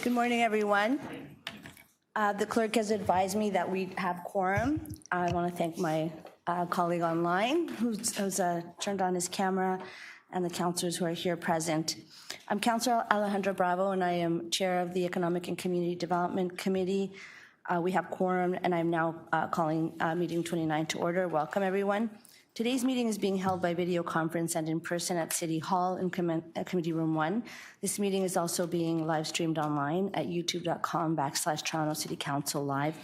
Good morning, everyone. The clerk has advised me that we have quorum. I want to thank my colleague online who's turned on his camera and the councillors who are here present. I'm Councillor Alejandra Bravo, and I am chair of the Economic and Community Development Committee. We have quorum, and I'm now calling meeting 29 to order. Welcome, everyone. Today's meeting is being held by video conference and in person at City Hall in Committee Room 1. This meeting is also being live streamed online at youtube.com/Toronto City Council Live.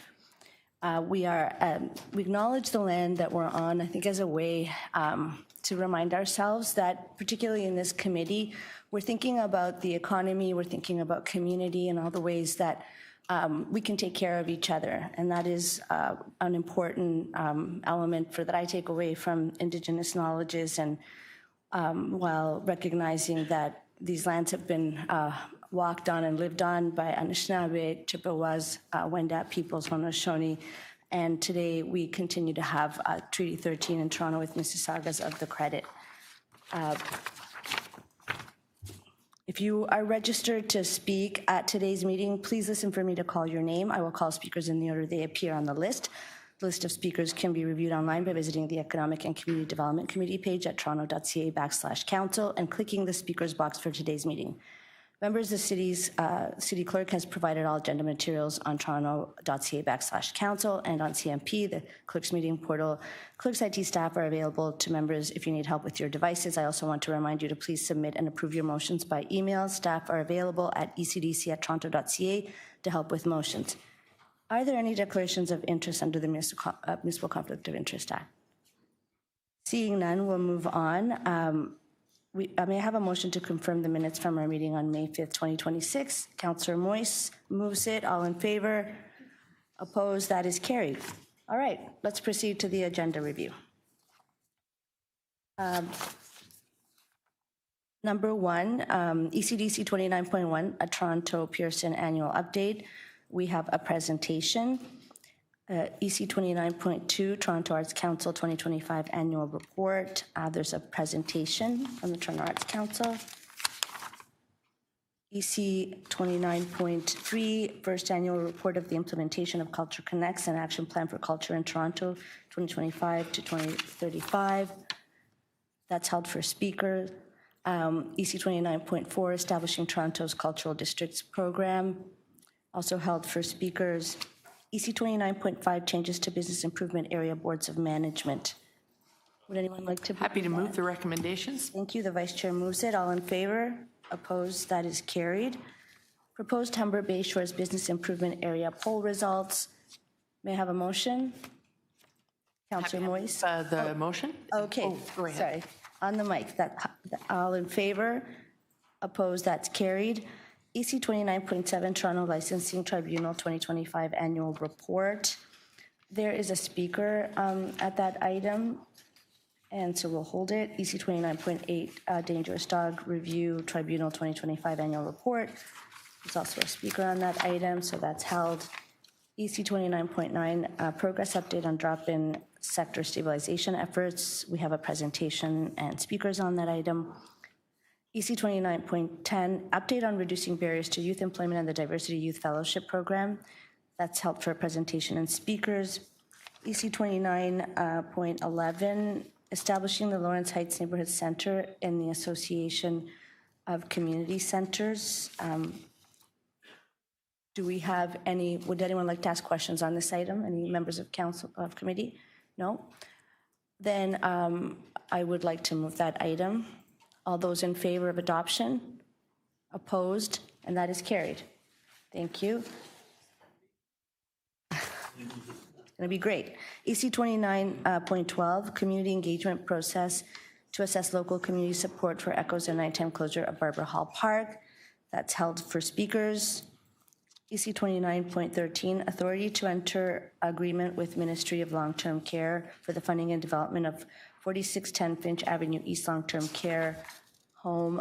We acknowledge the land that we're on, I think, as a way to remind ourselves that, particularly in this committee, we're thinking about the economy, we're thinking about community and all the ways that we can take care of each other. And that is an important element that I take away from Indigenous knowledges, and while recognizing that these lands have been walked on and lived on by Anishinaabe, Chippewas, Wendat peoples, Haudenosaunee, and today we continue to have Treaty 13 in Toronto with Mississaugas of the credit. If you are registered to speak at today's meeting, please listen for me to call your name. I will call speakers in the order they appear on the list. The list of speakers can be reviewed online by visiting the Economic and Community Development Committee page at toronto.ca/council and clicking the speakers box for today's meeting. Members, the city's city clerk has provided all agenda materials on toronto.ca/council and on CMP, the clerk's meeting portal. Clerk's IT staff are available to members if you need help with your devices. I also want to remind you to please submit and approve your motions by email. Staff are available at ecdc@toronto.ca to help with motions. Are there any declarations of interest under the Municipal Conflict of Interest Act? Seeing none, we'll move on. I may have a motion to confirm the minutes from our meeting on May 5th, 2026. Councillor Moyse moves it. All in favor? Opposed? That is carried. All right, let's proceed to the agenda review. Number one, ECDC 29.1, a Toronto Pearson annual update. We have a presentation. EC 29.2, Toronto Arts Council 2025 Annual Report. There's a presentation from the Toronto Arts Council. EC 29.3, First Annual Report of the Implementation of Culture Connects and Action Plan for Culture in Toronto 2025 to 2035. That's held for speakers. EC 29.4, Establishing Toronto's Cultural Districts Program, also held for speakers. EC 29.5, Changes to Business Improvement Area Boards of Management. Would anyone like to? Happy to move the recommendations. Thank you. The Vice Chair moves it. All in favor? Opposed? That is carried. Proposed Humber Bay Shores Business Improvement Area poll results. May I have a motion? Councillor Moyse. The motion? Okay. Oh, go ahead. Sorry. On the mic. All in favor? Opposed? That's carried. EC 29.7, Toronto Licensing Tribunal 2025 Annual Report. There is a speaker at that item, and so we'll hold it. EC 29.8, Dangerous Dog Review Tribunal 2025 Annual Report. There's also a speaker on that item, so that's held. EC 29.9, Progress Update on Drop-in Sector Stabilization Efforts. We have a presentation and speakers on that item. EC 29.10, Update on Reducing Barriers to Youth Employment and the Diversity Youth Fellowship Program. That's held for a presentation and speakers. EC 29.11, Establishing the Lawrence Heights Neighbourhood Center in the Association of Community Centers. Do we have any, would anyone like to ask questions on this item? Any members of council, of committee? No? Then I would like to move that item. All those in favor of adoption? Opposed? And that is carried. Thank you. It's going to be great. EC 29.12, Community Engagement Process to Assess Local Community Support for Echoes and Nighttime Closure of Barbara Hall Park. That's held for speakers. EC 29.13, Authority to Enter Agreement with Ministry of Long-Term Care for the funding and development of 4610 Finch Avenue East Long-Term Care Home,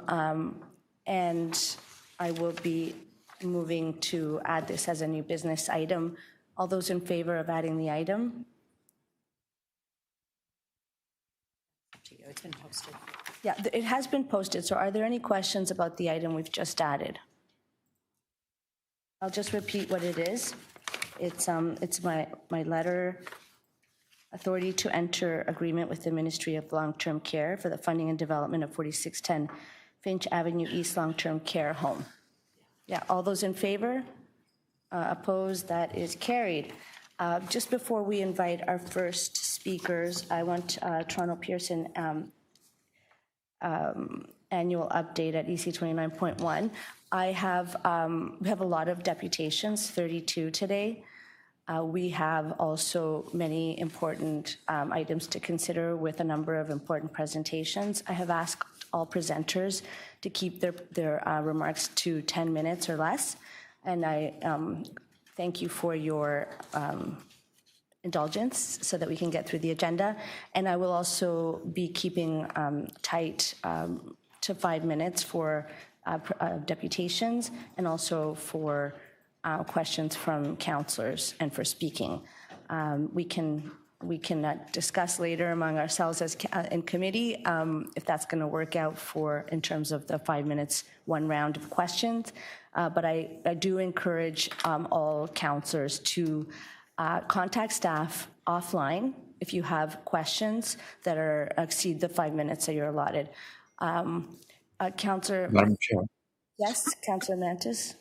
and I will be moving to add this as a new business item. All those in favor of adding the item? It's been posted. Yeah, it has been posted, so are there any questions about the item we've just added? I'll just repeat what it is. It's my letter, authority to enter agreement with the Ministry of Long-Term Care for the funding and development of 4610 Finch Avenue East Long-Term Care Home. Yeah, all those in favor? Opposed? That is carried. Just before we invite our first speakers, I want Toronto Pearson annual update at EC 29.1. We have a lot of deputations, 32 today. We have also many important items to consider with a number of important presentations. I have asked all presenters to keep their remarks to 10 minutes or less, and I thank you for your indulgence so that we can get through the agenda. And I will also be keeping tight to 5 minutes for deputations and also for questions from councillors and for speaking. We can discuss later among ourselves as in committee if that's going to work out for in terms of the 5 minutes, one round of questions. But I do encourage all councillors to contact staff offline if you have questions that exceed the 5 minutes that you're allotted. Councillor. Madam Chair. Yes, Councillor Mantis.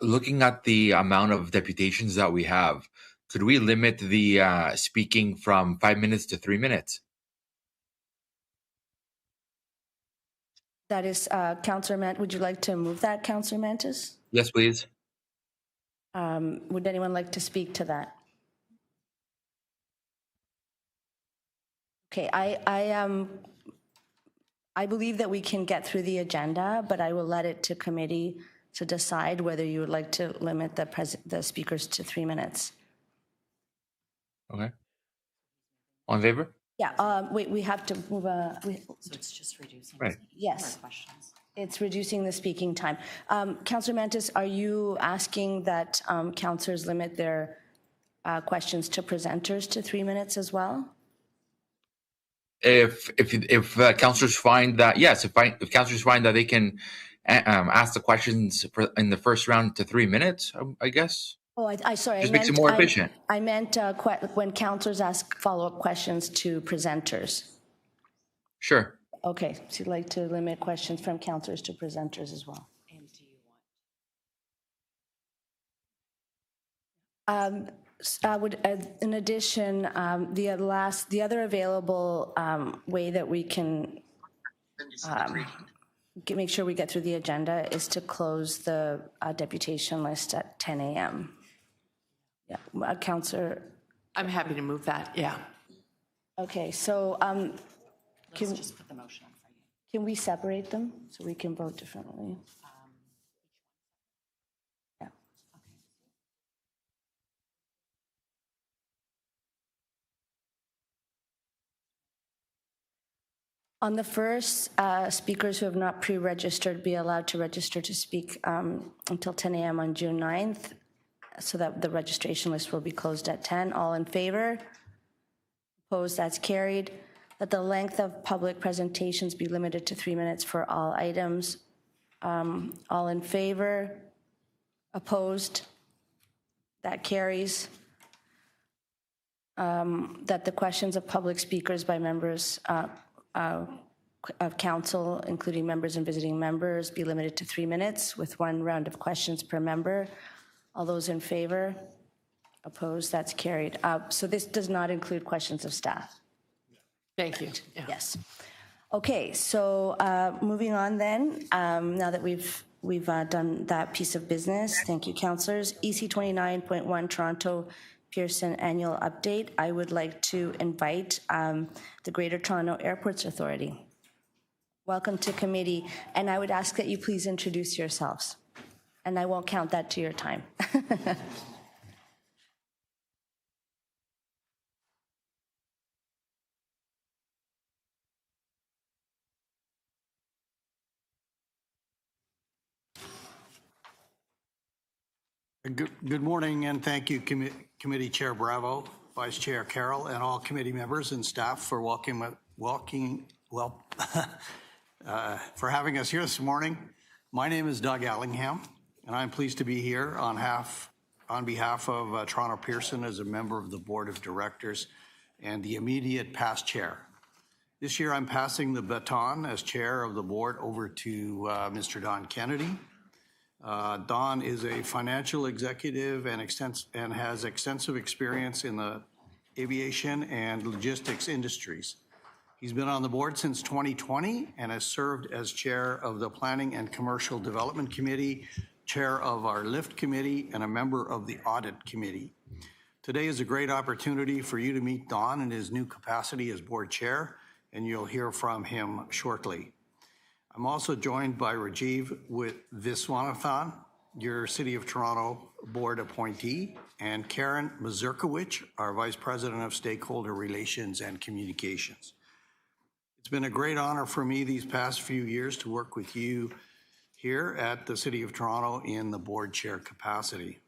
Looking at the amount of deputations that we have, could we limit the speaking from 5 minutes to 3 minutes? That is, Councillor Mantis, would you like to move that, Councillor Mantis? Yes, please. Would anyone like to speak to that? Okay, I believe that we can get through the agenda, but I will let it to committee to decide whether you would like to limit the speakers to 3 minutes. Okay. All in favor? Yeah, wait, we have to move So it's just reducing. Right. Yes. Questions. It's reducing the speaking time. Councillor Mantis, are you asking that councillors limit their questions to presenters to 3 minutes as well? If councillors find that, yes, if councillors find that they can ask the questions in the first round to 3 minutes, I guess. Oh, sorry. Just makes it more efficient. I meant when councillors ask follow-up questions to presenters. Sure. Okay, so you'd like to limit questions from councillors to presenters as well. And do you want? I would, in addition, the other available way that we can make sure we get through the agenda is to close the deputation list at 10 a.m. Yeah, Councillor. I'm happy to move that, yeah. Okay, so Let's just put the motion on for you. can we separate them so we can vote differently? Yeah. On the first, speakers who have not pre-registered be allowed to register to speak until 10 a.m. on June 9th, so that the registration list will be closed at 10. All in favor? Opposed? That's carried. That the length of public presentations be limited to 3 minutes for all items. All in favor? Opposed? That carries. That the questions of public speakers by members of council, including members and visiting members, be limited to 3 minutes with one round of questions per member. All those in favor? Opposed? That's carried. So this does not include questions of staff. Thank you. Yeah. Yes. Okay, so moving on then, now that we've done that piece of business, thank you, councillors. EC 29.1 Toronto Pearson annual update. I would like to invite the Greater Toronto Airports Authority. Welcome to committee, and I would ask that you please introduce yourselves, and I won't count that to your time. Good morning, and thank you, Committee Chair Bravo, Vice Chair Carroll, and all committee members and staff for for having us here this morning. My name is Doug Allingham. and I'm pleased to be here on behalf of Toronto Pearson as a member of the Board of Directors and the immediate past chair. This year, I'm passing the baton as chair of the board over to Mr. Don Kennedy. Don is a financial executive and has extensive experience in the aviation and logistics industries. He's been on the board since 2020 and has served as chair of the Planning and Commercial Development Committee, chair of our LIFT committee, and a member of the Audit Committee. Today is a great opportunity for you to meet Don in his new capacity as board chair, and you'll hear from him shortly. I'm also joined by Rajiv Viswanathan, your City of Toronto board appointee, and Karen Mazurkowicz, our Vice President of Stakeholder Relations and Communications. It's been a great honor for me these past few years to work with you here at the City of Toronto in the board chair capacity.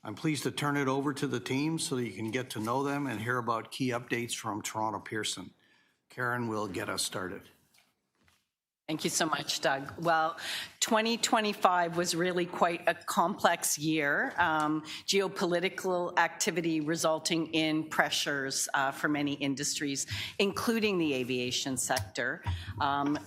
I'm pleased to turn it over to the team so that you can get to know them and hear about key updates from Toronto Pearson. Karen will get us started. Thank you so much, Doug. Well, 2025 was really quite a complex year. Geopolitical activity resulting in pressures for many industries, including the aviation sector.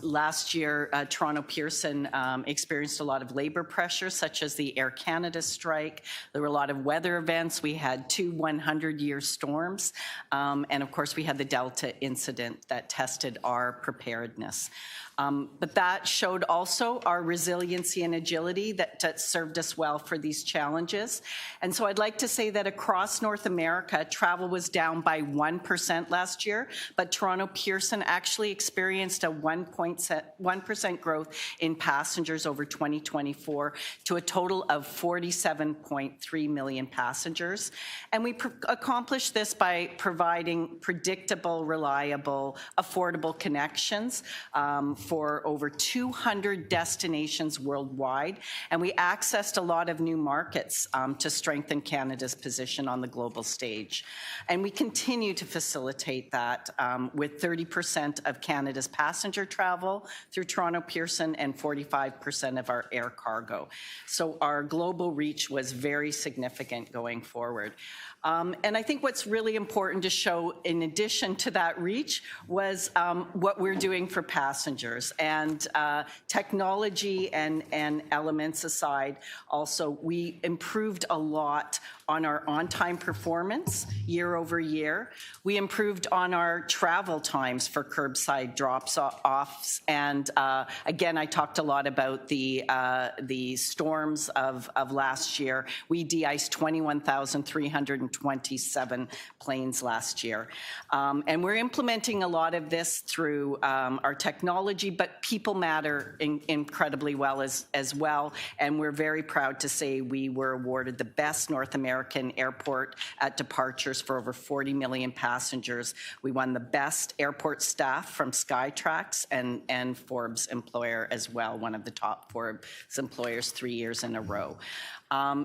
Last year, Toronto Pearson experienced a lot of labor pressures, such as the Air Canada strike. There were a lot of weather events. We had 2 100-year storms. And of course, we had the Delta incident that tested our preparedness. But that showed also our resiliency and agility that served us well for these challenges. And so I'd like to say that across North America, travel was down by 1% last year, but Toronto Pearson actually experienced a 1% growth in passengers over 2024 to a total of 47.3 million passengers. And we accomplished this by providing predictable, reliable, affordable connections for over 200 destinations worldwide. And we accessed a lot of new markets to strengthen Canada's position on the global stage. And we continue to facilitate that with 30% of Canada's passenger travel through Toronto Pearson and 45% of our air cargo. So our global reach was very significant going forward. And I think what's really important to show, in addition to that reach, was what we're doing for passengers. And technology and elements aside, also, we improved a lot on our on-time performance year over year. We improved on our travel times for curbside drops-offs. And again, I talked a lot about the storms of last year. We de-iced 21,327 planes last year. And we're implementing a lot of this through our technology, but people matter incredibly well as well. And we're very proud to say we were awarded the best North American airport at departures for over 40 million passengers. We won the best airport staff from Skytrax and Forbes employer as well, one of the top Forbes employers 3 years in a row.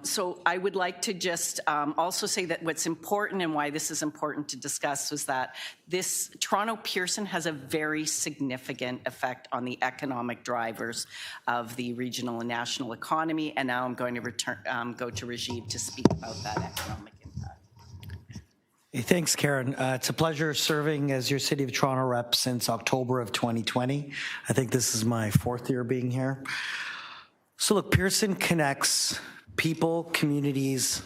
So I would like to just also say that what's important and why this is important to discuss was that this Toronto Pearson has a very significant effect on the economic drivers of the regional and national economy. And now I'm going to go to Rajiv to speak about that economic impact. Hey, thanks, Karen. It's a pleasure serving as your City of Toronto rep since October of 2020. I think this is my 4th year being here. So look, Pearson connects people, communities,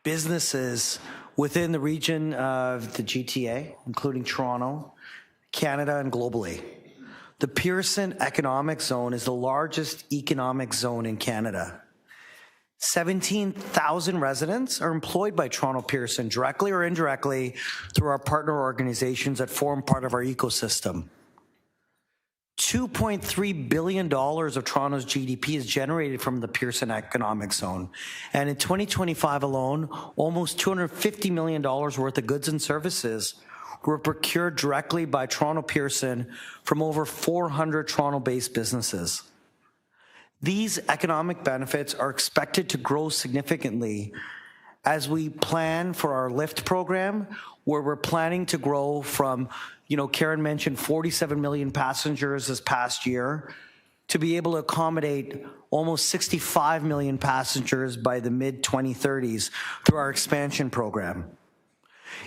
businesses within the region of the GTA, including Toronto, Canada, and globally. The Pearson Economic Zone is the largest economic zone in Canada. 17,000 residents are employed by Toronto Pearson directly or indirectly through our partner organizations that form part of our ecosystem. $2.3 billion of Toronto's GDP is generated from the Pearson Economic Zone. And in 2025 alone, almost $250 million worth of goods and services were procured directly by Toronto Pearson from over 400 Toronto-based businesses. These economic benefits are expected to grow significantly as we plan for our LIFT program, where we're planning to grow from, Karen mentioned 47 million passengers this past year to be able to accommodate almost 65 million passengers by the mid-2030s through our expansion program.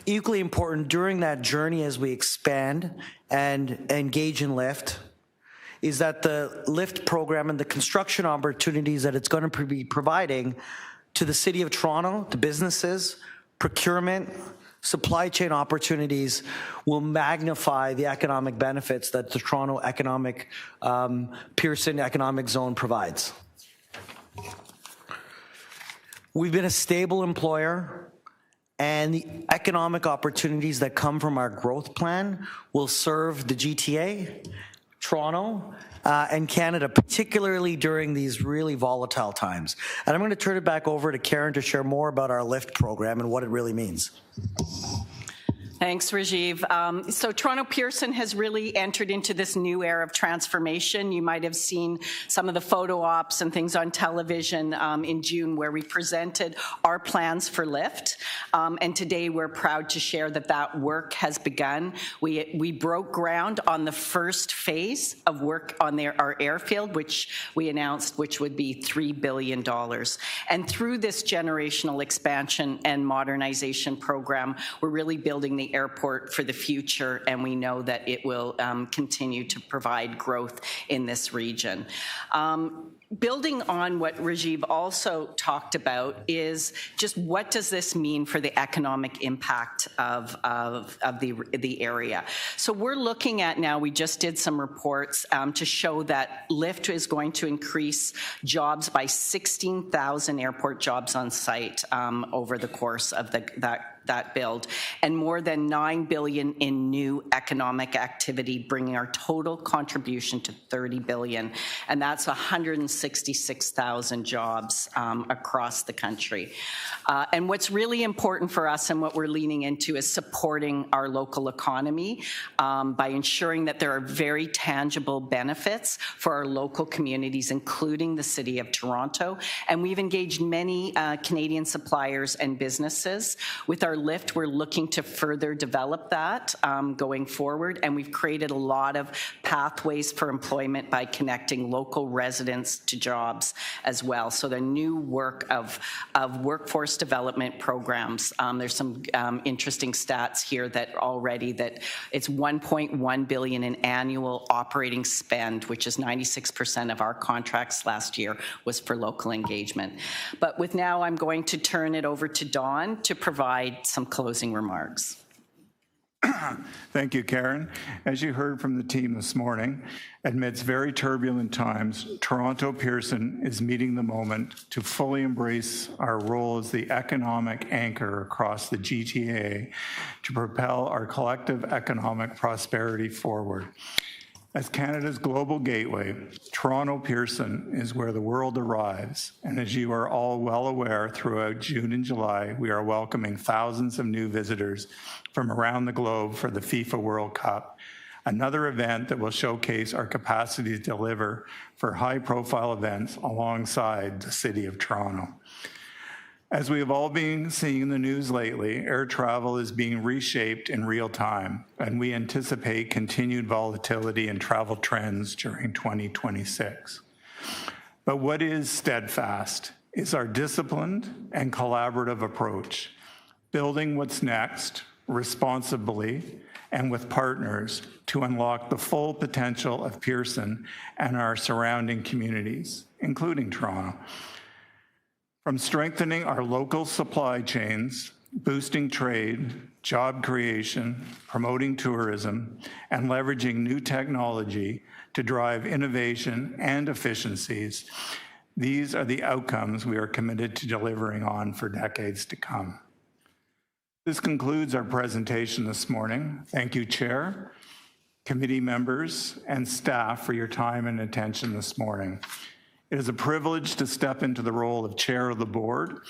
Equally important during that journey as we expand and engage in LIFT is that the LIFT program and the construction opportunities that it's going to be providing to the City of Toronto, to businesses, procurement, supply chain opportunities will magnify the economic benefits that the Toronto economic, Pearson economic zone provides. We've been a stable employer, and the economic opportunities that come from our growth plan will serve the GTA, Toronto, and Canada, particularly during these really volatile times. And I'm going to turn it back over to Karen to share more about our LIFT program and what it really means. Thanks, Rajiv. So Toronto Pearson has really entered into this new era of transformation. You might have seen some of the photo ops and things on television in June where we presented our plans for LIFT. And today we're proud to share that that work has begun. We broke ground on the first phase of work on our airfield, which we announced, which would be $3 billion. And through this generational expansion and modernization program, we're really building the airport for the future, and we know that it will continue to provide growth in this region. Building on what Rajiv also talked about is just what does this mean for the economic impact of the area. So we're looking at now, we just did some reports to show that LIFT is going to increase jobs by 16,000 airport jobs on site over the course of that build, and more than $9 billion in new economic activity, bringing our total contribution to $30 billion, and that's 166,000 jobs across the country. And what's really important for us and what we're leaning into is supporting our local economy by ensuring that there are very tangible benefits for our local communities, including the City of Toronto. And we've engaged many Canadian suppliers and businesses. With our LIFT, we're looking to further develop that going forward, and we've created a lot of pathways for employment by connecting local residents to jobs as well. So the new work of workforce development programs, there's some interesting stats here that already that it's $1.1 billion in annual operating spend, which is 96% of our contracts last year was for local engagement. But with now, I'm going to turn it over to Dawn to provide some closing remarks. Thank you, Karen. As you heard from the team this morning, amidst very turbulent times, Toronto Pearson is meeting the moment to fully embrace our role as the economic anchor across the GTA to propel our collective economic prosperity forward. As Canada's global gateway, Toronto Pearson is where the world arrives, and as you are all well aware, throughout June and July, we are welcoming thousands of new visitors from around the globe for the FIFA World Cup, another event that will showcase our capacity to deliver for high-profile events alongside the City of Toronto. As we have all been seeing in the news lately, air travel is being reshaped in real time, and we anticipate continued volatility in travel trends during 2026. But what is steadfast is our disciplined and collaborative approach, building what's next responsibly and with partners to unlock the full potential of Pearson and our surrounding communities, including Toronto. From strengthening our local supply chains, boosting trade, job creation, promoting tourism, and leveraging new technology to drive innovation and efficiencies, these are the outcomes we are committed to delivering on for decades to come. This concludes our presentation this morning. Thank you, Chair, committee members, and staff for your time and attention this morning. It is a privilege to step into the role of Chair of the Board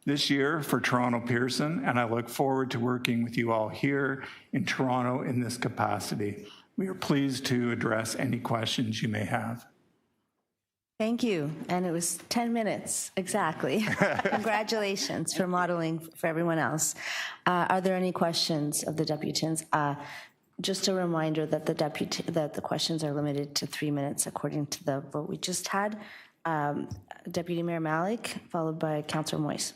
this year for Toronto Pearson, and I look forward to working with you all here in Toronto in this capacity. We are pleased to address any questions you may have. Thank you. And it was 10 minutes, exactly. Congratulations for modeling for everyone else. Are there any questions of the deputants? Just a reminder that the questions are limited to 3 minutes according to the vote we just had. Deputy Mayor Malik, followed by Councillor Moise.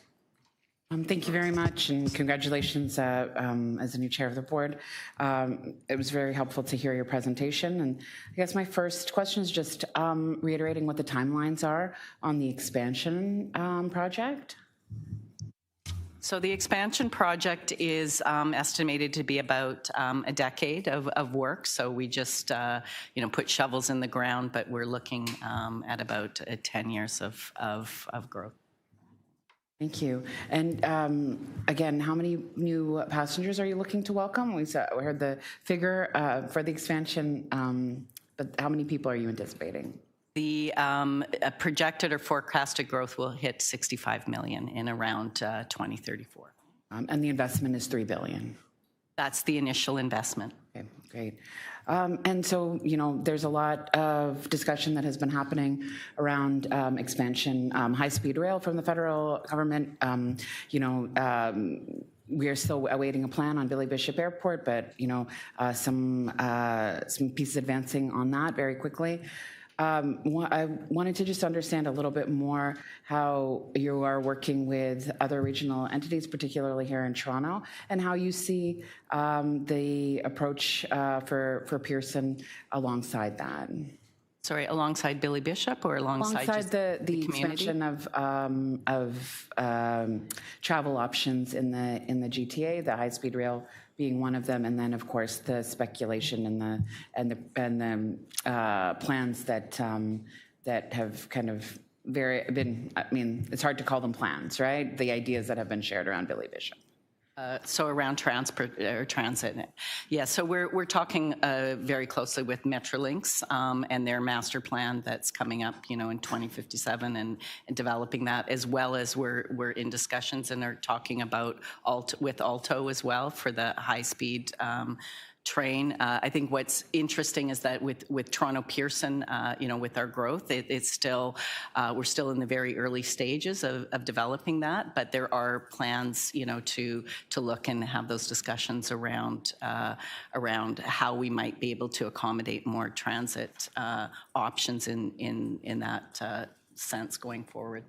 Thank you very much, and congratulations as the new chair of the board. It was very helpful to hear your presentation, and I guess my first question is just reiterating what the timelines are on the expansion project. So the expansion project is estimated to be about a decade of work. So we just, put shovels in the ground, but we're looking at about 10 years of growth. Thank you. And again, how many new passengers are you looking to welcome? We heard the figure for the expansion, but how many people are you anticipating? The projected or forecasted growth will hit 65 million in around 2034. And the investment is $3 billion. That's the initial investment. Okay, great. And so, there's a lot of discussion that has been happening around expansion, high-speed rail from the federal government. We are still awaiting a plan on Billy Bishop Airport, but, some pieces advancing on that very quickly. I wanted to just understand a little bit more how you are working with other regional entities, particularly here in Toronto, and how you see the approach for Pearson alongside that. Sorry, alongside Billy Bishop or alongside just the community? expansion of travel options in the GTA, the high-speed rail being one of them, and then of course the speculation and the plans that have kind of been. I mean, it's hard to call them plans, right? The ideas that have been shared around Billy Bishop. So around transport or transit, yeah. So we're talking very closely with Metrolinx and their master plan that's coming up, in 2057, and developing that, as well as we're in discussions and are talking about with Alto as well for the high speed train. I think what's interesting is that with Toronto Pearson, with our growth, it's still we're still in the very early stages of developing that, but there are plans, to look and have those discussions around how we might be able to accommodate more transit options in that sense going forward.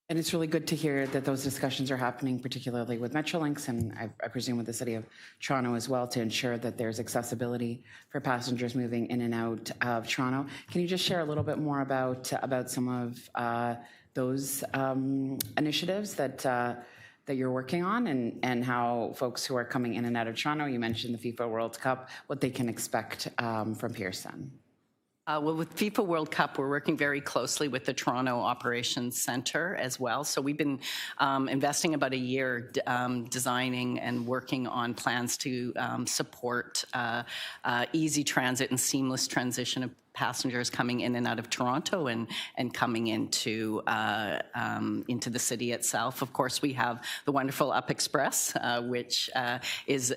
And it's really good to hear that those discussions are happening, particularly with Metrolinx and I presume with the City of Toronto as well, to ensure that there's accessibility for passengers moving in and out of Toronto. Can you just share a little bit more about some of those initiatives that you're working on and how folks who are coming in and out of Toronto, you mentioned the FIFA World Cup, what they can expect from Pearson? Well, with FIFA World Cup, we're working very closely with the Toronto Operations Centre as well. So we've been investing about a year designing and working on plans to support easy transit and seamless transition of passengers coming in and out of Toronto and coming into the city itself. Of course, we have the wonderful Up Express, which is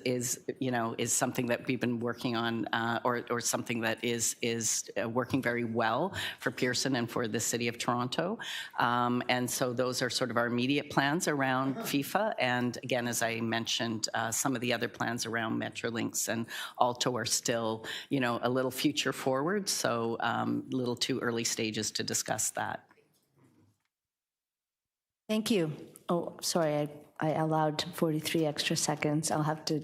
something that we've been working on, or something that is working very well for Pearson and for the City of Toronto. And so those are sort of our immediate plans around FIFA. And again, as I mentioned, some of the other plans around Metrolinx and Alto are still, a little future forward. So a little too early stages to discuss that. Thank you. Oh, sorry, I allowed 43 extra seconds. I'll have to,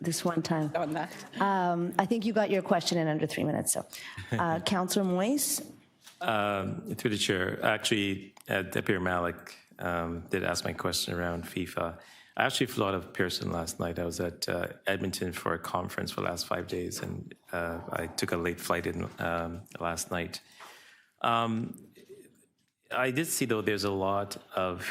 this one time. On that. I think you got your question in under 3 minutes, so. Councillor Moise? Through the chair, actually, Deputy Malik did ask my question around FIFA. I actually flew out of Pearson last night. I was at Edmonton for a conference for the last 5 days, and I took a late flight in last night. I did see, though, there's a lot of,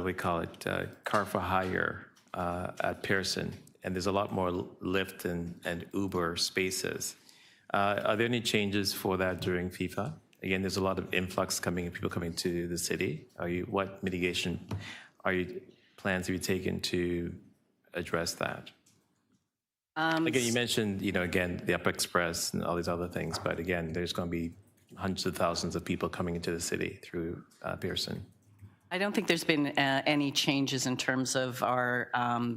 we call it car for hire at Pearson, and there's a lot more Lyft and Uber spaces. Are there any changes for that during FIFA? Again, there's a lot of influx people coming to the city. What mitigation plans have you taken to address that? Again, you mentioned, again, the Up Express and all these other things, but again, there's going to be hundreds of thousands of people coming into the city through Pearson. I don't think there's been any changes in terms of our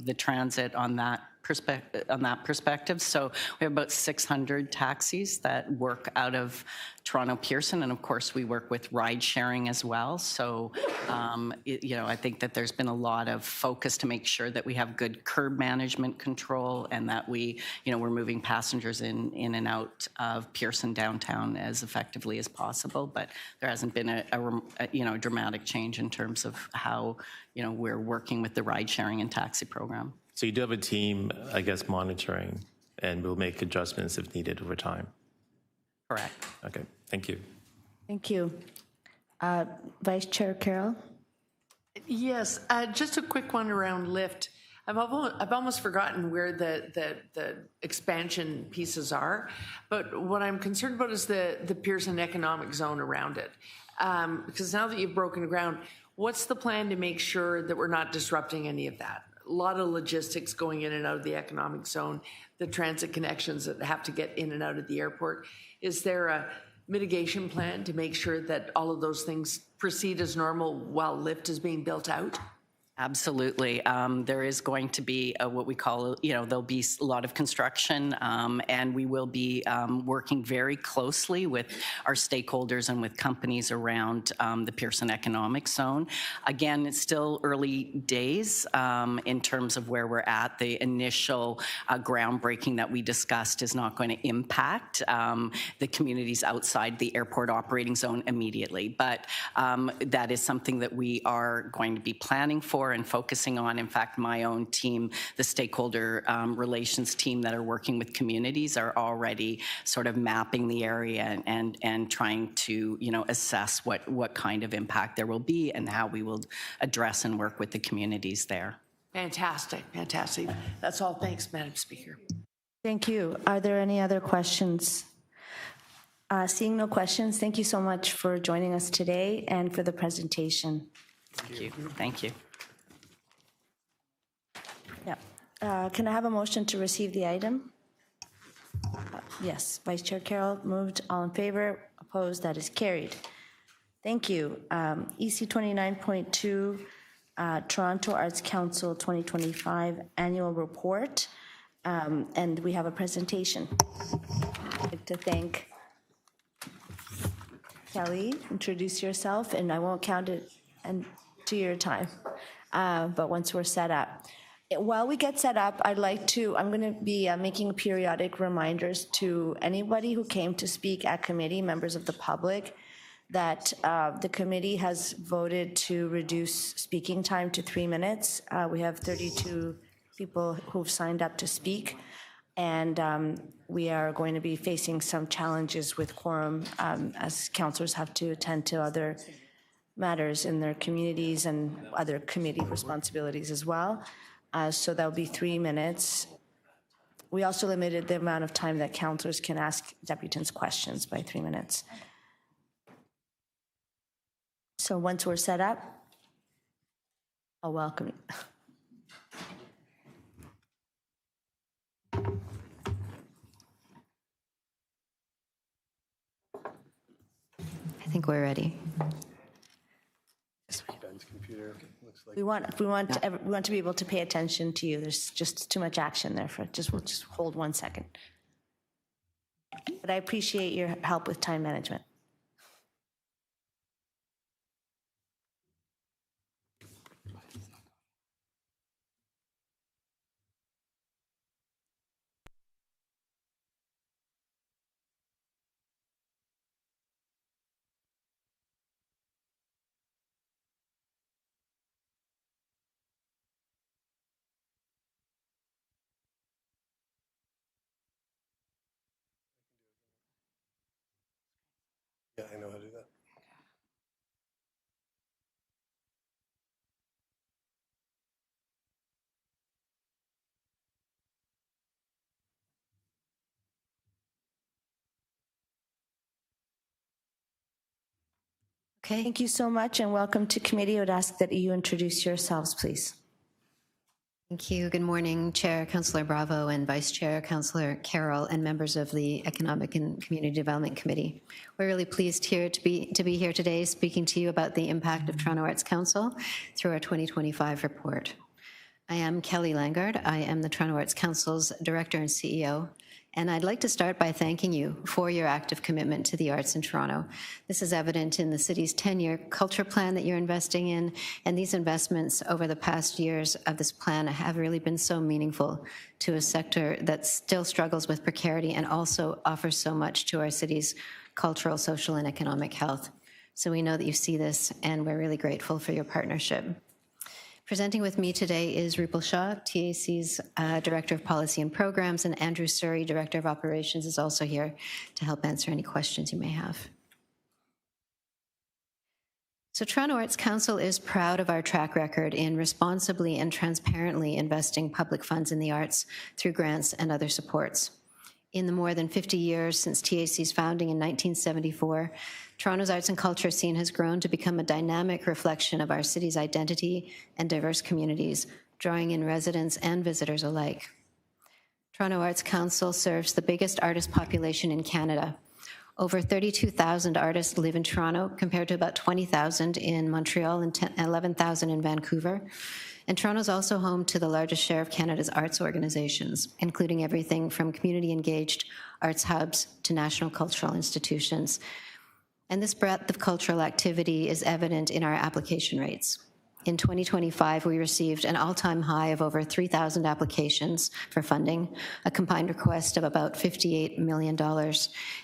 the transit on that perspective. So we have about 600 taxis that work out of Toronto Pearson, and of course we work with ride sharing as well. So I think that there's been a lot of focus to make sure that we have good curb management control and that we're moving passengers in and out of Pearson downtown as effectively as possible. But there hasn't been a dramatic change in terms of how we're working with the ride sharing and taxi program. So you do have a team, I guess, monitoring, and we'll make adjustments if needed over time. Correct. Okay, thank you. Thank you. Vice Chair Carroll? Yes, just a quick one around Lyft. I've almost forgotten where the expansion pieces are, but what I'm concerned about is the Pearson economic zone around it. Because now that you've broken ground, what's the plan to make sure that we're not disrupting any of that? A lot of logistics going in and out of the economic zone, the transit connections that have to get in and out of the airport. Is there a mitigation plan to make sure that all of those things proceed as normal while Lyft is being built out? Absolutely. There is going to be what we call, there'll be a lot of construction, and we will be working very closely with our stakeholders and with companies around the Pearson Economic Zone. Again, it's still early days in terms of where we're at. The initial groundbreaking that we discussed is not going to impact the communities outside the airport operating zone immediately, but that is something that we are going to be planning for and focusing on. In fact, my own team, the stakeholder relations team that are working with communities, are already sort of mapping the area and trying to assess what kind of impact there will be and how we will address and work with the communities there. Fantastic, fantastic. That's all. Thanks, Madam Speaker. Thank you. Are there any other questions? Seeing no questions, thank you so much for joining us today and for the presentation. Thank you. Thank you. Yeah. Can I have a motion to receive the item? Yes. Vice Chair Carroll moved. All in favor? Opposed? That is carried. Thank you. EC 29.2, Toronto Arts Council 2025 Annual Report. And we have a presentation. I'd like to thank Kelly. Introduce yourself, and I won't count it to your time. But once we're set up. While we get set up, I'm going to be making periodic reminders to anybody who came to speak at committee, members of the public, that the committee has voted to reduce speaking time to 3 minutes. We have 32 people who've signed up to speak, and we are going to be facing some challenges with quorum as councillors have to attend to other matters in their communities and other committee responsibilities as well. So that'll be 3 minutes. We also limited the amount of time that councillors can ask deputants questions by 3 minutes. So once we're set up, I'll welcome you. I think we're ready. We want to be able to pay attention to you. There's just too much action there. We'll just hold 1 second. But I appreciate your help with time management. Yeah, I know how to do that. Okay. Thank you so much and welcome to committee. I would ask that you introduce yourselves, please. Thank you. Good morning, Chair Councillor Bravo and Vice Chair Councillor Carroll and members of the Economic and Community Development Committee. We're really pleased here to be here today speaking to you about the impact of Toronto Arts Council through our 2025 report. I am Kelly Langard. I am the Toronto Arts Council's Director and CEO. And I'd like to start by thanking you for your active commitment to the arts in Toronto. This is evident in the city's 10-year culture plan that you're investing in, and these investments over the past years of this plan have really been so meaningful to a sector that still struggles with precarity and also offers so much to our city's cultural, social, and economic health. So we know that you see this, and we're really grateful for your partnership. Presenting with me today is Rupal Shah, TAC's Director of Policy and Programs, and Andrew Surrey, Director of Operations, is also here to help answer any questions you may have. So Toronto Arts Council is proud of our track record in responsibly and transparently investing public funds in the arts through grants and other supports. In the more than 50 years since TAC's founding in 1974, Toronto's arts and culture scene has grown to become a dynamic reflection of our city's identity and diverse communities, drawing in residents and visitors alike. Toronto Arts Council serves the biggest artist population in Canada. Over 32,000 artists live in Toronto, compared to about 20,000 in Montreal and 11,000 in Vancouver. And Toronto is also home to the largest share of Canada's arts organizations, including everything from community-engaged arts hubs to national cultural institutions. And this breadth of cultural activity is evident in our application rates. In 2025, we received an all-time high of over 3,000 applications for funding, a combined request of about $58 million.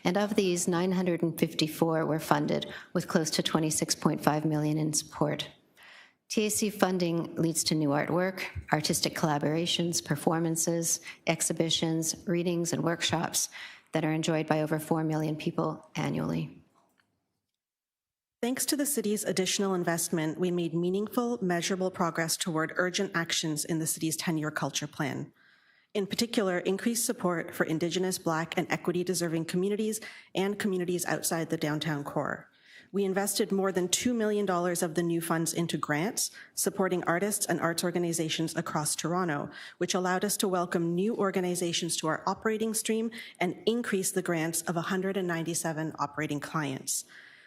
And of these, 954 were funded, with close to $26.5 million in support. TAC funding leads to new artwork, artistic collaborations, performances, exhibitions, readings, and workshops that are enjoyed by over 4 million people annually. Thanks to the city's additional investment, we made meaningful, measurable progress toward urgent actions in the city's 10-year culture plan. In particular, increased support for Indigenous, Black, and equity-deserving communities and communities outside the downtown core. We invested more than $2 million of the new funds into grants, supporting artists and arts organizations across Toronto, which allowed us to welcome new organizations to our operating stream and increase the grants of 197 operating clients.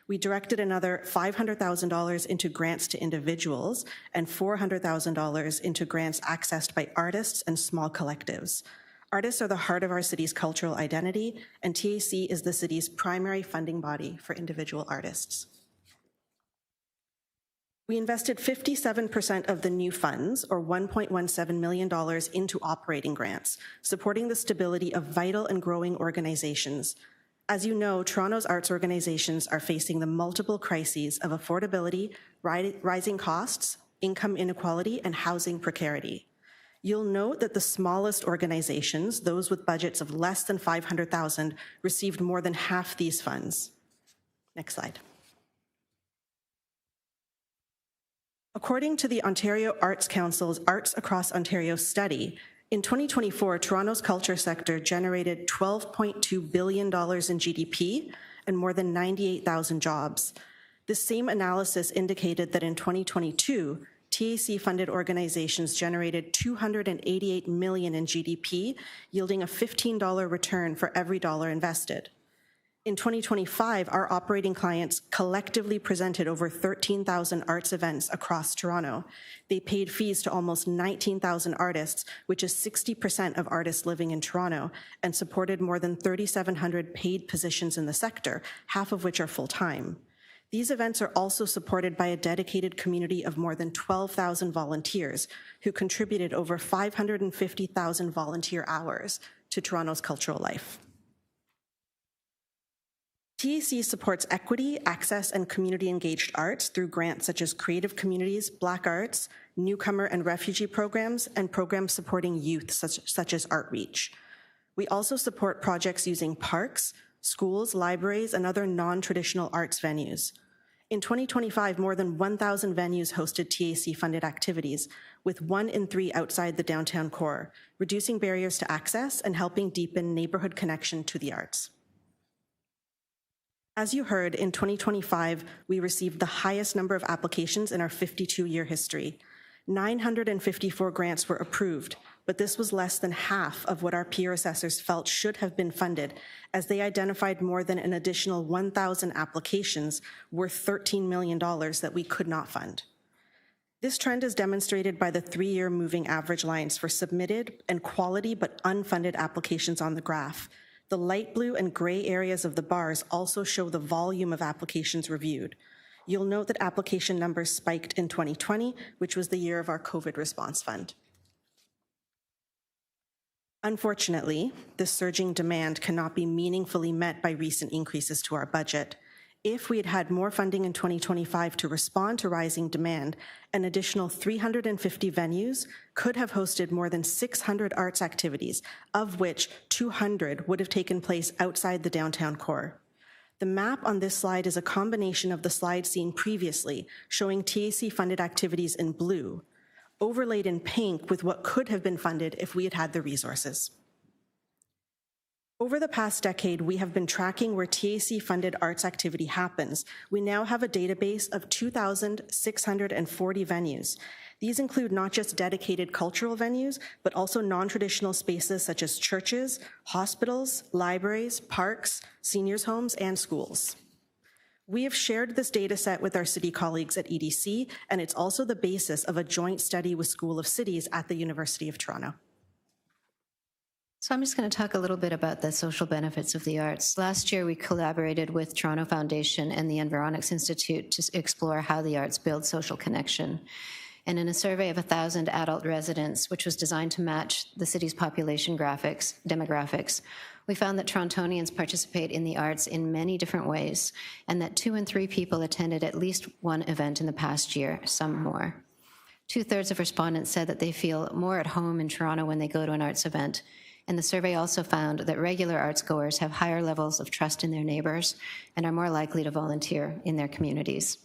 We directed another $500,000 into grants to individuals and $400,000 into grants accessed by artists and small collectives. Artists are the heart of our city's cultural identity, and TAC is the city's primary funding body for individual artists. We invested 57% of the new funds, or $1.17 million, into operating grants, supporting the stability of vital and growing organizations. As you know, Toronto's arts organizations are facing the multiple crises of affordability, rising costs, income inequality, and housing precarity. You'll note that the smallest organizations, those with budgets of less than $500,000, received more than half these funds. Next slide. According to the Ontario Arts Council's Arts Across Ontario study, in 2024, Toronto's culture sector generated $12.2 billion in GDP and more than 98,000 jobs. This same analysis indicated that in 2022, TAC-funded organizations generated $288 million in GDP, yielding a $15 return for every dollar invested. In 2025, our operating clients collectively presented over 13,000 arts events across Toronto. They paid fees to almost 19,000 artists, which is 60% of artists living in Toronto, and supported more than 3,700 paid positions in the sector, half of which are full-time. These events are also supported by a dedicated community of more than 12,000 volunteers who contributed over 550,000 volunteer hours to Toronto's cultural life. TAC supports equity, access, and community-engaged arts through grants such as Creative Communities, Black Arts, newcomer and refugee programs, and programs supporting youth such as Artreach. We also support projects using parks, schools, libraries, and other non-traditional arts venues. In 2025, more than 1,000 venues hosted TAC-funded activities, with 1 in 3 outside the downtown core, reducing barriers to access and helping deepen neighborhood connection to the arts. As you heard, in 2025, we received the highest number of applications in our 52-year history. 954 grants were approved, but this was less than half of what our peer assessors felt should have been funded, as they identified more than an additional 1,000 applications worth $13 million that we could not fund. This trend is demonstrated by the 3-year moving average lines for submitted and quality but unfunded applications on the graph. The light blue and gray areas of the bars also show the volume of applications reviewed. You'll note that application numbers spiked in 2020, which was the year of our COVID response fund. Unfortunately, this surging demand cannot be meaningfully met by recent increases to our budget. If we had had more funding in 2025 to respond to rising demand, an additional 350 venues could have hosted more than 600 arts activities, of which 200 would have taken place outside the downtown core. The map on this slide is a combination of the slide seen previously, showing TAC-funded activities in blue, overlaid in pink with what could have been funded if we had had the resources. Over the past decade, we have been tracking where TAC-funded arts activity happens. We now have a database of 2,640 venues. These include not just dedicated cultural venues, but also non-traditional spaces such as churches, hospitals, libraries, parks, seniors' homes, and schools. We have shared this data set with our city colleagues at EDC, and it's also the basis of a joint study with School of Cities at the University of Toronto. So I'm just going to talk a little bit about the social benefits of the arts. Last year, we collaborated with Toronto Foundation and the Environics Institute to explore how the arts build social connection. And in a survey of 1,000 adult residents, which was designed to match the city's population demographics, we found that Torontonians participate in the arts in many different ways, and that 2 in 3 people attended at least one event in the past year, some more. 2/3 of respondents said that they feel more at home in Toronto when they go to an arts event. And the survey also found that regular arts goers have higher levels of trust in their neighbors and are more likely to volunteer in their communities.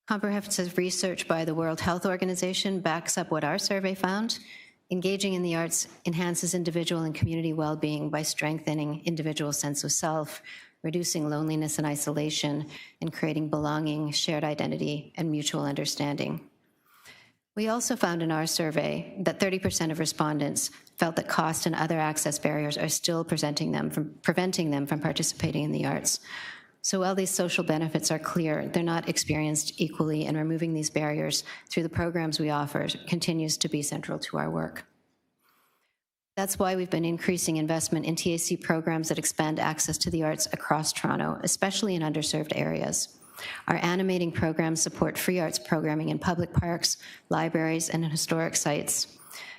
Comprehensive research by the World Health Organization backs up what our survey found. Engaging in the arts enhances individual and community well-being by strengthening individual sense of self, reducing loneliness and isolation, and creating belonging, shared identity, and mutual understanding. We also found in our survey that 30% of respondents felt that cost and other access barriers are still preventing them from participating in the arts. So while these social benefits are clear, they're not experienced equally, and removing these barriers through the programs we offer continues to be central to our work. That's why we've been increasing investment in TAC programs that expand access to the arts across Toronto, especially in underserved areas. Our animating programs support free arts programming in public parks, libraries, and historic sites.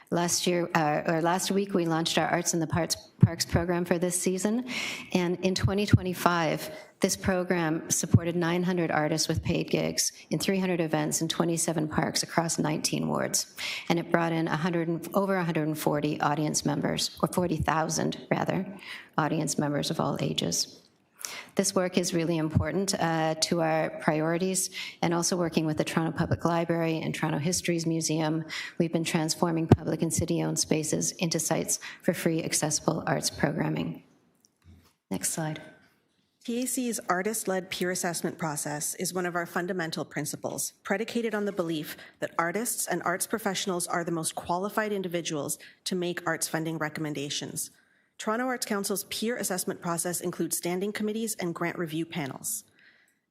Last week, we launched our Arts in the Parks program for this season, and in 2025, this program supported 900 artists with paid gigs in 300 events in 27 parks across 19 wards, and it brought in over 140 audience members, or 40,000 rather, audience members of all ages. This work is really important to our priorities, and also working with the Toronto Public Library and Toronto Histories Museum, we've been transforming public and city-owned spaces into sites for free accessible arts programming. Next slide. TAC's artist-led peer assessment process is one of our fundamental principles, predicated on the belief that artists and arts professionals are the most qualified individuals to make arts funding recommendations. Toronto Arts Council's peer assessment process includes standing committees and grant review panels.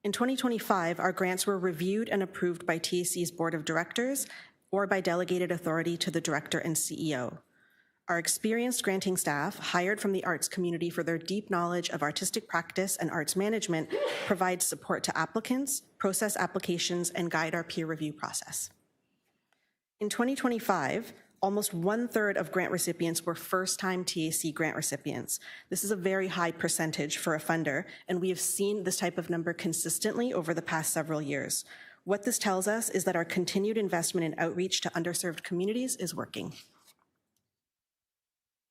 In 2025, our grants were reviewed and approved by TAC's Board of Directors or by delegated authority to the Director and CEO. Our experienced granting staff, hired from the arts community for their deep knowledge of artistic practice and arts management, provide support to applicants, process applications, and guide our peer review process. In 2025, almost 1/3 of grant recipients were first-time TAC grant recipients. This is a very high percentage for a funder, and we have seen this type of number consistently over the past several years. What this tells us is that our continued investment in outreach to underserved communities is working.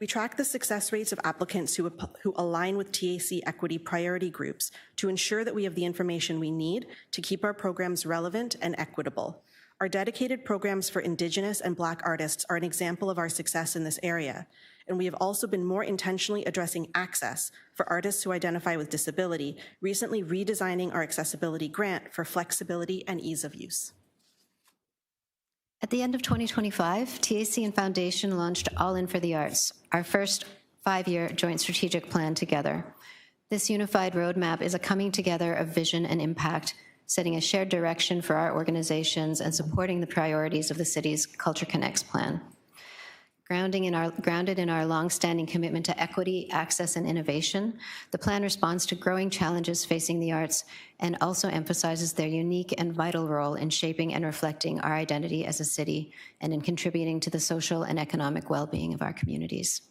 We track the success rates of applicants who align with TAC equity priority groups to ensure that we have the information we need to keep our programs relevant and equitable. Our dedicated programs for Indigenous and Black artists are an example of our success in this area, and we have also been more intentionally addressing access for artists who identify with disability, recently redesigning our accessibility grant for flexibility and ease of use. At the end of 2025, TAC and Foundation launched All In for the Arts, our first 5-year joint strategic plan together. This unified roadmap is a coming together of vision and impact, setting a shared direction for our organizations and supporting the priorities of the city's Culture Connects plan. Grounded in our longstanding commitment to equity, access, and innovation, the plan responds to growing challenges facing the arts and also emphasizes their unique and vital role in shaping and reflecting our identity as a city and in contributing to the social and economic well-being of our communities.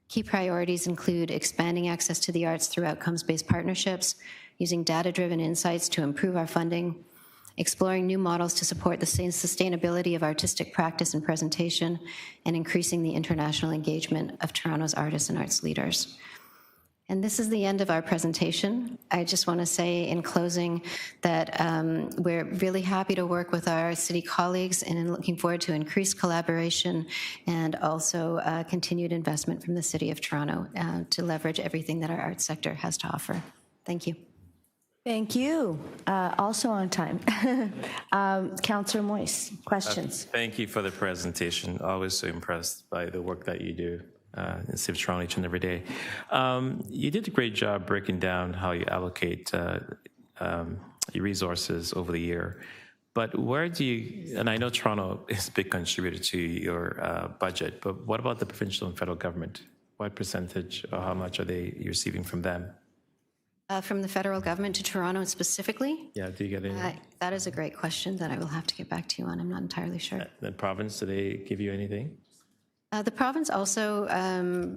Key priorities include expanding access to the arts through outcomes-based partnerships, using data-driven insights to improve our funding, exploring new models to support the sustainability of artistic practice and presentation, and increasing the international engagement of Toronto's artists and arts leaders. And this is the end of our presentation. I just want to say in closing that we're really happy to work with our city colleagues and looking forward to increased collaboration and also continued investment from the City of Toronto to leverage everything that our arts sector has to offer. Thank you. Thank you. Also on time. Councillor Moyse, questions? Thank you for the presentation. Always so impressed by the work that you do in the City of Toronto each and every day. You did a great job breaking down how you allocate your resources over the year. But where do you, and I know Toronto is a big contributor to your budget, but what about the provincial and federal government? What percentage or how much are they receiving from them? From the federal government to Toronto specifically? Yeah, do you get any? That is a great question that I will have to get back to you on. I'm not entirely sure. The province, do they give you anything? The province also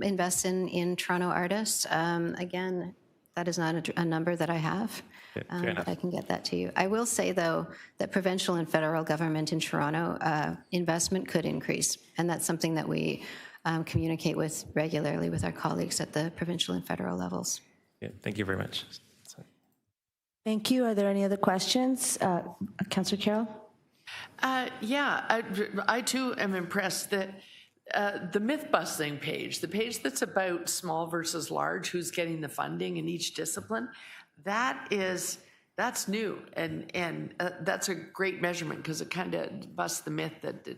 invests in Toronto artists. Again, that is not a number that I have, but I can get that to you. I will say, though, that provincial and federal government in Toronto investment could increase, and that's something that we communicate with regularly with our colleagues at the provincial and federal levels. Yeah, thank you very much. Thank you. Are there any other questions? Councillor Carroll? I too am impressed that the myth-busting page, the page that's about small versus large, who's getting the funding in each discipline, that's new, and that's a great measurement because it kind of busts the myth that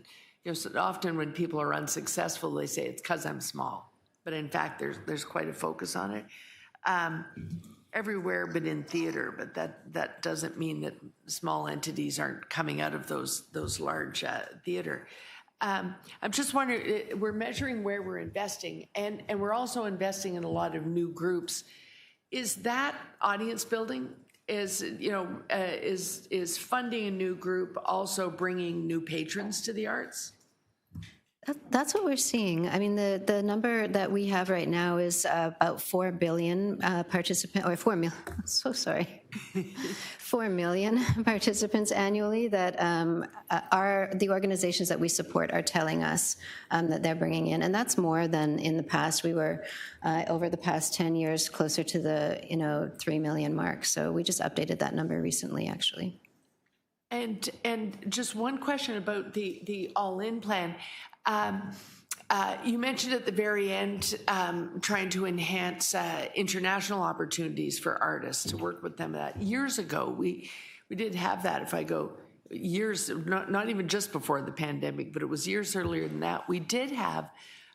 so often when people are unsuccessful, they say it's because I'm small, but in fact, there's quite a focus on it. Everywhere but in theater, but that doesn't mean that small entities aren't coming out of those large theater. I'm just wondering, we're measuring where we're investing, and we're also investing in a lot of new groups. Is that audience building? Is funding a new group also bringing new patrons to the arts? That's what we're seeing. I mean, the number that we have right now is about 4 billion participants, or 4 million, so sorry, 4 million participants annually that are the organizations that we support are telling us that they're bringing in. And that's more than in the past. We were, over the past 10 years, closer to the 3 million mark. So we just updated that number recently, actually. And just one question about the all-in plan. You mentioned at the very end trying to enhance international opportunities for artists to work with them. Years ago, we did have that. If I go years, not even just before the pandemic, but it was years earlier than that, we did have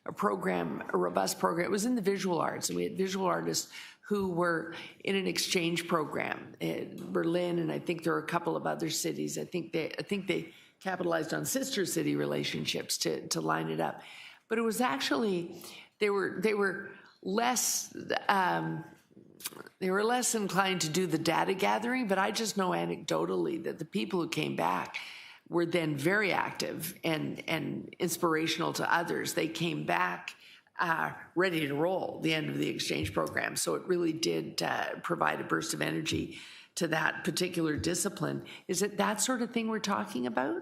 a program, a robust program. It was in the visual arts, and we had visual artists who were in an exchange program in Berlin, and I think there are a couple of other cities. I think they capitalized on sister city relationships to line it up. But it was actually, they were less inclined to do the data gathering, but I just know anecdotally that the people who came back were then very active and inspirational to others. They came back ready to roll the end of the exchange program. So it really did provide a burst of energy to that particular discipline. Is it that sort of thing we're talking about?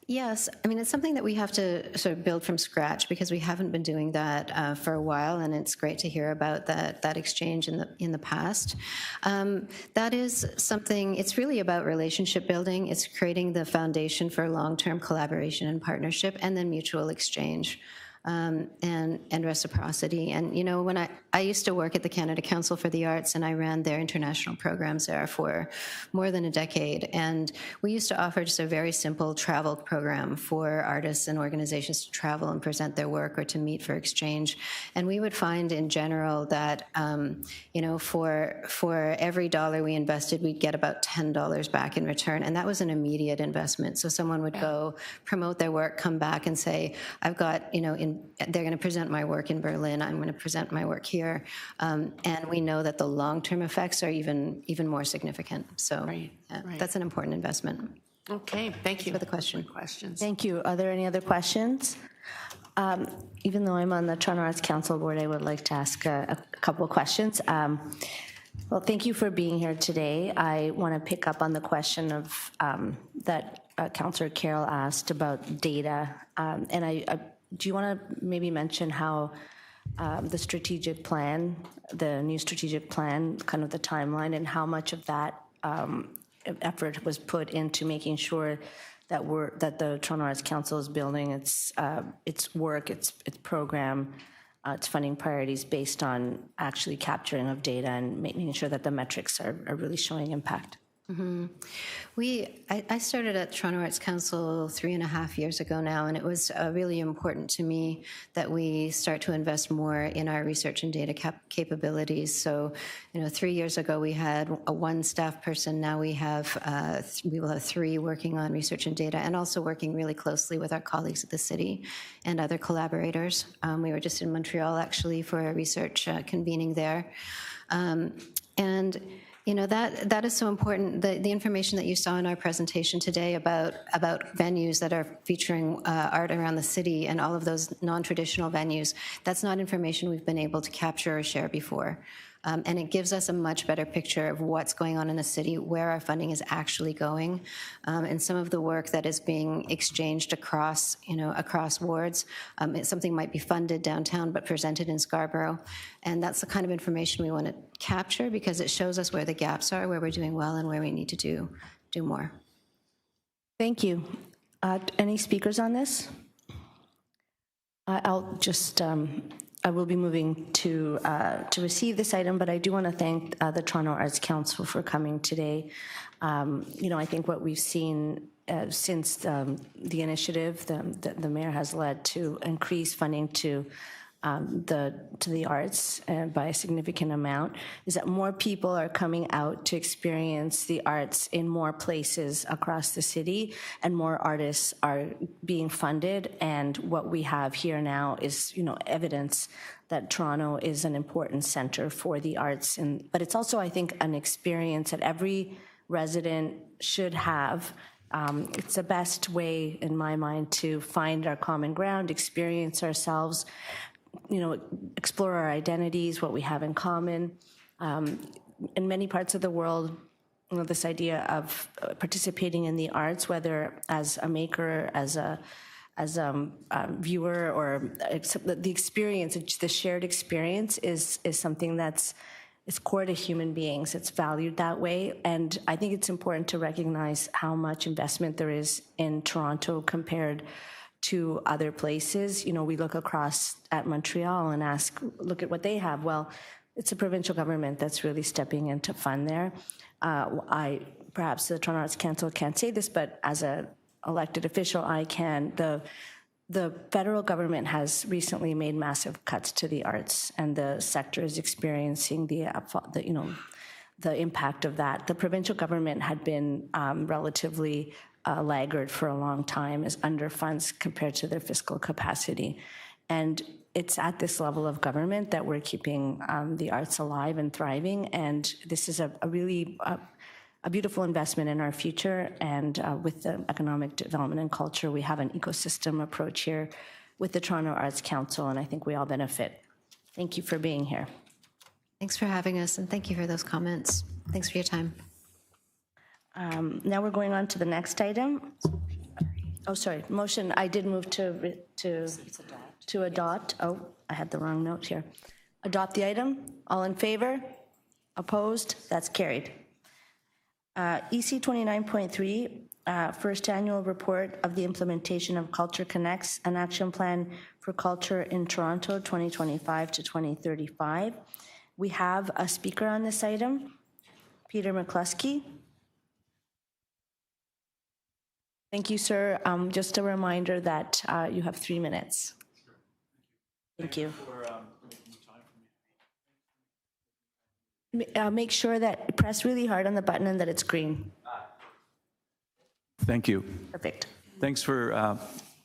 Yes. I mean, it's something that we have to sort of build from scratch because we haven't been doing that for a while, and it's great to hear about that exchange in the past. That is something, it's really about relationship building. It's creating the foundation for long-term collaboration and partnership and then mutual exchange. and reciprocity. And, you know, when I used to work at the Canada Council for the Arts, and I ran their international programs there for more than a decade. And we used to offer just a very simple travel program for artists and organizations to travel and present their work or to meet for exchange. And we would find in general that, you know, for every dollar we invested, we'd get about $10 back in return. And that was an immediate investment. So someone would go promote their work, come back and say, I've got, you know, they're going to present my work in Berlin, I'm going to present my work here. And we know that the long-term effects are even more significant. So that's an important investment. Okay, thank you for the question. Questions. Thank you. Are there any other questions? Even though I'm on the Toronto Arts Council board, I would like to ask a couple of questions. Well, thank you for being here today. I want to pick up on the question of that Councillor Carroll asked about data. And do you want to maybe mention how the strategic plan, the new strategic plan, kind of the timeline, and how much of that effort was put into making sure that the Toronto Arts Council is building its work, its program, its funding priorities based on actually capturing of data and making sure that the metrics are really showing impact? Mm-hmm. I started at Toronto Arts Council 3.5 years ago now, and it was really important to me that we start to invest more in our research and data capabilities. So, you know, 3 years ago we had one staff person. Now we will have 3 working on research and data, and also working really closely with our colleagues at the city and other collaborators. We were just in Montreal actually for a research convening there, and. You know, that is so important. The information that you saw in our presentation today about venues that are featuring art around the city and all of those non-traditional venues, that's not information we've been able to capture or share before. And it gives us a much better picture of what's going on in the city, where our funding is actually going, and some of the work that is being exchanged across wards. Something might be funded downtown but presented in Scarborough, and that's the kind of information we want to capture because it shows us where the gaps are, where we're doing well, and where we need to do more. Thank you. Any speakers on this? I'll just. I will be moving to receive this item, but I do want to thank the Toronto Arts Council for coming today. You know, I think what we've seen since the initiative the mayor has led to increase funding to the arts by a significant amount is that more people are coming out to experience the arts in more places across the city, and more artists are being funded. And what we have here now is, you know, evidence that Toronto is an important center for the arts. But it's also, I think, an experience that every resident should have. It's the best way, in my mind, to find our common ground, experience ourselves, you know, explore our identities, what we have in common. In many parts of the world, you know, this idea of participating in the arts, whether as a maker, as a viewer, or the experience, the shared experience is something that's core to human beings. It's valued that way. And I think it's important to recognize how much investment there is in Toronto compared to other places. You know, we look across at Montreal and look at what they have. Well, it's the provincial government that's really stepping in to fund there. Perhaps the Toronto Arts Council can't say this, but as an elected official, I can. The federal government has recently made massive cuts to the arts, and the sector is experiencing the impact of that. The provincial government had been relatively laggard for a long time, as underfunds compared to their fiscal capacity. And it's at this level of government that we're keeping the arts alive and thriving. And this is a really beautiful investment in our future. And with the economic development and culture, we have an ecosystem approach here with the Toronto Arts Council, and I think we all benefit. Thank you for being here. Thanks for having us, and thank you for those comments. Thanks for your time. Now we're going on to the next item. Oh, sorry, motion. I did move to adopt. Oh, I had the wrong note here. Adopt the item. All in favor? Opposed? That's carried. EC 29.3, first annual report of the implementation of Culture Connects, an action plan for culture in Toronto 2025 to 2035. We have a speaker on this item, Peter McCluskey. Thank you, sir. Just a reminder that you have 3 minutes. Thank you. Make sure that press really hard on the button and that it's green. Thank you. Perfect. Thanks for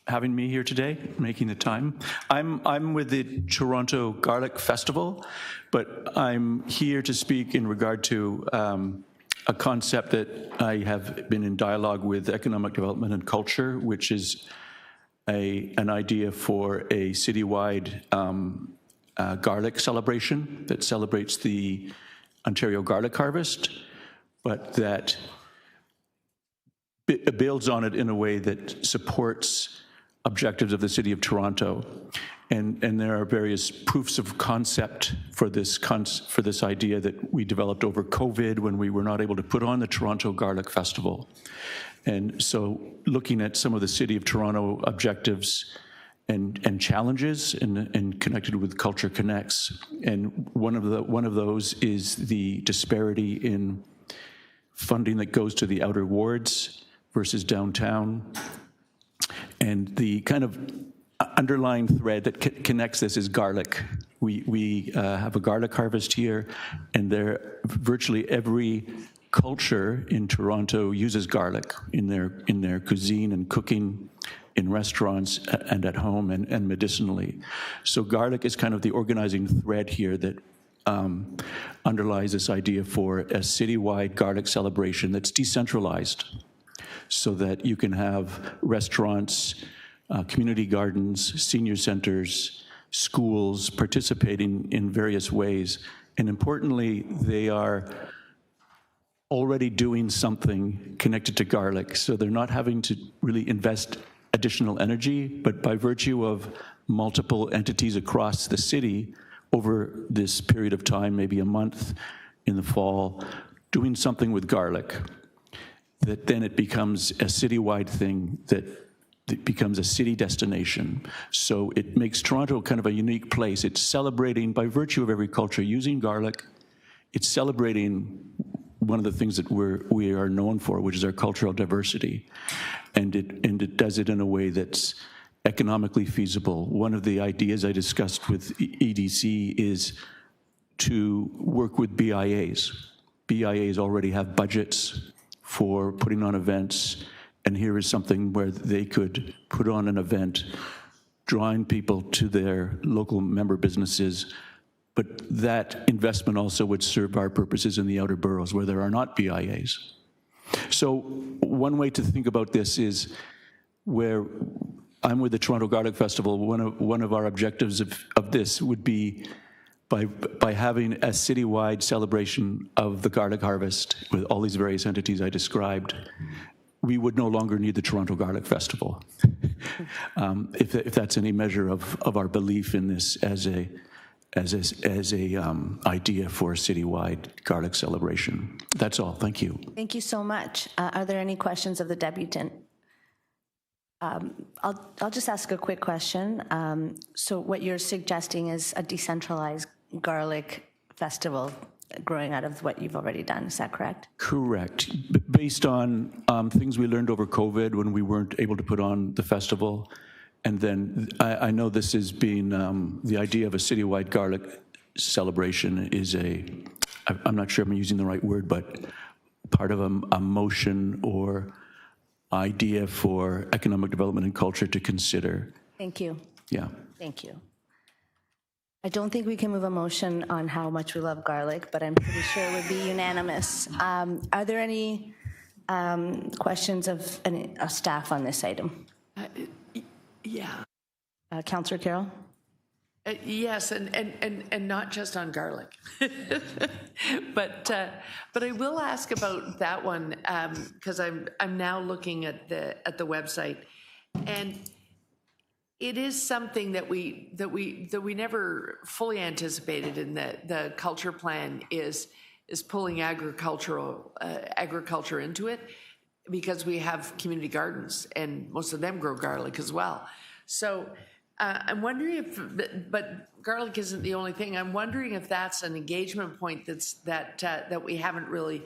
having me here today, making the time. I'm with the Toronto Garlic Festival, but I'm here to speak in regard to a concept that I have been in dialogue with Economic Development and Culture, which is an idea for a citywide garlic celebration that celebrates the Ontario garlic harvest, but that builds on it in a way that supports objectives of the City of Toronto. And there are various proofs of concept for this idea that we developed over COVID when we were not able to put on the Toronto Garlic Festival. And so looking at some of the City of Toronto objectives and challenges and connected with Culture Connects. And one of those is the disparity in funding that goes to the outer wards versus downtown. And the kind of underlying thread that connects this is garlic. We have a garlic harvest here, and virtually every culture in Toronto uses garlic in their cuisine and cooking, in restaurants and at home and medicinally. So garlic is kind of the organizing thread here that underlies this idea for a citywide garlic celebration that's decentralized, so that you can have restaurants, community gardens, senior centers, schools participating in various ways. And importantly, they are already doing something connected to garlic. So they're not having to really invest additional energy, but by virtue of multiple entities across the city over this period of time, maybe a month in the fall, doing something with garlic, that then it becomes a citywide thing that it becomes a city destination. So it makes Toronto kind of a unique place. It's celebrating, by virtue of every culture using garlic, it's celebrating one of the things that we are known for, which is our cultural diversity. And it does it in a way that's economically feasible. One of the ideas I discussed with EDC is to work with BIAs. BIAs already have budgets for putting on events, and here is something where they could put on an event, drawing people to their local member businesses, but that investment also would serve our purposes in the outer boroughs where there are not BIAs. So one way to think about this is, where I'm with the Toronto Garlic Festival, one of our objectives of this would be by having a citywide celebration of the garlic harvest with all these various entities I described, we would no longer need the Toronto Garlic Festival. If that's any measure of our belief in this as a idea for a citywide garlic celebration. That's all. Thank you. Thank you so much. Are there any questions of the debutant? I'll just ask a quick question. So what you're suggesting is a decentralized garlic festival growing out of what you've already done. Is that correct? Correct. Based on things we learned over COVID when we weren't able to put on the festival. And then I know this has been, the idea of a citywide garlic celebration is I'm not sure I'm using the right word, but part of a motion or idea for economic development and culture to consider. Thank you. Yeah. Thank you. I don't think we can move a motion on how much we love garlic, but I'm pretty sure it would be unanimous. Are there any questions of staff on this item? Yeah. Councillor Carroll? Yes, and not just on garlic, but I will ask about that one because I'm now looking at the website, and it is something that we never fully anticipated in the culture plan is pulling agriculture into it. because we have community gardens, and most of them grow garlic as well. So I'm wondering if, but garlic isn't the only thing. I'm wondering if that's an engagement point that we haven't really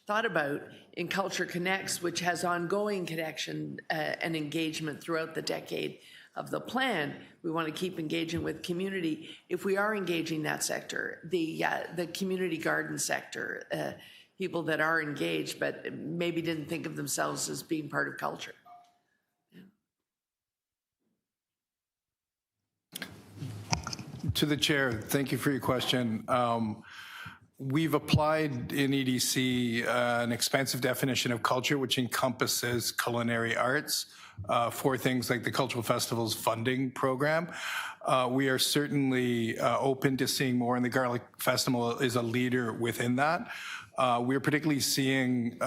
thought about in Culture Connects, which has ongoing connection and engagement throughout the decade of the plan. We want to keep engaging with community. If we are engaging that sector, the community garden sector, people that are engaged but maybe didn't think of themselves as being part of culture. To the chair, thank you for your question. We've applied in EDC an expansive definition of culture, which encompasses culinary arts for things like the Cultural Festivals funding program. We are certainly open to seeing more, and the Garlic Festival is a leader within that. We're particularly seeing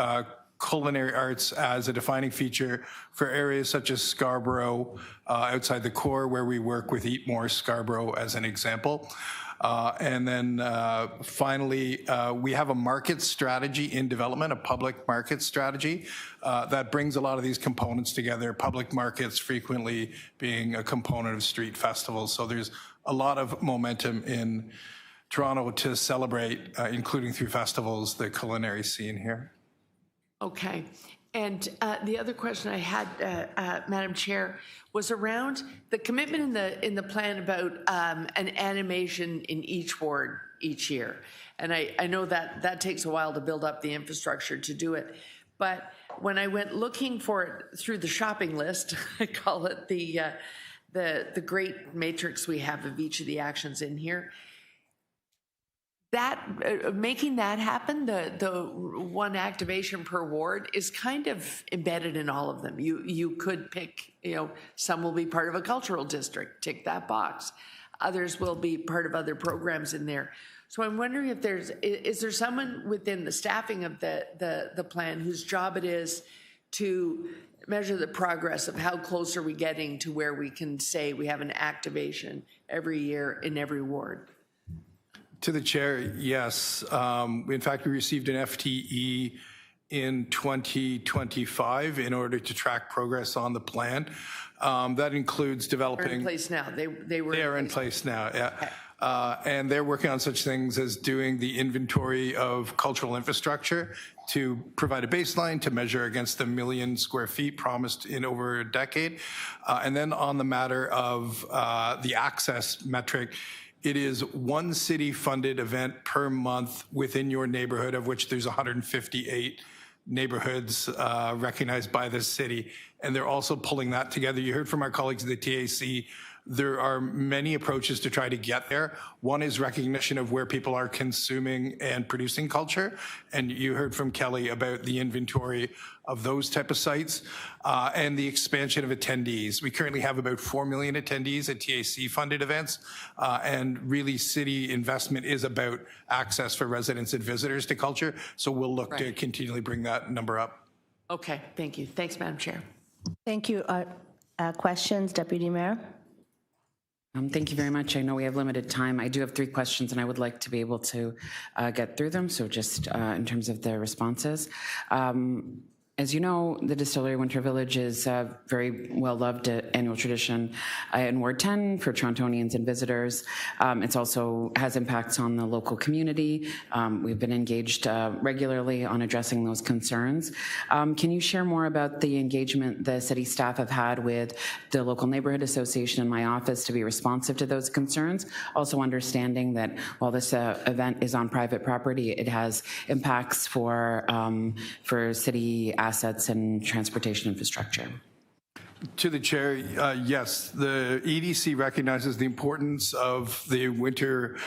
culinary arts as a defining feature for areas such as Scarborough, outside the core, where we work with Eat More Scarborough as an example. And then finally, we have a market strategy in development, a public market strategy that brings a lot of these components together, public markets frequently being a component of street festivals. So there's a lot of momentum in Toronto to celebrate, including through festivals, the culinary scene here. Okay. And the other question I had, Madam Chair, was around the commitment in the plan about an animation in each ward each year. And I know that takes a while to build up the infrastructure to do it. But when I went looking for it through the shopping list, I call it the great matrix we have of each of the actions in here, that making that happen, the one activation per ward is kind of embedded in all of them. You could pick, some will be part of a cultural district, tick that box. Others will be part of other programs in there. So I'm wondering if is there someone within the staffing of the plan whose job it is to measure the progress of how close are we getting to where we can say we have an activation every year in every ward? To the chair, yes. In fact, we received an FTE in 2025 in order to track progress on the plan. That includes developing... They're in place now. They are in place now, yeah. Okay. And they're working on such things as doing the inventory of cultural infrastructure to provide a baseline to measure against the 1 million square feet promised in over a decade. And then on the matter of the access metric, it is one city-funded event per month within your neighborhood, of which there's 158 neighborhoods recognized by the city. And they're also pulling that together. You heard from our colleagues at the TAC, there are many approaches to try to get there. One is recognition of where people are consuming and producing culture. And you heard from Kelly about the inventory of those type of sites and the expansion of attendees. We currently have about 4 million attendees at TAC funded events. And really city investment is about access for residents and visitors to culture. So we'll look to continually bring that number up. Okay, thank you. Thanks, Madam Chair. Thank you. Questions, Deputy Mayor? Thank you very much. I know we have limited time. I do have 3 questions, and I would like to be able to get through them. So just in terms of the responses. As you know, the Distillery Winter Village is a very well-loved annual tradition in Ward 10 for Torontonians and visitors. It also has impacts on the local community. We've been engaged regularly on addressing those concerns. Can you share more about the engagement the city staff have had with the local neighborhood association in my office to be responsive to those concerns? Also understanding that while this event is on private property, it has impacts for city assets and transportation infrastructure. To the chair, yes, the EDC recognizes the importance of the winter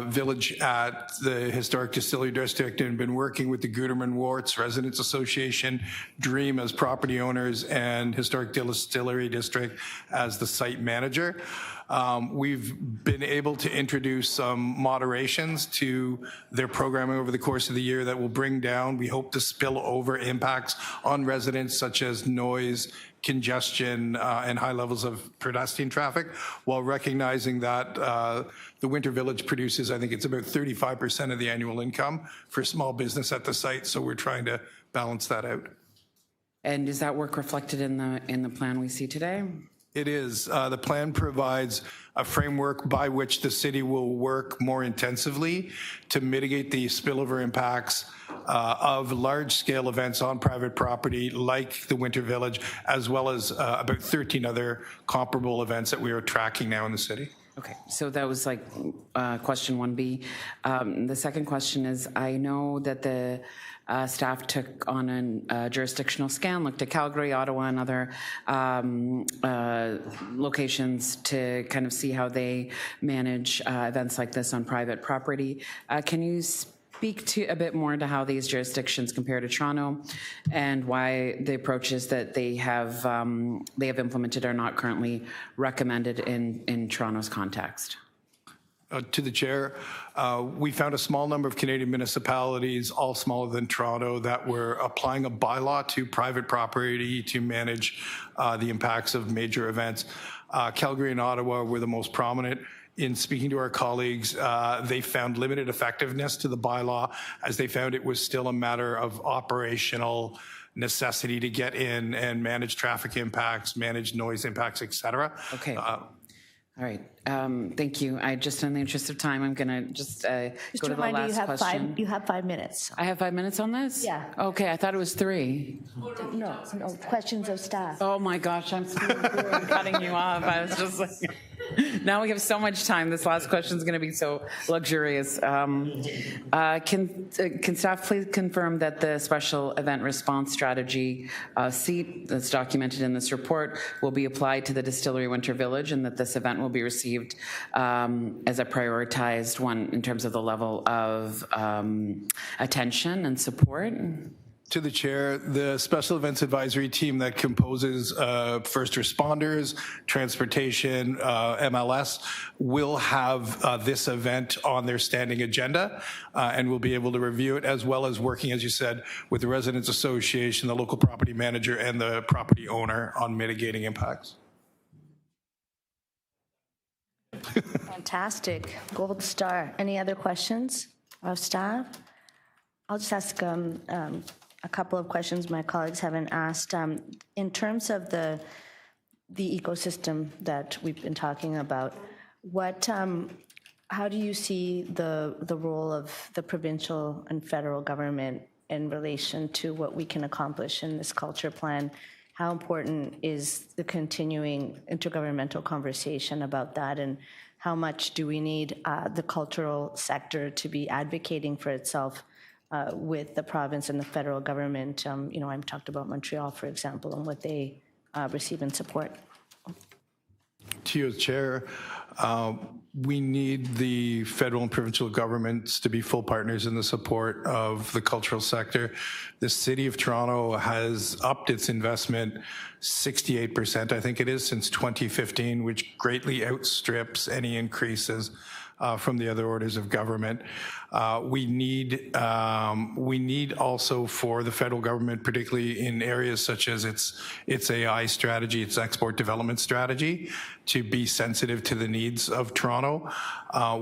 village at the Historic Distillery District and been working with the Guterman Warts Residents Association, DREAM as property owners, and Historic Distillery District as the site manager. We've been able to introduce some moderations to their programming over the course of the year that will bring down, we hope to spill over impacts on residents such as noise, congestion, and high levels of pedestrian traffic, while recognizing that the Winter Village produces, I think it's about 35% of the annual income for small business at the site, so we're trying to balance that out. And is that work reflected in the plan we see today? It is. The plan provides a framework by which the city will work more intensively to mitigate the spillover impacts of large-scale events on private property like the Winter Village, as well as about 13 other comparable events that we are tracking now in the city. Okay, so that was like question 1B. The second question is, I know that the staff took on a jurisdictional scan, looked at Calgary, Ottawa, and other locations to kind of see how they manage events like this on private property. Can you speak to a bit more to how these jurisdictions compare to Toronto and why the approaches that they have implemented are not currently recommended in Toronto's context? To the chair, we found a small number of Canadian municipalities, all smaller than Toronto, that were applying a bylaw to private property to manage the impacts of major events. Calgary and Ottawa were the most prominent. In speaking to our colleagues, they found limited effectiveness to the bylaw, as they found it was still a matter of operational necessity to get in and manage traffic impacts, manage noise impacts, et cetera. Okay. All right. Thank you. Just in the interest of time, I'm going to just go to the last question. You have 5 minutes. I have 5 minutes on this? Yeah. Okay, I thought it was 3. No, questions of staff. Oh my gosh, I'm cutting you off. I was just like, now we have so much time. This last question is going to be so luxurious. Can staff please confirm that the special event response strategy seat that's documented in this report will be applied to the Distillery Winter Village, and that this event will be received as a prioritized one in terms of the level of attention and support? To the chair, the Special Events Advisory Team that composes first responders, transportation, MLS, will have this event on their standing agenda and will be able to review it, as well as working, as you said, with the Residents Association, the local property manager, and the property owner on mitigating impacts. Fantastic. Gold star. Any other questions of staff? I'll just ask a couple of questions my colleagues haven't asked. In terms of the ecosystem that we've been talking about, how do you see the role of the provincial and federal government in relation to what we can accomplish in this culture plan? How important is the continuing intergovernmental conversation about that, and how much do we need the cultural sector to be advocating for itself with the province and the federal government? I've talked about Montreal, for example, and what they receive in support. To you as chair, we need the federal and provincial governments to be full partners in the support of the cultural sector. The City of Toronto has upped its investment 68%, I think it is, since 2015, which greatly outstrips any increases from the other orders of government. We need also for the federal government, particularly in areas such as its AI strategy, its export development strategy, to be sensitive to the needs of Toronto.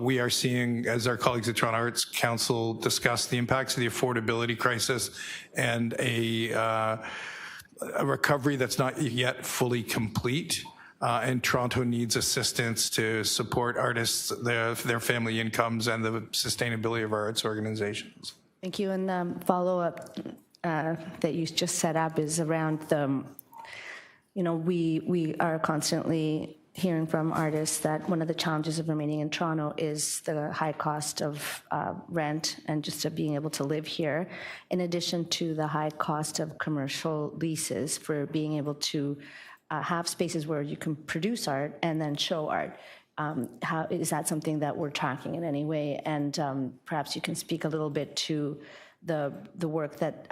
We are seeing, as our colleagues at Toronto Arts Council discuss, the impacts of the affordability crisis and a recovery that's not yet fully complete. And Toronto needs assistance to support artists, their family incomes, and the sustainability of our arts organizations. Thank you. And the follow-up that you just set up is around we are constantly hearing from artists that one of the challenges of remaining in Toronto is the high cost of rent and just of being able to live here, in addition to the high cost of commercial leases for being able to have spaces where you can produce art and then show art. How is that something that we're tracking in any way? And perhaps you can speak a little bit to the work that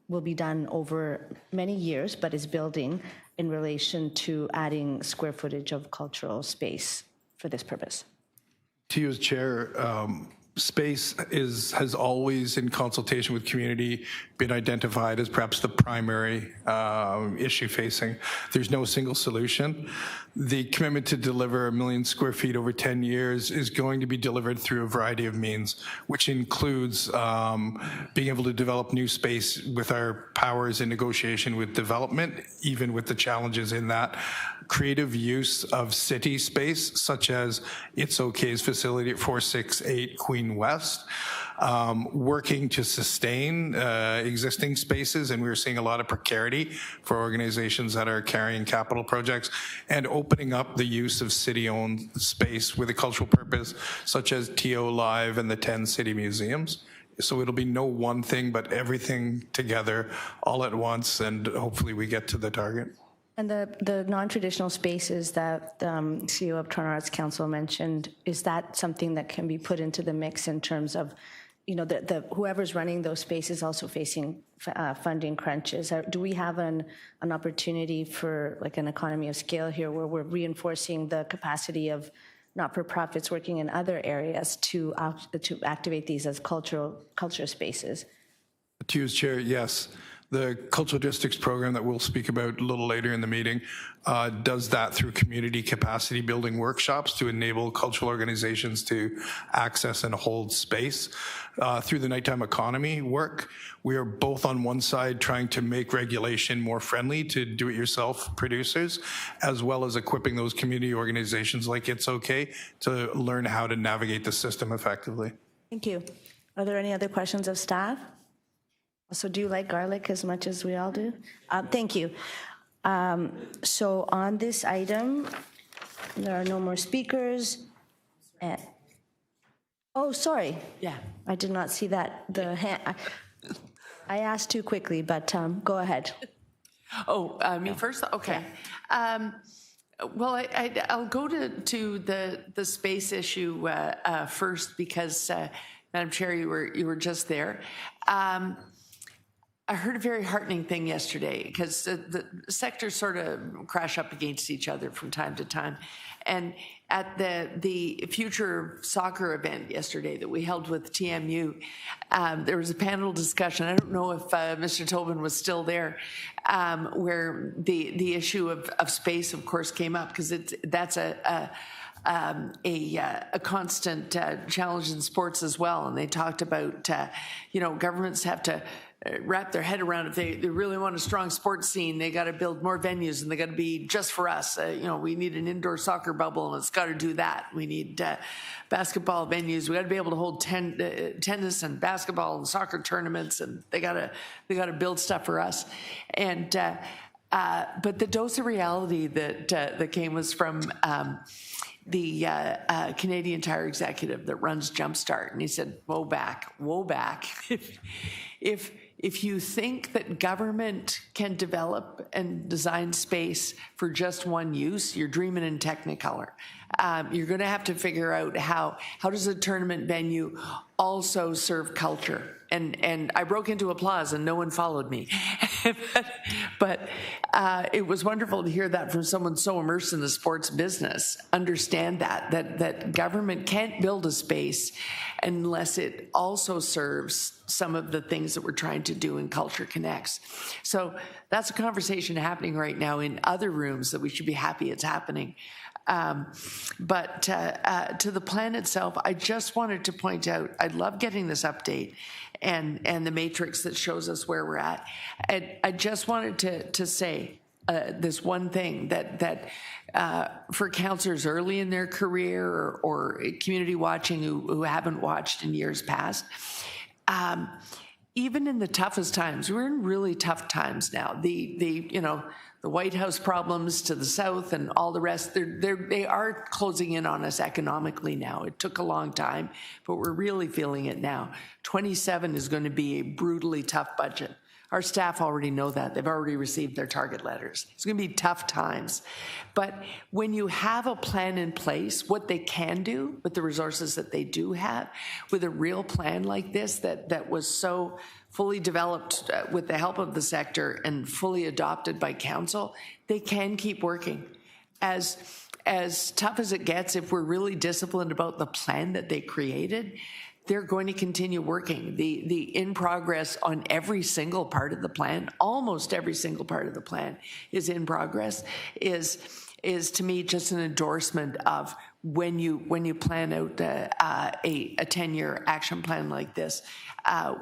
will be done over many years, but is building in relation to adding square footage of cultural space for this purpose. To you as chair, space has always, in consultation with community, been identified as perhaps the primary issue facing. There's no single solution. The commitment to deliver 1 million square feet over 10 years is going to be delivered through a variety of means, which includes being able to develop new space with our powers in negotiation with development, even with the challenges in that. Creative use of city space, such as It's OK's facility at 468 Queen West, working to sustain existing spaces, and we're seeing a lot of precarity for organizations that are carrying capital projects, and opening up the use of city-owned space with a cultural purpose, such as TO Live and the 10 city museums. So it'll be no one thing, but everything together all at once, and hopefully we get to the target. And the non-traditional spaces that CEO of Toronto Arts Council mentioned, is that something that can be put into the mix in terms of, you know, whoever's running those spaces also facing funding crunches? Do we have an opportunity for like an economy of scale here where we're reinforcing the capacity of not-for-profits working in other areas to activate these as culture spaces? To use Chair, yes. The Cultural Districts program that we'll speak about a little later in the meeting does that through community capacity building workshops to enable cultural organizations to access and hold space. Through the nighttime economy work, we are both on one side trying to make regulation more friendly to do-it-yourself producers, as well as equipping those community organizations like It's OK to learn how to navigate the system effectively. Thank you. Are there any other questions of staff? So do you like garlic as much as we all do? Thank you. So on this item, there are no more speakers. Oh, sorry. Yeah. I did not see that. The hand. I asked too quickly, but go ahead. Oh, me first? Okay. Well, I'll go to the space issue first because, Madam Chair, you were just there. I heard a very heartening thing yesterday because the sectors sort of crash up against each other from time to time. And at the future soccer event yesterday that we held with TMU, there was a panel discussion. I don't know if Mr. Tobin was still there, where the issue of space, of course, came up because that's a constant challenge in sports as well. And they talked about, governments have to wrap their head around if they really want a strong sports scene, they got to build more venues and they got to be just for us. We need an indoor soccer bubble and it's got to do that. We need basketball venues. We got to be able to hold tennis and basketball and soccer tournaments, and they got to build stuff for us. And but the dose of reality that came was from the Canadian Tire executive that runs Jumpstart, and he said, woe back. If you think that government can develop and design space for just one use, you're dreaming in Technicolor. You're going to have to figure out how does a tournament venue also serve culture? And I broke into applause and no one followed me. but it was wonderful to hear that from someone so immersed in the sports business, understand that government can't build a space unless it also serves some of the things that we're trying to do in Culture Connects. So that's a conversation happening right now in other rooms that we should be happy it's happening. But to the plan itself, I just wanted to point out, I love getting this update and the matrix that shows us where we're at. And I just wanted to say this one thing that for counselors early in their career or community watching who haven't watched in years past, even in the toughest times, we're in really tough times now. The White House problems to the south and all the rest, they are closing in on us economically now. It took a long time, but we're really feeling it now. 27 is going to be a brutally tough budget. Our staff already know that. They've already received their target letters. It's going to be tough times. But when you have a plan in place, what they can do with the resources that they do have, with a real plan like this that was so fully developed with the help of the sector and fully adopted by council, they can keep working. As tough as it gets, if we're really disciplined about the plan that they created, they're going to continue working. The in progress on every single part of the plan, almost every single part of the plan is in progress, is to me just an endorsement of when you plan out a 10-year action plan like this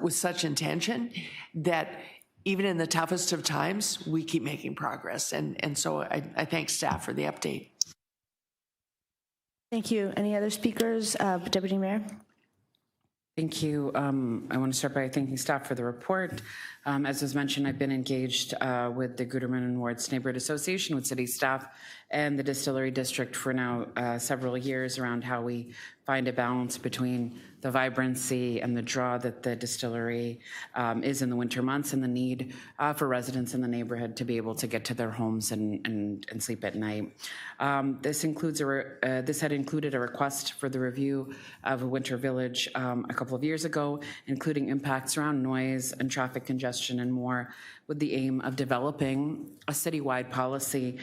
with such intention, that even in the toughest of times, we keep making progress. And so I thank staff for the update. Thank you. Any other speakers? Deputy Mayor? Thank you. I want to start by thanking staff for the report. As was mentioned, I've been engaged with the Guterman and Ward's Neighbourhood Association, with city staff and the Distillery District for now several years around how we find a balance between the vibrancy and the draw that the distillery is in the winter months, and the need for residents in the neighborhood to be able to get to their homes and sleep at night. This had included a request for the review of a winter village a couple of years ago, including impacts around noise and traffic congestion and more, with the aim of developing a citywide policy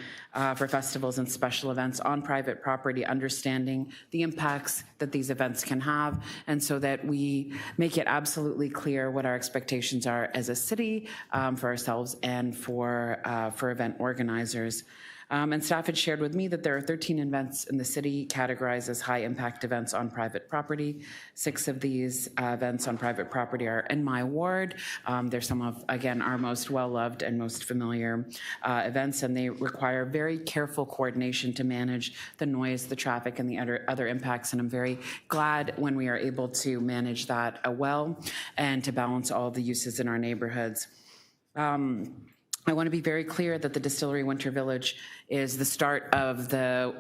for festivals and special events on private property, understanding the impacts that these events can have, and so that we make it absolutely clear what our expectations are as a city for ourselves and for event organizers. And staff had shared with me that there are 13 events in the city categorized as high-impact events on private property. 6 of these events on private property are in my ward. They're some of, again, our most well-loved and most familiar events, and they require very careful coordination to manage the noise, the traffic, and the other impacts. And I'm very glad when we are able to manage that well and to balance all the uses in our neighborhoods. I want to be very clear that the Distillery Winter Village is the start of the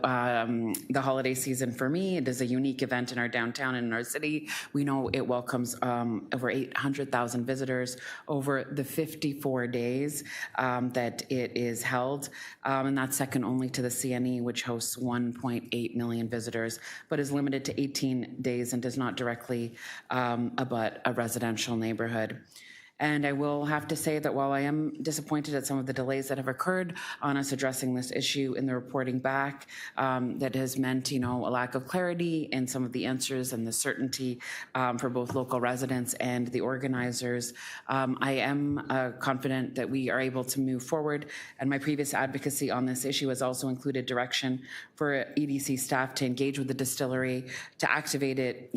holiday season for me. It is a unique event in our downtown and in our city. We know it welcomes over 800,000 visitors over the 54 days that it is held. And that's second only to the CNE, which hosts 1.8 million visitors, but is limited to 18 days and does not directly abut a residential neighborhood. And I will have to say that while I am disappointed at some of the delays that have occurred on us addressing this issue in the reporting back, that has meant, a lack of clarity in some of the answers and the certainty for both local residents and the organizers, I am confident that we are able to move forward. And my previous advocacy on this issue has also included direction for EDC staff to engage with the distillery, to activate it,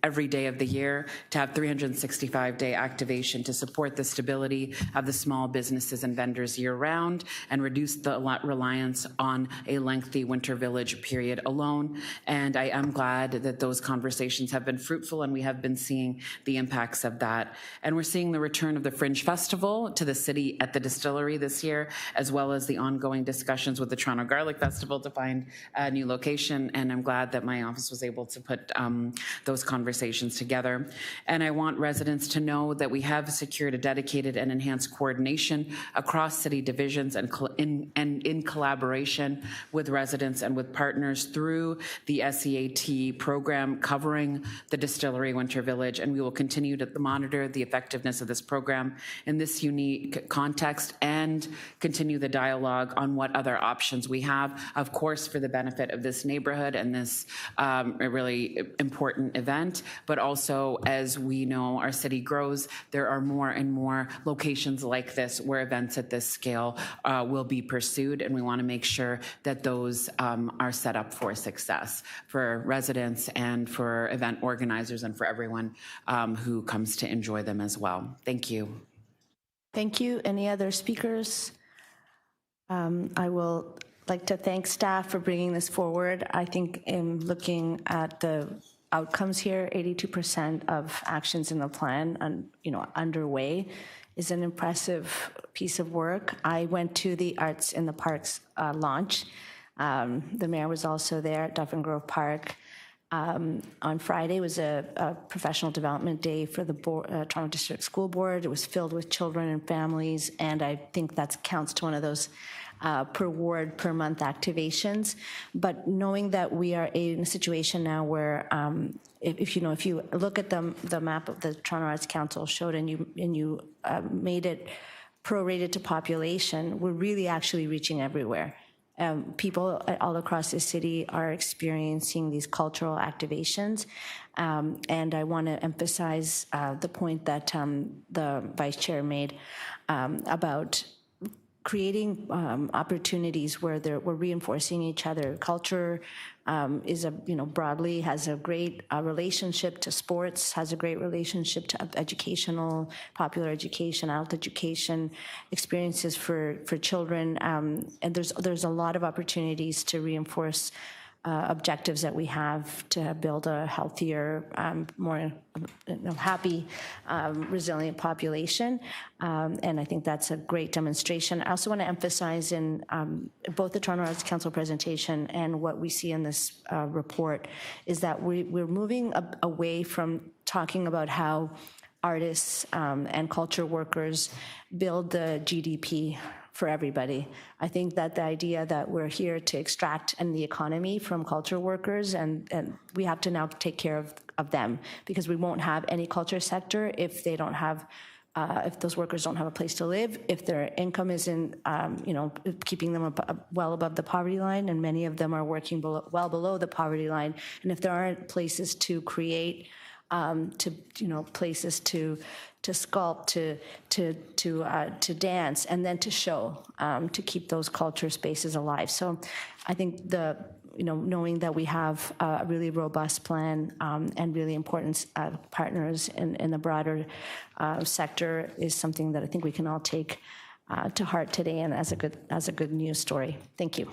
every day of the year, to have 365-day activation to support the stability of the small businesses and vendors year-round and reduce the reliance on a lengthy winter village period alone. And I am glad that those conversations have been fruitful and we have been seeing the impacts of that. And we're seeing the return of the Fringe Festival to the city at the distillery this year, as well as the ongoing discussions with the Toronto Garlic Festival to find a new location. And I'm glad that my office was able to put those conversations together. And I want residents to know that we have secured a dedicated and enhanced coordination across city divisions and in collaboration with residents and with partners through the SEAT program covering the Distillery Winter Village. And we will continue to monitor the effectiveness of this program in this unique context and continue the dialogue on what other options we have, of course, for the benefit of this neighborhood and this really important event. But also, as we know, our city grows, there are more and more locations like this where events at this scale will be pursued, and we want to make sure that those are set up for success for residents and for event organizers and for everyone who comes to enjoy them as well. Thank you. Thank you. Any other speakers? I will like to thank staff for bringing this forward. I think in looking at the outcomes here, 82% of actions in the plan underway is an impressive piece of work. I went to the Arts in the Parks launch. The mayor was also there at Duffin Grove Park. On Friday was a professional development day for the Toronto District School Board. It was filled with children and families, and I think that counts to one of those per ward, per month activations. But knowing that we are in a situation now where if you look at the map of the Toronto Arts Council showed and you made it prorated to population, we're really actually reaching everywhere. People all across the city are experiencing these cultural activations. And I want to emphasize the point that the Vice Chair made about creating opportunities where we're reinforcing each other. Culture is broadly has a great relationship to sports, has a great relationship to educational, popular education, adult education, experiences for children, and there's a lot of opportunities to reinforce objectives that we have to build a healthier, more happy, resilient population. And I think that's a great demonstration. I also want to emphasize in both the Toronto Arts Council presentation and what we see in this report is that we're moving away from talking about how artists and culture workers build the GDP for everybody. I think that the idea that we're here to extract in the economy from culture workers, and we have to now take care of them, because we won't have any culture sector if they don't have, if those workers don't have a place to live, if their income isn't, keeping them well above the poverty line, and many of them are working well below the poverty line, and if there aren't places to create, places to sculpt, to dance, and then to show, to keep those culture spaces alive. So I think knowing that we have a really robust plan and really important partners in the broader sector is something that I think we can all take to heart today, and as a good news story. Thank you.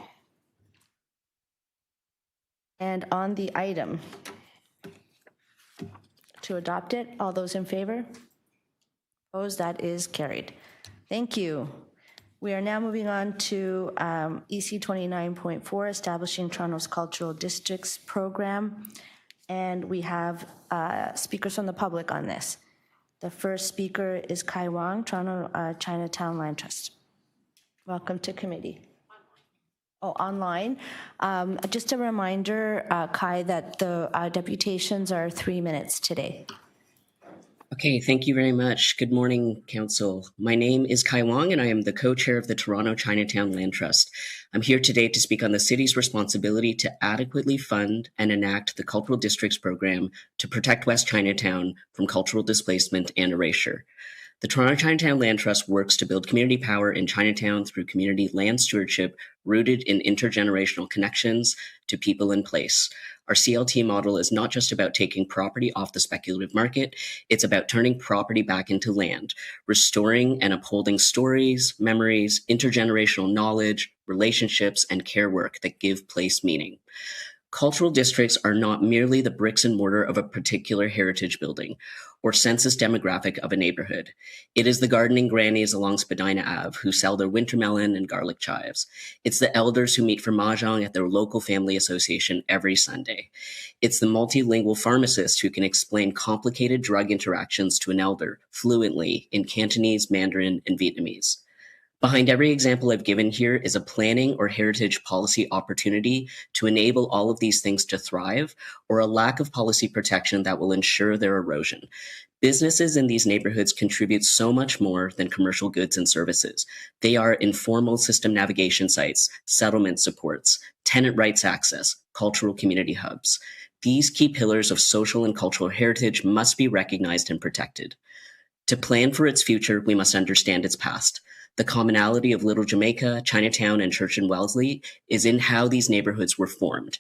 And on the item to adopt it, all those in favor? Opposed? That is carried. Thank you. We are now moving on to EC 29.4, Establishing Toronto's Cultural Districts Program. And we have speakers from the public on this. The first speaker is Kai Wang, Toronto Chinatown Land Trust. Welcome to committee. Oh, online. Just a reminder, Kai, that the deputations are 3 minutes today. Okay, thank you very much. Good morning, Council. My name is Kai Wang, and I am the co-chair of the Toronto Chinatown Land Trust. I'm here today to speak on the city's responsibility to adequately fund and enact the Cultural Districts Program to protect West Chinatown from cultural displacement and erasure. The Toronto Chinatown Land Trust works to build community power in Chinatown through community land stewardship rooted in intergenerational connections to people and place. Our CLT model is not just about taking property off the speculative market, it's about turning property back into land, restoring and upholding stories, memories, intergenerational knowledge, relationships, and care work that give place meaning. Cultural districts are not merely the bricks and mortar of a particular heritage building or census demographic of a neighborhood. It is the gardening grannies along Spadina Ave who sell their winter melon and garlic chives. It's the elders who meet for mahjong at their local family association every Sunday. It's the multilingual pharmacist who can explain complicated drug interactions to an elder fluently in Cantonese, Mandarin, and Vietnamese. Behind every example I've given here is a planning or heritage policy opportunity to enable all of these things to thrive, or a lack of policy protection that will ensure their erosion. Businesses in these neighborhoods contribute so much more than commercial goods and services. They are informal system navigation sites, settlement supports, tenant rights access, cultural community hubs. These key pillars of social and cultural heritage must be recognized and protected. To plan for its future, we must understand its past. The commonality of Little Jamaica, Chinatown, and Church and Wellesley is in how these neighborhoods were formed,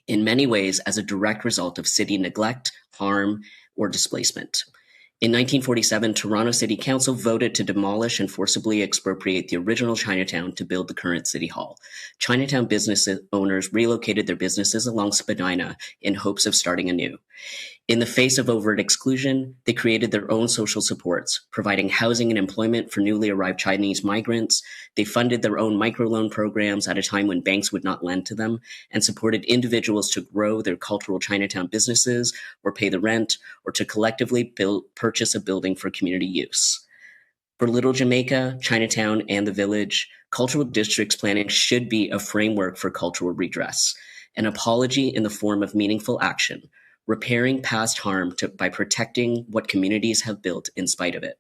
in many ways as a direct result of city neglect, harm, or displacement. In 1947, Toronto City Council voted to demolish and forcibly expropriate the original Chinatown to build the current City Hall. Chinatown business owners relocated their businesses along Spadina in hopes of starting anew. In the face of overt exclusion, they created their own social supports, providing housing and employment for newly arrived Chinese migrants. They funded their own microloan programs at a time when banks would not lend to them, and supported individuals to grow their cultural Chinatown businesses, or pay the rent, or to collectively purchase a building for community use. For Little Jamaica, Chinatown, and the Village, cultural districts planning should be a framework for cultural redress, an apology in the form of meaningful action, repairing past harm by protecting what communities have built in spite of it.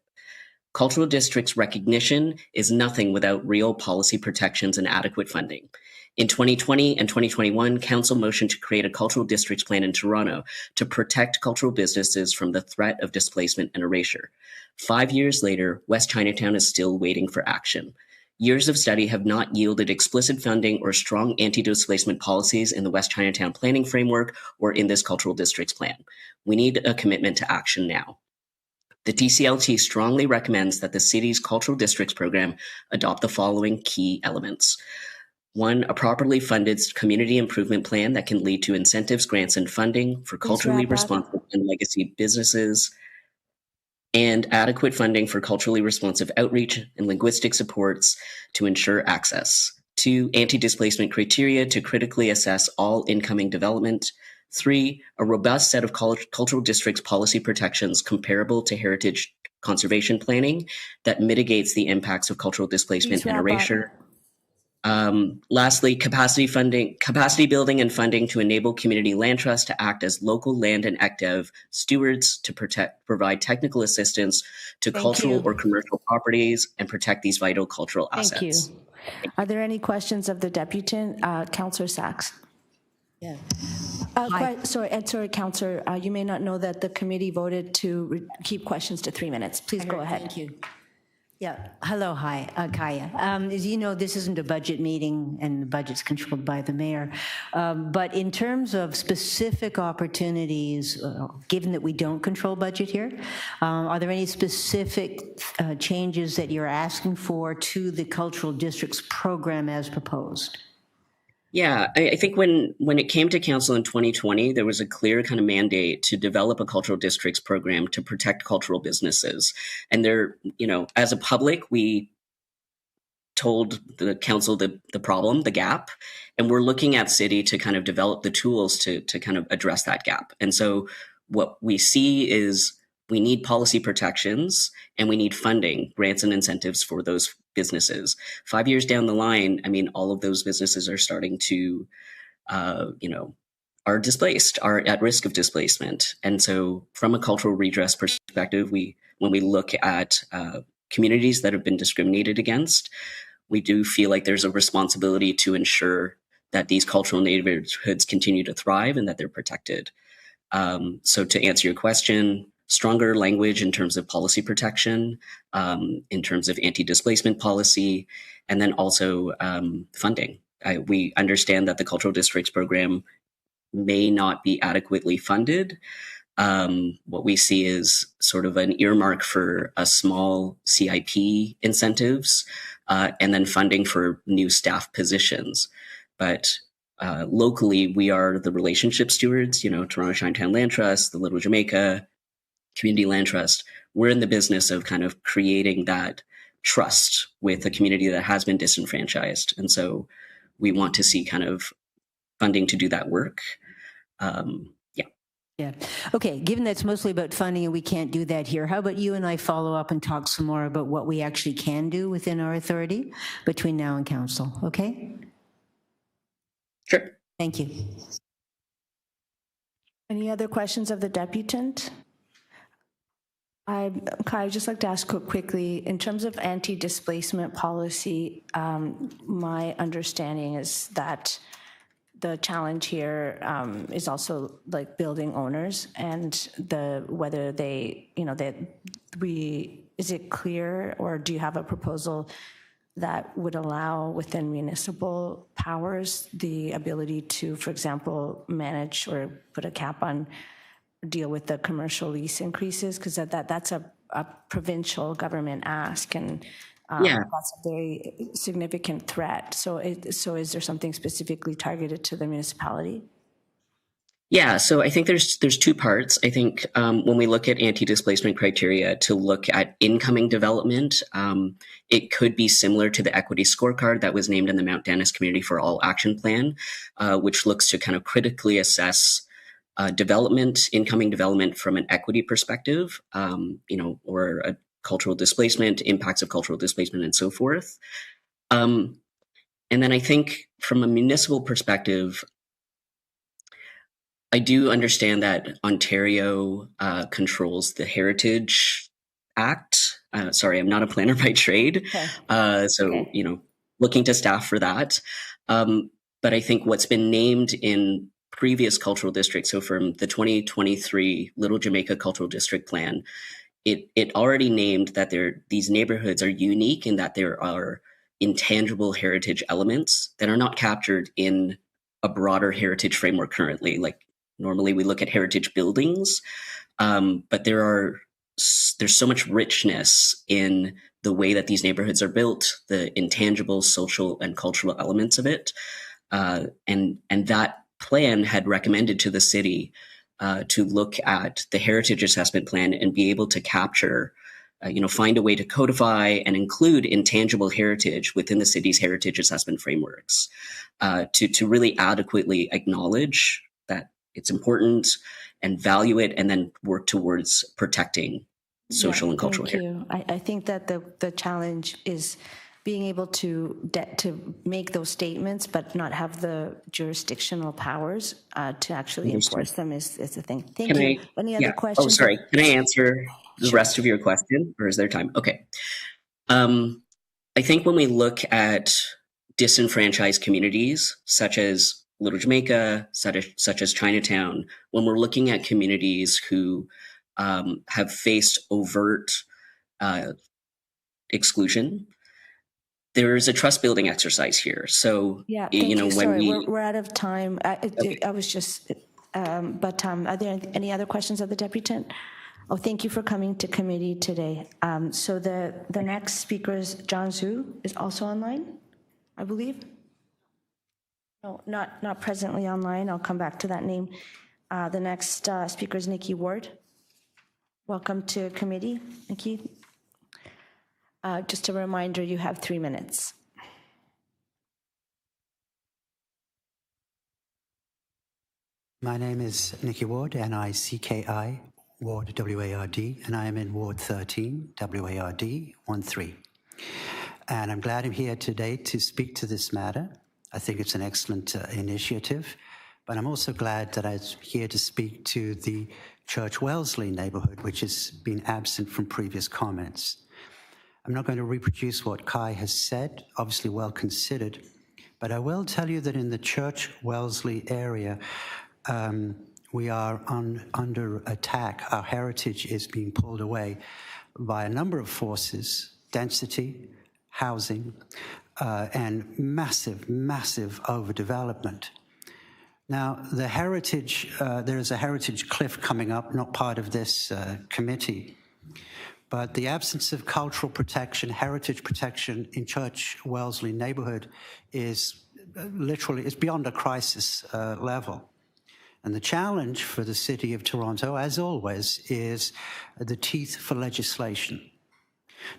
Cultural districts recognition is nothing without real policy protections and adequate funding. In 2020 and 2021, Council motioned to create a cultural districts plan in Toronto to protect cultural businesses from the threat of displacement and erasure. 5 years later, West Chinatown is still waiting for action. Years of study have not yielded explicit funding or strong anti-displacement policies in the West Chinatown planning framework or in this cultural districts plan. We need a commitment to action now. The TCLT strongly recommends that the city's cultural districts program adopt the following key elements. 1, a properly funded community improvement plan that can lead to incentives, grants, and funding for culturally responsive and legacy businesses, and adequate funding for culturally responsive outreach and linguistic supports to ensure access. 2, anti-displacement criteria to critically assess all incoming development. 3, a robust set of cultural districts policy protections comparable to heritage conservation planning that mitigates the impacts of cultural displacement and erasure. Lastly, capacity building and funding to enable community land trusts to act as local land and ECDEV stewards to provide technical assistance to cultural or commercial properties and protect these vital cultural assets. Thank you. Are there any questions of the deputant? Councillor Sachs. Yeah. Sorry, Councillor, you may not know that the committee voted to keep questions to 3 minutes. Please go ahead. Thank you. Yeah, hello, hi, Kaya. As you know, this isn't a budget meeting and the budget's controlled by the mayor. But in terms of specific opportunities, given that we don't control budget here, are there any specific changes that you're asking for to the cultural districts program as proposed? Yeah, I think when it came to council in 2020, there was a clear kind of mandate to develop a cultural districts program to protect cultural businesses. And there, as a public, we told the council the problem, the gap, and we're looking at city to kind of develop the tools to kind of address that gap. And so what we see is we need policy protections and we need funding, grants and incentives for those businesses. 5 years down the line, I mean, all of those businesses are starting to, are displaced, are at risk of displacement. And so from a cultural redress perspective, when we look at communities that have been discriminated against, we do feel like there's a responsibility to ensure that these cultural neighborhoods continue to thrive and that they're protected. So to answer your question, stronger language in terms of policy protection, in terms of anti-displacement policy, and then also funding. We understand that the cultural districts program may not be adequately funded. What we see is sort of an earmark for a small CIP incentives, and then funding for new staff positions. But locally, we are the relationship stewards, Toronto Chinatown Land Trust, the Little Jamaica, Community Land Trust. We're in the business of kind of creating that trust with a community that has been disenfranchised. And so we want to see kind of funding to do that work. Yeah. Okay, given that it's mostly about funding and we can't do that here, how about you and I follow up and talk some more about what we actually can do within our authority between now and council, okay? Sure. Thank you. Any other questions of the deputant? I'd just like to ask quickly, in terms of anti-displacement policy, my understanding is that the challenge here is also like building owners and whether they, is it clear, or do you have a proposal that would allow within municipal powers the ability to, for example, manage or put a cap on, deal with the commercial lease increases? Because that's a provincial government ask, and that's a very significant threat. So is there something specifically targeted to the municipality? Yeah, so I think there's two parts. I think when we look at anti-displacement criteria to look at incoming development, it could be similar to the equity scorecard that was named in the Mount Dennis Community for All Action Plan, which looks to kind of critically assess incoming development from an equity perspective, or a cultural displacement, impacts of cultural displacement, and so forth. And then I think from a municipal perspective, I do understand that Ontario controls the Heritage Act, I'm not a planner by trade. So, you know, looking to staff for that. But I think what's been named in previous cultural districts, so from the 2023 Little Jamaica Cultural District Plan, it already named that these neighborhoods are unique in that there are intangible heritage elements that are not captured in a broader heritage framework currently. Like normally we look at heritage buildings, but there's so much richness in the way that these neighborhoods are built, the intangible social and cultural elements of it. And that plan had recommended to the city to look at the heritage assessment plan and be able to capture, find a way to codify and include intangible heritage within the city's heritage assessment frameworks, to really adequately acknowledge that it's important and value it, and then work towards protecting social and cultural heritage. Thank you. I think that the challenge is being able to make those statements, but not have the jurisdictional powers to actually enforce them is the thing. Thank you. Any other questions? Oh, sorry. Can I answer the rest of your question, or is there time? Okay. I think when we look at disenfranchised communities, such as Little Jamaica, such as Chinatown, when we're looking at communities who have faced overt exclusion, there is a trust building exercise here. So, yeah, we're out of time. I was just, but are there any other questions of the deputant? Oh, thank you for coming to committee today. So the next speaker is John Zhu, is also online, I believe. No, not presently online. I'll come back to that name. The next speaker is Nikki Ward. Welcome to committee, Nikki. Just a reminder, you have 3 minutes. My name is Nikki Ward, N-I-C-K-I, Ward, W-A-R-D, and I am in Ward 13, W-A-R-D, 13. And I'm glad I'm here today to speak to this matter. I think it's an excellent initiative, but I'm also glad that I'm here to speak to the Church Wellesley neighborhood, which has been absent from previous comments. I'm not going to reproduce what Kai has said, obviously well considered, but I will tell you that in the Church Wellesley area, we are under attack. Our heritage is being pulled away by a number of forces: density, housing, and massive overdevelopment. Now, the heritage, there is a heritage cliff coming up, not part of this committee. But the absence of cultural protection, heritage protection in Church Wellesley neighborhood is beyond a crisis level. And the challenge for the City of Toronto, as always, is the teeth for legislation.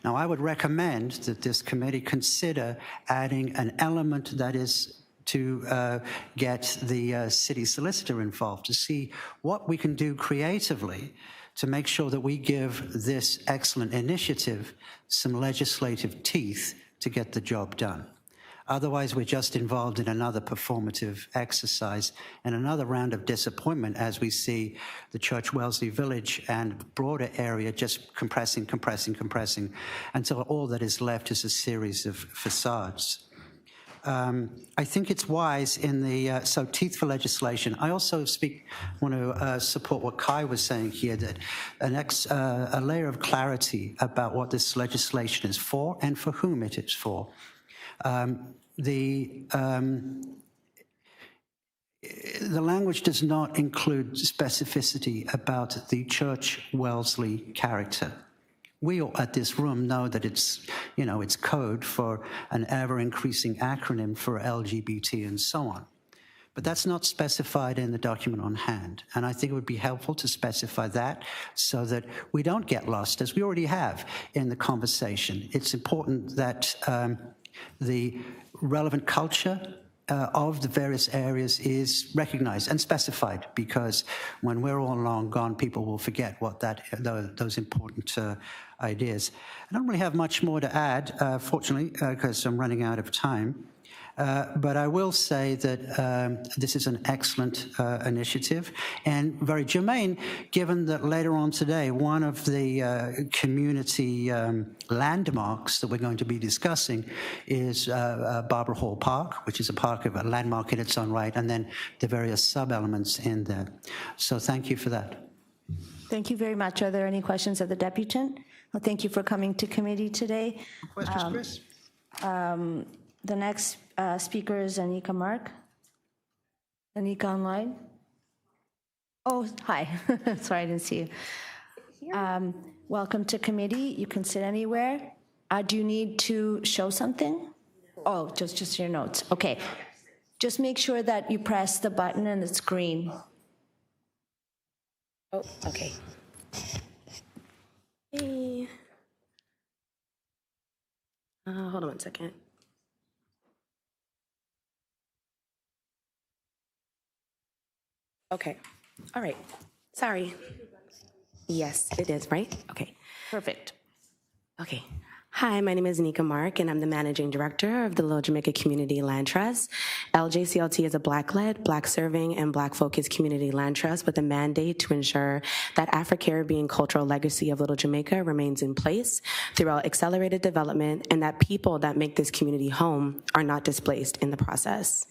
Now, I would recommend that this committee consider adding an element that is to get the city solicitor involved, to see what we can do creatively to make sure that we give this excellent initiative some legislative teeth to get the job done. Otherwise, we're just involved in another performative exercise and another round of disappointment as we see the Church Wellesley Village and broader area just compressing until all that is left is a series of facades. I think it's wise in the, so teeth for legislation. I also want to support what Kai was saying here, that a layer of clarity about what this legislation is for and for whom it is for. The language does not include specificity about the Church Wellesley character. We all at this room know that it's code for an ever-increasing acronym for LGBT and so on. But that's not specified in the document on hand. And I think it would be helpful to specify that so that we don't get lost, as we already have in the conversation. It's important that the relevant culture of the various areas is recognized and specified, because when we're all long gone, people will forget what those important ideas. I don't really have much more to add, fortunately, because I'm running out of time. But I will say that this is an excellent initiative and very germane, given that later on today, one of the community landmarks that we're going to be discussing is Barbara Hall Park, which is a landmark in its own right, and then the various sub-elements in there. So thank you for that. Thank you very much. Are there any questions of the deputant? Well, thank you for coming to committee today. Questions, Chris? The next speaker is Anika Mark. Anika online? Oh, hi. Sorry, I didn't see you. Welcome to committee. You can sit anywhere. Do you need to show something? Oh, just your notes. Okay. Just make sure that you press the button and it's green. Oh, okay. Hey. Hold on one second. Okay. All right. Sorry. Yes, it is, right? Okay. Perfect. Okay. Hi, my name is Nika Mark, and I'm the Managing Director of the Little Jamaica Community Land Trust. LJCLT is a Black-led, Black-serving, and Black-focused community land trust with a mandate to ensure that Afro-Caribbean cultural legacy of Little Jamaica remains in place throughout accelerated development, and that people that make this community home are not displaced in the process.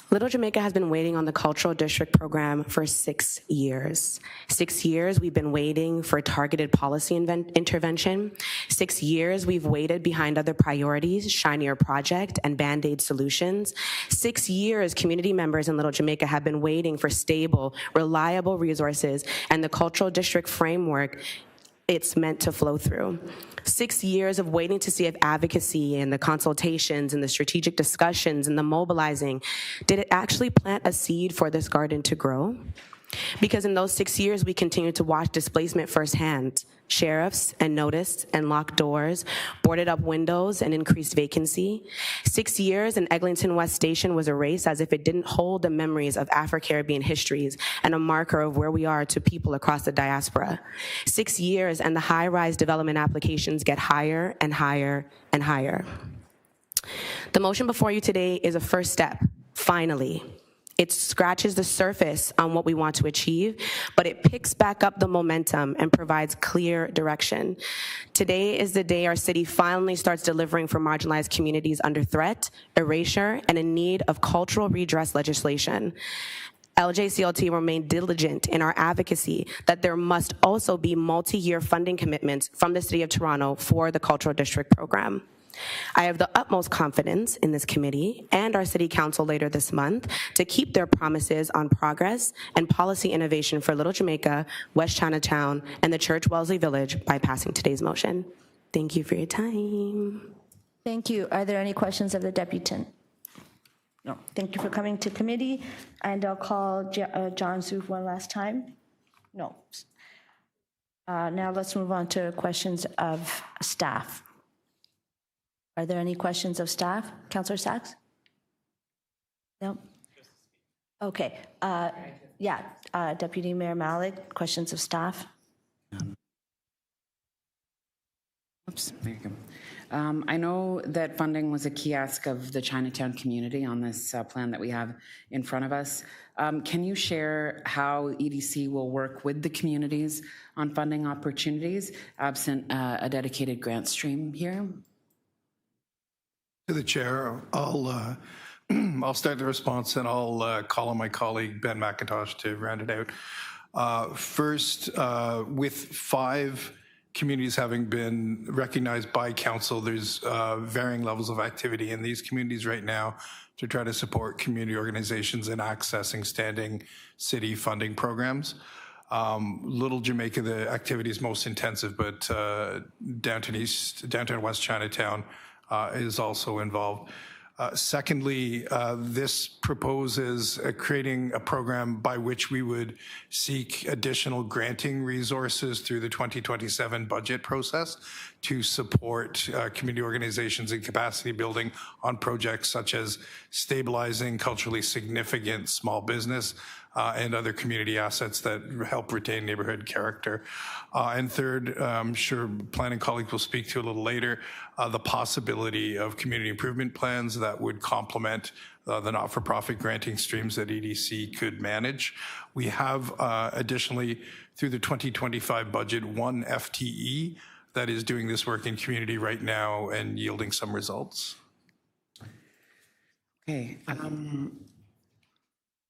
Little Jamaica has been waiting on the Cultural District Program for 6 years. 6 years we've been waiting for targeted policy intervention. 6 years we've waited behind other priorities, shinier project and Band-Aid solutions. 6 years community members in Little Jamaica have been waiting for stable, reliable resources and the Cultural District framework it's meant to flow through. 6 years of waiting to see if advocacy and the consultations and the strategic discussions and the mobilizing, did it actually plant a seed for this garden to grow? Because in those 6 years, we continued to watch displacement firsthand. Sheriffs and noticed and locked doors, boarded up windows and increased vacancy. 6 years and Eglinton West Station was erased as if it didn't hold the memories of Afro-Caribbean histories and a marker of where we are to people across the diaspora. 6 years and the high-rise development applications get higher and higher and higher. The motion before you today is a first step, finally. It scratches the surface on what we want to achieve, but it picks back up the momentum and provides clear direction. Today is the day our city finally starts delivering for marginalized communities under threat, erasure, and in need of cultural redress legislation. LJCLT remain diligent in our advocacy that there must also be multi-year funding commitments from the City of Toronto for the Cultural District Program. I have the utmost confidence in this committee and our City Council later this month to keep their promises on progress and policy innovation for Little Jamaica, West Chinatown, and the Church Wellesley Village by passing today's motion. Thank you for your time. Thank you. Are there any questions of the deputant? No. Thank you for coming to committee. And I'll call John Zoof one last time. No. Now let's move on to questions of staff. Are there any questions of staff? Councillor Sachs? No? Okay. Deputy Mayor Malik, questions of staff? Oops, there you go. I know that funding was a key ask of the Chinatown community on this plan that we have in front of us. Can you share how EDC will work with the communities on funding opportunities absent a dedicated grant stream here? To the chair, I'll start the response and I'll call on my colleague Ben McIntosh to round it out. First, with 5 communities having been recognized by council, there's varying levels of activity in these communities right now to try to support community organizations in accessing standing city funding programs. Little Jamaica, the activity is most intensive, but downtown West Chinatown is also involved. Secondly, this proposes creating a program by which we would seek additional granting resources through the 2027 budget process to support community organizations in capacity building on projects such as stabilizing culturally significant small business, and other community assets that help retain neighborhood character. And third, I'm sure planning colleagues will speak to a little later, the possibility of community improvement plans that would complement the not-for-profit granting streams that EDC could manage. We have additionally, through the 2025 budget, one FTE that is doing this work in community right now and yielding some results. Okay.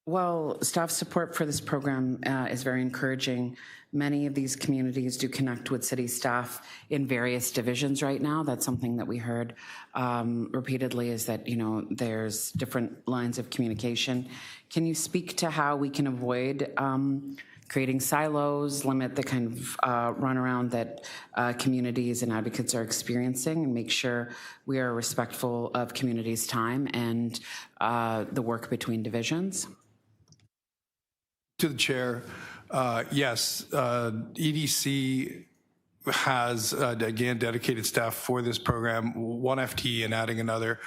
Well, staff support for this program is very encouraging. Many of these communities do connect with city staff in various divisions right now. That's something that we heard repeatedly, is that, there's different lines of communication. Can you speak to how we can avoid creating silos, limit the kind of runaround that communities and advocates are experiencing, and make sure we are respectful of communities' time and the work between divisions? To the chair, yes, EDC has, again, dedicated staff for this program, one FTE and adding another,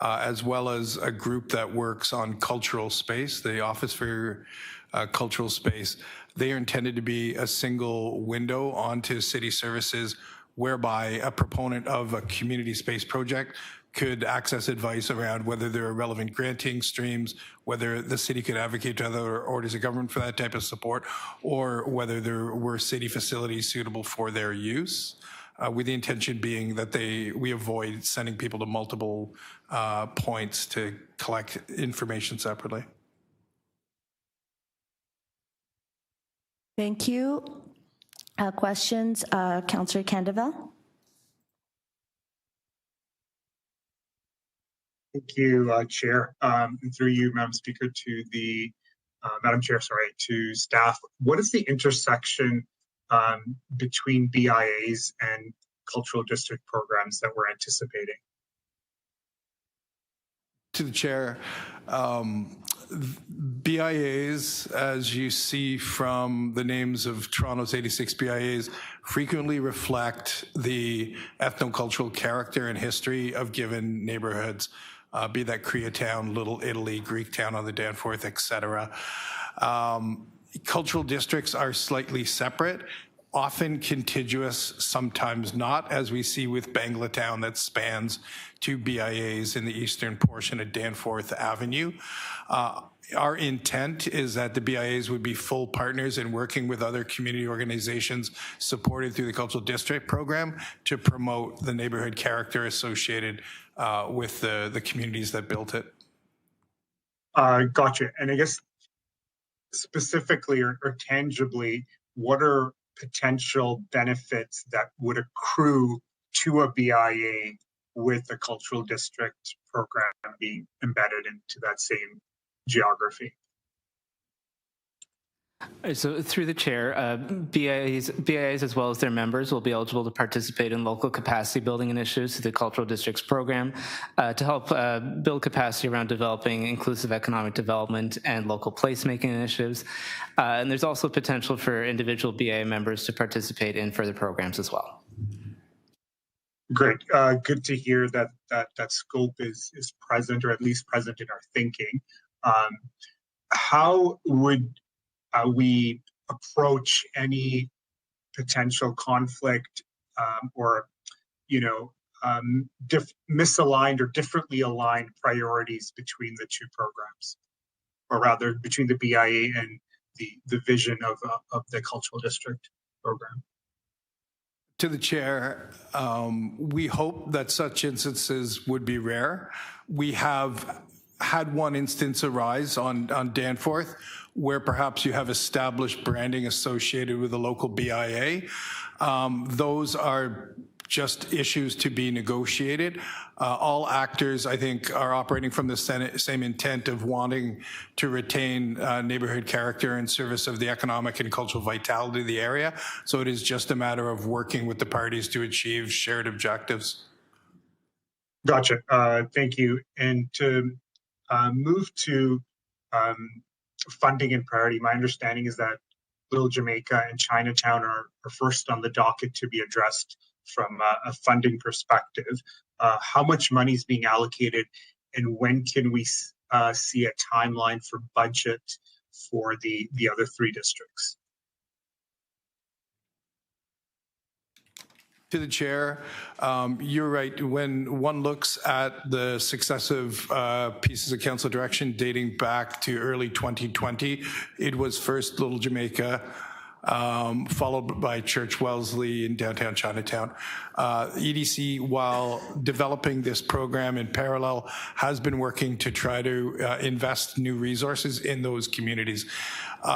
as well as a group that works on cultural space, the Office for Cultural Space. They are intended to be a single window onto city services whereby a proponent of a community space project could access advice around whether there are relevant granting streams, whether the city could advocate to other orders of government for that type of support, or whether there were city facilities suitable for their use, with the intention being that we avoid sending people to multiple points to collect information separately. Thank you. Questions? Councillor Candavel? Thank you, Chair. And through you, Madam Speaker, to the Madam Chair, sorry, to staff. What is the intersection between BIAs and cultural district programs that we're anticipating? To the chair, BIAs, as you see from the names of Toronto's 86 BIAs, frequently reflect the ethnocultural character and history of given neighborhoods, be that Koreatown, Little Italy, Greektown on the Danforth, etc. Cultural districts are slightly separate, often contiguous, sometimes not, as we see with Banglatown that spans two BIAs in the eastern portion of Danforth Avenue. Our intent is that the BIAs would be full partners in working with other community organizations supported through the Cultural District Program to promote the neighborhood character associated with the communities that built it. Gotcha. And I guess specifically or tangibly, what are potential benefits that would accrue to a BIA with the cultural district program being embedded into that same geography? So through the chair, BIAs as well as their members will be eligible to participate in local capacity building initiatives through the Cultural Districts Program to help build capacity around developing inclusive economic development and local placemaking initiatives. And there's also potential for individual BIA members to participate in further programs as well. Great. Good to hear that scope is present, or at least present in our thinking. How would we approach any potential conflict or misaligned or differently aligned priorities between the two programs, or rather between the BIA and the vision of the cultural district program? To the chair, we hope that such instances would be rare. We have had one instance arise on Danforth where perhaps you have established branding associated with a local BIA. Those are just issues to be negotiated. All actors, I think, are operating from the same intent of wanting to retain neighborhood character in service of the economic and cultural vitality of the area. So it is just a matter of working with the parties to achieve shared objectives. Gotcha. Thank you. And to move to funding and priority, my understanding is that Little Jamaica and Chinatown are first on the docket to be addressed from a funding perspective. How much money is being allocated, and when can we see a timeline for budget for the other three districts? To the chair, you're right. When one looks at the successive pieces of council direction dating back to early 2020, it was first Little Jamaica, followed by Church Wellesley in downtown Chinatown. EDC, while developing this program in parallel, has been working to try to invest new resources in those communities.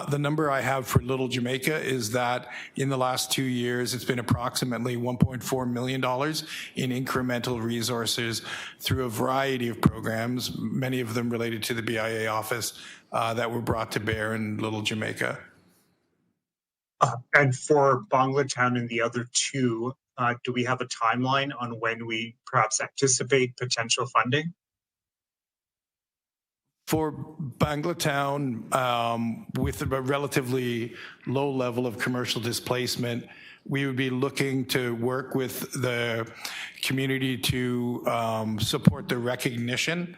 The number I have for Little Jamaica is that in the last 2 years, it's been approximately $1.4 million in incremental resources through a variety of programs, many of them related to the BIA office, that were brought to bear in Little Jamaica. And for Banglatown and the other two, do we have a timeline on when we perhaps anticipate potential funding? For Banglatown, with a relatively low level of commercial displacement, we would be looking to work with the community to support the recognition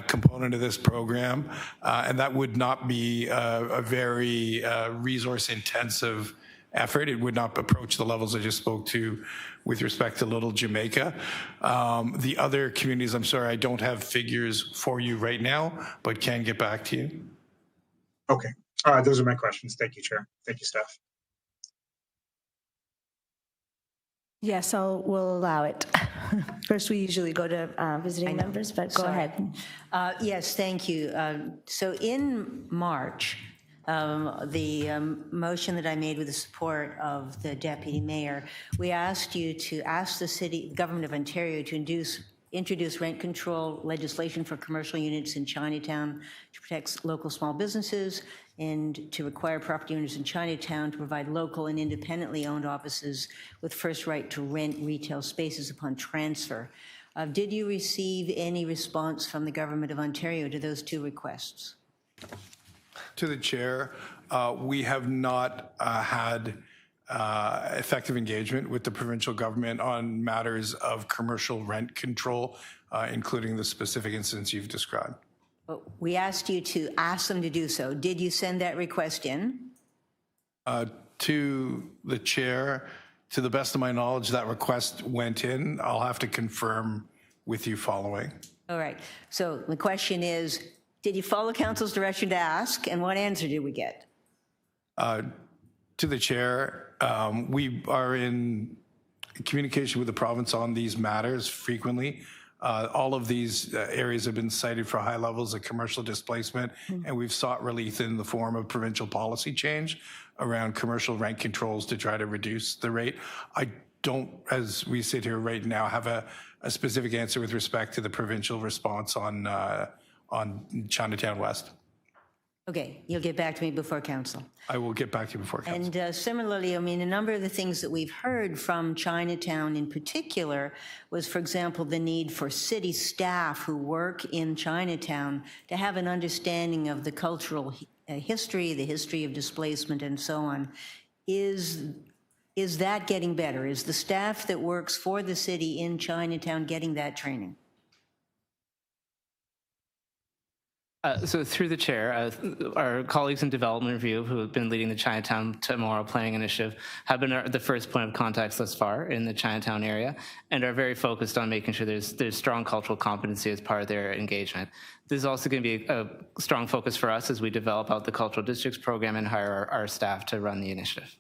component of this program, and that would not be a very resource-intensive effort. It would not approach the levels I just spoke to with respect to Little Jamaica. The other communities, I'm sorry, I don't have figures for you right now, but can get back to you. Okay, those are my questions. Thank you, Chair. Thank you, staff. Yes, we'll allow it. First, we usually go to visiting members, but go ahead. Yes, thank you. So in March, the motion that I made with the support of the Deputy Mayor, we asked you to ask the Government of Ontario to introduce rent control legislation for commercial units in Chinatown to protect local small businesses, and to require property owners in Chinatown to provide local and independently owned offices with first right to rent retail spaces upon transfer. Did you receive any response from the Government of Ontario to those two requests? To the chair, we have not had effective engagement with the provincial government on matters of commercial rent control, including the specific instance you've described. We asked you to ask them to do so. Did you send that request in? To the chair, to the best of my knowledge, that request went in. I'll have to confirm with you following. All right. So the question is, did you follow council's direction to ask, and what answer did we get? To the chair, we are in communication with the province on these matters frequently. All of these areas have been cited for high levels of commercial displacement, and we've sought relief in the form of provincial policy change around commercial rent controls to try to reduce the rate. I don't, as we sit here right now, have a specific answer with respect to the provincial response on Chinatown West. Okay, you'll get back to me before council. I will get back to you before council. And similarly, I mean, a number of the things that we've heard from Chinatown in particular was, for example, the need for city staff who work in Chinatown to have an understanding of the cultural history, the history of displacement, and so on. Is that getting better? Is the staff that works for the city in Chinatown getting that training? So through the chair, our colleagues in development review who have been leading the Chinatown Tomorrow Planning Initiative have been the first point of contact thus far in the Chinatown area and are very focused on making sure there's strong cultural competency as part of their engagement. This is also going to be a strong focus for us as we develop out the Cultural Districts program and hire our staff to run the initiative.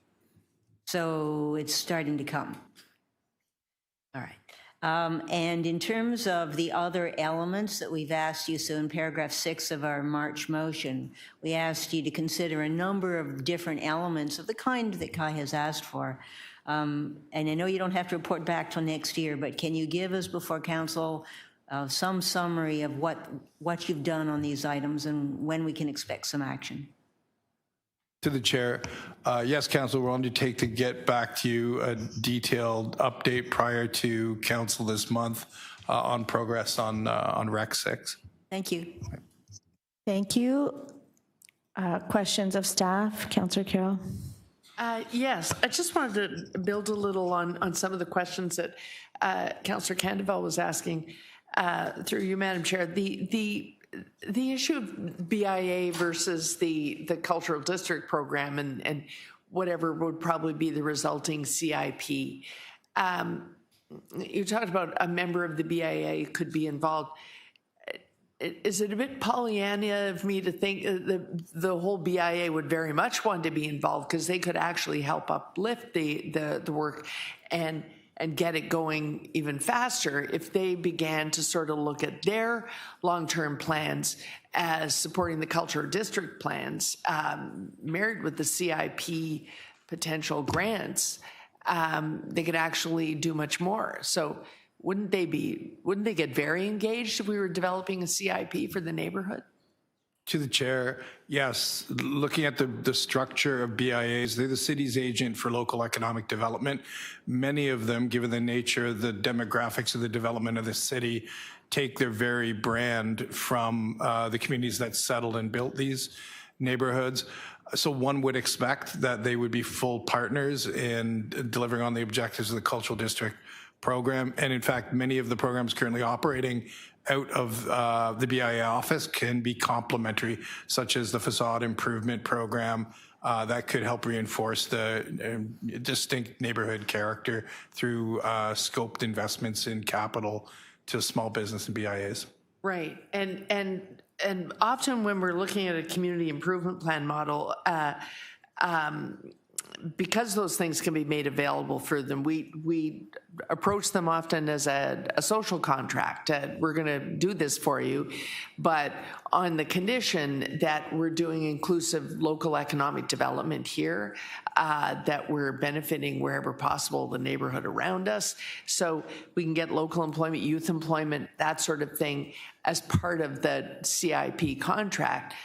So it's starting to come. All right. And in terms of the other elements that we've asked you, so in paragraph 6 of our March motion, we asked you to consider a number of different elements of the kind that Kai has asked for. And I know you don't have to report back till next year, but can you give us before council some summary of what you've done on these items and when we can expect some action? To the chair, yes, council, we'll undertake to get back to you a detailed update prior to council this month on progress on Rec 6. Thank you. Thank you. Questions of staff? Councillor Carroll? Yes, I just wanted to build a little on some of the questions that Councillor Candeval was asking through you, Madam Chair. The the issue of BIA versus the cultural district program and whatever would probably be the resulting CIP. You talked about a member of the BIA could be involved. Is it a bit Pollyanna of me to think the whole BIA would very much want to be involved because they could actually help uplift the work and get it going even faster if they began to sort of look at their long-term plans as supporting the cultural district plans, married with the CIP potential grants, they could actually do much more. So wouldn't they get very engaged if we were developing a CIP for the neighborhood? To the chair, yes. Looking at the structure of BIAs, they're the city's agent for local economic development. Many of them, given the nature, the demographics of the development of the city, take their very brand from the communities that settled and built these neighborhoods. So one would expect that they would be full partners in delivering on the objectives of the cultural district program. And in fact, many of the programs currently operating out of the BIA office can be complementary, such as the facade improvement program that could help reinforce the distinct neighborhood character through scoped investments in capital to small business and BIAs. Right, and often when we're looking at a community improvement plan model, because those things can be made available for them, we approach them often as a social contract. We're going to do this for you, but on the condition that we're doing inclusive local economic development here, that we're benefiting wherever possible the neighborhood around us, so we can get local employment, youth employment, that sort of thing as part of the CIP contract.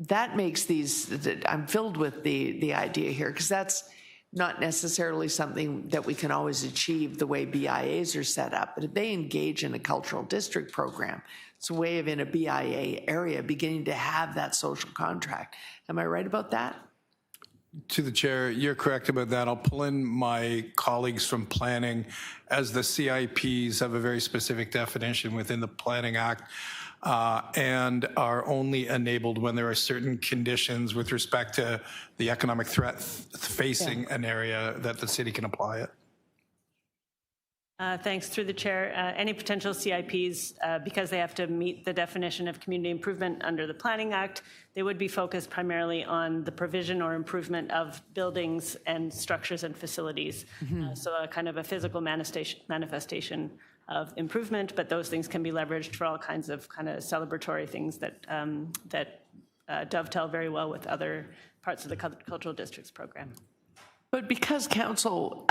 That makes these, I'm filled with the idea here, because that's not necessarily something that we can always achieve the way BIAs are set up. But if they engage in a cultural district program, it's a way of, in a BIA area, beginning to have that social contract. Am I right about that? To the chair, you're correct about that. I'll pull in my colleagues from planning, as the CIPs have a very specific definition within the Planning Act. And are only enabled when there are certain conditions with respect to the economic threat facing an area that the city can apply it. Thanks. Through the chair, any potential CIPs, because they have to meet the definition of community improvement under the Planning Act, they would be focused primarily on the provision or improvement of buildings and structures and facilities. So a kind of a physical manifestation of improvement, but those things can be leveraged for all kinds of kind of celebratory things that dovetail very well with other parts of the cultural districts program. But because council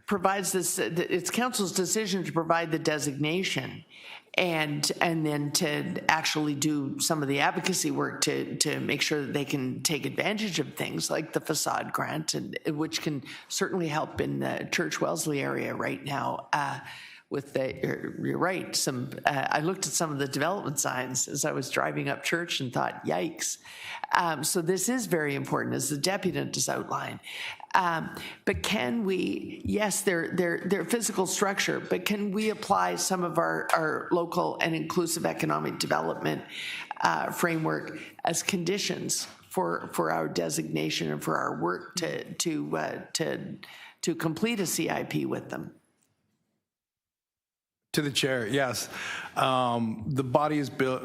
provides this, it's council's decision to provide the designation and then to actually do some of the advocacy work to make sure that they can take advantage of things like the facade grant, and which can certainly help in the Church Wellesley area right now. With you're right. I looked at some of the development signs as I was driving up Church and thought, yikes. So this is very important, as the deputant has outlined. But can we, yes, their physical structure, but can we apply some of our local and inclusive economic development framework as conditions for our designation and for our work to complete a CIP with them? To the chair, yes. The body is built,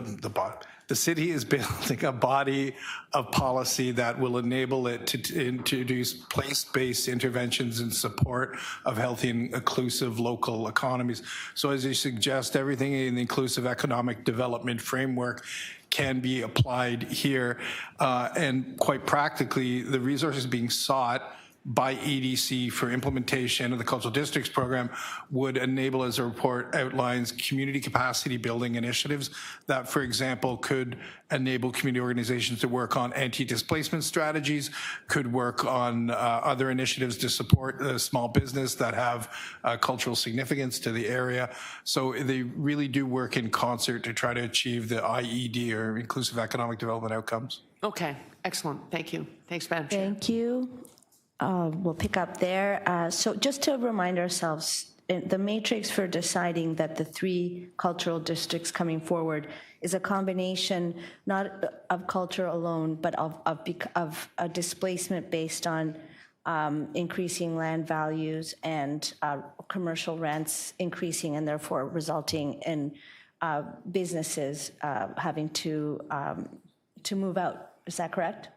the city is building a body of policy that will enable it to introduce place-based interventions in support of healthy and inclusive local economies. So as you suggest, everything in the inclusive economic development framework can be applied here. And quite practically, the resources being sought by EDC for implementation of the Cultural Districts program would enable, as the report outlines, community capacity building initiatives that, for example, could enable community organizations to work on anti-displacement strategies, could work on other initiatives to support small business that have cultural significance to the area. So they really do work in concert to try to achieve the IED, or inclusive economic development outcomes. Okay, excellent. Thank you. Thanks, Madam Chair. Thank you. We'll pick up there. So just to remind ourselves, the matrix for deciding that the 3 cultural districts coming forward is a combination not of culture alone, but of a displacement based on increasing land values and commercial rents increasing, and therefore resulting in businesses having to move out. Is that correct?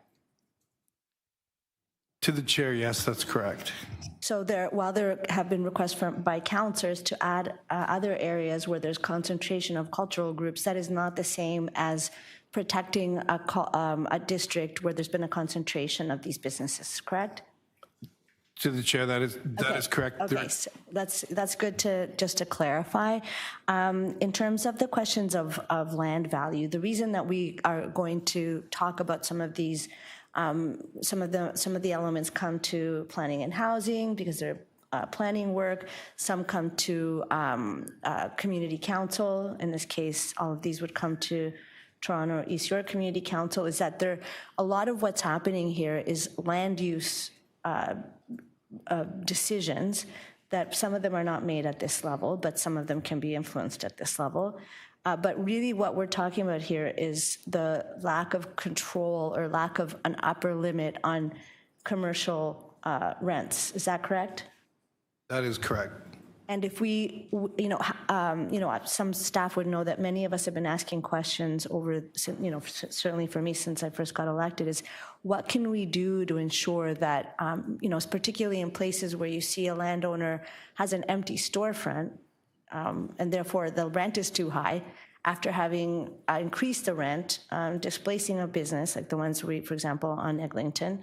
To the chair, yes, that's correct. So while there have been requests by councillors to add other areas where there's concentration of cultural groups, that is not the same as protecting a district where there's been a concentration of these businesses, correct? To the chair, that is correct. Okay, so that's good to clarify. In terms of the questions of land value, the reason that we are going to talk about some of these, some of the elements come to planning and housing because they're planning work. Some come to community council. In this case, all of these would come to Toronto East York Community Council. Is that a lot of what's happening here is land use decisions that some of them are not made at this level, but some of them can be influenced at this level. But really what we're talking about here is the lack of control or lack of an upper limit on commercial rents. Is that correct? That is correct. And if we, some staff would know that many of us have been asking questions over, certainly for me since I first got elected, is what can we do to ensure that, particularly in places where you see a landowner has an empty storefront, and therefore the rent is too high, after having increased the rent, displacing a business like the ones for example, on Eglinton,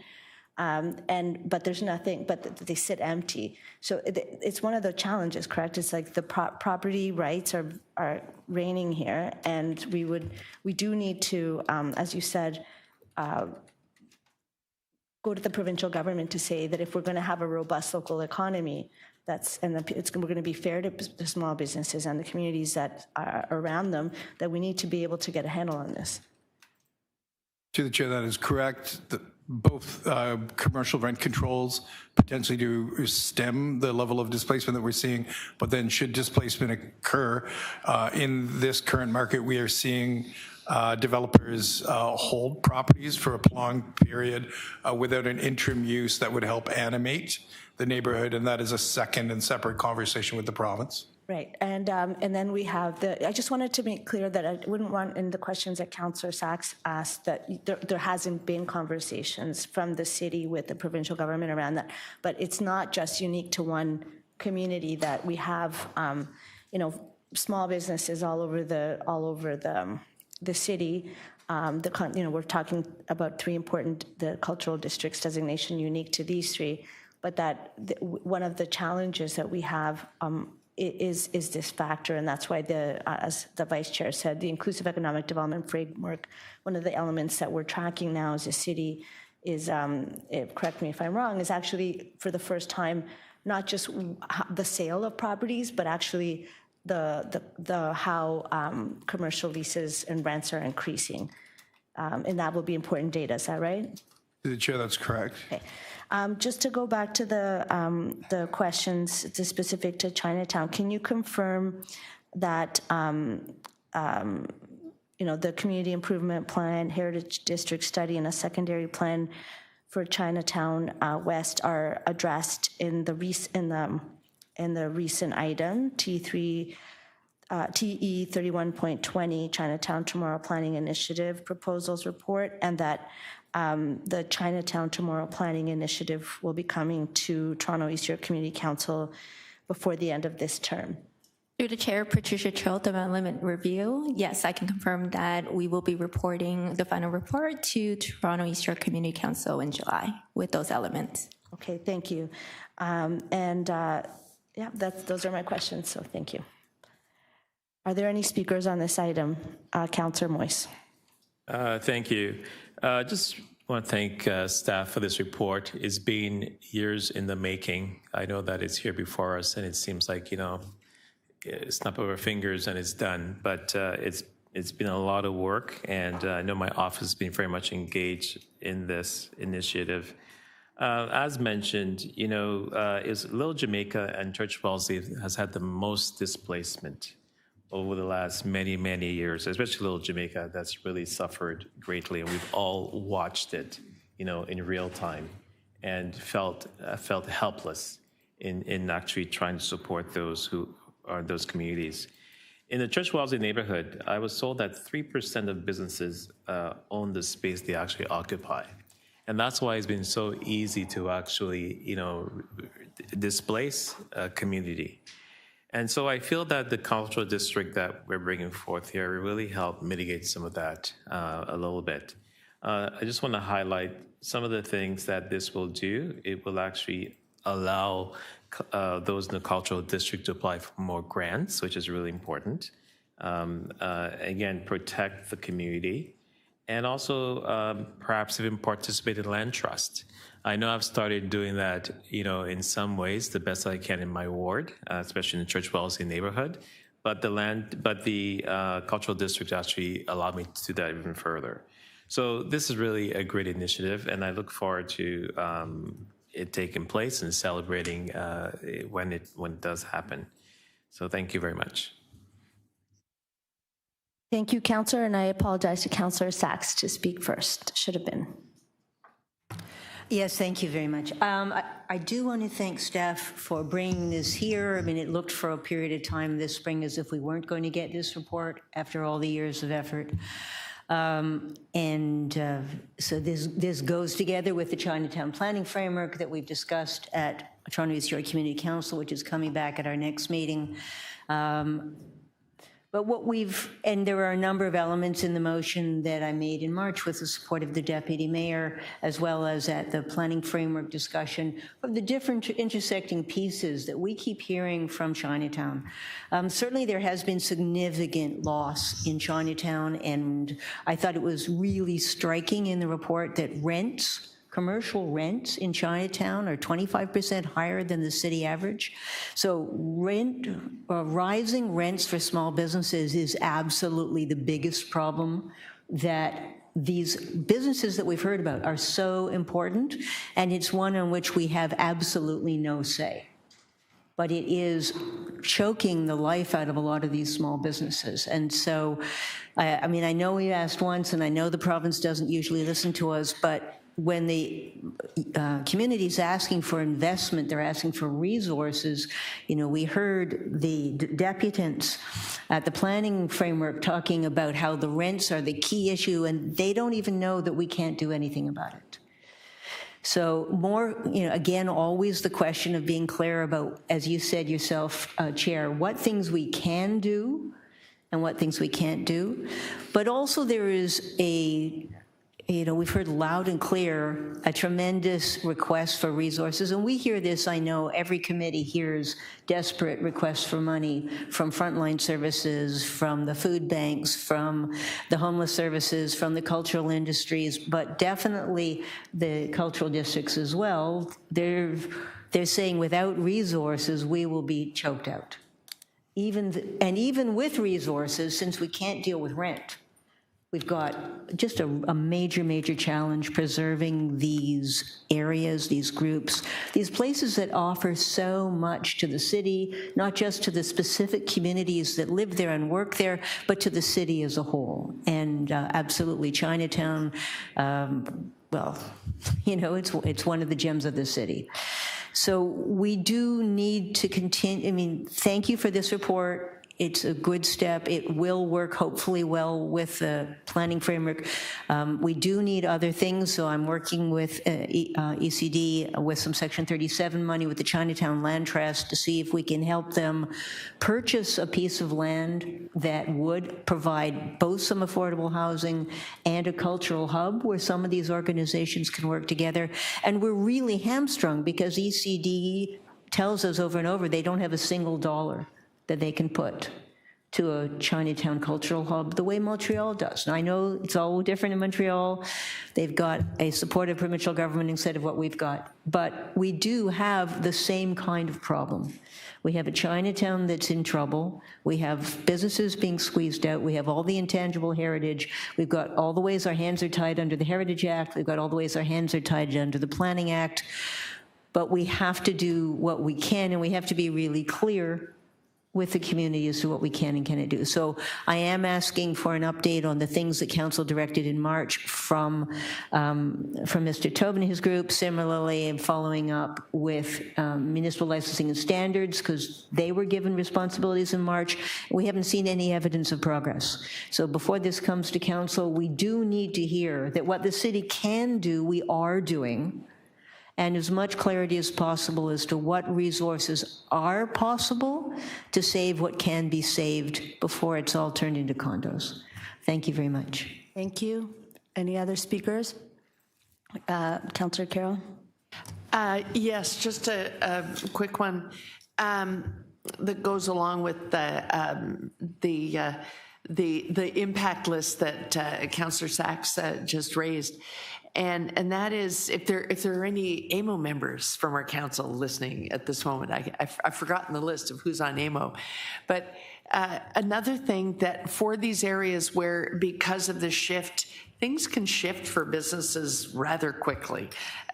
but there's nothing, but they sit empty. So it's one of the challenges, correct? It's like the property rights are reigning here, and we do need to, as you said, go to the provincial government to say that if we're going to have a robust local economy, we're going to be fair to the small businesses and the communities that are around them, that we need to be able to get a handle on this. To the chair, that is correct. Both commercial rent controls potentially do stem the level of displacement that we're seeing, but then should displacement occur in this current market, we are seeing developers hold properties for a prolonged period without an interim use that would help animate the neighborhood, and that is a second and separate conversation with the province. Right, and then we have I just wanted to make clear that I wouldn't want in the questions that Councillor Sachs asked that there hasn't been conversations from the city with the provincial government around that, but it's not just unique to one community, that we have, small businesses all over the city. We're talking about 3 important, the cultural districts designation unique to these 3, but that one of the challenges that we have is this factor, and that's why as the Vice Chair said, the Inclusive Economic Development Framework, one of the elements that we're tracking now as a city is, correct me if I'm wrong, is actually for the first time not just the sale of properties, but actually the how commercial leases and rents are increasing, and that will be important data. Is that right? To the chair, that's correct. Okay. Just to go back to the questions specific to Chinatown, can you confirm that the community improvement plan, heritage district study, and a secondary plan for Chinatown West are addressed in the recent item TE 31.20 Chinatown Tomorrow Planning Initiative Proposals Report, and that the Chinatown Tomorrow Planning Initiative will be coming to Toronto East York Community Council before the end of this term? Through the Chair, Patricia Cho, Development Review. Yes, I can confirm that we will be reporting the final report to Toronto East York Community Council in July with those elements. Okay, thank you. Those are my questions, so thank you. Are there any speakers on this item? Councillor Moyse. Thank you. Just want to thank staff for this report. It's been years in the making. I know that it's here before us, and it seems like, snap of our fingers and it's done. But it's been a lot of work, and I know my office has been very much engaged in this initiative. As mentioned, is Little Jamaica and Church Wellesley has had the most displacement over the last many, many years, especially Little Jamaica, that's really suffered greatly. And we've all watched it, in real time and felt helpless in actually trying to support those who are those communities. In the Church Wellesley neighborhood, I was told that 3% of businesses own the space they actually occupy. And that's why it's been so easy to actually, displace a community. And so I feel that the cultural district that we're bringing forth here will really help mitigate some of that a little bit. I just want to highlight some of the things that this will do. It will actually allow those in the cultural district to apply for more grants, which is really important. Again, protect the community. And also perhaps even participate in land trust. I know I've started doing that, in some ways, the best I can in my ward, especially in the Church Wellesley neighborhood. But the cultural district actually allowed me to do that even further. So this is really a great initiative, and I look forward to it taking place and celebrating when it does happen. So thank you very much. Thank you, Councillor, and I apologize to Councillor Sachs to speak first. Should have been. Yes, thank you very much. I do want to thank staff for bringing this here. I mean, it looked for a period of time this spring as if we weren't going to get this report after all the years of effort. So this goes together with the Chinatown Planning Framework that we've discussed at Toronto East York Community Council, which is coming back at our next meeting. But and there are a number of elements in the motion that I made in March with the support of the Deputy Mayor, as well as at the planning framework discussion of the different intersecting pieces that we keep hearing from Chinatown. Certainly there has been significant loss in Chinatown, and I thought it was really striking in the report that commercial rents in Chinatown are 25% higher than the city average. So rising rents for small businesses is absolutely the biggest problem that these businesses that we've heard about are so important, and it's one on which we have absolutely no say. But it is choking the life out of a lot of these small businesses. And so, I mean, I know we asked once, and I know the province doesn't usually listen to us, but when the community is asking for investment, they're asking for resources. We heard the deputants at the planning framework talking about how the rents are the key issue, and they don't even know that we can't do anything about it. So again, always the question of being clear about, as you said yourself, Chair, what things we can do and what things we can't do. But also there is we've heard loud and clear a tremendous request for resources, and we hear this, I know every committee hears desperate requests for money from frontline services, from the food banks, from the homeless services, from the cultural industries, but definitely the cultural districts as well. They're saying without resources, we will be choked out. Even with resources, since we can't deal with rent, we've got just a major, major challenge preserving these areas, these groups, these places that offer so much to the city, not just to the specific communities that live there and work there, but to the city as a whole. And absolutely, Chinatown, it's one of the gems of the city. So we do need to continue. I mean, thank you for this report. It's a good step. It will work hopefully well with the planning framework. We do need other things, so I'm working with ECD with some Section 37 money with the Chinatown Land Trust to see if we can help them purchase a piece of land that would provide both some affordable housing and a cultural hub where some of these organizations can work together. And we're really hamstrung because ECD tells us over and over they don't have a single dollar that they can put to a Chinatown cultural hub the way Montreal does. Now, I know it's all different in Montreal. They've got a supportive provincial government instead of what we've got. But we do have the same kind of problem. We have a Chinatown that's in trouble. We have businesses being squeezed out. We have all the intangible heritage. We've got all the ways our hands are tied under the Heritage Act. We've got all the ways our hands are tied under the Planning Act. But we have to do what we can, and we have to be really clear with the community as to what we can and cannot do. So I am asking for an update on the things that Council directed in March from Mr. Tobin and his group. Similarly, I'm following up with municipal licensing and standards because they were given responsibilities in March. We haven't seen any evidence of progress. So before this comes to Council, we do need to hear that what the city can do, we are doing, and as much clarity as possible as to what resources are possible to save what can be saved before it's all turned into condos. Thank you very much. Thank you. Any other speakers? Councillor Carroll? Yes, just a quick one that goes along with the impact list that Councillor Sachs just raised. And that is, if there are any AMO members from our council listening at this moment, I've forgotten the list of who's on AMO, but another thing that for these areas where because of the shift, things can shift for businesses rather quickly.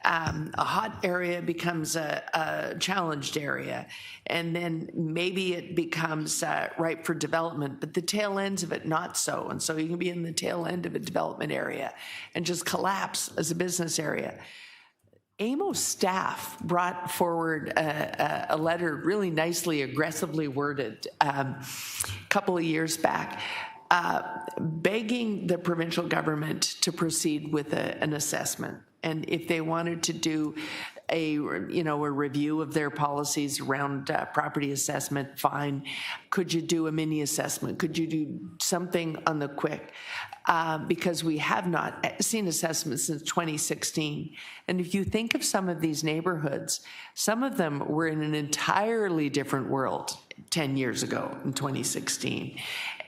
A hot area becomes a challenged area, and then maybe it becomes ripe for development, but the tail ends of it not so. And so you can be in the tail end of a development area and just collapse as a business area. AMO staff brought forward a letter really nicely, aggressively worded a couple of years back, begging the provincial government to proceed with an assessment. And if they wanted to do a review of their policies around property assessment, fine. Could you do a mini assessment? Could you do something on the quick? Because we have not seen assessments since 2016. And if you think of some of these neighborhoods, some of them were in an entirely different world 10 years ago in 2016,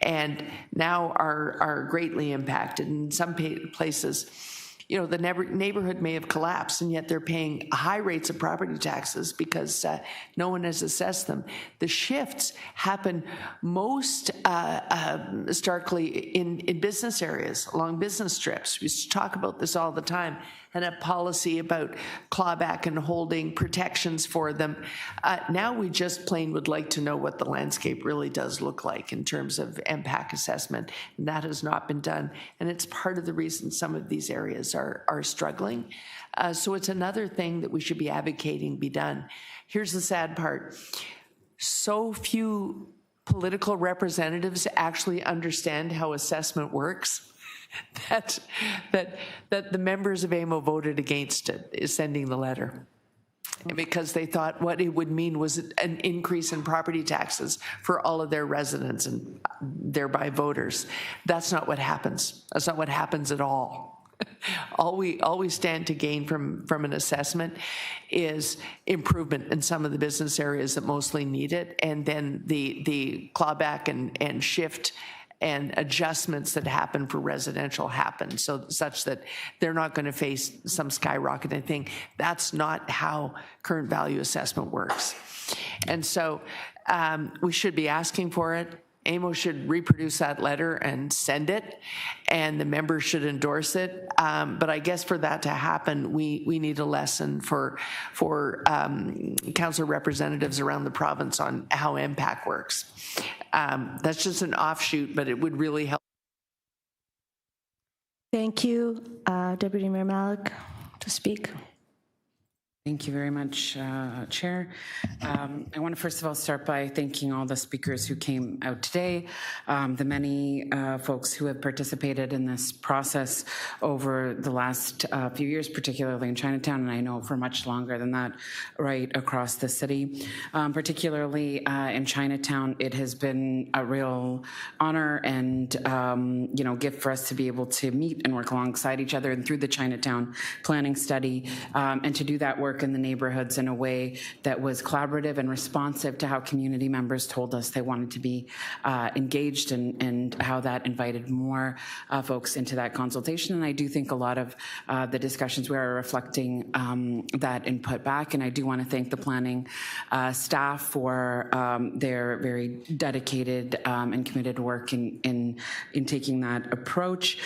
and now are greatly impacted. In some places, the neighborhood may have collapsed, and yet they're paying high rates of property taxes because no one has assessed them. The shifts happen most starkly in business areas, along business strips. We talk about this all the time, and a policy about clawback and holding protections for them. Now we just plain would like to know what the landscape really does look like in terms of impact assessment, and that has not been done. And it's part of the reason some of these areas are struggling. So it's another thing that we should be advocating be done. Here's the sad part. So few political representatives actually understand how assessment works that the members of AMO voted against it, is sending the letter, because they thought what it would mean was an increase in property taxes for all of their residents and thereby voters. That's not what happens. That's not what happens at all. All we stand to gain from an assessment is improvement in some of the business areas that mostly need it, and then the clawback and shift and adjustments that happen for residential happen, so such that they're not going to face some skyrocketing thing. That's not how current value assessment works. And so we should be asking for it. AMO should reproduce that letter and send it, and the members should endorse it. But I guess for that to happen, we need a lesson for council representatives around the province on how impact works. That's just an offshoot, but it would really help. Thank you. Deputy Mayor Malik to speak. Thank you very much, Chair. I want to first of all start by thanking all the speakers who came out today, the many folks who have participated in this process over the last few years, particularly in Chinatown, and I know for much longer than that, right across the city. Particularly in Chinatown, it has been a real honor and gift for us to be able to meet and work alongside each other and through the Chinatown planning study, and to do that work work in the neighborhoods in a way that was collaborative and responsive to how community members told us they wanted to be engaged, and how that invited more folks into that consultation. And I do think a lot of the discussions we are reflecting that input back. And I do want to thank the planning staff for their very dedicated and committed work in taking that approach.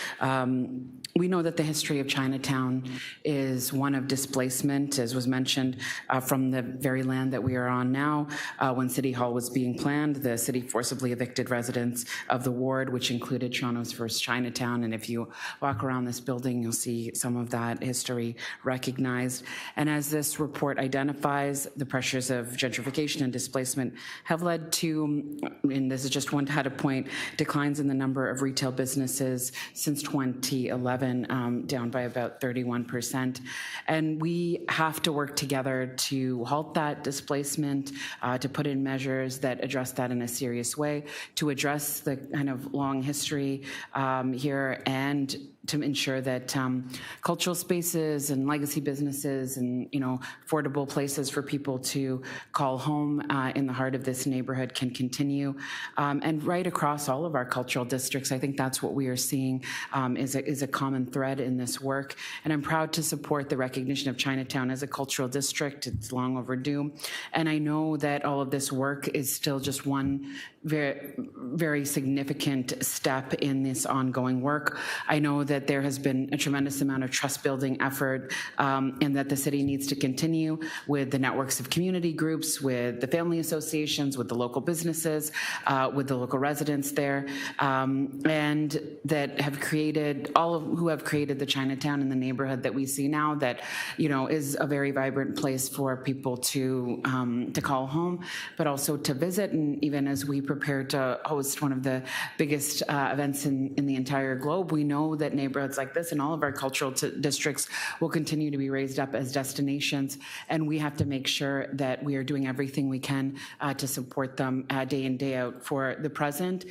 We know that the history of Chinatown is one of displacement, as was mentioned, from the very land that we are on now. When City Hall was being planned, the city forcibly evicted residents of the ward, which included Toronto's first Chinatown. And if you walk around this building, you'll see some of that history recognized. And as this report identifies, the pressures of gentrification and displacement have led to, and this is just one data point, declines in the number of retail businesses since 2011. Down by about 31%. And we have to work together to halt that displacement, to put in measures that address that in a serious way, to address the kind of long history here, and to ensure that cultural spaces and legacy businesses and, affordable places for people to call home in the heart of this neighborhood can continue. And right across all of our cultural districts, I think that's what we are seeing is a common thread in this work. And I'm proud to support the recognition of Chinatown as a cultural district. It's long overdue. And I know that all of this work is still just one very, very significant step in this ongoing work. I know that there has been a tremendous amount of trust building effort, and that the city needs to continue with the networks of community groups, with the family associations, with the local businesses, with the local residents there, and that have created, who have created the Chinatown in the neighborhood that we see now, that, is a very vibrant place for people to call home, but also to visit. And even as we prepare to host one of the biggest events in the entire globe, we know that neighborhoods like this and all of our cultural districts will continue to be raised up as destinations, and we have to make sure that we are doing everything we can to support them day in, day out, for the present,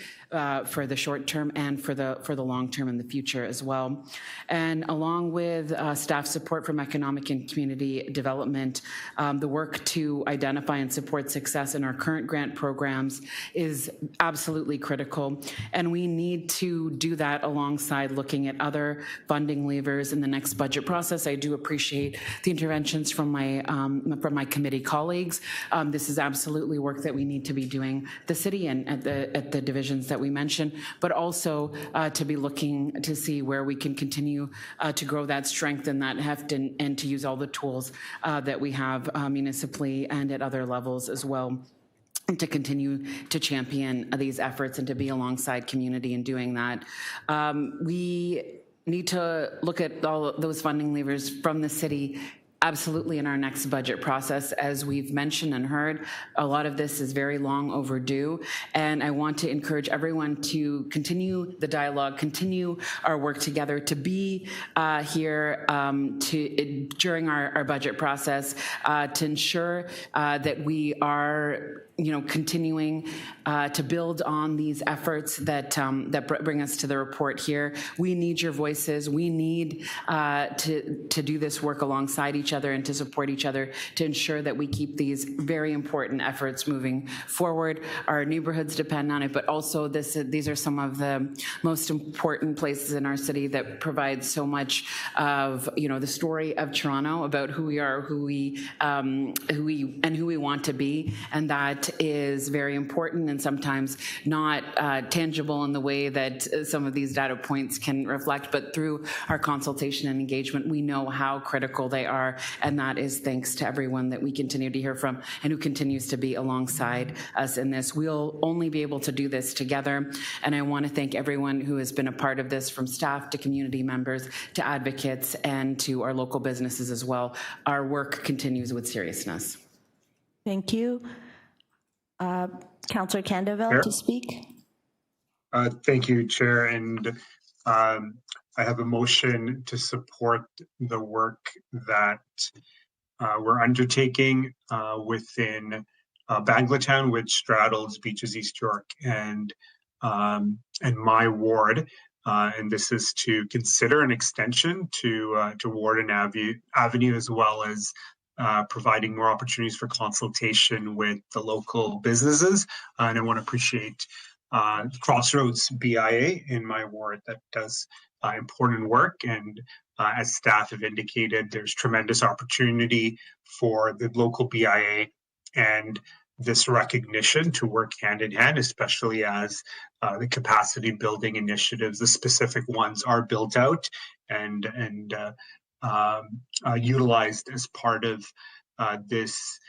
for the short term, and for the long term in the future as well. And along with staff support from economic and community development, the work to identify and support success in our current grant programs is absolutely critical. And we need to do that alongside looking at other funding levers in the next budget process. I do appreciate the interventions from my committee colleagues. This is absolutely work that we need to be doing, the city and at the divisions that we mentioned, but also to be looking to see where we can continue to grow that strength and that heft, and to use all the tools that we have municipally and at other levels as well, to continue to champion these efforts and to be alongside community in doing that. We need to look at all of those funding levers from the city absolutely in our next budget process. As we've mentioned and heard, a lot of this is very long overdue, and I want to encourage everyone to continue the dialogue, continue our work together, to be here during our budget process, to ensure that we are continuing to build on these efforts that bring us to the report here. We need your voices. We need to do this work alongside each other and to support each other to ensure that we keep these very important efforts moving forward. Our neighborhoods depend on it, but also these are some of the most important places in our city that provide so much of the story of Toronto, about who we are, who we want to be, and that is very important and sometimes not tangible in the way that some of these data points can reflect, but through our consultation and engagement, we know how critical they are, and that is thanks to everyone that we continue to hear from and who continues to be alongside us in this. We'll only be able to do this together, and I want to thank everyone who has been a part of this, from staff to community members to advocates and to our local businesses as well. Our work continues with seriousness. Thank you. Councillor Candeville to speak. Thank you, Chair. And I have a motion to support the work that we're undertaking within Banglatown, which straddles Beaches East York and my ward. And this is to consider an extension to Warden Avenue, as well as providing more opportunities for consultation with the local businesses. And I want to appreciate Crossroads BIA in my ward that does important work. And as staff have indicated, there's tremendous opportunity for the local BIA and this recognition to work hand in hand, especially as the capacity building initiatives, the specific ones, are built out and utilized as part of this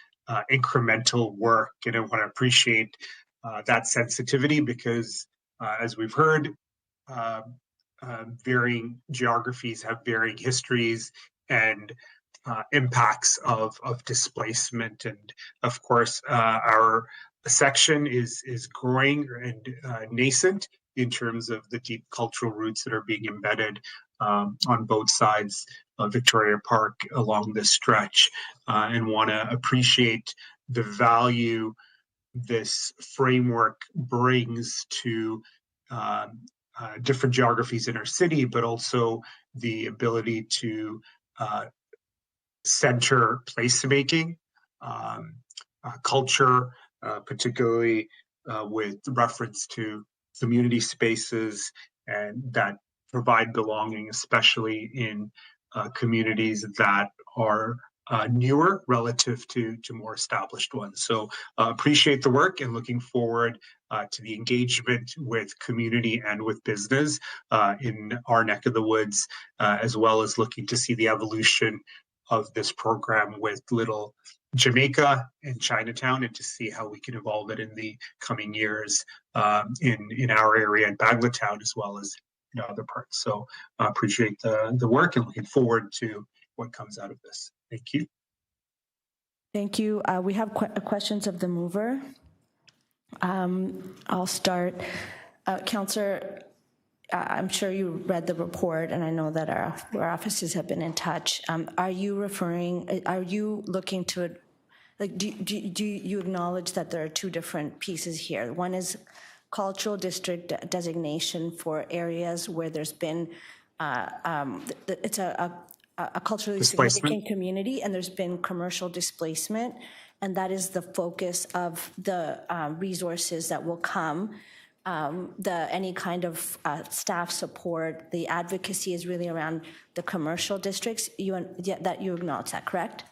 incremental work. And I want to appreciate that sensitivity because, as we've heard, varying geographies have varying histories and impacts of displacement. And of course, our section is growing and nascent in terms of the deep cultural roots that are being embedded on both sides of Victoria Park along this stretch, and want to appreciate the value this framework brings to different geographies in our city, but also the ability to center placemaking, culture, particularly with reference to community spaces and that provide belonging, especially in communities that are newer relative to more established ones. So appreciate the work and looking forward to the engagement with community and with business in our neck of the woods, as well as looking to see the evolution of this program with Little Jamaica and Chinatown, and to see how we can evolve it in the coming years in our area in Baglatown as well as in other parts. So appreciate the work and looking forward to what comes out of this. Thank you. Thank you. We have questions of the mover. I'll start. Councillor, I'm sure you read the report, and I know that our offices have been in touch. Are you looking to, like, do you acknowledge that there are two different pieces here? One is cultural district designation for areas where there's been, it's a culturally significant community, and there's been commercial displacement, and that is the focus of the resources that will come. Any kind of staff support, the advocacy is really around the commercial districts. That you acknowledge that, correct?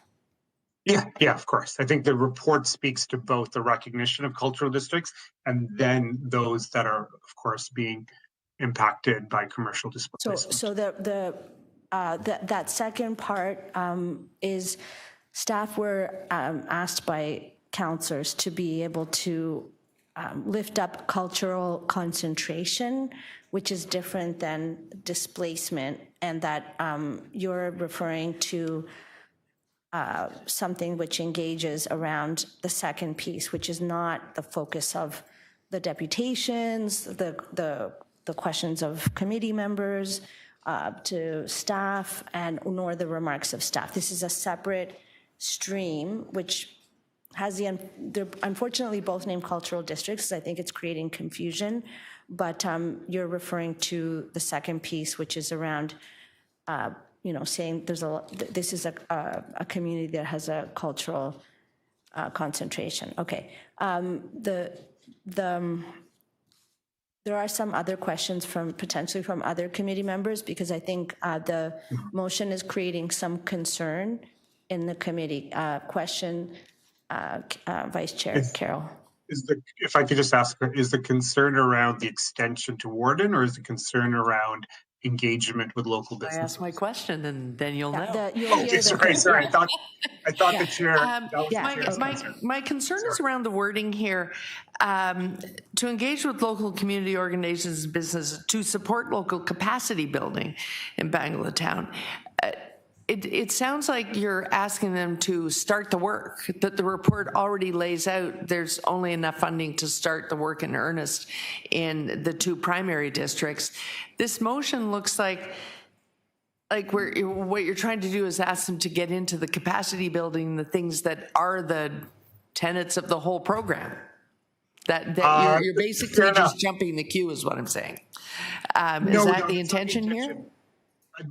Yeah, of course. I think the report speaks to both the recognition of cultural districts and then those that are, of course, being impacted by commercial displacement. So that second part is staff were asked by councillors to be able to lift up cultural concentration, which is different than displacement, and that you're referring to something which engages around the second piece, which is not the focus of the deputations, the questions of committee members to staff, and nor the remarks of staff. This is a separate stream which has they're unfortunately both named cultural districts. I think it's creating confusion, but you're referring to the second piece, which is around, saying this is a community that has a cultural concentration. Okay. There are some other questions potentially from other committee members, because I think the motion is creating some concern in the committee. Question. Vice Chair Carroll. If I could just ask, is the concern around the extension to Warden, or is the concern around engagement with local businesses? I asked my question, and then you'll know. Sorry. I thought the chair. My concern is around the wording here. To engage with local community organizations and businesses to support local capacity building in Baglatown. It sounds like you're asking them to start the work, that the report already lays out there's only enough funding to start the work in earnest in the two primary districts. This motion looks like what you're trying to do is ask them to get into the capacity building, the things that are the tenets of the whole program. That you're basically just jumping the queue is what I'm saying. Is that the intention here?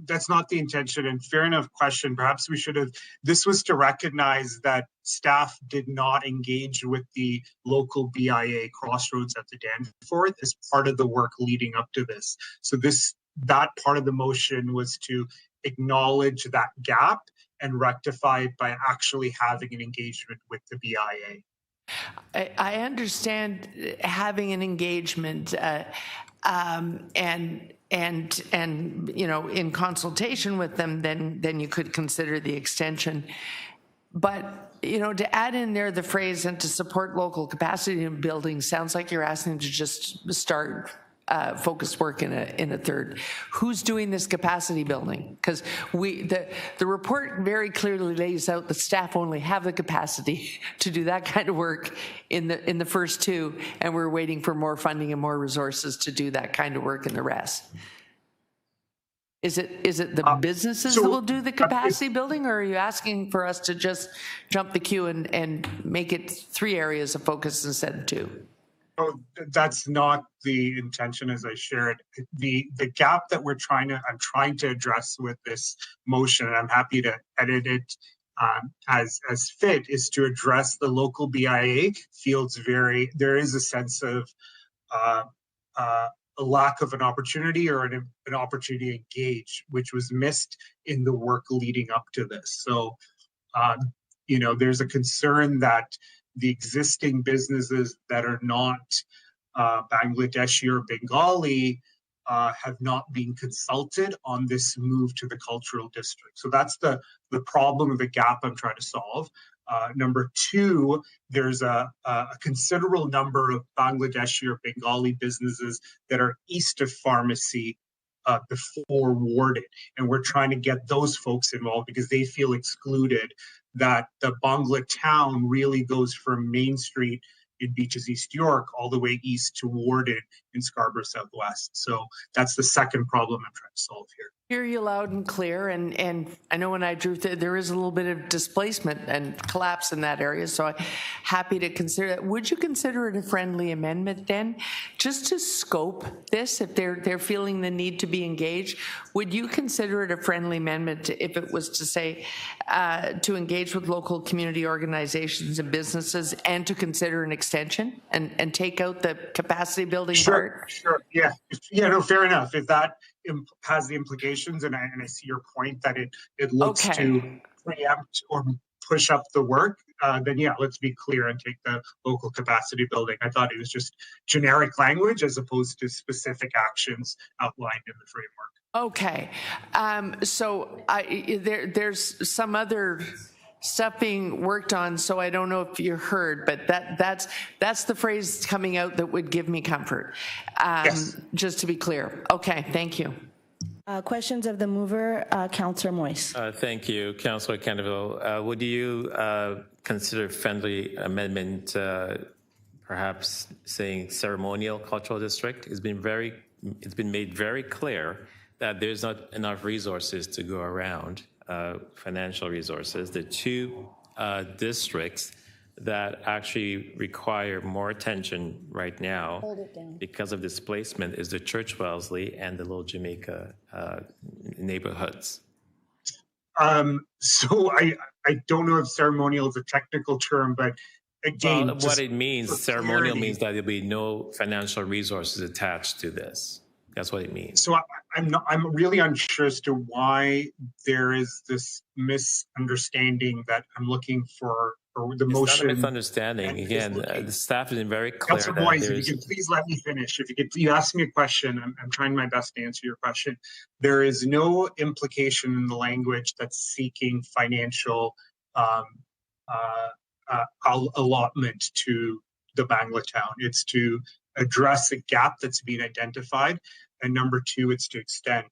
that's not the intention, and fair enough question. Perhaps we should have, this was to recognize that staff did not engage with the local BIA Crossroads at the Danforth as part of the work leading up to this. So that part of the motion was to acknowledge that gap and rectify it by actually having an engagement with the BIA. I understand having an engagement and you know, in consultation with them, then you could consider the extension. But you know, to add in there the phrase "and to support local capacity in building" sounds like you're asking them to just start focused work in a third. Who's doing this capacity building? Because the report very clearly lays out that staff only have the capacity to do that kind of work in the first two, and we're waiting for more funding and more resources to do that kind of work in the rest. Is it the businesses that will do the capacity building, or are you asking for us to just jump the queue and make it 3 areas of focus instead of 2? Oh, that's not the intention, as I shared. The gap that I'm trying to address with this motion, and I'm happy to edit it as fit, is to address the local BIA feels there is a sense of a lack of an opportunity or an opportunity to engage, which was missed in the work leading up to this. So, you know, there's a concern that the existing businesses that are not Bangladeshi or Bengali have not been consulted on this move to the cultural district. So that's the problem of the gap I'm trying to solve. Number 2, there's a considerable number of Bangladeshi or Bengali businesses that are east of pharmacy before warded. And we're trying to get those folks involved because they feel excluded, that the Bangla town really goes from Main Street in Beaches, East York, all the way east to Warden in Scarborough Southwest. So that's the second problem I'm trying to solve here. Hear you loud and clear, and I know when I drew there is a little bit of displacement and collapse in that area, so I'm happy to consider that. Would you consider it a friendly amendment then, just to scope this if they're feeling the need to be engaged? Would you consider it a friendly amendment if it was to say to engage with local community organizations and businesses and to consider an extension and take out the capacity building part? Sure, yeah, no, fair enough. If that has the implications, and I see your point that it looks to preempt or push up the work, then yeah, let's be clear and take the local capacity building. I thought it was just generic language as opposed to specific actions outlined in the framework. Okay, so there's some other stuff being worked on, so I don't know if you heard, but that's the phrase coming out that would give me comfort. Yes. Just to be clear. Okay, thank you. Questions of the mover, Councillor Moise. Thank you, Councillor Canterville. Would you consider friendly amendment, perhaps saying ceremonial cultural district? It's been made very clear that there's not enough resources to go around. Financial resources. The 2 districts that actually require more attention right now because of displacement is the Church Wellesley and the Little Jamaica neighborhoods. So I don't know if ceremonial is a technical term, but again, well, what it means, ceremonial means that there'll be no financial resources attached to this. That's what it means. So I'm really unsure as to why there is this misunderstanding that I'm looking for the motion. It's not a misunderstanding. Again, the staff has been very clear. Councillor Moise, if you could please let me finish. You asked me a question. I'm trying my best to answer your question. There is no implication in the language that's seeking financial allotment to the Bangla town. It's to address a gap that's been identified, and number 2, it's to extend.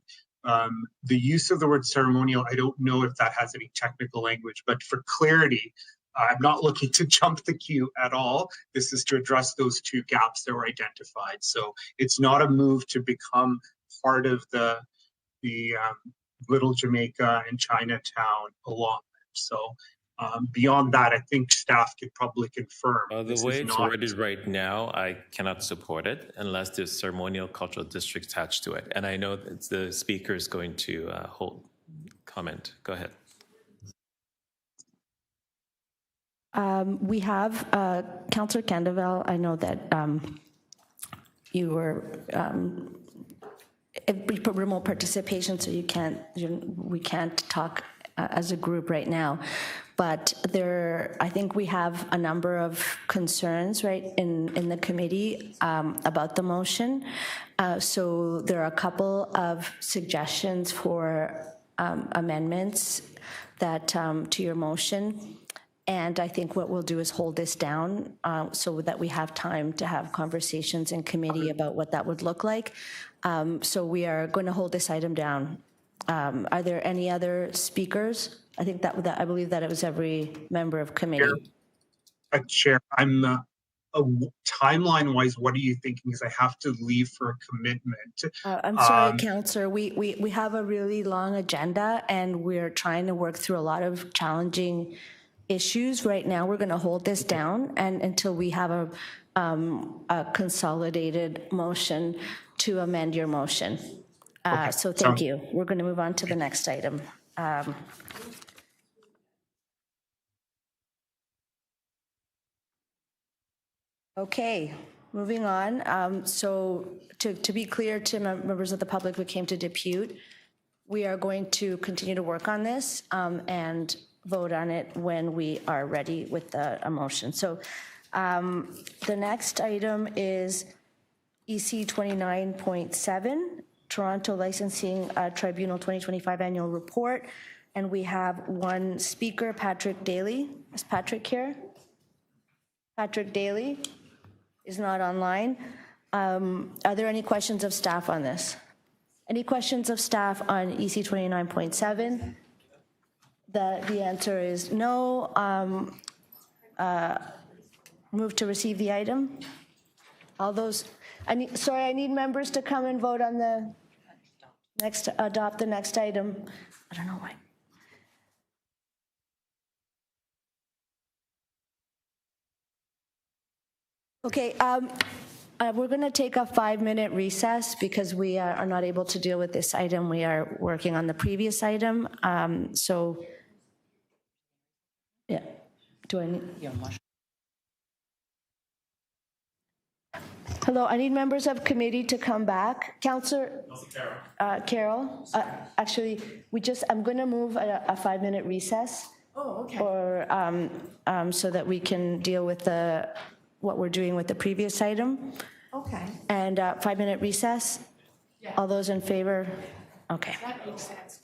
The use of the word ceremonial, I don't know if that has any technical language, but for clarity, I'm not looking to jump the queue at all. This is to address those 2 gaps that were identified. So it's not a move to become part of the Little Jamaica and Chinatown allotment. So Beyond that, I think staff could probably confirm. The This way is it's not. worded right now, I cannot support it unless there's ceremonial cultural district attached to it. And I know that the speaker is going to hold comment. Go ahead. We have Councillor Candavel. I know that you were remote participation, so we can't talk as a group right now. But I think we have a number of concerns, right, in the committee about the motion. So there are a couple of suggestions for amendments that to your motion. And I think what we'll do is hold this down so that we have time to have conversations in committee about what that would look like. So we are going to hold this item down. Are there any other speakers? I think that I believe that it was every member of committee. Chair, I'm timeline-wise, what are you thinking? Because I have to leave for a commitment. I'm sorry, Councillor. We have a really long agenda, and we're trying to work through a lot of challenging issues. Right now, we're going to hold this down and until we have a consolidated motion to amend your motion. So thank you. We're going to move on to the next item. Okay, moving on. So to be clear to members of the public who came to depute, we are going to continue to work on this and vote on it when we are ready with a motion. So the next item is EC 29.7, Toronto Licensing Tribunal 2025 Annual Report. And we have one speaker, Patrick Daly. Is Patrick here? Patrick Daly is not online. Are there any questions of staff on this? Any questions of staff on EC 29.7? The answer is no. Move to receive the item. All those, I need members to come and vote on the next, adopt the next item. I don't know why. Okay, we're going to take a 5-minute recess because we are not able to deal with this item. We are working on the previous item. So, yeah. Do I need? Hello, I need members of committee to come back. Councillor Carol. Actually, I'm going to move a 5-minute recess. Oh, okay. Or so that we can deal with what we're doing with the previous item. Okay. And 5-minute recess. Yeah. All those in favor? Okay. That makes sense.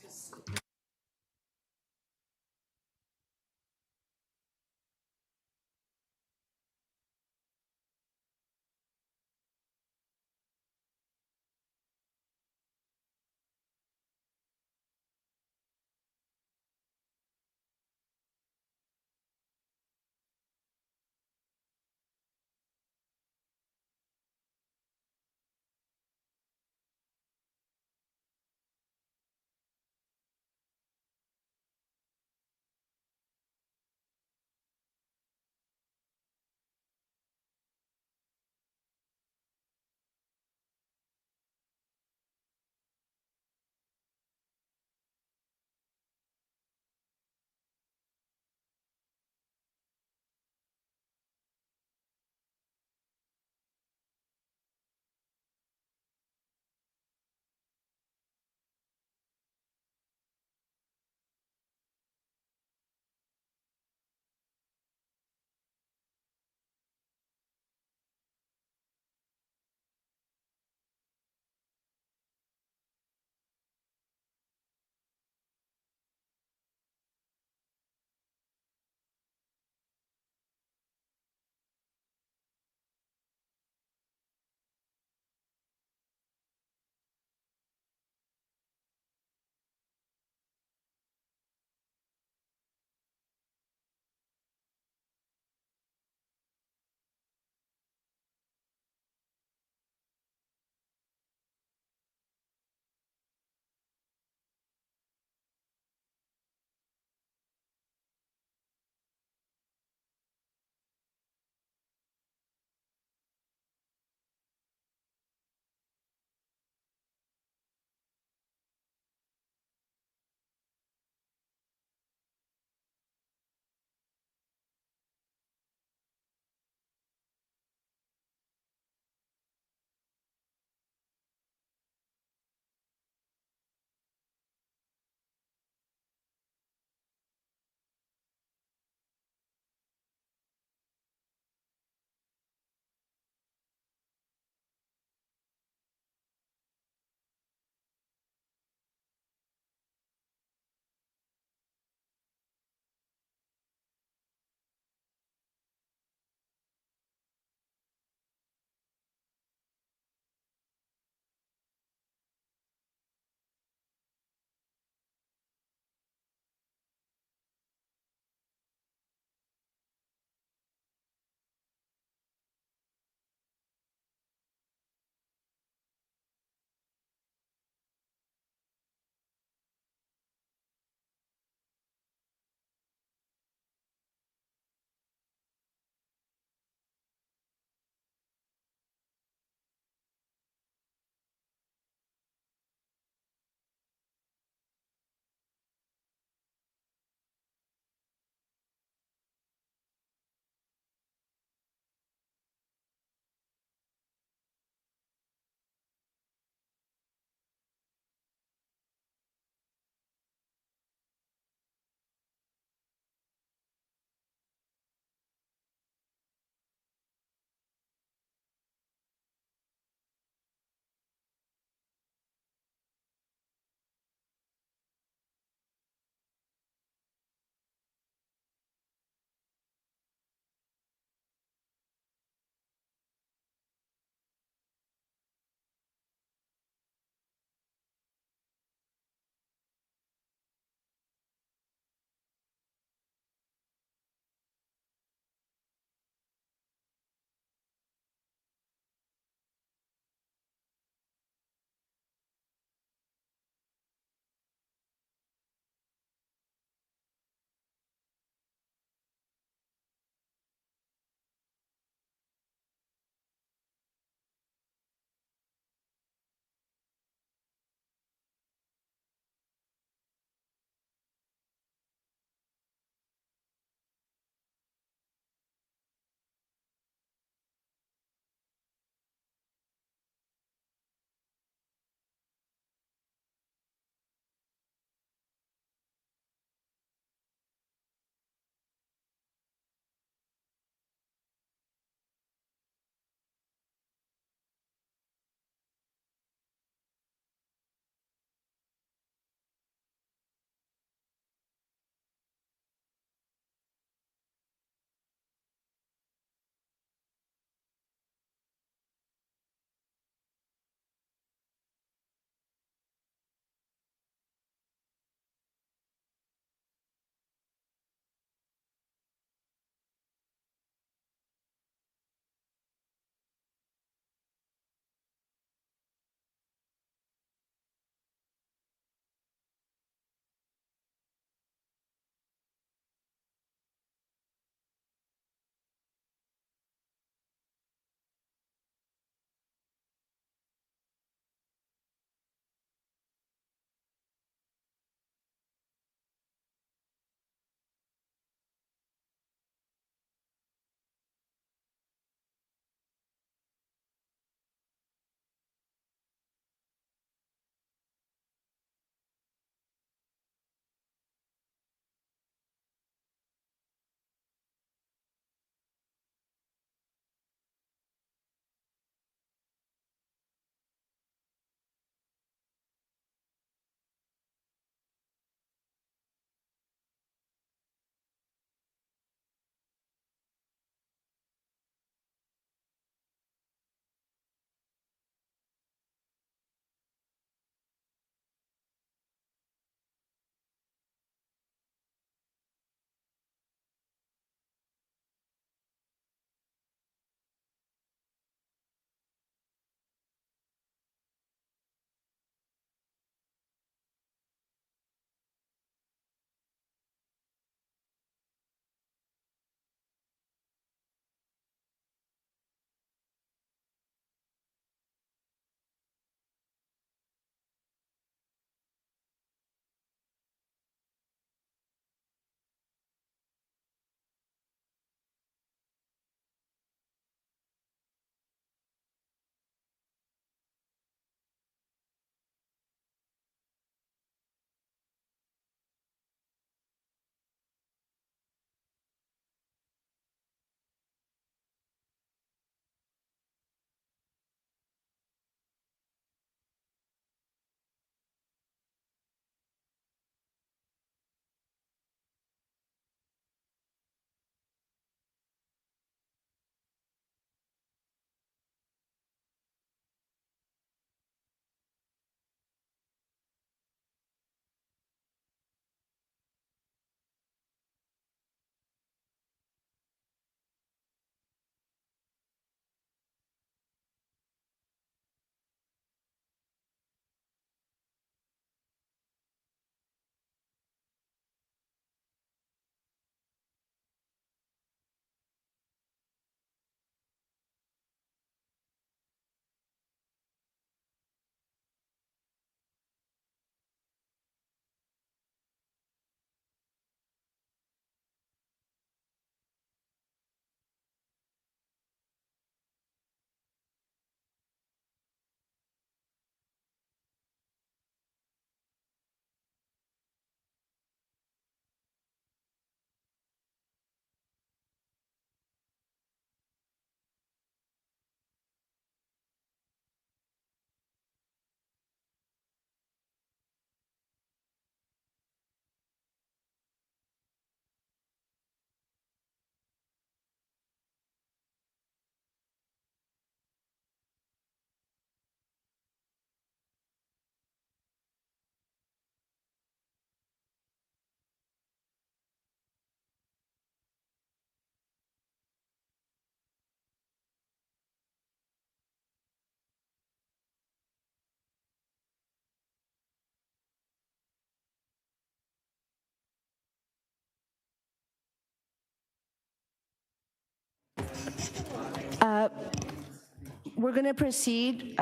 we're going to proceed.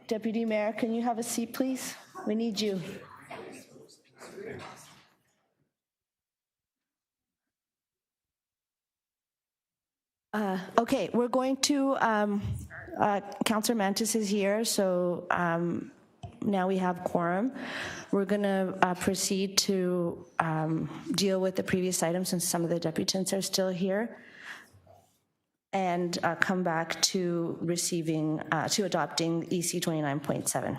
Deputy Mayor, can you have a seat, please? We need you. Okay, we're going to, Councillor Mantis is here, so now we have quorum. We're going to proceed to deal with the previous items since some of the deputants are still here, and come back to receiving, to adopting EC 29.7.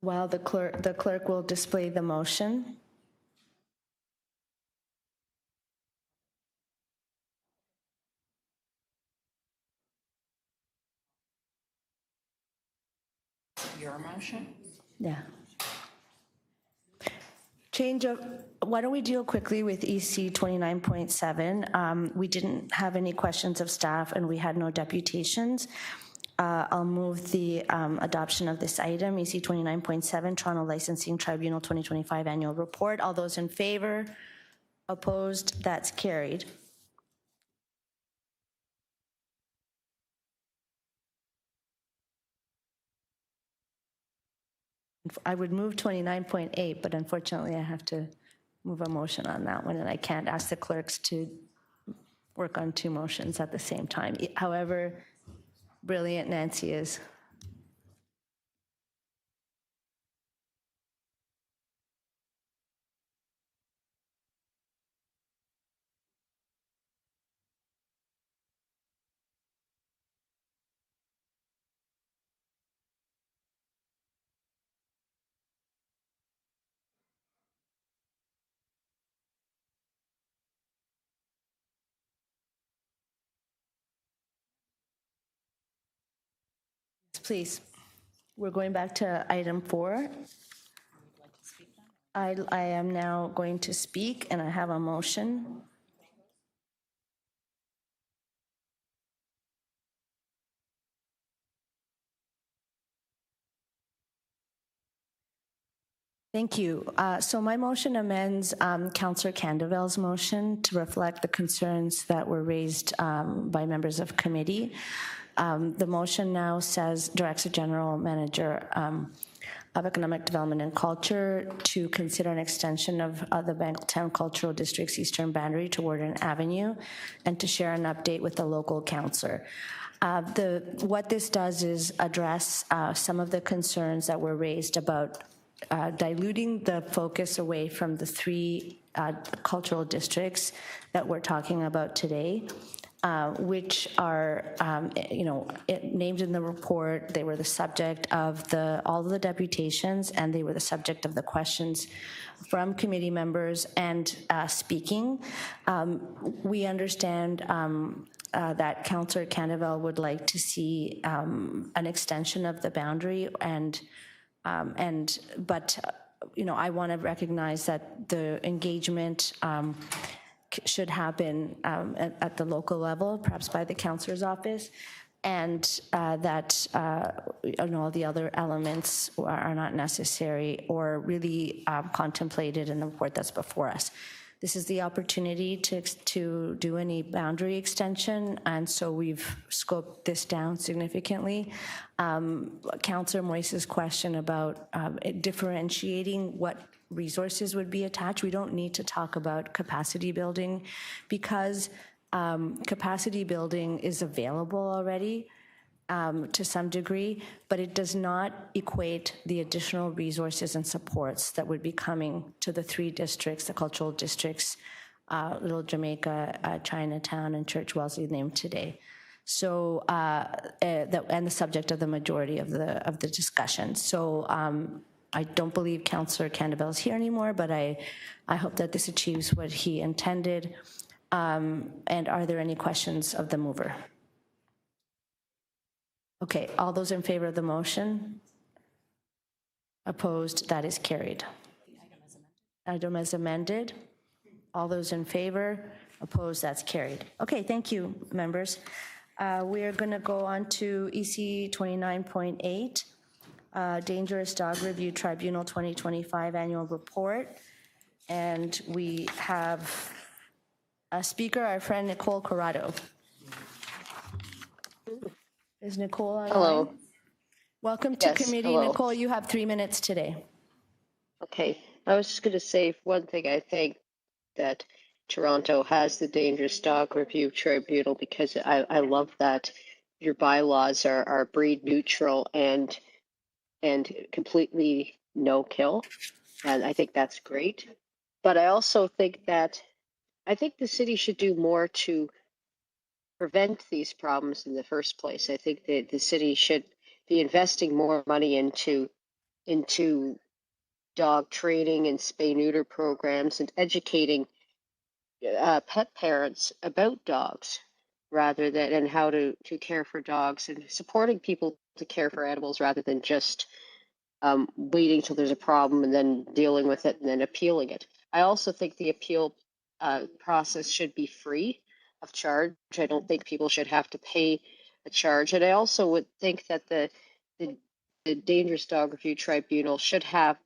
While the clerk will display the motion. Your motion? Yeah. Change of, why don't we deal quickly with EC 29.7? We didn't have any questions of staff and we had no deputations. I'll move the adoption of this item, EC 29.7, Toronto Licensing Tribunal 2025 Annual Report. All those in favor? Opposed? That's carried. I would move 29.8, but unfortunately I have to move a motion on that one, and I can't ask the clerks to work on two motions at the same time. However brilliant Nancy is. Please, we're going back to item 4. I am now going to speak, and I have a motion. Thank you. So my motion amends Councillor Candavel's motion to reflect the concerns that were raised by members of committee. The motion now says, directs the General Manager of Economic Development and Culture to consider an extension of the Bangaltown Cultural District's eastern boundary to Warden Avenue and to share an update with the local councillor. What this does is address some of the concerns that were raised about diluting the focus away from the 3 cultural districts that we're talking about today, which are, named in the report. They were the subject of all of the deputations, and they were the subject of the questions from committee members and speaking. We understand that Councillor Candavel would like to see an extension of the boundary, but I want to recognize that the engagement should happen at the local level, perhaps by the councillor's office, and that all the other elements are not necessary or really contemplated in the report that's before us. This is the opportunity to do any boundary extension, and so we've scoped this down significantly. Councillor Moise's question about differentiating what resources would be attached. We don't need to talk about capacity building because capacity building is available already to some degree, but it does not equate the additional resources and supports that would be coming to the 3 districts, the cultural districts, Little Jamaica, Chinatown, and Church Wellesley named today. So, and the subject of the majority of the discussion. So, I don't believe Councillor Candavel is here anymore, but I hope that this achieves what he intended. And are there any questions of the mover? Okay, all those in favor of the motion? Opposed? That is carried. Item as amended. All those in favor? Opposed? That's carried. Okay, thank you, members. We are going to go on to EC 29.8. Dangerous Dog Review Tribunal 2025 Annual Report. And we have Speaker, our friend Nicole Corrado. Is Nicole online? Hello. Welcome to Yes, committee. hello. Nicole, you have 3 minutes today. Okay, I was just going to say one thing. I think that Toronto has the Dangerous Dog Review Tribunal because I love that your bylaws are breed neutral and completely no kill, and I think that's great. But I also think that the city should do more to prevent these problems in the first place. I think that the city should be investing more money into dog training and spay neuter programs and educating pet parents about dogs rather than and how to care for dogs and supporting people to care for animals rather than just waiting till there's a problem and then dealing with it and then appealing it. I also think the appeal process should be free of charge. I don't think people should have to pay a charge. And I also would think that the Dangerous Dog Review Tribunal should have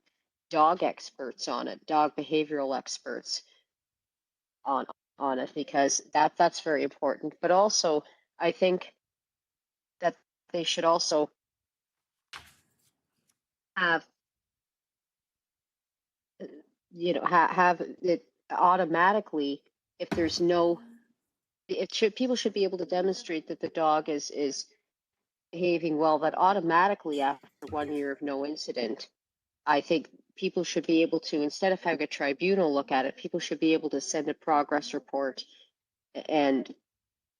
dog experts on it, dog behavioral experts on it, because that's very important. But also, I think that they should also have have it automatically if there's no people should be able to demonstrate that the dog is behaving well, but automatically after 1 year of no incident, I think people should be able to, instead of having a tribunal look at it, people should be able to send a progress report and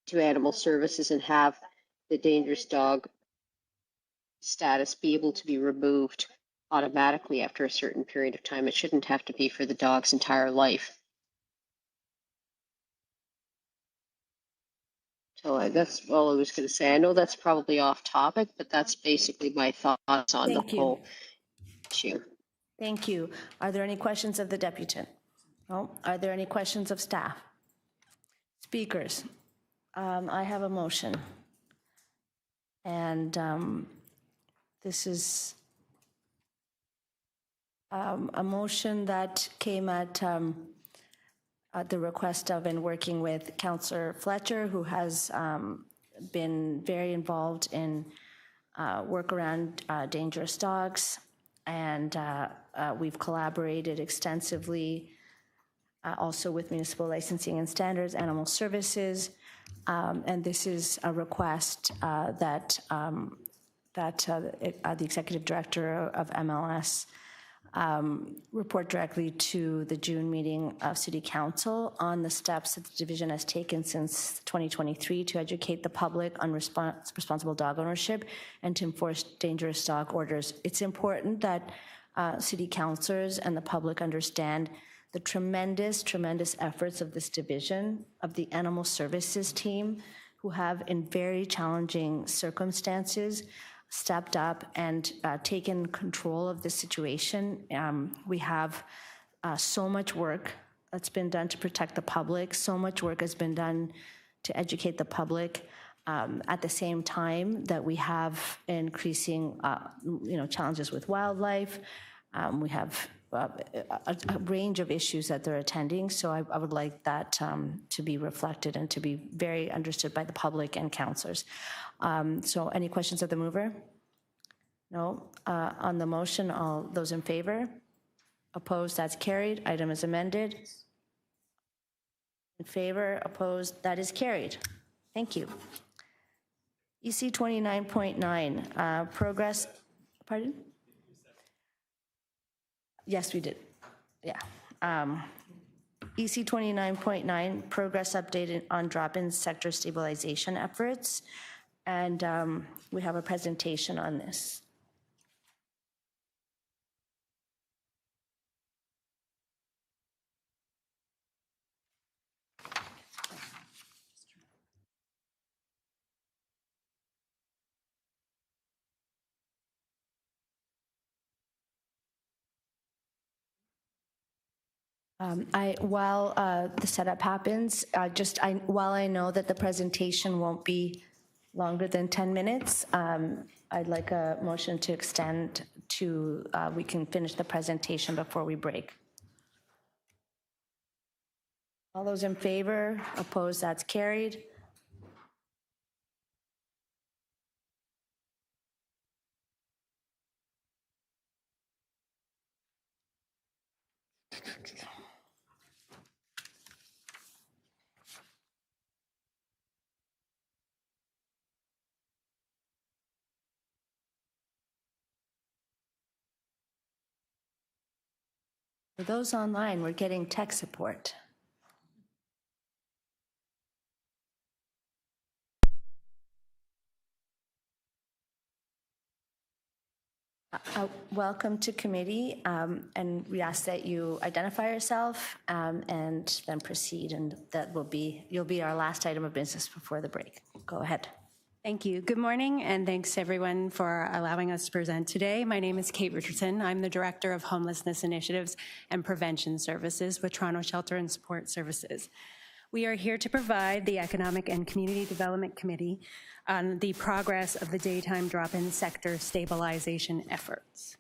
to animal services and have the dangerous dog status be able to be removed automatically after a certain period of time. It shouldn't have to be for the dog's entire life. So that's all I was going to say. I know that's probably off topic, but that's basically my thoughts on the whole issue. Thank you. Are there any questions of the deputant? No. Are there any questions of staff? Speakers, I have a motion. And this is a motion that came at the request of and working with Councillor Fletcher, who has been very involved in work around dangerous dogs. And we've collaborated extensively also with Municipal Licensing and Standards, Animal Services. And this is a request that the Executive Director of MLS report directly to the June meeting of City Council on the steps that the division has taken since 2023 to educate the public on responsible dog ownership and to enforce dangerous dog orders. It's important that City Councilors and the public understand the tremendous efforts of this division, of the Animal Services team, who have, in very challenging circumstances, stepped up and taken control of the situation. We have so much work that's been done to protect the public. So much work has been done to educate the public. At the same time that we have increasing, challenges with wildlife. We have a range of issues that they're attending. So I would like that to be reflected and to be very understood by the public and councillors. So any questions of the mover? No. On the motion, all those in favor? Opposed? That's carried. Item is amended. In favor? Opposed? That is carried. Thank you. EC 29.9, progress, pardon? Yes, we did. Yeah. EC 29.9, progress updated on drop-in sector stabilization efforts. And we have a presentation on this. While the setup happens, while I know that the presentation won't be longer than 10 minutes, I'd like a motion to extend to, we can finish the presentation before we break. All those in favor? Opposed? That's carried. For those online, we're getting tech support. Welcome to committee, and we ask that you identify yourself and then proceed, and you'll be our last item of business before the break. Go ahead. Thank you. Good morning, and thanks everyone for allowing us to present today. My name is Kate Richardson. I'm the Director of Homelessness Initiatives and Prevention Services with Toronto Shelter and Support Services. We are here to provide the Economic and Community Development Committee on the progress of the daytime drop-in sector stabilization efforts.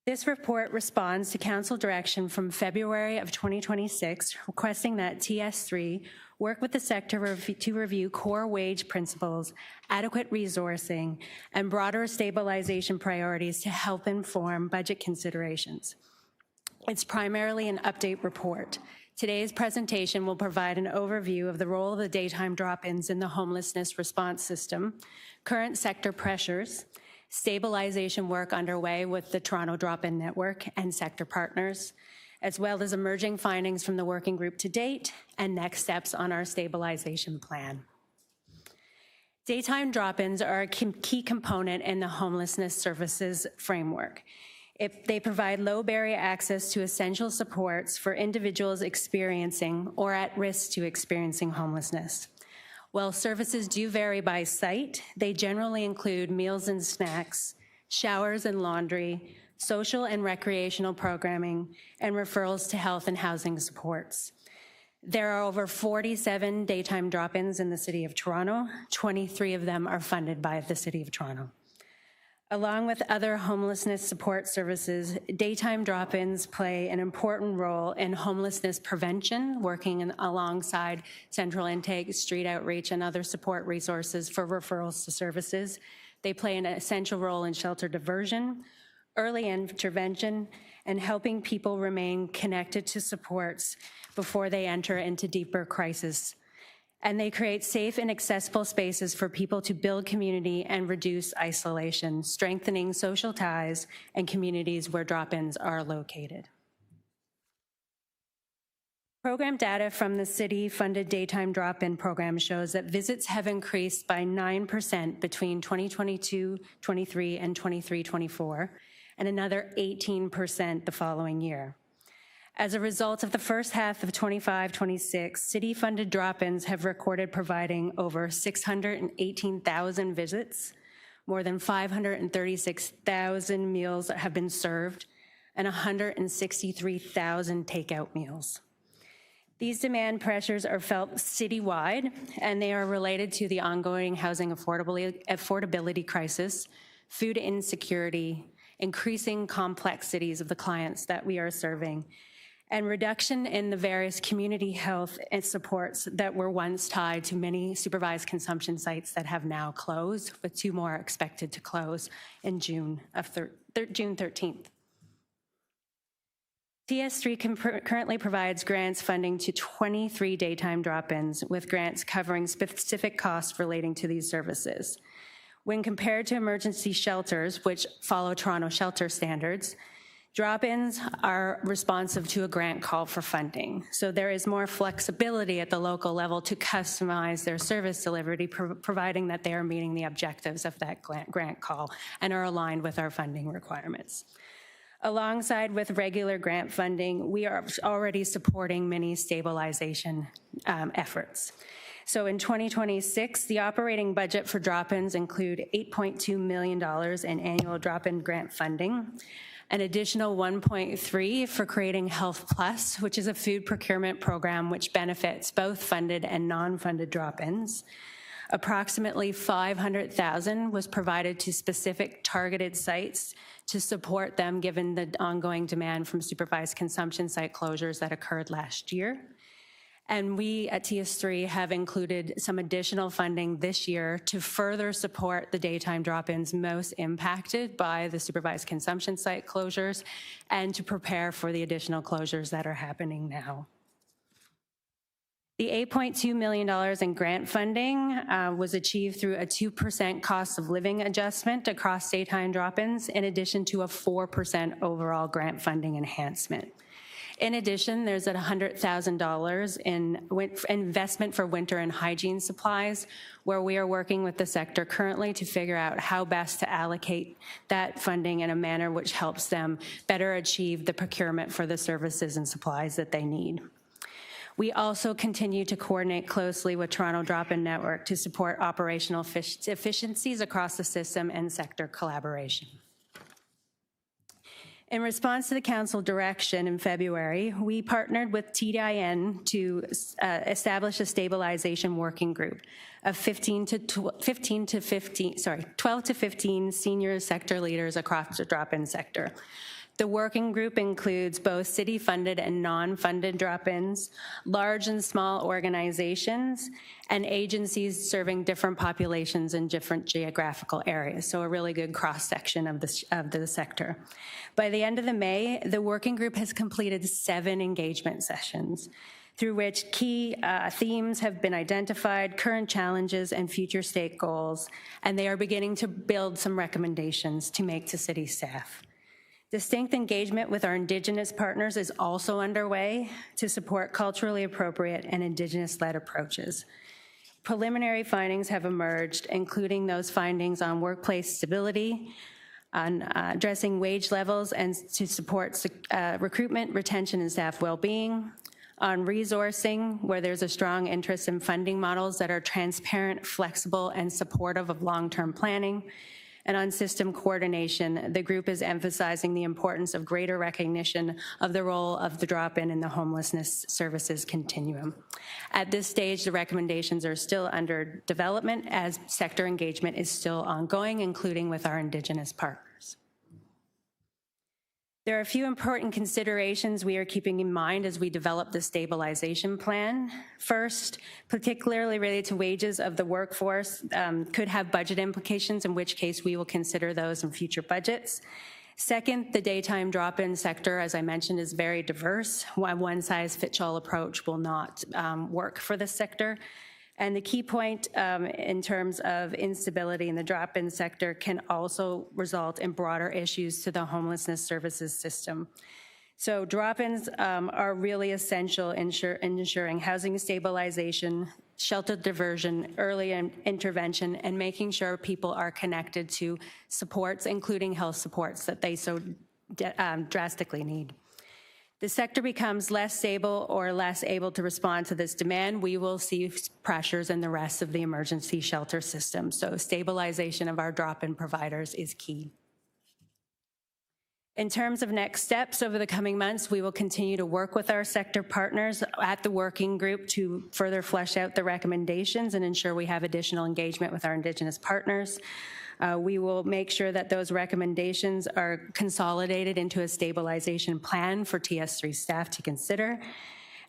This report responds to Council direction from February of 2026, requesting that TS3 work with the sector to review core wage principles, adequate resourcing, and broader stabilization priorities to help inform budget considerations. It's primarily an update report. Today's presentation will provide an overview of the role of the daytime drop-ins in the homelessness response system, current sector pressures, stabilization work underway with the Toronto Drop-In Network and sector partners, as well as emerging findings from the working group to date and next steps on our stabilization plan. Daytime drop-ins are a key component in the homelessness services framework. They provide low barrier access to essential supports for individuals experiencing or at risk to experiencing homelessness. While services do vary by site, they generally include meals and snacks, showers and laundry, social and recreational programming, and referrals to health and housing supports. There are over 47 daytime drop-ins in the City of Toronto. 23 of them are funded by the City of Toronto. Along with other homelessness support services, daytime drop-ins play an important role in homelessness prevention, working alongside central intake, street outreach, and other support resources for referrals to services. They play an essential role in shelter diversion, early intervention, and helping people remain connected to supports before they enter into deeper crisis. And they create safe and accessible spaces for people to build community and reduce isolation, strengthening social ties and communities where drop-ins are located. Program data from the city-funded daytime drop-in program shows that visits have increased by 9% between 2022-23 and 23-24, and another 18% the following year. As a result of the first half of 25-26, city-funded drop-ins have recorded providing over 618,000 visits, more than 536,000 meals have been served, and 163,000 takeout meals. These demand pressures are felt citywide, and they are related to the ongoing housing affordability crisis, food insecurity, increasing complexities of the clients that we are serving, and reduction in the various community health and supports that were once tied to many supervised consumption sites that have now closed, with 2 more expected to close in June 13th. TS3 currently provides grants funding to 23 daytime drop-ins, with grants covering specific costs relating to these services. When compared to emergency shelters, which follow Toronto shelter standards, drop-ins are responsive to a grant call for funding. So there is more flexibility at the local level to customize their service delivery, providing that they are meeting the objectives of that grant call and are aligned with our funding requirements. Alongside with regular grant funding, we are already supporting many stabilization efforts. So in 2026, the operating budget for drop-ins include $8.2 million in annual drop-in grant funding, an additional 1.3 for creating Health Plus, which is a food procurement program which benefits both funded and non-funded drop-ins, Approximately $500,000 was provided to specific targeted sites to support them given the ongoing demand from supervised consumption site closures that occurred last year. And we at TS3 have included some additional funding this year to further support the daytime drop-ins most impacted by the supervised consumption site closures and to prepare for the additional closures that are happening now. The $8.2 million in grant funding was achieved through a 2% cost of living adjustment across daytime drop-ins, in addition to a 4% overall grant funding enhancement. In addition, there's $100,000 in investment for winter and hygiene supplies, where we are working with the sector currently to figure out how best to allocate that funding in a manner which helps them better achieve the procurement for the services and supplies that they need. We also continue to coordinate closely with Toronto Drop-In Network to support operational efficiencies across the system and sector collaboration. In response to the council direction in February, we partnered with TDIN to establish a stabilization working group of 12 to 15 senior sector leaders across the drop-in sector. The working group includes both city-funded and non-funded drop-ins, large and small organizations, and agencies serving different populations in different geographical areas, so a really good cross-section of the sector. By the end of May, the working group has completed 7 engagement sessions, through which key themes have been identified, current challenges, and future state goals, and they are beginning to build some recommendations to make to city staff. Distinct engagement with our Indigenous partners is also underway to support culturally appropriate and Indigenous-led approaches. Preliminary findings have emerged, including those findings on workplace stability, on addressing wage levels and to support recruitment, retention, and staff well-being, on resourcing, where there's a strong interest in funding models that are transparent, flexible, and supportive of long-term planning, and on system coordination. The group is emphasizing the importance of greater recognition of the role of the drop-in in the homelessness services continuum. At this stage, the recommendations are still under development as sector engagement is still ongoing, including with our Indigenous partners. There are a few important considerations we are keeping in mind as we develop the stabilization plan. First, particularly related to wages of the workforce, could have budget implications, in which case we will consider those in future budgets. Second, the daytime drop-in sector, as I mentioned, is very diverse. A one-size-fits-all approach will not work for this sector. And the key point in terms of instability in the drop-in sector can also result in broader issues to the homelessness services system. So drop-ins are really essential in ensuring housing stabilization, shelter diversion, early intervention, and making sure people are connected to supports, including health supports that they so drastically need. The sector becomes less stable or less able to respond to this demand, we will see pressures in the rest of the emergency shelter system. So stabilization of our drop-in providers is key. In terms of next steps over the coming months, we will continue to work with our sector partners at the working group to further flesh out the recommendations and ensure we have additional engagement with our Indigenous partners. We will make sure that those recommendations are consolidated into a stabilization plan for TS3 staff to consider.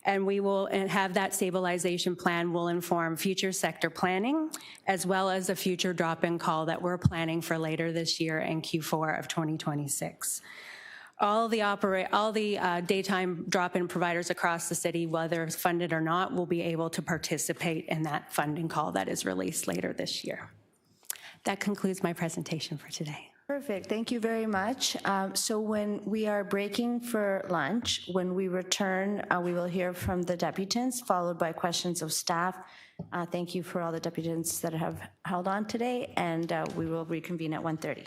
And we will have that stabilization plan will inform future sector planning, as well as a future drop-in call that we're planning for later this year in Q4 of 2026. All the daytime drop-in providers across the city, whether funded or not, will be able to participate in that funding call that is released later this year. That concludes my presentation for today. Perfect. Thank you very much. So when we are breaking for lunch, when we return, we will hear from the deputants, followed by questions of staff. Thank you for all the deputants that have held on today, and we will reconvene at 1:30.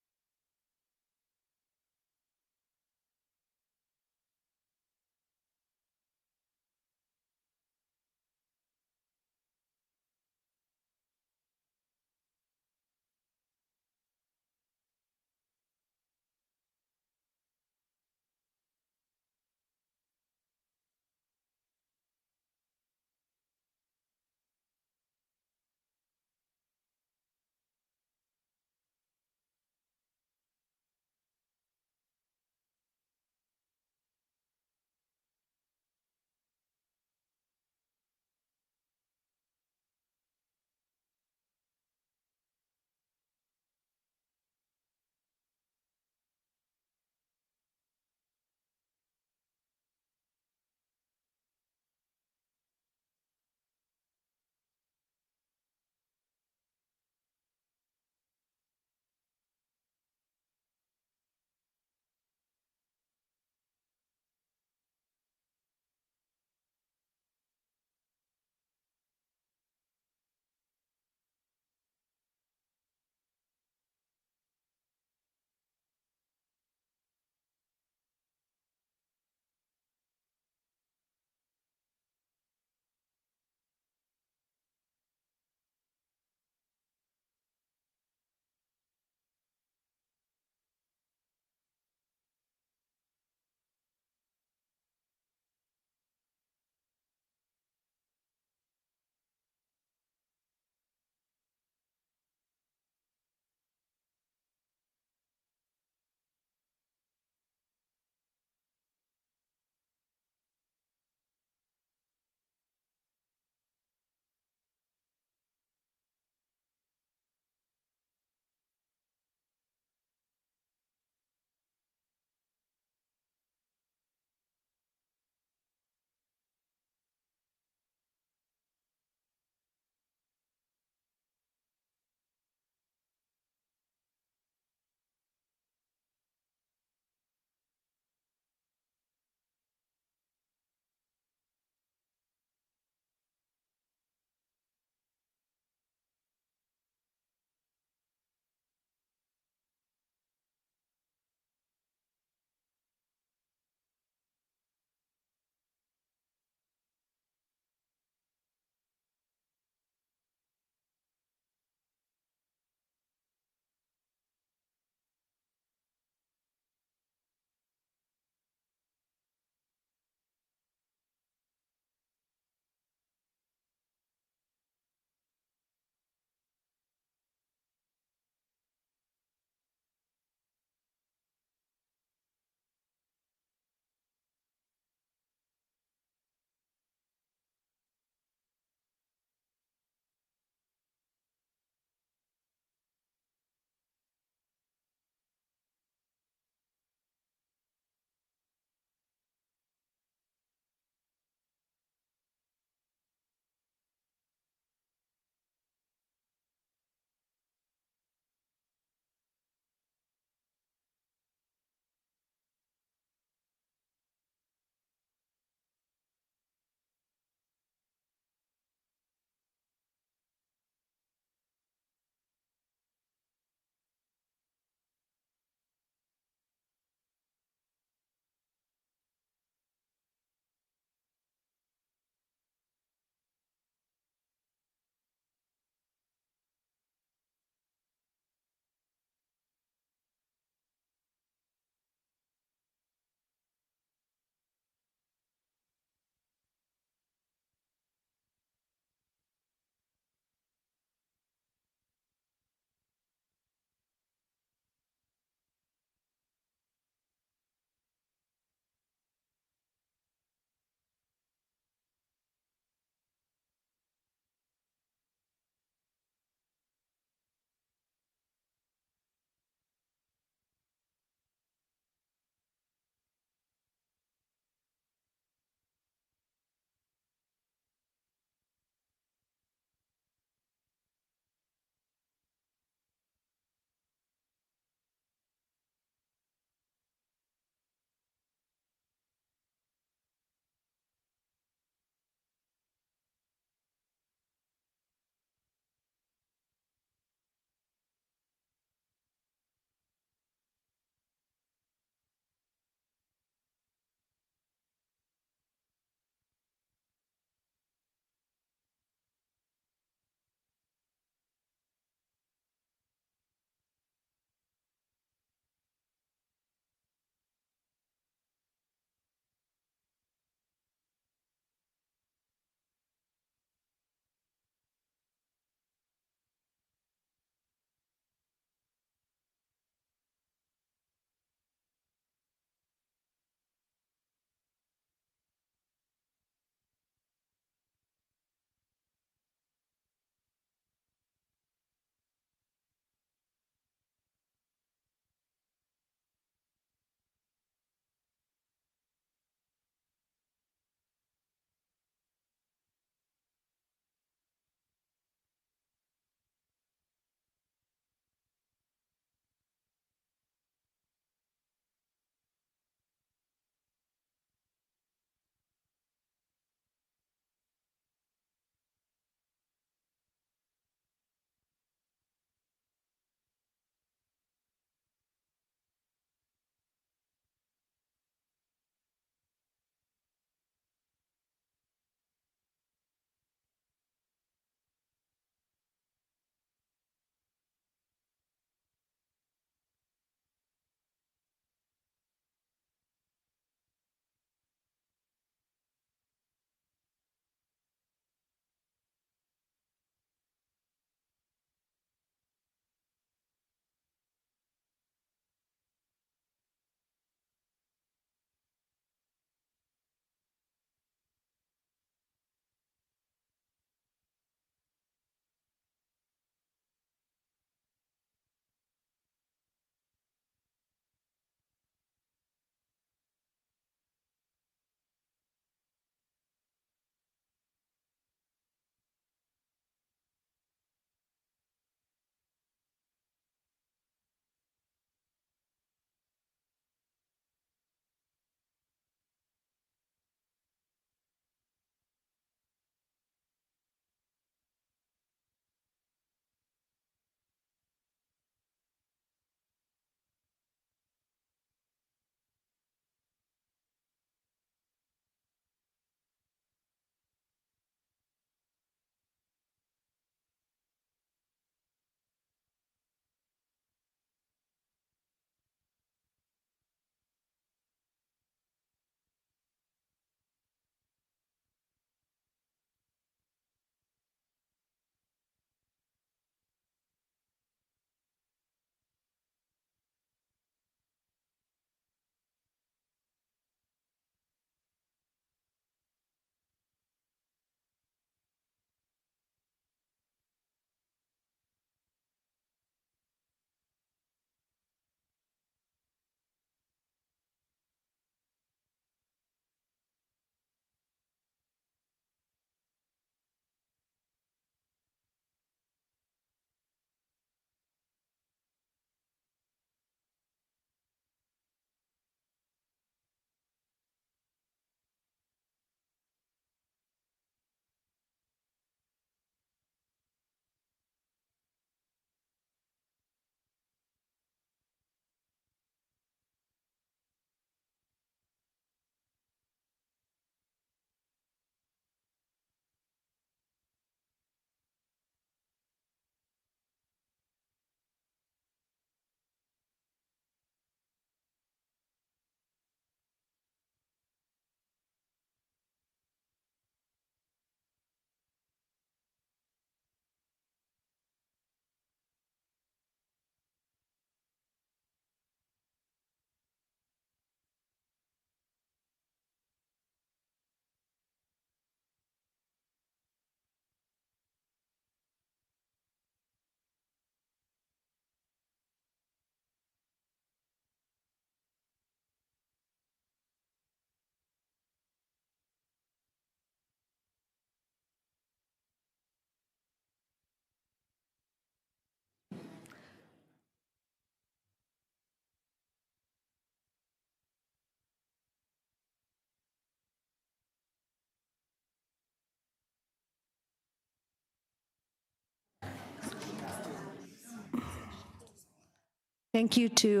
Thank you to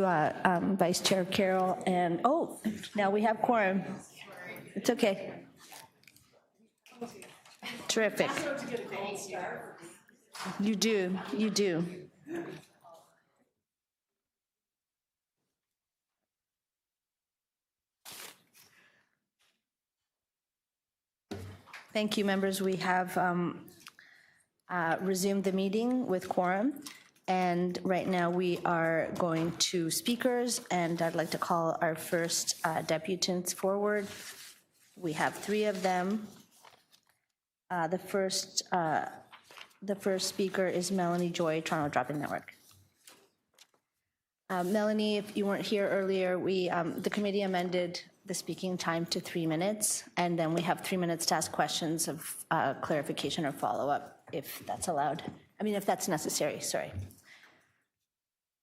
Vice Chair Carroll. And now we have quorum. It's okay. Terrific. You do. You do. Thank you, members. We have resumed the meeting with quorum. And right now we are going to speakers, and I'd like to call our first deputants forward. We have 3 of them. The first speaker is Melanie Joy, Toronto Drop-In Network. Melanie, if you weren't here earlier, the committee amended the speaking time to 3 minutes, and then we have 3 minutes to ask questions of clarification or follow-up, if that's allowed. I mean, if that's necessary, sorry.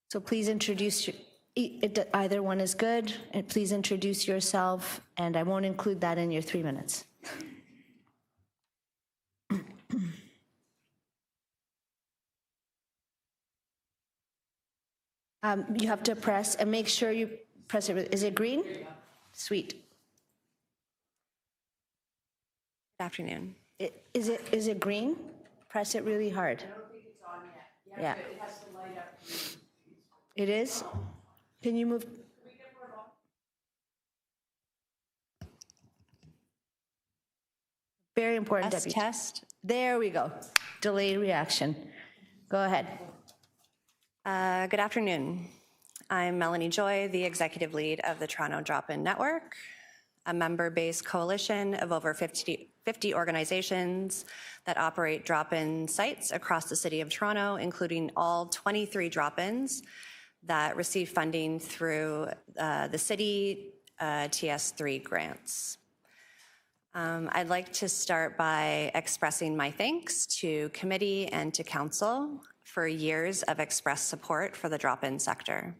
So please introduce, either one is good, and please introduce yourself, and I won't include that in your 3 minutes. You have to press, and make sure you press it. Is it green? Sweet. Good afternoon. Is it green? Press it really hard. I don't think it's on yet. Yeah. It has to light up. It is? Can you move? Very important. Test. There we go. Delayed reaction. Go ahead. Good afternoon. I'm Melanie Joy, the executive lead of the Toronto Drop-In Network, a member-based coalition of over 50 organizations that operate drop-in sites across the city of Toronto, including all 23 drop-ins that receive funding through the city TS3 grants. I'd like to start by expressing my thanks to committee and to council for years of expressed support for the drop-in sector.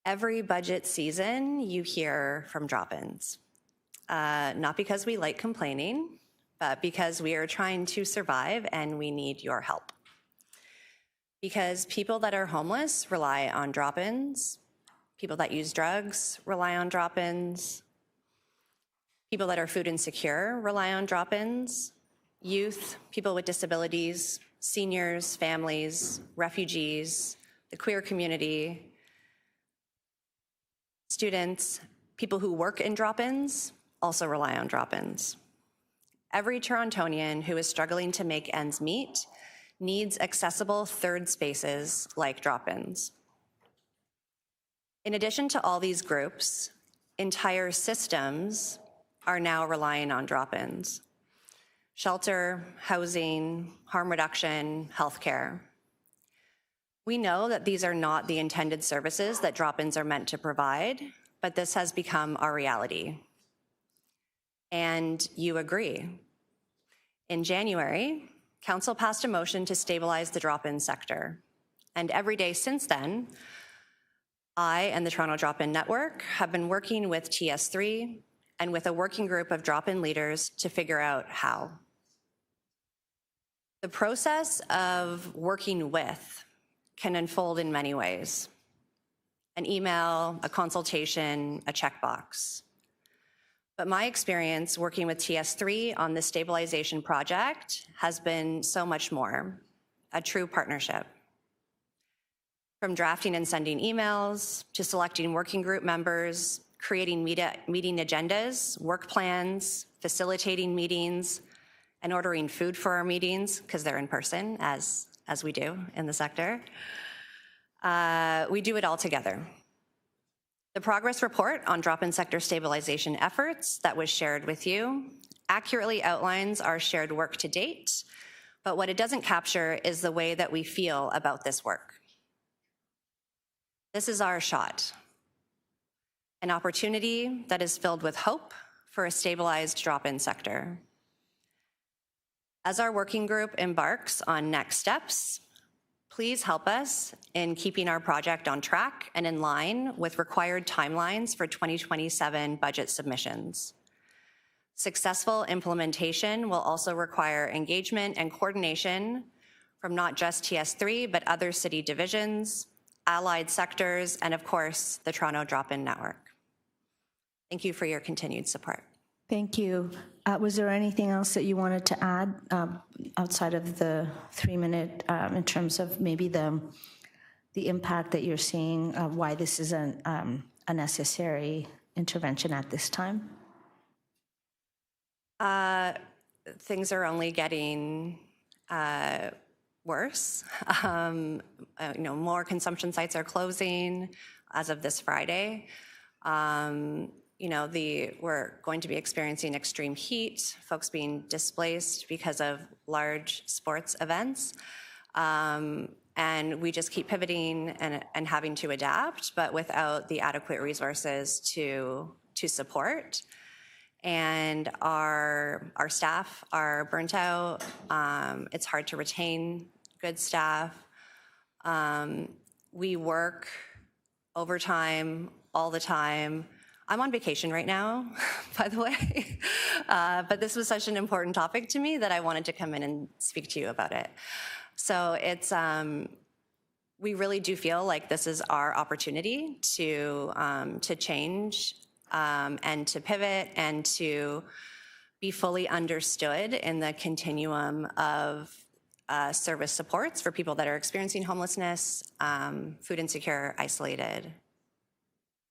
Every budget season, you hear from drop-ins, not because we like complaining, but because we are trying to survive and we need your help. Because people that are homeless rely on drop-ins, people that use drugs rely on drop-ins, people that are food insecure rely on drop-ins, youth, people with disabilities, seniors, families, refugees, the queer community, students, people who work in drop-ins also rely on drop-ins. Every Torontonian who is struggling to make ends meet needs accessible third spaces like drop-ins. In addition to all these groups, entire systems are now relying on drop-ins. Shelter, housing, harm reduction, healthcare. We know that these are not the intended services that drop-ins are meant to provide, but this has become our reality. And you agree. In January, Council passed a motion to stabilize the drop-in sector. And every day since then, I and the Toronto Drop-In Network have been working with TS3 and with a working group of drop-in leaders to figure out how. The process of working with can unfold in many ways. An email, a consultation, a checkbox. But my experience working with TS3 on the stabilization project has been so much more, a true partnership. From drafting and sending emails, to selecting working group members, creating meeting agendas, work plans, facilitating meetings, and ordering food for our meetings, because they're in person, as we do in the sector. We do it all together. The progress report on drop-in sector stabilization efforts that was shared with you accurately outlines our shared work to date, but what it doesn't capture is the way that we feel about this work. This is our shot, an opportunity that is filled with hope for a stabilized drop-in sector. As our working group embarks on next steps, please help us in keeping our project on track and in line with required timelines for 2027 budget submissions. Successful implementation will also require engagement and coordination from not just TS3, but other city divisions, allied sectors, and of course, the Toronto Drop-In Network. Thank you for your continued support. Thank you. Was there anything else that you wanted to add outside of the 3-minute in terms of maybe the impact that you're seeing, why this is a necessary intervention at this time? Things are only getting worse. More consumption sites are closing as of this Friday. We're going to be experiencing extreme heat, folks being displaced because of large sports events. And we just keep pivoting and having to adapt, but without the adequate resources to support. And our staff are burnt out. It's hard to retain good staff. We work overtime all the time. I'm on vacation right now, by the way, but this was such an important topic to me that I wanted to come in and speak to you about it. So it's, we really do feel like this is our opportunity to change and to pivot and to be fully understood in the continuum of service supports for people that are experiencing homelessness, food insecure, isolated.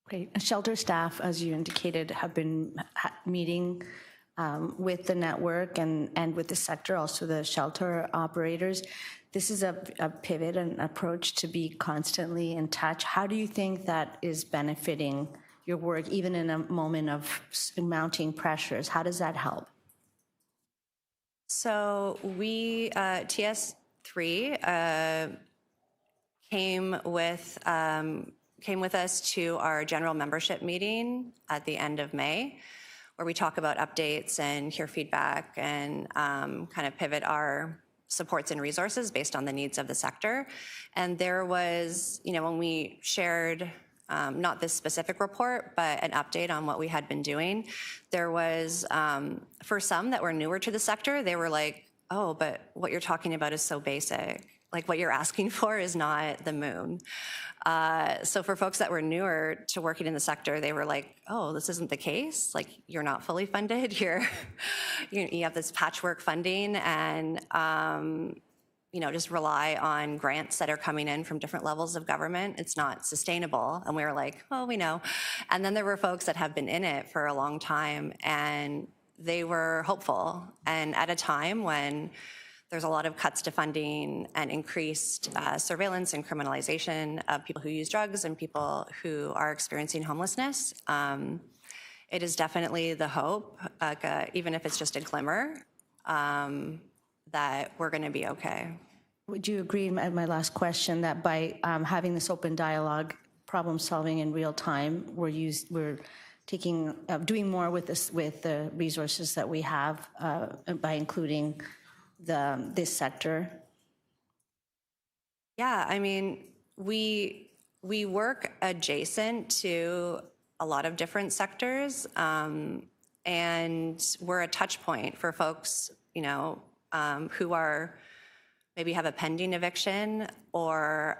Okay, shelter staff, as you indicated, have been meeting with the network and with the sector, also the shelter operators. This is a pivot and approach to be constantly in touch. How do you think that is benefiting your work, even in a moment of mounting pressures? How does that help? So we, TS3, came with us to our general membership meeting at the end of May, where we talk about updates and hear feedback and kind of pivot our supports and resources based on the needs of the sector. And there was, when we shared not this specific report, but an update on what we had been doing, there was, for some that were newer to the sector, they were like, oh, but what you're talking about is so basic. Like what you're asking for is not the moon. So for folks that were newer to working in the sector, they were like, oh, this isn't the case. Like you're not fully funded. You have this patchwork funding and, just rely on grants that are coming in from different levels of government. It's not sustainable. And we were like, oh, we know. And then there were folks that have been in it for a long time and they were hopeful. And at a time when there's a lot of cuts to funding and increased surveillance and criminalization of people who use drugs and people who are experiencing homelessness. It is definitely the hope, even if it's just a glimmer, that we're going to be okay. Would you agree, my last question, that by having this open dialogue, problem solving in real time, we're doing more with the resources that we have by including this sector? Yeah, I mean, we work adjacent to a lot of different sectors, and we're a touch point for folks, who are maybe have a pending eviction or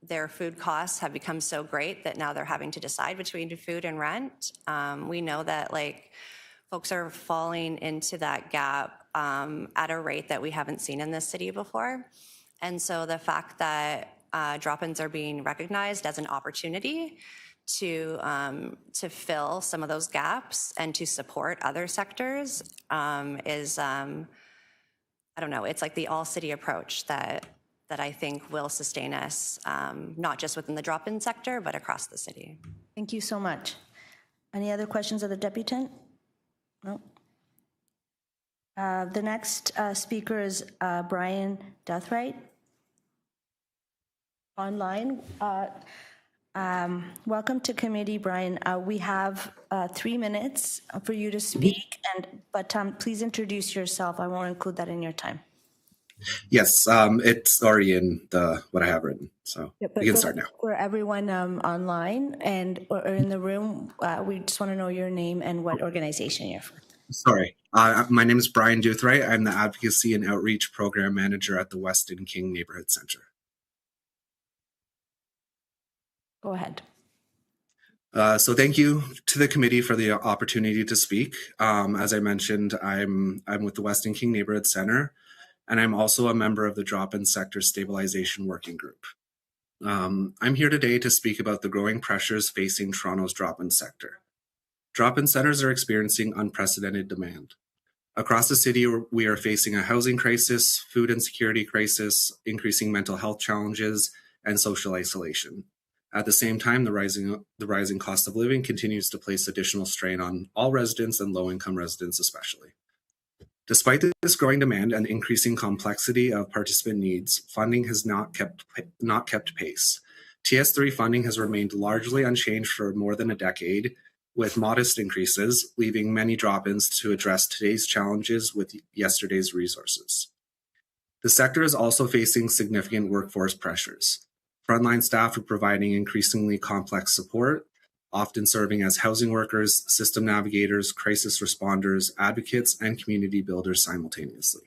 their food costs have become so great that now they're having to decide between food and rent. We know that folks are falling into that gap at a rate that we haven't seen in this city before. And so the fact that drop-ins are being recognized as an opportunity to fill some of those gaps and to support other sectors is, I don't know, it's like the all-city approach that I think will sustain us, not just within the drop-in sector, but across the city. Thank you so much. Any other questions of the deputant? No. The next speaker is Brian Duthright. Online. Welcome to committee, Brian. We have 3 minutes for you to speak, but please introduce yourself. I won't include that in your time. Yes, it's already in what I have written, so we can start now. For everyone online or in the room, we just want to know your name and what organization you're from. Sorry, my name is Brian Duthright. I'm the Advocacy and Outreach Program Manager at the Weston King Neighborhood Center. Go ahead. So thank you to the committee for the opportunity to speak. As I mentioned, I'm with the Weston King Neighborhood Center, and I'm also a member of the Drop-in Sector Stabilization Working Group. I'm here today to speak about the growing pressures facing Toronto's drop-in sector. Drop-in centers are experiencing unprecedented demand. Across the city, we are facing a housing crisis, food insecurity crisis, increasing mental health challenges, and social isolation. At the same time, the rising cost of living continues to place additional strain on all residents and low-income residents especially. Despite this growing demand and increasing complexity of participant needs, funding has not kept pace. TS3 funding has remained largely unchanged for more than a decade, with modest increases, leaving many drop-ins to address today's challenges with yesterday's resources. The sector is also facing significant workforce pressures. Frontline staff are providing increasingly complex support, often serving as housing workers, system navigators, crisis responders, advocates, and community builders simultaneously.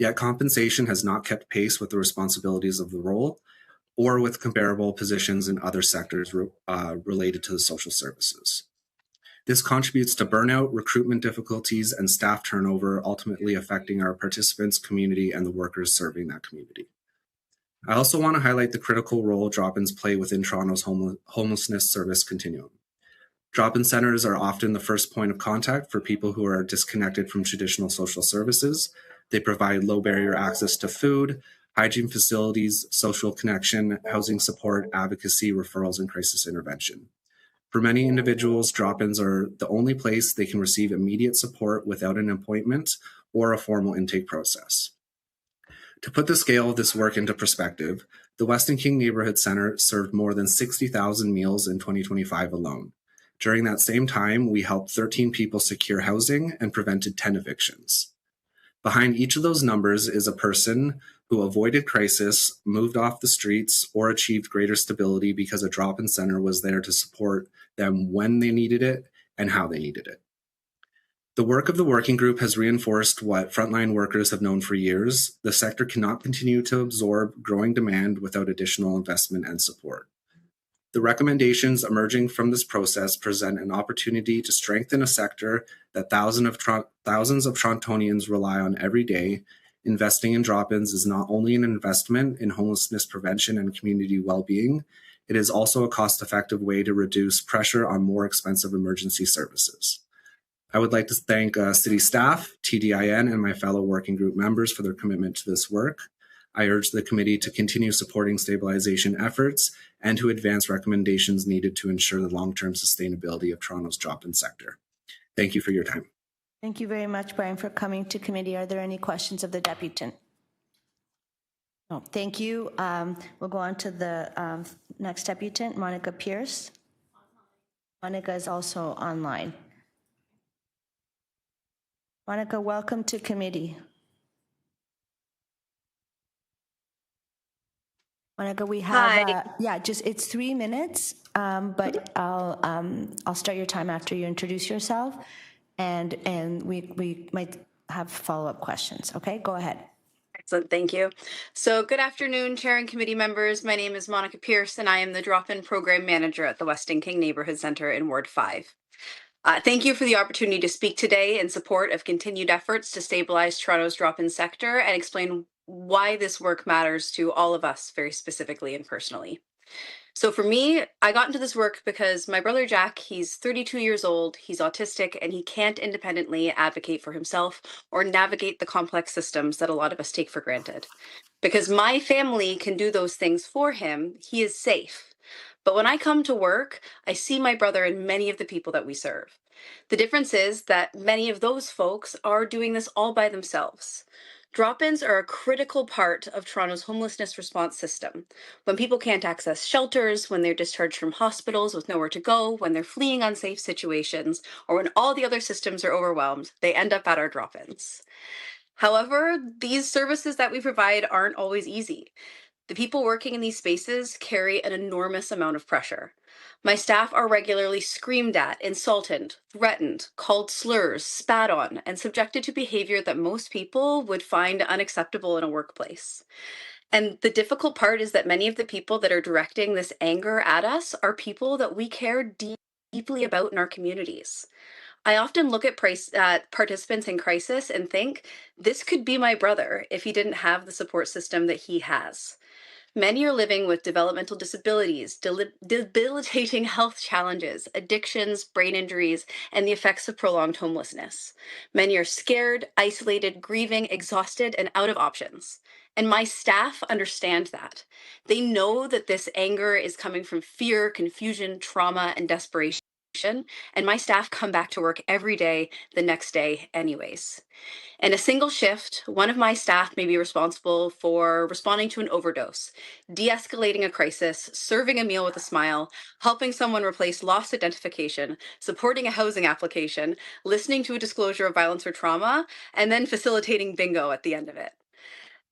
Yet compensation has not kept pace with the responsibilities of the role or with comparable positions in other sectors related to the social services. This contributes to burnout, recruitment difficulties, and staff turnover, ultimately affecting our participants, community, and the workers serving that community. I also want to highlight the critical role drop-ins play within Toronto's homelessness service continuum. Drop-in centers are often the first point of contact for people who are disconnected from traditional social services. They provide low barrier access to food, hygiene facilities, social connection, housing support, advocacy, referrals, and crisis intervention. For many individuals, drop-ins are the only place they can receive immediate support without an appointment or a formal intake process. To put the scale of this work into perspective, the Weston King Neighbourhood Center served more than 60,000 meals in 2025 alone. During that same time, we helped 13 people secure housing and prevented 10 evictions. Behind each of those numbers is a person who avoided crisis, moved off the streets, or achieved greater stability because a drop-in center was there to support them when they needed it and how they needed it. The work of the working group has reinforced what frontline workers have known for years. The sector cannot continue to absorb growing demand without additional investment and support. The recommendations emerging from this process present an opportunity to strengthen a sector that thousands of Torontonians rely on every day. Investing in drop-ins is not only an investment in homelessness prevention and community well-being, it is also a cost-effective way to reduce pressure on more expensive emergency services. I would like to thank city staff, TDIN, and my fellow working group members for their commitment to this work. I urge the committee to continue supporting stabilization efforts and to advance recommendations needed to ensure the long-term sustainability of Toronto's drop-in sector. Thank you for your time. Thank you very much, Brian, for coming to committee. Are there any questions of the deputant? No, thank you. We'll go on to the next deputant, Monica Pierce. Monica is also online. Monica, welcome to committee. Monica, we have, it's 3 minutes, but I'll start your time after you introduce yourself, and we might have follow-up questions. Okay, go ahead. Excellent, thank you. So good afternoon, Chair and committee members. My name is Monica Pearson, and I am the Drop-In Program Manager at the Weston King Neighbourhood Centre in Ward 5. Thank you for the opportunity to speak today in support of continued efforts to stabilize Toronto's drop-in sector and explain why this work matters to all of us very specifically and personally. So for me, I got into this work because my brother Jack, he's 32 years old, he's autistic, and he can't independently advocate for himself or navigate the complex systems that a lot of us take for granted. Because my family can do those things for him, he is safe. But when I come to work, I see my brother and many of the people that we serve. The difference is that many of those folks are doing this all by themselves. Drop-ins are a critical part of Toronto's homelessness response system. When people can't access shelters, when they're discharged from hospitals with nowhere to go, when they're fleeing unsafe situations, or when all the other systems are overwhelmed, they end up at our drop-ins. However, these services that we provide aren't always easy. The people working in these spaces carry an enormous amount of pressure. My staff are regularly screamed at, insulted, threatened, called slurs, spat on, and subjected to behavior that most people would find unacceptable in a workplace. And the difficult part is that many of the people that are directing this anger at us are people that we care deeply about in our communities. I often look at participants in crisis and think, this could be my brother if he didn't have the support system that he has. Many are living with developmental disabilities, debilitating health challenges, addictions, brain injuries, and the effects of prolonged homelessness. Many are scared, isolated, grieving, exhausted, and out of options. And my staff understand that. They know that this anger is coming from fear, confusion, trauma, and desperation. And my staff come back to work every day, the next day, anyways. In a single shift, one of my staff may be responsible for responding to an overdose, de-escalating a crisis, serving a meal with a smile, helping someone replace lost identification, supporting a housing application, listening to a disclosure of violence or trauma, and then facilitating bingo at the end of it.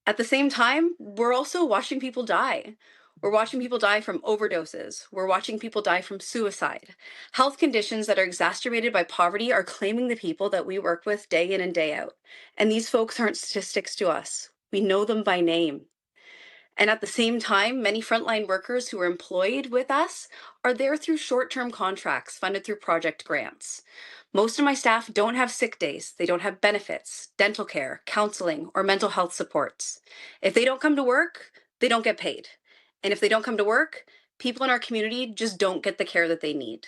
At the same time, we're also watching people die. We're watching people die from overdoses. We're watching people die from suicide. Health conditions that are exacerbated by poverty are claiming the people that we work with day in and day out. And these folks aren't statistics to us. We know them by name. And at the same time, many frontline workers who are employed with us are there through short-term contracts funded through project grants. Most of my staff don't have sick days. They don't have benefits, dental care, counseling, or mental health supports. If they don't come to work, they don't get paid. And if they don't come to work, people in our community just don't get the care that they need.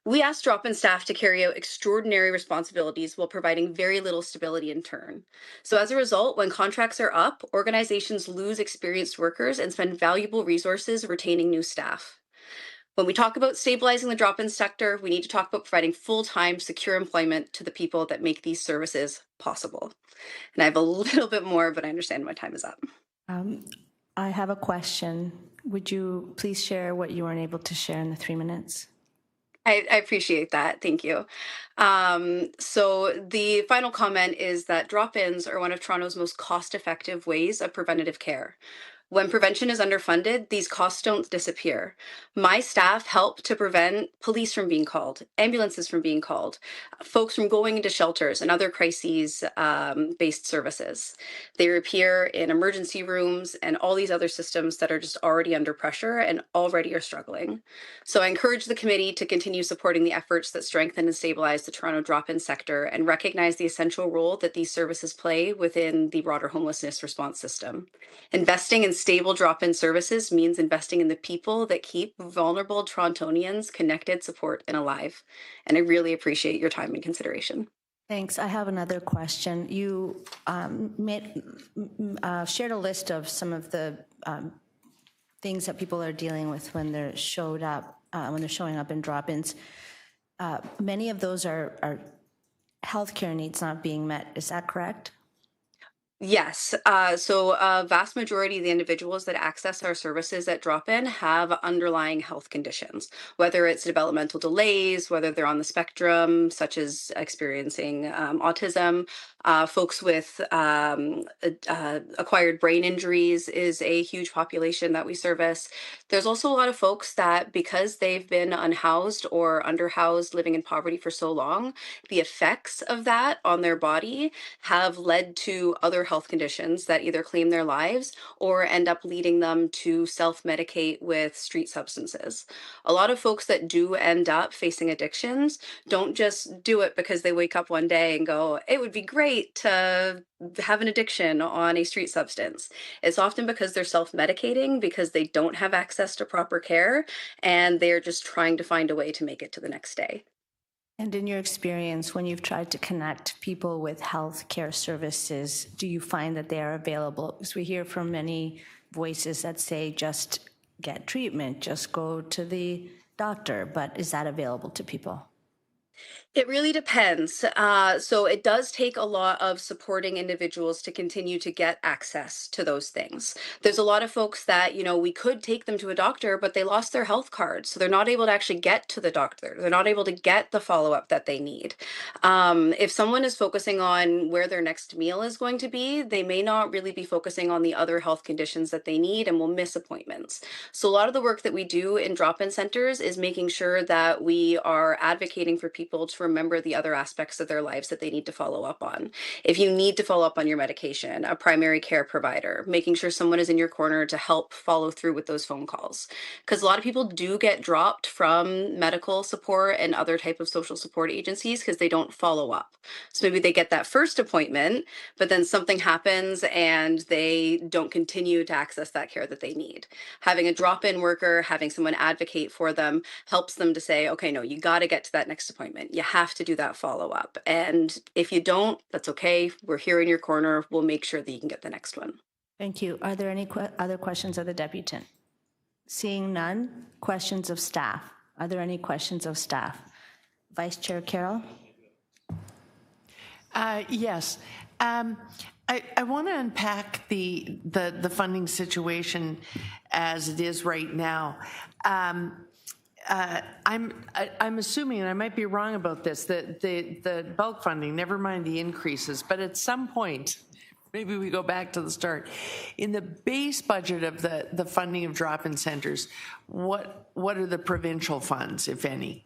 We ask drop-in staff to carry out extraordinary responsibilities while providing very little stability in turn. So as a result, when contracts are up, organizations lose experienced workers and spend valuable resources retaining new staff. When we talk about stabilizing the drop-in sector, we need to talk about providing full-time, secure employment to the people that make these services possible. And I have a little bit more, but I understand my time is up. I have a question. Would you please share what you weren't able to share in the 3 minutes? I appreciate that. Thank you. So the final comment is that drop-ins are one of Toronto's most cost-effective ways of preventative care. When prevention is underfunded, these costs don't disappear. My staff help to prevent police from being called, ambulances from being called, folks from going into shelters and other crises-based services. They appear in emergency rooms and all these other systems that are just already under pressure and already are struggling. So I encourage the committee to continue supporting the efforts that strengthen and stabilize the Toronto drop-in sector and recognize the essential role that these services play within the broader homelessness response system. Investing in stable drop-in services means investing in the people that keep vulnerable Torontonians connected, support, and alive. And I really appreciate your time and consideration. Thanks. I have another question. You shared a list of some of the things that people are dealing with when they're showing up in drop-ins. Many of those are healthcare needs not being met. Is that correct? Yes. So a vast majority of the individuals that access our services at drop-in have underlying health conditions, whether it's developmental delays, whether they're on the spectrum, such as experiencing autism. Folks with acquired brain injuries is a huge population that we service. There's also a lot of folks that, because they've been unhoused or underhoused, living in poverty for so long, the effects of that on their body have led to other health conditions that either claim their lives or end up leading them to self-medicate with street substances. A lot of folks that do end up facing addictions don't just do it because they wake up one day and go, it would be great to have an addiction on a street substance. It's often because they're self-medicating because they don't have access to proper care and they're just trying to find a way to make it to the next day. And in your experience, when you've tried to connect people with health care services, do you find that they are available? Because we hear from many voices that say, just get treatment, just go to the doctor, but is that available to people? It really depends. So it does take a lot of supporting individuals to continue to get access to those things. There's a lot of folks that, we could take them to a doctor, but they lost their health card. So they're not able to actually get to the doctor. They're not able to get the follow-up that they need. If someone is focusing on where their next meal is going to be, they may not really be focusing on the other health conditions that they need and will miss appointments. So a lot of the work that we do in drop-in centers is making sure that we are advocating for people people to remember the other aspects of their lives that they need to follow up on. If you need to follow up on your medication, a primary care provider, making sure someone is in your corner to help follow through with those phone calls. Because a lot of people do get dropped from medical support and other type of social support agencies because they don't follow up. So maybe they get that first appointment, but then something happens and they don't continue to access that care that they need. Having a drop-in worker, having someone advocate for them helps them to say, okay, no, you got to get to that next appointment. You have to do that follow-up. And if you don't, that's okay. We're here in your corner. We'll make sure that you can get the next one. Thank you. Are there any other questions of the deputant? Seeing none, questions of staff. Are there any questions of staff? Vice Chair Carroll? Yes. I want to unpack the funding situation as it is right now. I'm assuming, and I might be wrong about this, that the bulk funding, never mind the increases, but at some point, maybe we go back to the start. In the base budget of the funding of drop-in centers, what are the provincial funds, if any?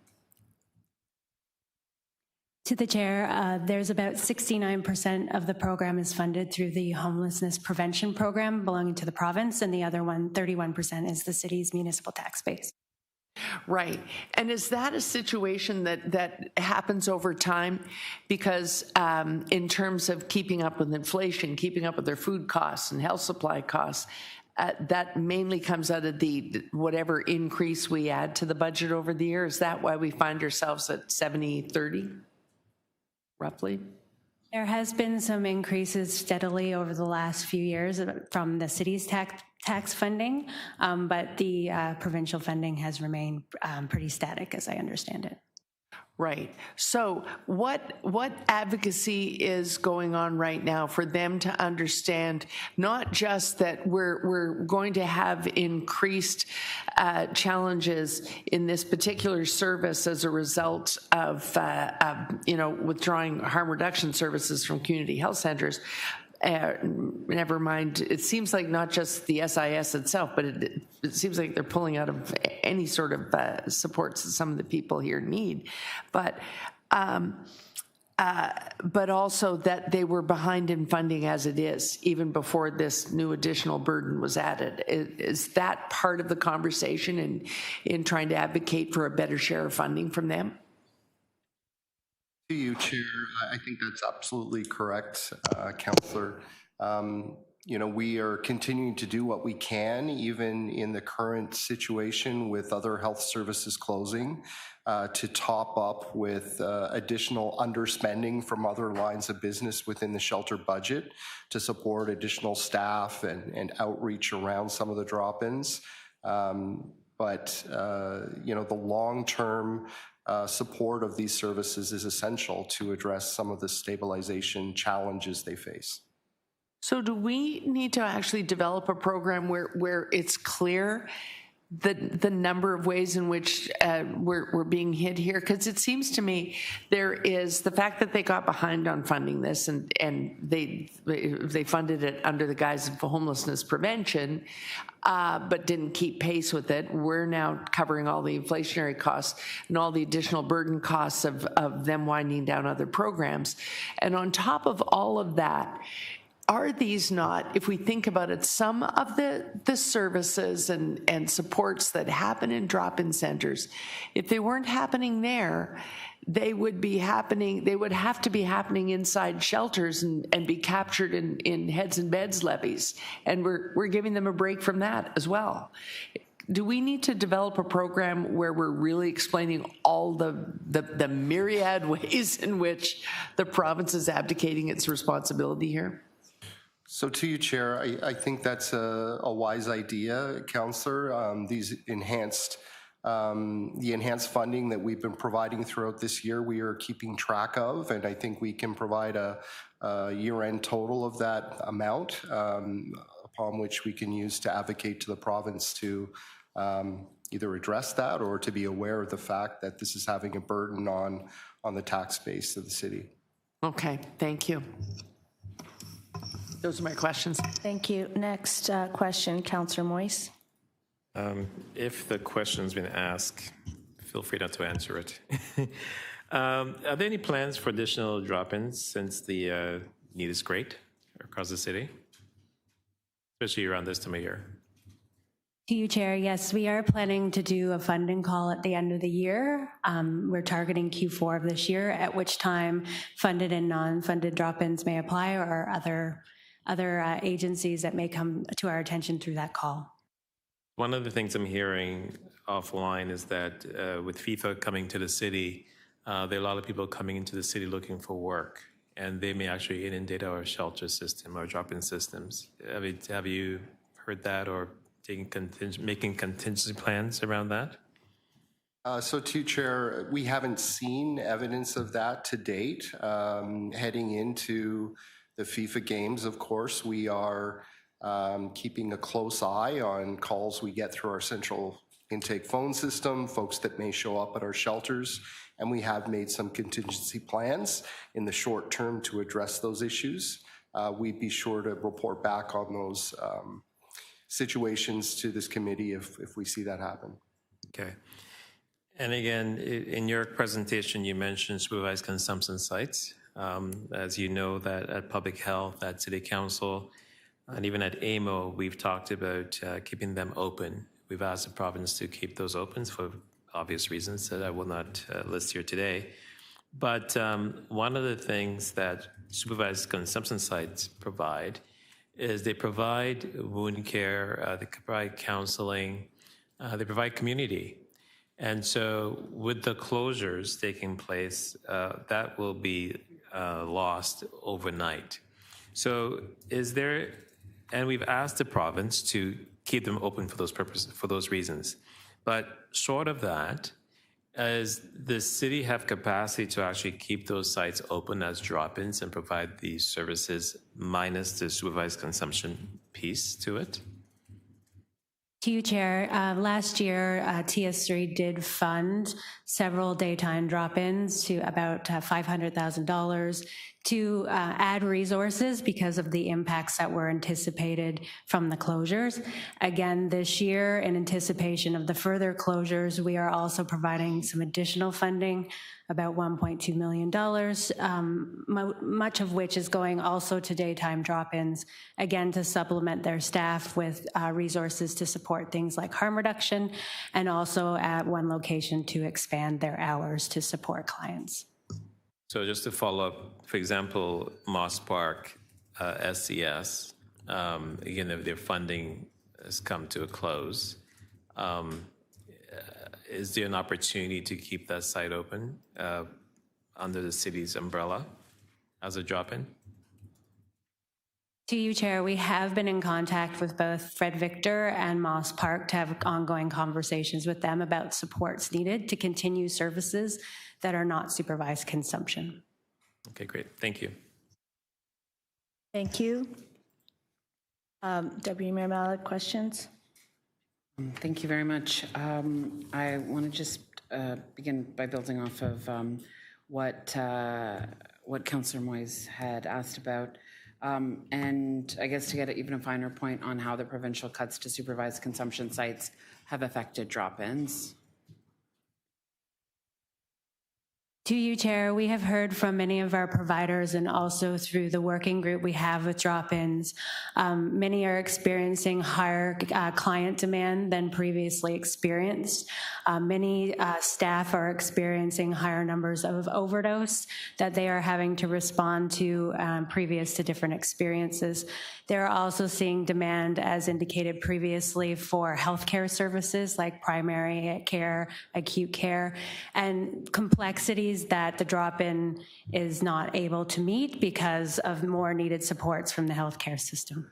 To the chair, there's about 69% of the program is funded through the homelessness prevention program belonging to the province, and the other 31% is the city's municipal tax base. Right. And is that a situation that happens over time? Because in terms of keeping up with inflation, keeping up with their food costs and health supply costs, that mainly comes out of the whatever increase we add to the budget over the year. Is that why we find ourselves at 70-30, roughly? There has been some increases steadily over the last few years from the city's tax funding, but the provincial funding has remained pretty static, as I understand it. Right. So what advocacy is going on right now for them to understand not just that we're going to have increased challenges in this particular service as a result of withdrawing harm reduction services from community health centers. Never mind, it seems like not just the SIS itself, but it seems like they're pulling out of any sort of supports that some of the people here need. But also that they were behind in funding as it is, even before this new additional burden was added. Is that part of the conversation in trying to advocate for a better share of funding from them? To you, Chair, I think that's absolutely correct, Councillor. We are continuing to do what we can, even in the current situation with other health services closing, to top up with additional underspending from other lines of business within the shelter budget to support additional staff and outreach around some of the drop-ins. But the long-term support of these services is essential to address some of the stabilization challenges they face. So do we need to actually develop a program where it's clear the number of ways in which we're being hit here? Because it seems to me there is the fact that they got behind on funding this and they funded it under the guise of homelessness prevention, but didn't keep pace with it. We're now covering all the inflationary costs and all the additional burden costs of them winding down other programs. And on top of all of that, are these not, if we think about it, some of the services and supports that happen in drop-in centers, if they weren't happening there, they would have to be happening inside shelters and be captured in heads and beds levies. And we're giving them a break from that as well. Do we need to develop a program where we're really explaining all the myriad ways in which the province is abdicating its responsibility here? So to you, Chair, I think that's a wise idea, Councillor. These enhanced funding that we've been providing throughout this year, we are keeping track of, and I think we can provide a year-end total of that amount upon which we can use to advocate to the province to either address that or to be aware of the fact that this is having a burden on the tax base of the city. Okay, thank you. Those are my questions. Thank you. Next question, Councillor Moyse. If the question's been asked, feel free not to answer it. Are there any plans for additional drop-ins since the need is great across the city, especially around this time of year? To you, Chair. Yes, we are planning to do a funding call at the end of the year. We're targeting Q4 of this year, at which time funded and non-funded drop-ins may apply, or other agencies that may come to our attention through that call. One of the things I'm hearing offline is that with FIFA coming to the city, there are a lot of people coming into the city looking for work, and they may actually inundate our shelter system, our drop-in systems. Have you heard that, or making contingency plans around that? So, Chair, we haven't seen evidence of that to date. Heading into the FIFA games, of course, we are keeping a close eye on calls we get through our central intake phone system, folks that may show up at our shelters, and we have made some contingency plans in the short term to address those issues. We'd be sure to report back on those situations to this committee if we see that happen. Okay. And again, in your presentation, you mentioned supervised consumption sites. As you know, that at Public Health, at City Council, and even at AMO, we've talked about keeping them open. We've asked the province to keep those open for obvious reasons that I will not list here today. But one of the things that supervised consumption sites provide is they provide wound care, they provide counseling, they provide community. And so with the closures taking place, that will be lost overnight. So is there, and we've asked the province to keep them open for those purposes, for those reasons. But short of that, does the city have capacity to actually keep those sites open as drop-ins and provide these services minus the supervised consumption piece to it? To you, Chair. Last year, TS3 did fund several daytime drop-ins to about $500,000 to add resources because of the impacts that were anticipated from the closures. Again, this year, in anticipation of the further closures, we are also providing some additional funding, about $1.2 million, much of which is going also to daytime drop-ins, again, to supplement their staff with resources to support things like harm reduction, and also at one location to expand their hours to support clients. So just to follow up, for example, Moss Park, SCS, again, if their funding has come to a close, is there an opportunity to keep that site open under the city's umbrella as a drop-in? To you, Chair, we have been in contact with both Fred Victor and Moss Park to have ongoing conversations with them about supports needed to continue services that are not supervised consumption. Okay, great. Thank you. Thank you. Deputy Mayor Malik, questions? Thank you very much. I want to just begin by building off of what Councillor Moyes had asked about, and I guess to get even a finer point on how the provincial cuts to supervised consumption sites have affected drop-ins. To you, Chair, we have heard from many of our providers and also through the working group we have with drop-ins. Many are experiencing higher client demand than previously experienced. Many staff are experiencing higher numbers of overdose that they are having to respond to previous to different experiences. They're also seeing demand, as indicated previously, for healthcare services like primary care, acute care, and complexities that the drop-in is not able to meet because of more needed supports from the healthcare system.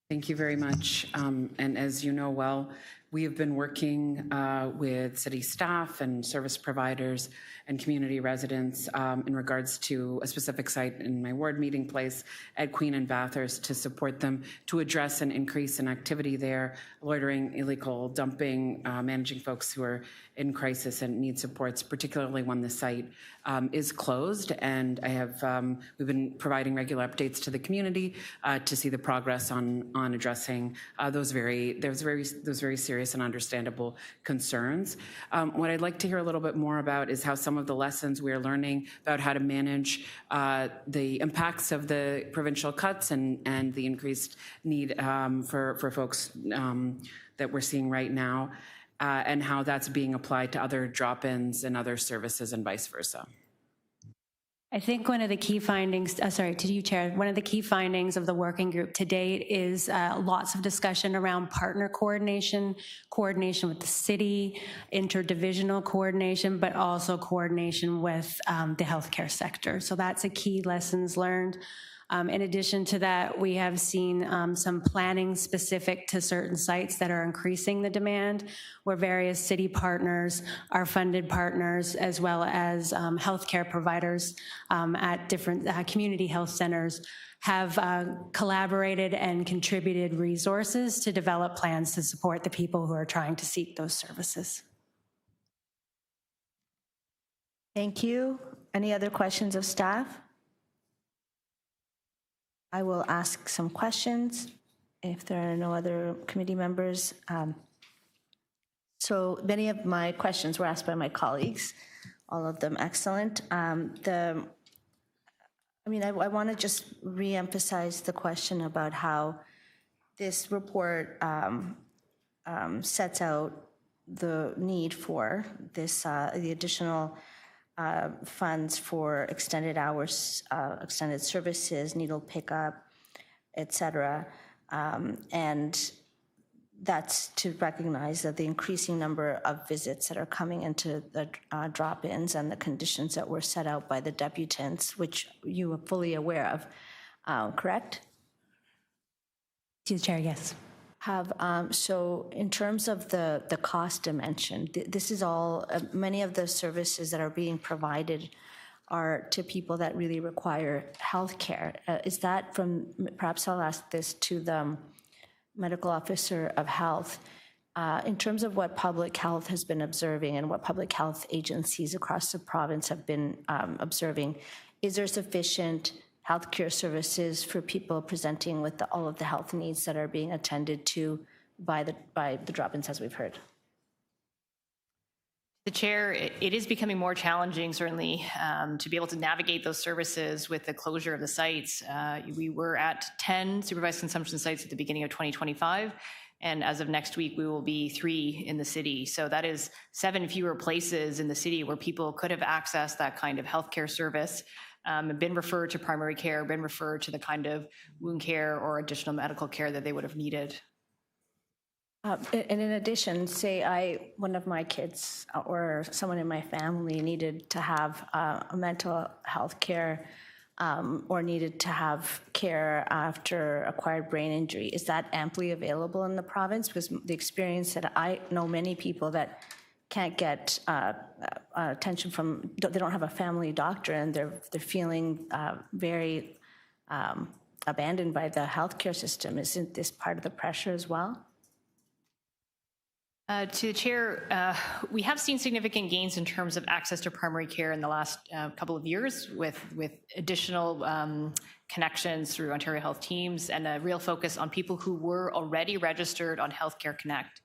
Thank you very much. And as you know well, we have been working with city staff and service providers and community residents in regards to a specific site in my ward meeting place at Queen and Bathurst to support them to address an increase in activity there, loitering, illegal dumping, managing folks who are in crisis and need supports, particularly when the site is closed. And I have we've been providing regular updates to the community to see the progress on addressing those very serious serious and understandable concerns. What I'd like to hear a little bit more about is how some of the lessons we're learning about how to manage the impacts of the provincial cuts and the increased need for folks that we're seeing right now, and how that's being applied to other drop-ins and other services and vice versa. I think one of the key findings, sorry, to you, Chair, one of the key findings of the working group to date is lots of discussion around partner coordination with the city, interdivisional coordination, but also coordination with the healthcare sector. So that's a key lessons learned. In addition to that, we have seen some planning specific to certain sites that are increasing the demand, where various city partners, our funded partners, as well as healthcare providers at different community health centers have collaborated and contributed resources to develop plans to support the people who are trying to seek those services. Thank you. Any other questions of staff? I will ask some questions if there are no other committee members. So many of my questions were asked by my colleagues, all of them excellent. I want to just re-emphasize the question about how this report sets out the need for this, the additional funds for extended hours, extended services, needle pickup, et cetera. And that's to recognize that the increasing number of visits that are coming into the drop-ins and the conditions that were set out by the deputants, which you are fully aware of, correct? To the Chair, yes. So in terms of the cost dimension, this is all, many of the services that are being provided are to people that really require health care. Is that from, perhaps I'll ask this to the medical officer of health, in terms of what public health has been observing and what public health agencies across the province have been observing, is there sufficient healthcare services for people presenting with all of the health needs that are being attended to by the drop-ins, as we've heard? The Chair, it is becoming more challenging, certainly, to be able to navigate those services with the closure of the sites. We were at 10 supervised consumption sites at the beginning of 2025, and as of next week, we will be 3 in the city. So that is 7 fewer places in the city where people could have accessed that kind of healthcare service, been referred to primary care, been referred to the kind of wound care or additional medical care that they would have needed. And in addition, say one of my kids or someone in my family needed to have a mental health care or needed to have care after acquired brain injury. Is that amply available in the province? Because the experience that I know many people that can't get attention from, they don't have a family doctor, and they're feeling very abandoned by the healthcare system. Isn't this part of the pressure as well? To the Chair, we have seen significant gains in terms of access to primary care in the last couple of years with additional connections through Ontario Health Teams and a real focus on people who were already registered on Healthcare Connect.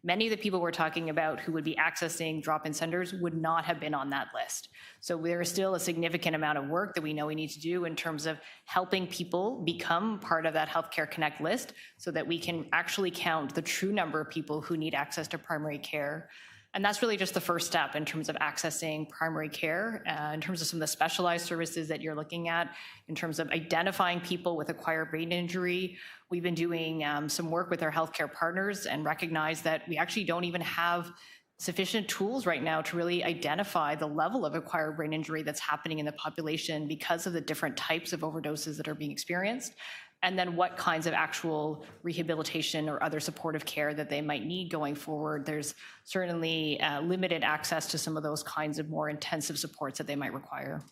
Many of the people we're talking about who would be accessing drop-in centers would not have been on that list. So there is still a significant amount of work that we know we need to do in terms of helping people become part of that Healthcare Connect list so that we can actually count the true number of people who need access to primary care. And that's really just the first step in terms of accessing primary care, in terms of some of the specialized services that you're looking at, in terms of identifying people with acquired brain injury. We've been doing some work with our healthcare partners and recognize that we actually don't even have sufficient tools right now to really identify the level of acquired brain injury that's happening in the population because of the different types of overdoses that are being experienced, and then what kinds of actual rehabilitation or other supportive care that they might need going forward. There's certainly limited access to some of those kinds of more intensive supports that they might require.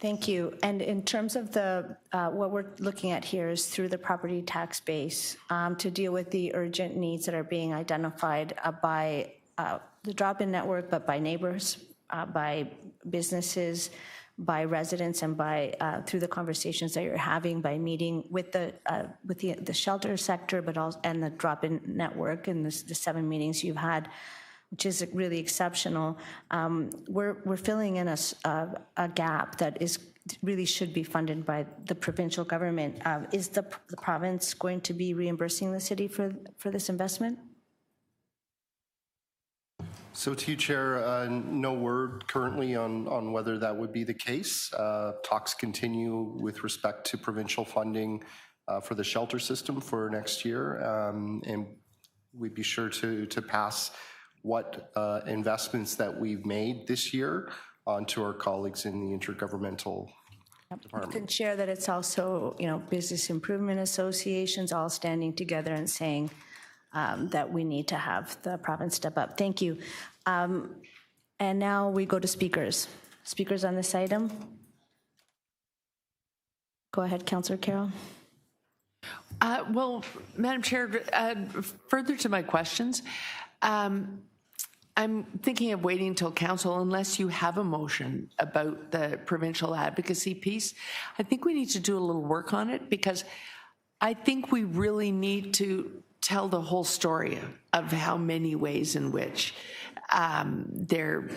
Thank you. And in terms of the what we're looking at here is through the property tax base to deal with the urgent needs that are being identified by the drop-in network, but by neighbors, by businesses, by residents and by through the conversations that you're having by meeting with the shelter sector, but also and the drop-in network and the 7 meetings you've had, which is really exceptional. We're filling in a gap that is really should be funded by the provincial government. Is the province going to be reimbursing the city for this investment? So to you, Chair, no word currently on whether that would be the case. Talks continue with respect to provincial funding for the shelter system for next year, and we'd be sure to pass what investments that we've made this year on to our colleagues in the intergovernmental department. You can share that it's also, business improvement associations all standing together and saying that we need to have the province step up. Thank you. And now we go to speakers. Speakers on this item. Go ahead, Councillor Carroll. Well, Madam Chair, further to my questions, I'm thinking of waiting until council, unless you have a motion about the provincial advocacy piece. I think we need to do a little work on it, because I think we really need to tell the whole story of how many ways in which they're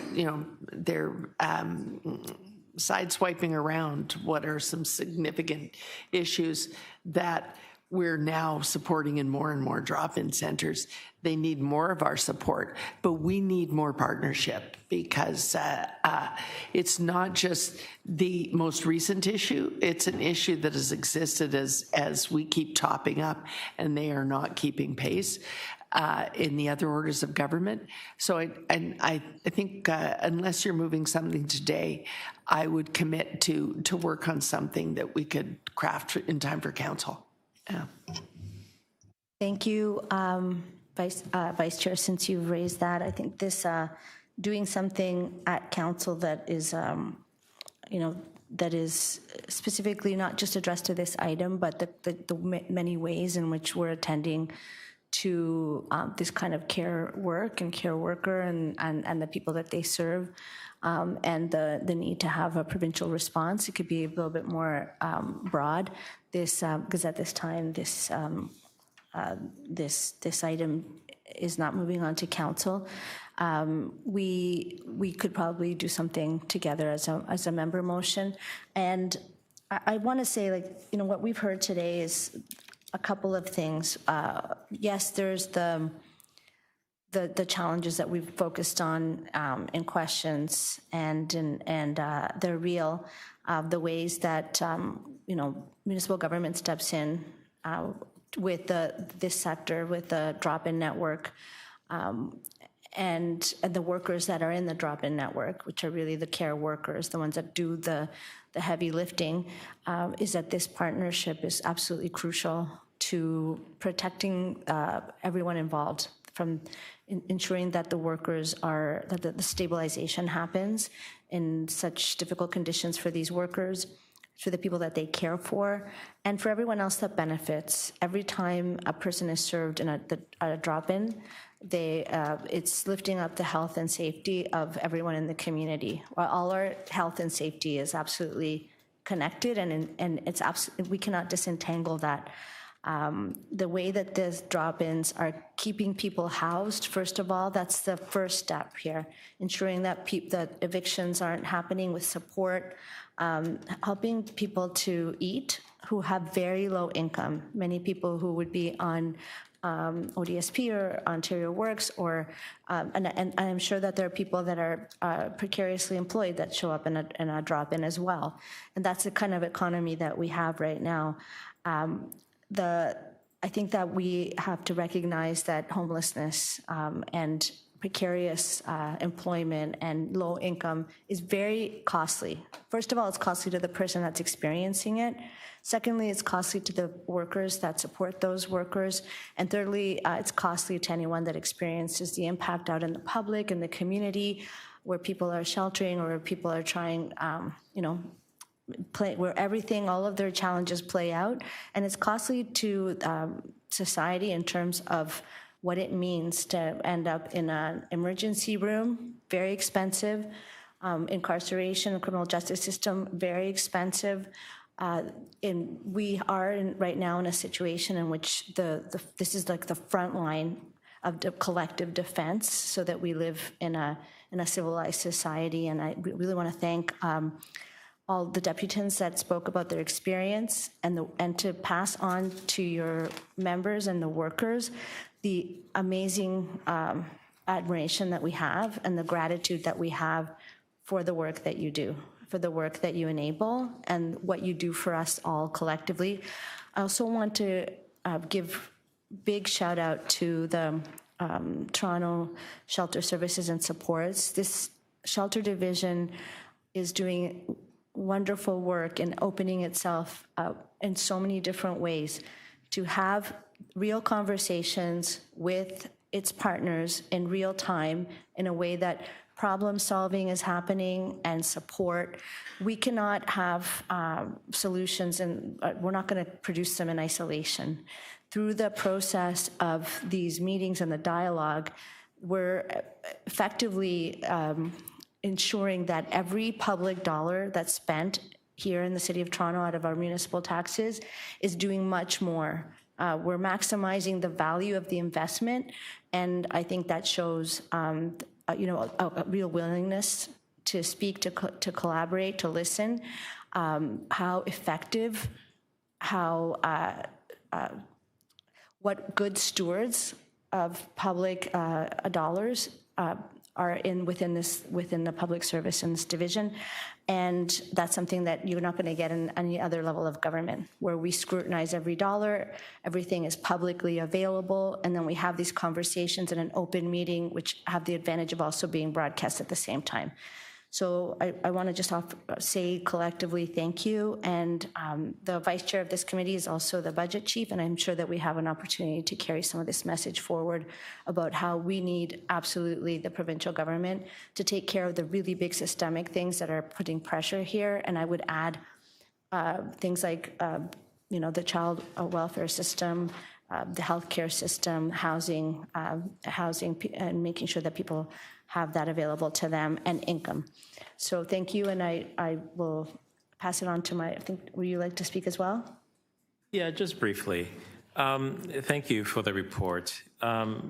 sideswiping around what are some significant issues that we're now supporting in more and more drop-in centers. They need more of our support, but we need more partnership, because it's not just the most recent issue. It's an issue that has existed as we keep topping up, and they are not keeping pace in the other orders of government. So I think unless you're moving something today, I would commit to work on something that we could craft in time for council. Yeah. Thank you, Vice Chair. Since you've raised that, I think this doing something at council that is, that is specifically not just addressed to this item, but the many ways in which we're attending to this kind of care work and care worker and the people that they serve, and the need to have a provincial response. It could be a little bit more broad. Because at this time, this item is not moving on to council. We could probably do something together as a member motion. And I want to say, what we've heard today is a couple of things. Yes, there's the challenges that we've focused on in questions, and they're real. The ways that municipal government steps in with this sector, with the drop-in network, and the workers that are in the drop-in network, which are really the care workers, the ones that do the heavy lifting, is that this partnership is absolutely crucial to protecting everyone involved, from ensuring that the workers that the stabilization happens in such difficult conditions for these workers, for the people that they care for, and for everyone else that benefits. Every time a person is served in a drop-in, it's lifting up the health and safety of everyone in the community. While all our health and safety is absolutely connected, and we cannot disentangle that. The way that these drop-ins are keeping people housed, first of all, that's the first step here, ensuring that that evictions aren't happening, with support, helping people to eat who have very low income. Many people who would be on ODSP or Ontario Works, and I'm sure that there are people that are precariously employed that show up in a drop-in as well. And that's the kind of economy that we have right now. I think that we have to recognize that homelessness and precarious employment and low income is very costly. First of all, it's costly to the person that's experiencing it. Secondly, it's costly to the workers that support those workers. And thirdly, it's costly to anyone that experiences the impact out in the public and the community, where people are sheltering or where people are trying, where all of their challenges play out. And it's costly to society in terms of what it means to end up in an emergency room, very expensive, incarceration, criminal justice system, very expensive. And we are right now in a situation in which this is like the front line of the collective defense, so that we live in a civilized society. And I really want to thank all the deputants that spoke about their experience, and to pass on to your members and the workers the amazing admiration that we have and the gratitude that we have for the work that you do, for the work that you enable, and what you do for us all collectively. I also want to give big shout out to the Toronto Shelter Services and Supports. This shelter division is doing wonderful work in opening itself up in so many different ways to have real conversations with its partners in real time in a way that problem solving is happening and support. We cannot have solutions, and we're not going to produce them in isolation. Through the process of these meetings and the dialogue, we're effectively ensuring that every public dollar that's spent here in the City of Toronto out of our municipal taxes is doing much more. We're maximizing the value of the investment, and I think that shows a real willingness to speak, to collaborate, to listen, how effective, what good stewards of public dollars are within the public services division. And that's something that you're not going to get in any other level of government, where we scrutinize every dollar, everything is publicly available, and then we have these conversations in an open meeting, which have the advantage of also being broadcast at the same time. So I want to just say collectively thank you. And the vice chair of this committee is also the budget chief, and I'm sure that we have an opportunity to carry some of this message forward about how we need absolutely the provincial government to take care of the really big systemic things that are putting pressure here. And I would add things like the child welfare system, the healthcare system, housing, and making sure that people have that available to them, and income. So thank you, and I will pass it on to I think, would you like to speak as well? Yeah, just briefly. Thank you for the report.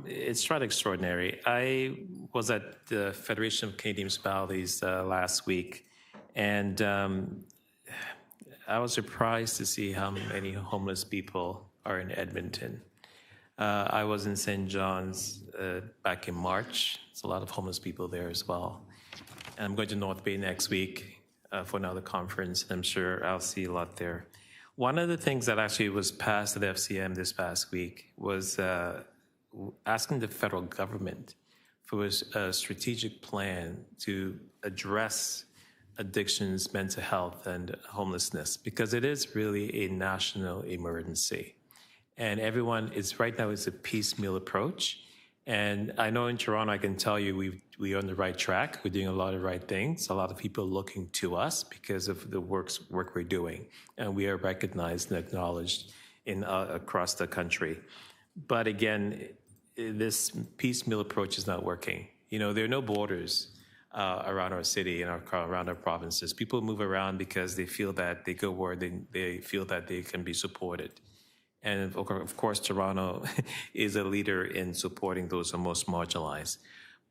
It's rather extraordinary. I was at the Federation of Canadian Municipalities last week, and I was surprised to see how many homeless people are in Edmonton. I was in St. John's back in March. There's a lot of homeless people there as well. And I'm going to North Bay next week for another conference. I'm sure I'll see a lot there. One of the things that actually was passed at FCM this past week was asking the federal government for a strategic plan to address addictions, mental health, and homelessness, because it is really a national emergency. And everyone is right now, it's a piecemeal approach. And I know in Toronto, I can tell you we're on the right track. We're doing a lot of right things. A lot of people looking to us because of the work we're doing. And we are recognized and acknowledged across the country. But again, this piecemeal approach is not working. There are no borders around our city and around our provinces. People move around because they feel that they go where they feel that they can be supported. And of course, Toronto is a leader in supporting those who are most marginalized.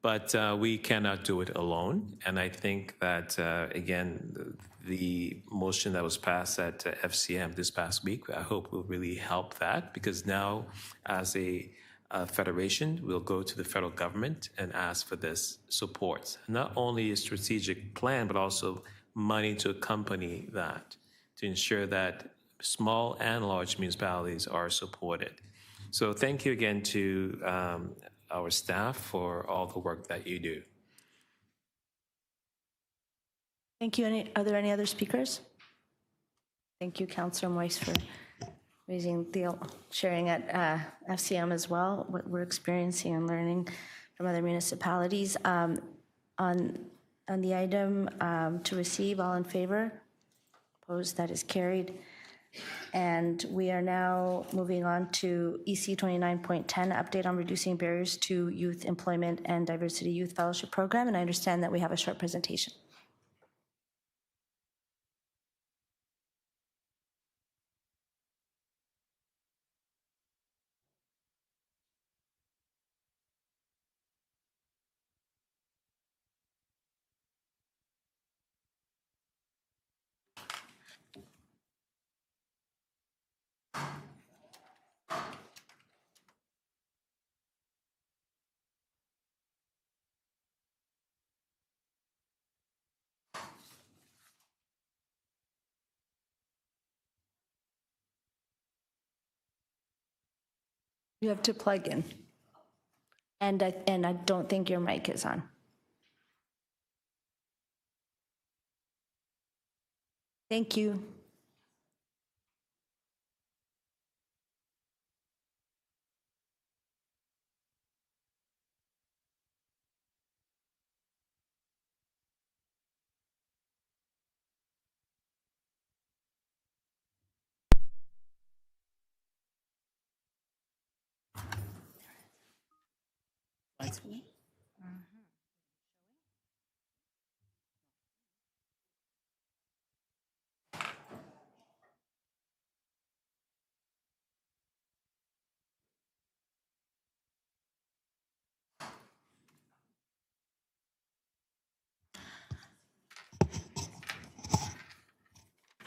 But we cannot do it alone. And I think that, again, the motion that was passed at FCM this past week, I hope will really help that, because now as a federation, we'll go to the federal government and ask for this support. Not only a strategic plan, but also money to accompany that, to ensure that small and large municipalities are supported. So thank you again to our staff for all the work that you do. Thank you. Are there any other speakers? Thank you, Councillor Moise, for sharing at FCM as well, what we're experiencing and learning from other municipalities. On the item to receive, all in favor? Opposed? That is carried. And we are now moving on to EC 29.10, update on reducing barriers to youth employment and diversity youth fellowship program. And I understand that we have a short presentation. You have to plug in. And I don't think your mic is on. Thank you.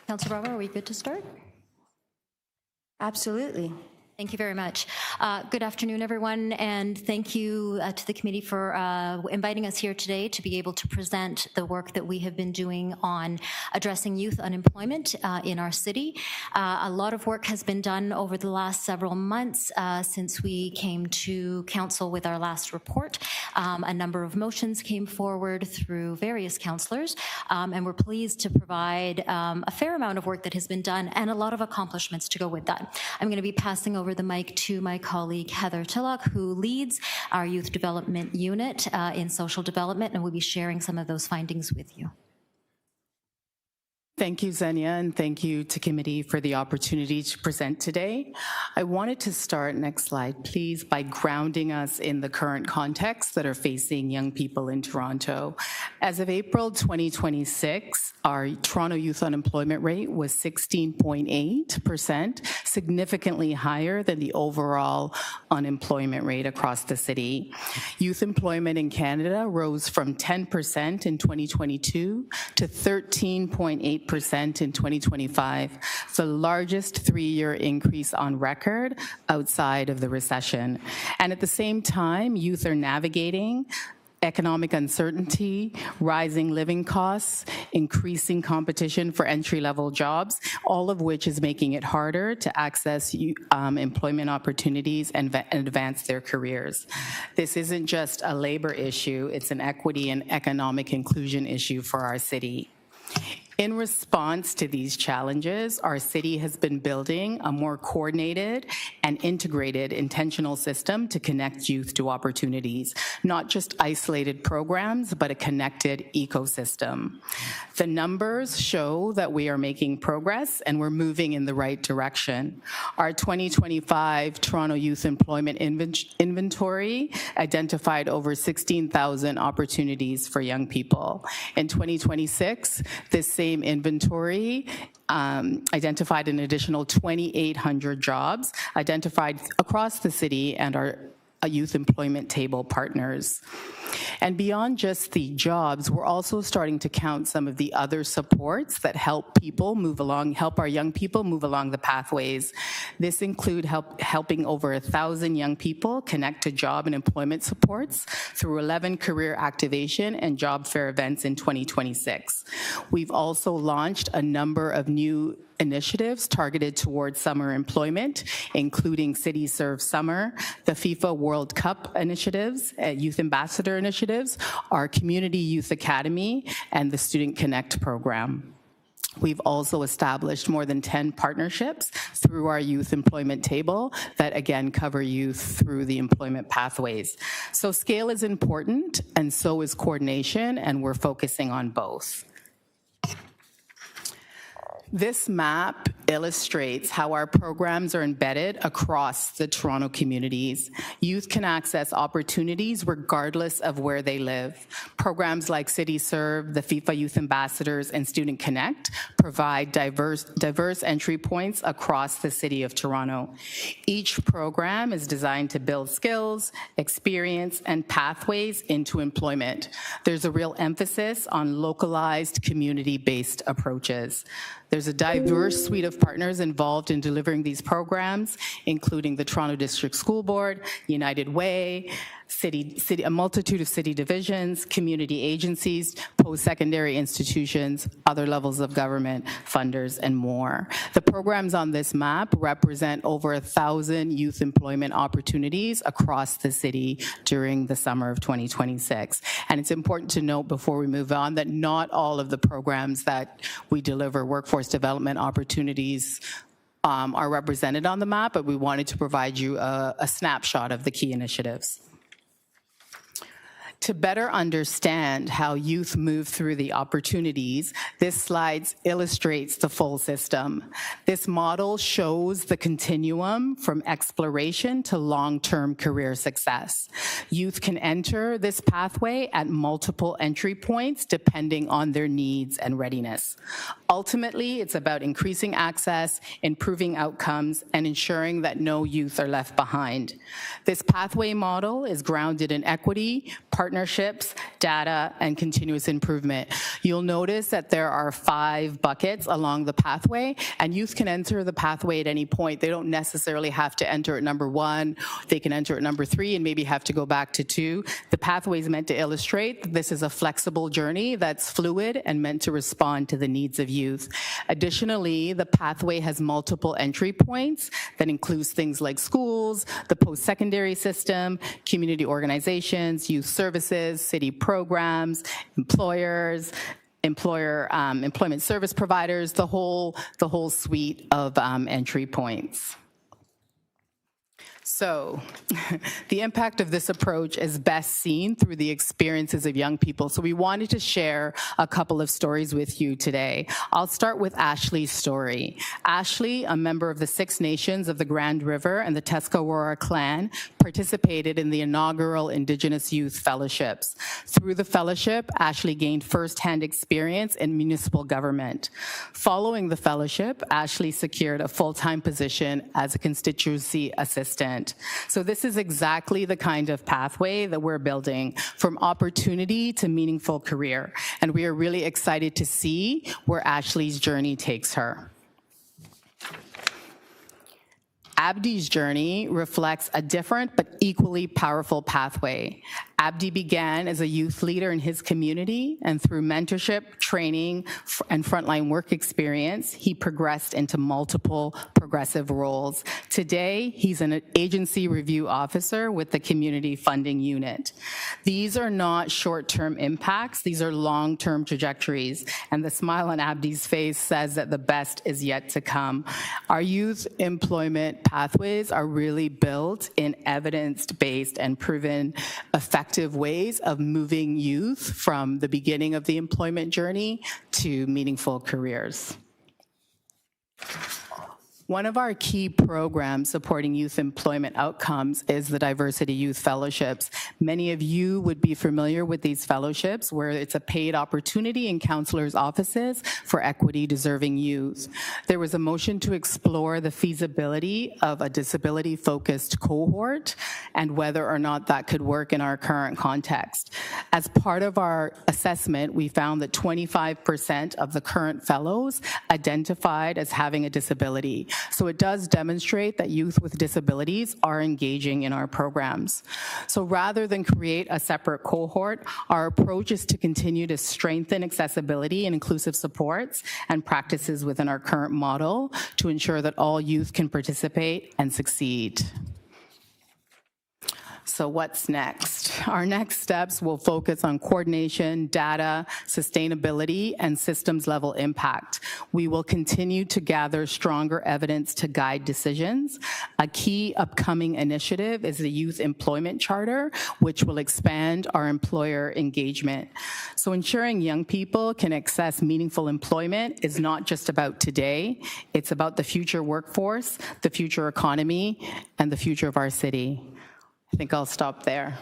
Councilor Bravo, are we good to start? Absolutely. Thank you very much. Good afternoon, everyone, and thank you to the committee for inviting us here today to be able to present the work that we have been doing on addressing youth unemployment in our city. A lot of work has been done over the last several months since we came to council with our last report. A number of motions came forward through various councillors, and we're pleased to provide a fair amount of work that has been done and a lot of accomplishments to go with that. I'm going to be passing over the mic to my colleague Heather Tillock, who leads our Youth Development Unit in Social Development, and will be sharing some of those findings with you. Thank you, Xenia, and thank you to committee for the opportunity to present today. I wanted to start, next slide, please, by grounding us in the current context that are facing young people in Toronto. As of April 2026, our Toronto youth unemployment rate was 16.8%, significantly higher than the overall unemployment rate across the city. Youth employment in Canada rose from 10% in 2022 to 13.8% in 2025, the largest three-year increase on record outside of the recession. And at the same time, youth are navigating economic uncertainty, rising living costs, increasing competition for entry-level jobs, all of which is making it harder to access employment opportunities and advance their careers. This isn't just a labor issue, it's an equity and economic inclusion issue for our city. In response to these challenges, our city has been building a more coordinated and integrated intentional system to connect youth to opportunities, not just isolated programs, but a connected ecosystem. The numbers show that we are making progress and we're moving in the right direction. Our 2025 Toronto Youth Employment Inventory identified over 16,000 opportunities for young people. In 2026, this same inventory identified an additional 2,800 jobs identified across the city and our youth employment table partners. And beyond just the jobs, we're also starting to count some of the other supports that help our young people move along the pathways. This include helping over 1,000 young people connect to job and employment supports through 11 career activation and job fair events in 2026. We've also launched a number of new initiatives targeted towards summer employment, including City Serve Summer, the FIFA World Cup initiatives, Youth Ambassador initiatives, our Community Youth Academy, and the Student Connect program. We've also established more than 10 partnerships through our youth employment table that again cover youth through the employment pathways. So scale is important and so is coordination, and we're focusing on both. This map illustrates how our programs are embedded across the Toronto communities. Youth can access opportunities regardless of where they live. Programs like City Serve, the FIFA Youth Ambassadors, and Student Connect provide diverse entry points across the city of Toronto. Each program is designed to build skills, experience, and pathways into employment. There's a real emphasis on localized, community-based approaches. There's a diverse suite of partners involved in delivering these programs, including the Toronto District School Board, United Way, a multitude of city divisions, community agencies, post-secondary institutions, other levels of government, funders, and more. The programs on this map represent over 1,000 youth employment opportunities across the city during the summer of 2026. And it's important to note before we move on that not all of the programs that we deliver workforce development opportunities are represented on the map, but we wanted to provide you a snapshot of the key initiatives. To better understand how youth move through the opportunities, this slide illustrates the full system. This model shows the continuum from exploration to long-term career success. Youth can enter this pathway at multiple entry points depending on their needs and readiness. Ultimately, it's about increasing access, improving outcomes, and ensuring that no youth are left behind. This pathway model is grounded in equity, partnerships, data, and continuous improvement. You'll notice that there are 5 buckets along the pathway, and youth can enter the pathway at any point. They don't necessarily have to enter at number 1. They can enter at number 3 and maybe have to go back to 2. The pathway is meant to illustrate that this is a flexible journey that's fluid and meant to respond to the needs of youth. Additionally, the pathway has multiple entry points that includes things like schools, the post-secondary system, community organizations, youth services, city programs, employers, employment service providers, the whole suite of entry points. So the impact of this approach is best seen through the experiences of young people. So we wanted to share a couple of stories with you today. I'll start with Ashley's story. Ashley, a member of the 6 Nations of the Grand River and the Tuscarora clan, participated in the inaugural Indigenous Youth Fellowships. Through the fellowship, Ashley gained firsthand experience in municipal government. Following the fellowship, Ashley secured a full-time position as a constituency assistant. So this is exactly the kind of pathway that we're building, from opportunity to meaningful career. And we are really excited to see where Ashley's journey takes her. Abdi's journey reflects a different but equally powerful pathway. Abdi began as a youth leader in his community, and through mentorship, training, and frontline work experience, he progressed into multiple progressive roles. Today, he's an agency review officer with the Community Funding Unit. These are not short-term impacts, these are long-term trajectories, and the smile on Abdi's face says that the best is yet to come. Our youth employment pathways are really built in evidence-based and proven effective ways of moving youth from the beginning of the employment journey to meaningful careers. One of our key programs supporting youth employment outcomes is the Diversity Youth Fellowships. Many of you would be familiar with these fellowships, where it's a paid opportunity in counselors' offices for equity-deserving youth. There was a motion to explore the feasibility of a disability-focused cohort and whether or not that could work in our current context. As part of our assessment, we found that 25% of the current fellows identified as having a disability. So it does demonstrate that youth with disabilities are engaging in our programs. So rather than create a separate cohort, our approach is to continue to strengthen accessibility and inclusive supports and practices within our current model to ensure that all youth can participate and succeed. So what's next? Our next steps will focus on coordination, data, sustainability, and systems level impact. We will continue to gather stronger evidence to guide decisions. A key upcoming initiative is the Youth Employment Charter, which will expand our employer engagement. So ensuring young people can access meaningful employment is not just about today, it's about the future workforce, the future economy, and the future of our city. I think I'll stop there.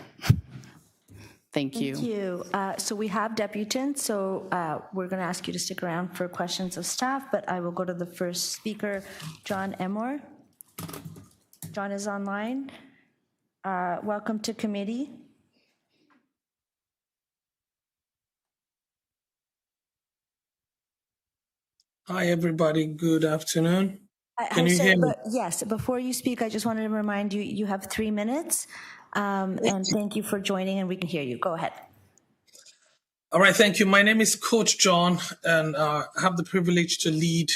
Thank you. Thank you. So we have debutants, so we're going to ask you to stick around for questions of staff, but I will go to the first speaker, John Emor. John is online. Welcome to committee. Hi, everybody. Good afternoon. Can you hear me? Yes, before you speak, I just wanted to remind you, you have 3 minutes. And thank you for joining, and we can hear you. Go ahead. All right, thank you. My name is Coach John, and I have the privilege to lead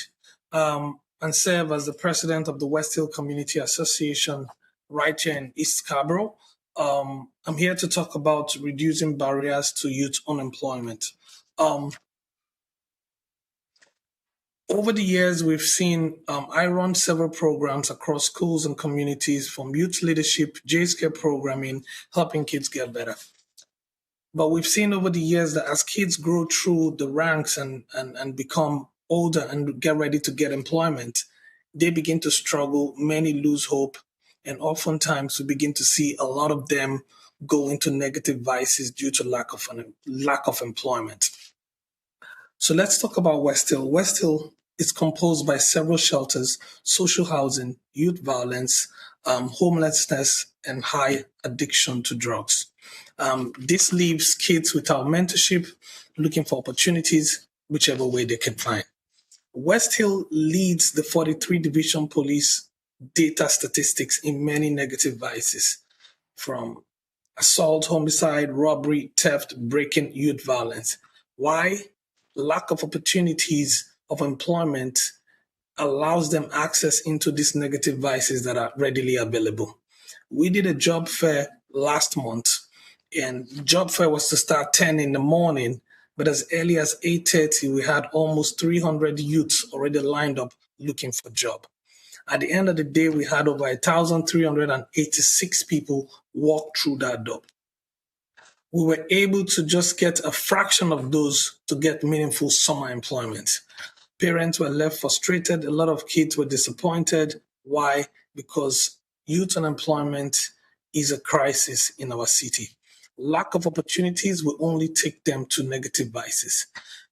and serve as the president of the West Hill Community Association right here in East Scarborough. I'm here to talk about reducing barriers to youth unemployment. Over the years, we've seen I run several programs across schools and communities, from youth leadership, J-Scare programming, helping kids get better. But we've seen over the years that as kids grow through the ranks and become older and get ready to get employment, they begin to struggle, many lose hope, and oftentimes we begin to see a lot of them go into negative vices due to lack of employment. So let's talk about West Hill. West Hill is composed by several shelters, social housing, youth violence, homelessness, and high addiction to drugs. This leaves kids without mentorship, looking for opportunities, whichever way they can find. West Hill leads the 43 Division Police data statistics in many negative vices, from assault, homicide, robbery, theft, breaking, youth violence. Why? Lack of opportunities of employment allows them access into these negative vices that are readily available. We did a job fair last month, and job fair was to start 10 in the morning, but as early as 8:30, we had almost 300 youths already lined up looking for a job. At the end of the day, we had over 1,386 people walk through that door. We were able to just get a fraction of those to get meaningful summer employment. Parents were left frustrated. A lot of kids were disappointed. Why? Because youth unemployment is a crisis in our city. Lack of opportunities will only take them to negative vices.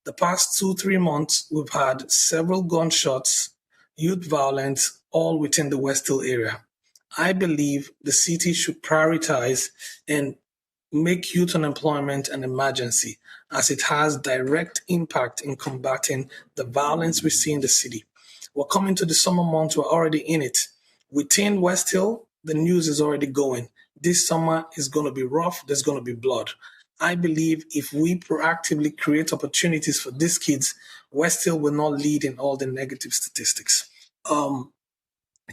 The past 2-3 months, we've had several gunshots, youth violence, all within the West Hill area. I believe the city should prioritize and make youth unemployment an emergency, as it has direct impact in combating the violence we see in the city. We're coming to the summer months, we're already in it. Within West Hill, the news is already going. This summer is going to be rough, there's going to be blood. I believe if we proactively create opportunities for these kids, West Hill will not lead in all the negative statistics.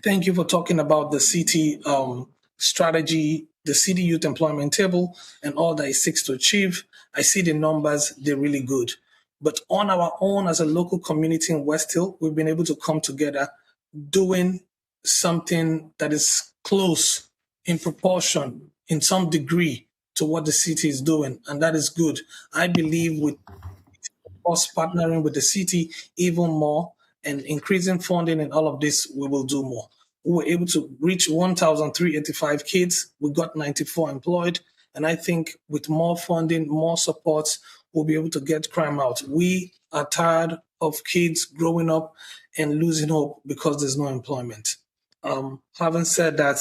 Thank you for talking about the city strategy, the city youth employment table, and all that it seeks to achieve. I see the numbers, they're really good. But on our own as a local community in West Hill, we've been able to come together doing something that is close in proportion, in some degree, to what the city is doing, and that is good. I believe with us partnering with the city even more and increasing funding and all of this, we will do more. We were able to reach 1,385 kids. We got 94 employed. And I think with more funding, more supports, we'll be able to get crime out. We are tired of kids growing up and losing hope because there's no employment. Having said that,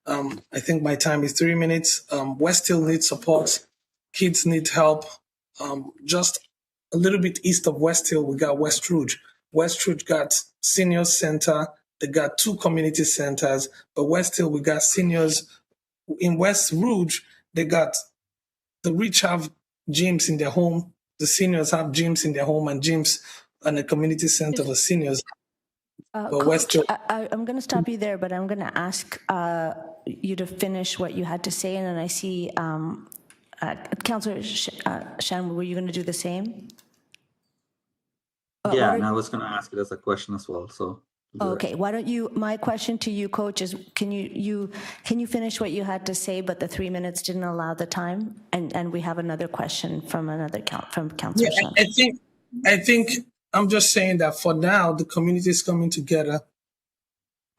I think my time is 3 minutes. West Hill needs support. Kids need help. Just a little bit east of West Hill, we got West Rouge. West Rouge got senior center. They got 2 community centers. But West Hill, we got seniors. In West Rouge, they got the rich have gyms in their home. The seniors have gyms in their home and gyms and a community center for seniors. Coach, I'm going to stop you there, but I'm going to ask you to finish what you had to say. And then I see Councillor Shan, were you going to do the same? Yeah, and I was going to ask it as a question as well. So. Okay, why don't you? My question to you, Coach, is can you finish what you had to say? But the 3 minutes didn't allow the time, and we have another question from Councillor Shan. I think I'm just saying that for now the community is coming together,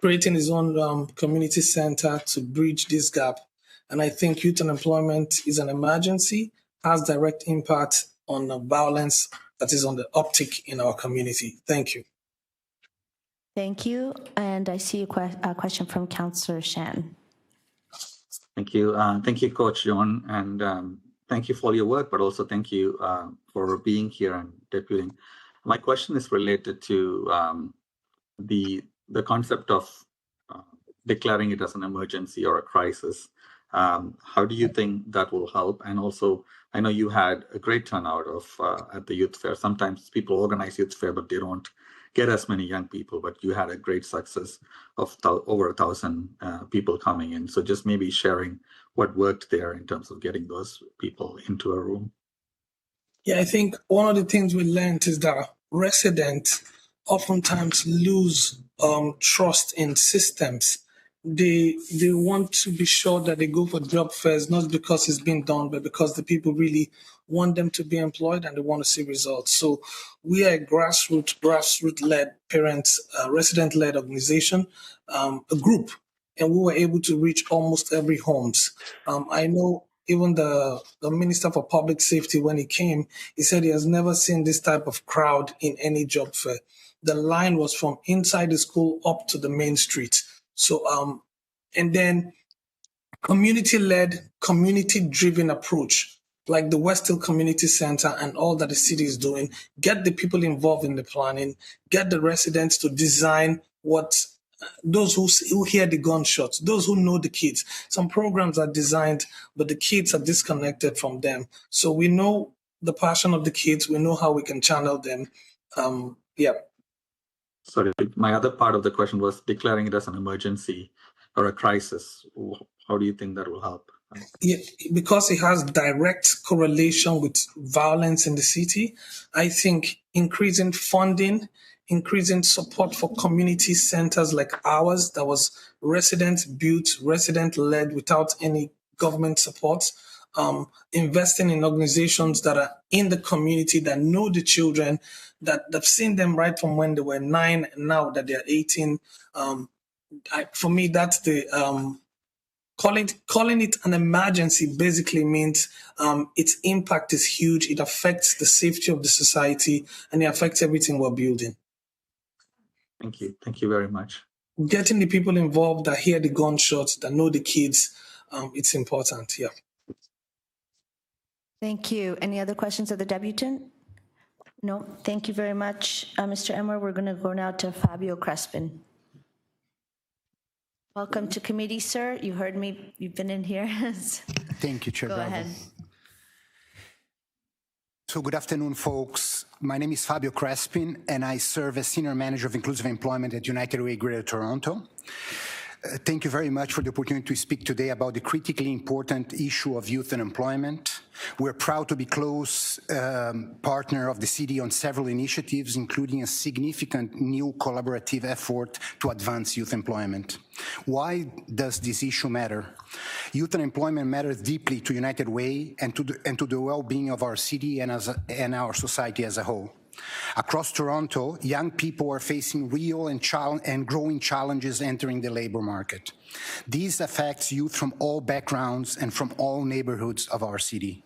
creating its own community center to bridge this gap, and I think youth unemployment is an emergency, has direct impact on the violence that is on the uptick in our community. Thank you. Thank you. And I see a question from Councillor Shan. Thank you. Thank you, Coach John. And thank you for all your work, but also thank you for being here and deputing. My question is related to the concept of declaring it as an emergency or a crisis. How do you think that will help? And also, I know you had a great turnout at the youth fair. Sometimes people organize youth fair, but they don't get as many young people. But you had a great success of over 1,000 people coming in. So just maybe sharing what worked there in terms of getting those people into a room. Yeah, I think one of the things we learned is that residents oftentimes lose trust in systems. They want to be sure that they go for job fairs, not because it's being done, but because the people really want them to be employed and they want to see results. So we are a grassroots-led parents, resident-led organization, a group, and we were able to reach almost every homes. I know even the Minister for Public Safety, when he came, he said he has never seen this type of crowd in any job fair. The line was from inside the school up to the main street. So, and then community-led, community-driven approach, like the West Hill Community Center and all that the city is doing, get the people involved in the planning, get the residents to design what those who hear the gunshots, those who know the kids. Some programs are designed, but the kids are disconnected from them. So we know the passion of the kids. We know how we can channel them. Yeah. Sorry, my other part of the question was declaring it as an emergency or a crisis. How do you think that will help? Yeah, because it has direct correlation with violence in the city, I think increasing funding, increasing support for community centers like ours that was resident-built, resident-led without any government support, investing in organizations that are in the community, that know the children, that have seen them right from when they were 9 and now that they're 18. For me, that's the... Calling it an emergency basically means its impact is huge. It affects the safety of the society and it affects everything we're building. Thank you. Thank you very much. Getting the people involved that hear the gunshots, that know the kids, it's important. Yeah. Thank you. Any other questions of the debutant? No. Thank you very much, Mr. Emmer. We're going to go now to Fabio Crespin. Welcome to committee, sir. You heard me. You've been in here. Thank you, Chair. Go Bravo. ahead. So good afternoon, folks. My name is Fabio Crespin, and I serve as Senior Manager of Inclusive Employment at United Way Greater Toronto. Thank you very much for the opportunity to speak today about the critically important issue of youth unemployment. We're proud to be close partner of the city on several initiatives, including a significant new collaborative effort to advance youth employment. Why does this issue matter? Youth unemployment matters deeply to United Way and to the well-being of our city and our society as a whole. Across Toronto, young people are facing real and growing challenges entering the labor market. These affect youth from all backgrounds and from all neighborhoods of our city.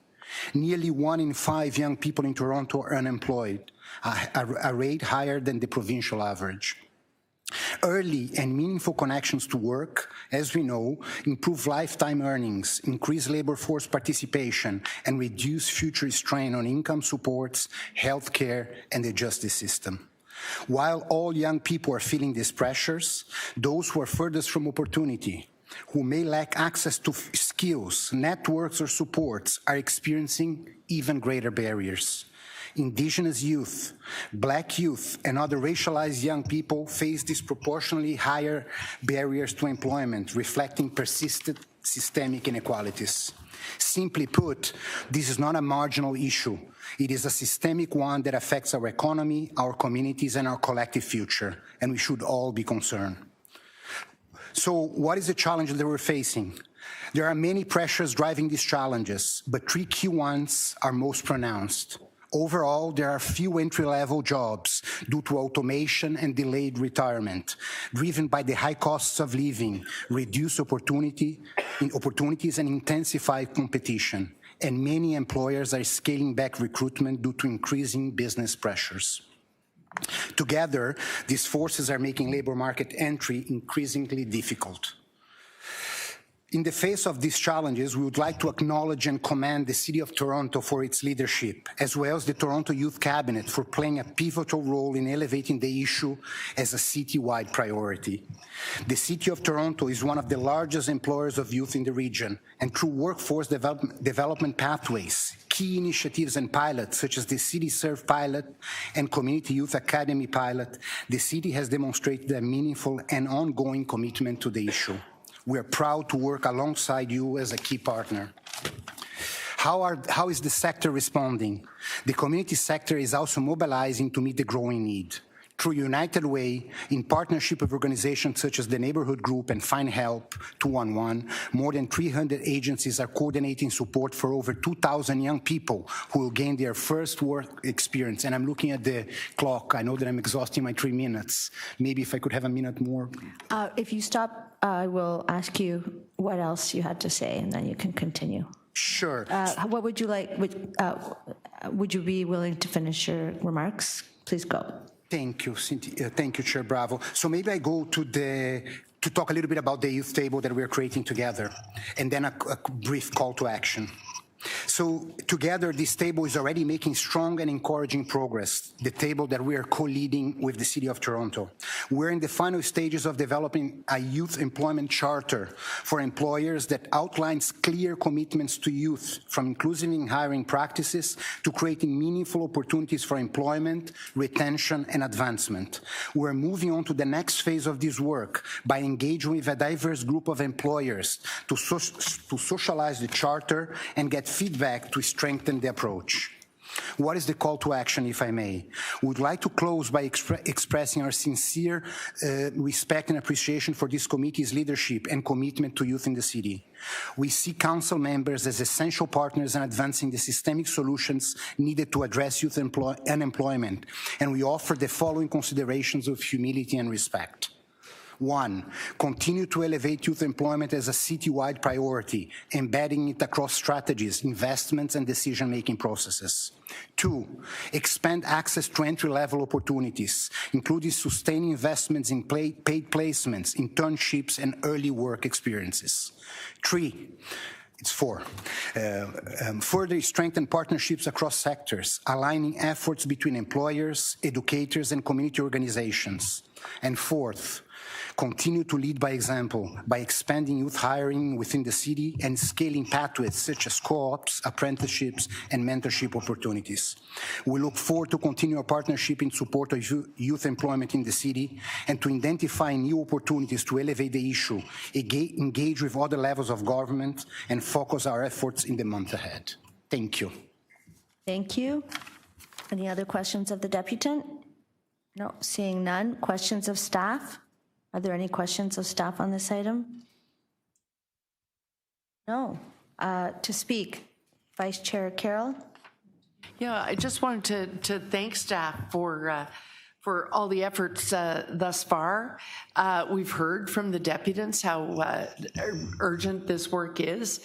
Nearly 1 in 5 young people in Toronto are unemployed, a rate higher than the provincial average. Early and meaningful connections to work, as we know, improve lifetime earnings, increase labor force participation, and reduce future strain on income supports, healthcare, and the justice system. While all young people are feeling these pressures, those who are furthest from opportunity, who may lack access to skills, networks, or supports, are experiencing even greater barriers. Indigenous youth, Black youth, and other racialized young people face disproportionately higher barriers to employment, reflecting persistent systemic inequalities. Simply put, this is not a marginal issue. It is a systemic one that affects our economy, our communities, and our collective future, and we should all be concerned. So what is the challenge that we're facing? There are many pressures driving these challenges, but 3 key ones are most pronounced. Overall, there are few entry-level jobs due to automation and delayed retirement, driven by the high costs of living, reduced opportunities, and intensified competition. And many employers are scaling back recruitment due to increasing business pressures. Together, these forces are making labor market entry increasingly difficult. In the face of these challenges, we would like to acknowledge and commend the City of Toronto for its leadership, as well as the Toronto Youth Cabinet for playing a pivotal role in elevating the issue as a citywide priority. The City of Toronto is one of the largest employers of youth in the region, and through workforce development pathways, key initiatives and pilots such as the City Serve pilot and Community Youth Academy pilot, the city has demonstrated a meaningful and ongoing commitment to the issue. We are proud to work alongside you as a key partner. How is the sector responding? The community sector is also mobilizing to meet the growing need. Through United Way, in partnership with organizations such as the Neighbourhood Group and Find Help 211, more than 300 agencies are coordinating support for over 2,000 young people who will gain their first work experience. And I'm looking at the clock. I know that I'm exhausting my 3 minutes. Maybe if I could have a minute more. If you stop, I will ask you what else you had to say, and then you can continue. Sure. What would you like? Would you be willing to finish your remarks? Please go. Thank you, Cynthia. Thank you, Chair Bravo. So maybe I go to talk a little bit about the youth table that we're creating together, and then a brief call to action. So together, this table is already making strong and encouraging progress, the table that we are co-leading with the City of Toronto. We're in the final stages of developing a youth employment charter for employers that outlines clear commitments to youth, from inclusive in hiring practices to creating meaningful opportunities for employment, retention, and advancement. We're moving on to the next phase of this work by engaging with a diverse group of employers to socialize the charter and get feedback to strengthen the approach. What is the call to action, if I may? We would like to close by expressing our sincere respect and appreciation for this committee's leadership and commitment to youth in the city. We see council members as essential partners in advancing the systemic solutions needed to address youth unemployment, and we offer the following considerations with humility and respect. 1, continue to elevate youth employment as a citywide priority, embedding it across strategies, investments, and decision-making processes. 2, expand access to entry-level opportunities, including sustaining investments in paid placements, internships, and early work experiences. 4, further strengthen partnerships across sectors, aligning efforts between employers, educators, and community organizations. And 4th, continue to lead by example by expanding youth hiring within the city and scaling pathways such as co-ops, apprenticeships, and mentorship opportunities. We look forward to continue our partnership in support of youth employment in the city and to identify new opportunities to elevate the issue, engage with other levels of government, and focus our efforts in the month ahead. Thank you. Thank you. Any other questions of the deputant? No, seeing none. Questions of staff? Are there any questions of staff on this item? No. To speak, Vice Chair Carroll. Yeah, I just wanted to thank staff for all the efforts thus far. We've heard from the deputants how urgent this work is.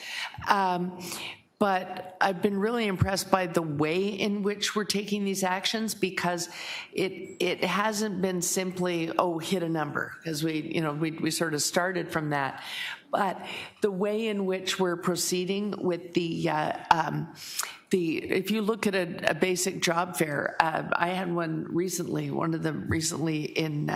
But I've been really impressed by the way in which we're taking these actions, because it hasn't been simply, oh, hit a number, because we sort of started from that. But the way in which we're proceeding with if you look at a basic job fair, I had one of them recently in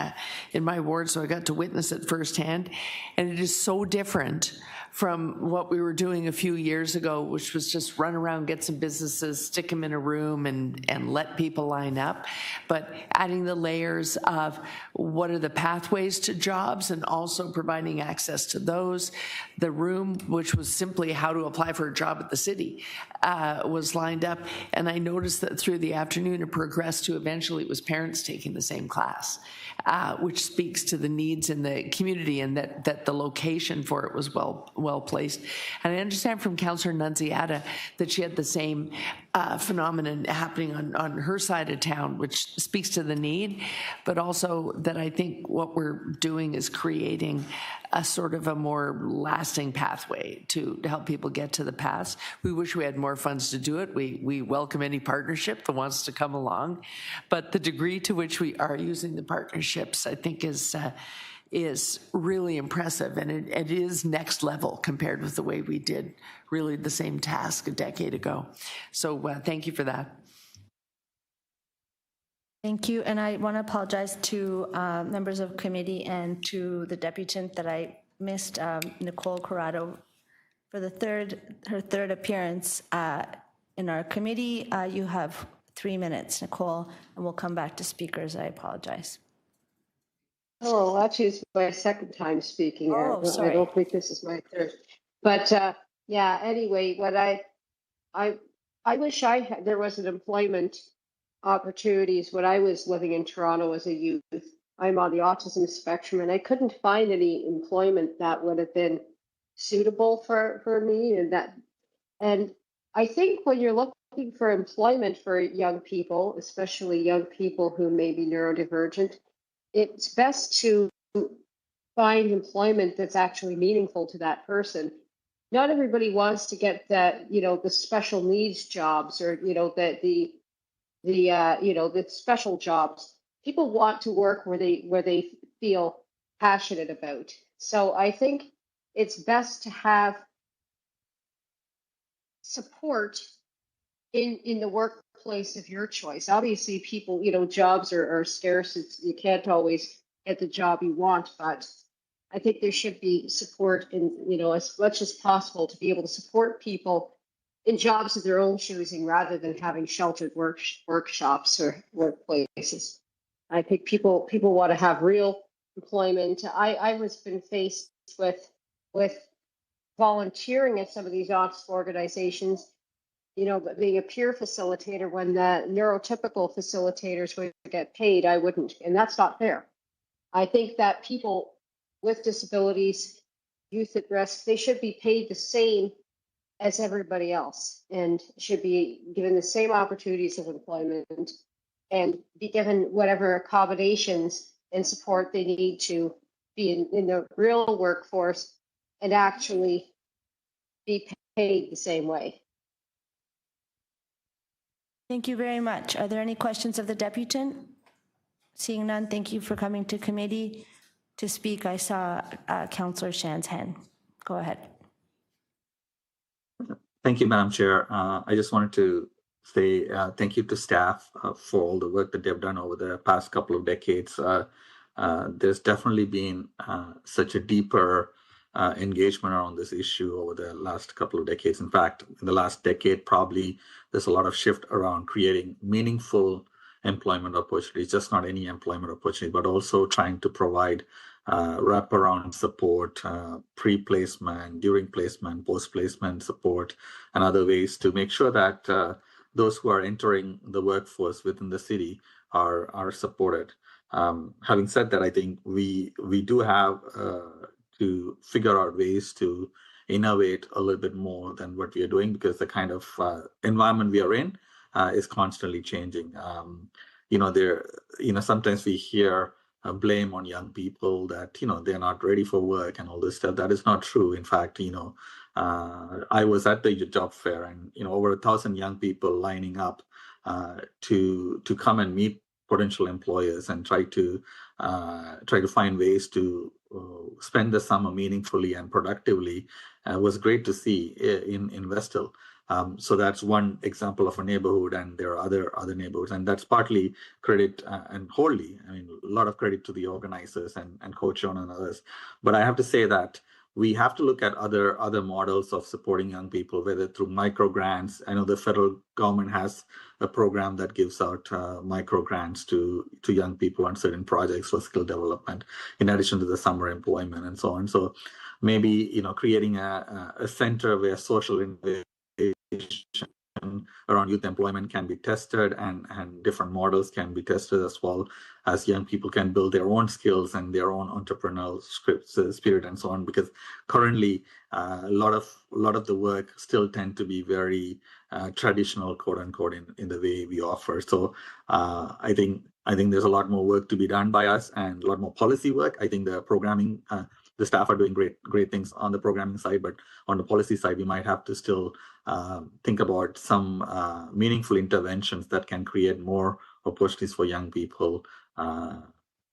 my ward, so I got to witness it firsthand, and it is so different from what we were doing a few years ago, which was just run around, get some businesses, stick them in a room, and let people line up. But adding the layers of what are the pathways to jobs and also providing access to those. The room, which was simply how to apply for a job at the city, was lined up. And I noticed that through the afternoon it progressed to eventually it was parents taking the same class, which speaks to the needs in the community and that the location for it was well placed. And I understand from Councillor Nunziata that she had the same phenomenon happening on her side of town, which speaks to the need, but also that I think what we're doing is creating a sort of a more lasting pathway to help people get to the pass. We wish we had more funds to do it. We welcome any partnership that wants to come along, but the degree to which we are using the partnerships, I think, is is really impressive, and it is next level compared with the way we did really the same task a decade ago. So thank you for that. Thank you, and I want to apologize to members of committee and to the deputant that I missed Nicole Corrado for her third appearance in our committee. You have 3 minutes, Nicole, and we'll come back to speakers. I apologize. Oh, actually, it's my second time speaking. Oh, sorry. I don't think this is my third. But yeah, anyway, what I wish there was an employment opportunities when I was living in Toronto as a youth. I'm on the autism spectrum, and I couldn't find any employment that would have been suitable for me. And I think when you're looking for employment for young people, especially young people who may be neurodivergent, it's best to find employment that's actually meaningful to that person. Not everybody wants to get that, the special needs jobs or, the special jobs. People want to work where they feel passionate about. So I think it's best to have support in the workplace of your choice. Obviously, people, jobs are scarce. You can't always get the job you want, but I think there should be support in, as much as possible to be able to support people in jobs of their own choosing rather than having sheltered workshops or workplaces. I think people want to have real employment. I was been faced with volunteering at some of these autism organizations, but being a peer facilitator when the neurotypical facilitators would get paid, I wouldn't. And that's not fair. I think that people with disabilities, youth at risk, they should be paid the same as everybody else and should be given the same opportunities of employment and be given whatever accommodations and support they need to be in the real workforce and actually be paid the same way. Thank you very much. Are there any questions of the deputant? Seeing none, thank you for coming to committee to speak. I saw Councillor Shan's hand. Go ahead. Thank you, Madam Chair. I just wanted to say thank you to staff for all the work that they've done over the past couple of decades. There's definitely been such a deeper engagement around this issue over the last couple of decades. In fact, in the last decade, probably there's a lot of shift around creating meaningful employment opportunities, just not any employment opportunity, but also trying to provide wraparound support, pre-placement, during placement, post-placement support, and other ways to make sure that those who are entering the workforce within the city are supported. Having said that, I think we do have to figure out ways to innovate a little bit more than what we are doing, because the kind of environment we are in is constantly changing. Sometimes we hear blame on young people that they're not ready for work and all this stuff. That is not true. In fact, I was at the job fair, and over 1,000 young people lining up to come and meet potential employers and try to find ways to spend the summer meaningfully and productively. Was great to see in Westhill. So that's one example of a neighborhood, and there are other neighborhoods, and that's partly credit and wholly, a lot of credit to the organizers and Coach John and others. But I have to say that we have to look at other models of supporting young people, whether through micro grants. I know the federal government has a program that gives out micro grants to young people on certain projects for skill development, in addition to the summer employment and so on. So maybe creating a center where social innovation around youth employment can be tested, and different models can be tested, as well as young people can build their own skills and their own entrepreneurial spirit and so on. Because currently, a lot of the work still tend to be very traditional, quote unquote, in the way we offer. So I think there's a lot more work to be done by us, and a lot more policy work. I think the programming, the staff are doing great things on the programming side, but on the policy side, we might have to still think about some meaningful interventions that can create more opportunities for young people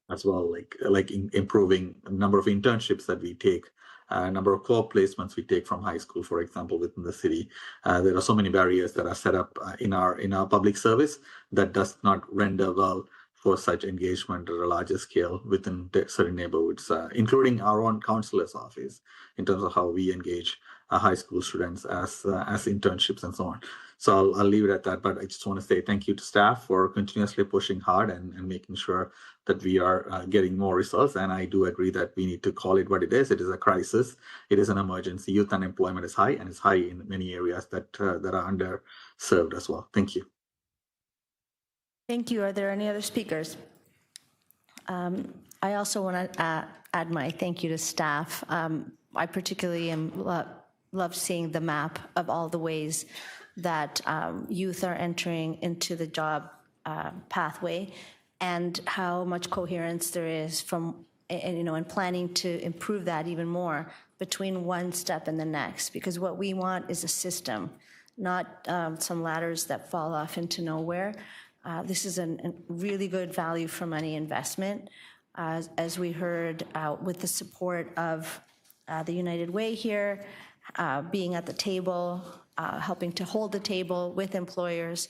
as well, like improving the number of internships that we take, number of co-placements we take from high school, for example, within the city. There are so many barriers that are set up in our public service that does not render well for such engagement at a larger scale within certain neighborhoods, including our own councillor's office, in terms of how we engage high school students as internships and so on. So I'll leave it at that, but I just want to say thank you to staff for continuously pushing hard and making sure that we are getting more results. And I do agree that we need to call it what it is. It is a crisis. It is an emergency. Youth unemployment is high, and it's high in many areas that that are underserved as well. Thank you. Thank you. Are there any other speakers? I also want to add my thank you to staff. I particularly love seeing the map of all the ways that youth are entering into the job pathway, and how much coherence there is from, and planning to improve that even more between one step and the next. Because what we want is a system, not some ladders that fall off into nowhere. This is a really good value for money investment. As we heard, with the support of the United Way here, being at the table, helping to hold the table with employers,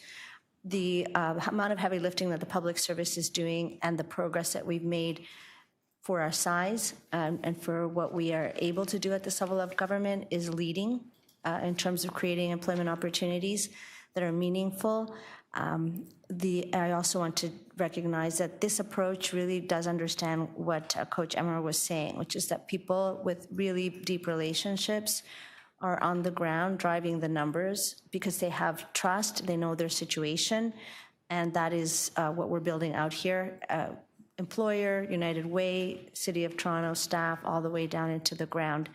the amount of heavy lifting that the public service is doing and the progress that we've made for our size and for what we are able to do at this level of government is leading in terms of creating employment opportunities that are meaningful. I also want to recognize that this approach really does understand what Coach Emmer was saying, which is that people with really deep relationships are on the ground driving the numbers because they have trust, they know their situation, and that is what we're building out here. Employer, United Way, City of Toronto staff, all the way down into the ground.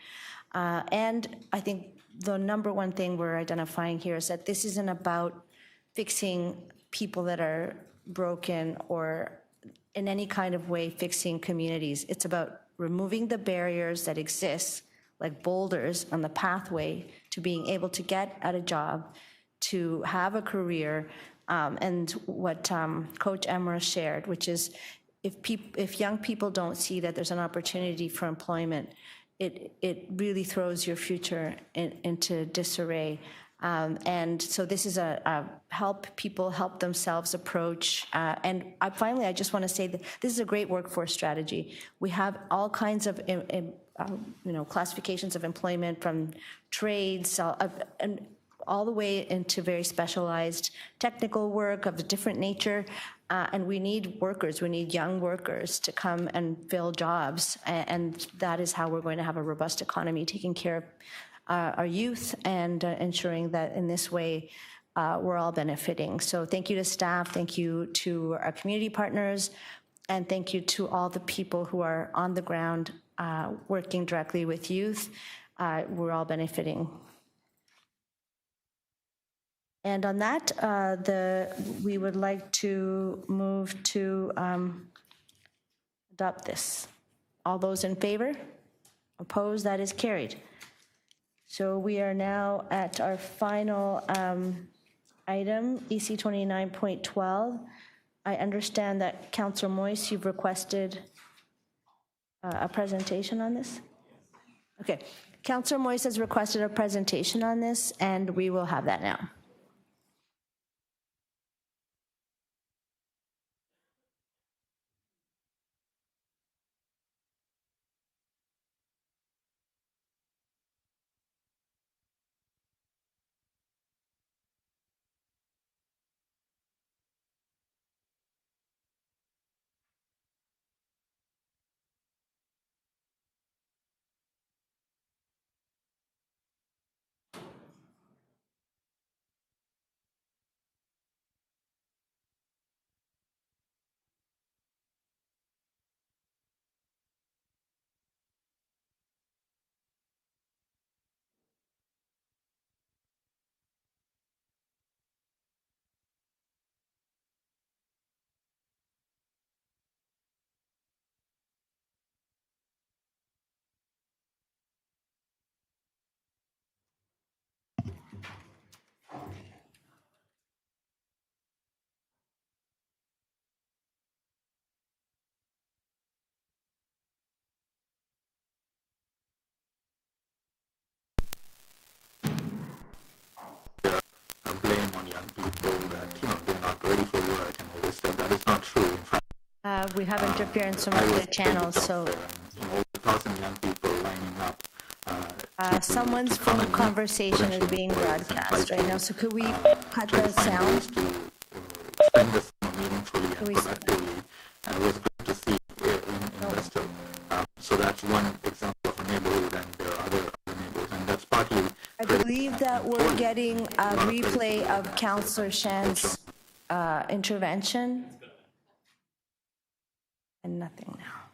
And I think the number one thing we're identifying here is that this isn't about fixing people that are broken or in any kind of way fixing communities. It's about removing the barriers that exist, like boulders on the pathway to being able to get at a job, to have a career, and what Coach Emmer shared, which is if young people don't see that there's an opportunity for employment, it really throws your future into disarray. And so this is a help people help themselves approach. And finally, I just want to say that this is a great workforce strategy. We have all kinds of classifications of employment, from trades and all the way into very specialized technical work of a different nature. And we need workers, we need young workers to come and fill jobs. And that is how we're going to have a robust economy, taking care of our youth and ensuring that in this way we're all benefiting. So thank you to staff, thank you to our community partners, and thank you to all the people who are on the ground working directly with youth. We're all benefiting. And on that, we would like to move to adopt this. All those in favor? Opposed? That is carried. So we are now at our final item, EC 29.12. I understand that Councillor Moyse, you've requested a presentation on this? Okay. Councillor Moyse has requested a presentation on this, and we will have that now. young people that, they're not ready for work and all this stuff. That is not true. In fact, We have interference from other channels, so over 1,000 young people lining up. someone's phone conversation is being broadcast right now, so could we cut the sound? Spend the summer meaningfully and productively, and it was good to see in Bristol. So that's one example of a neighborhood, and there are other neighborhoods, and that's partly. I believe that we're getting a replay of Councillor Shan's intervention. And nothing now.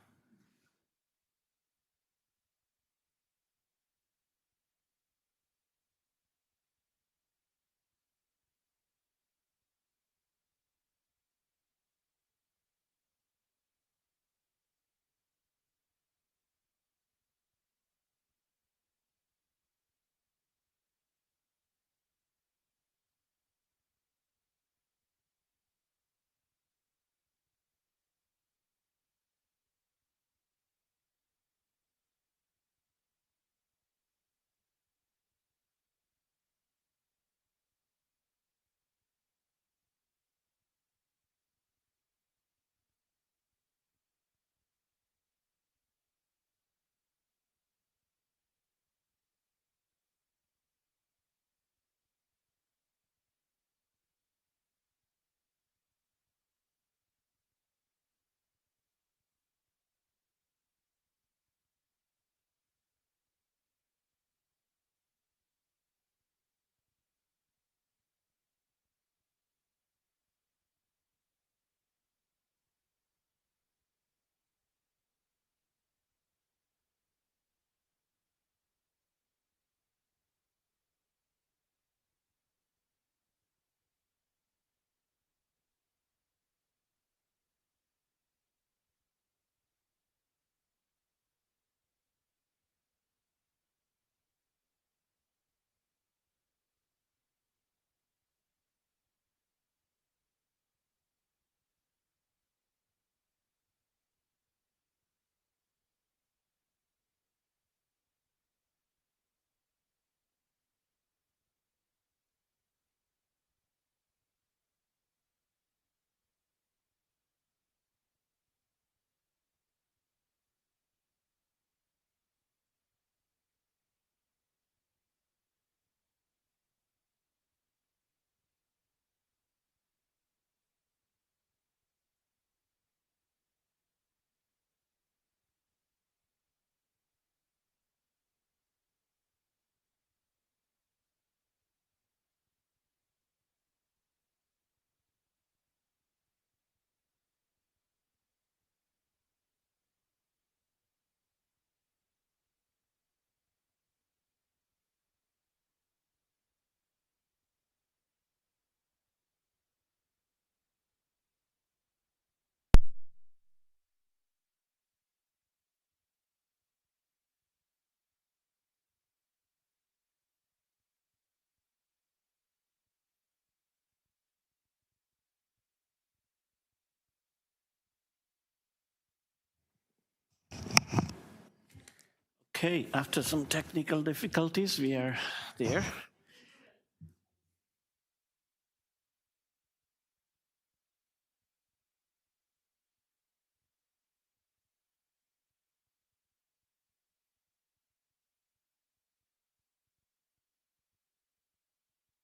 Okay, after some technical difficulties, we are there.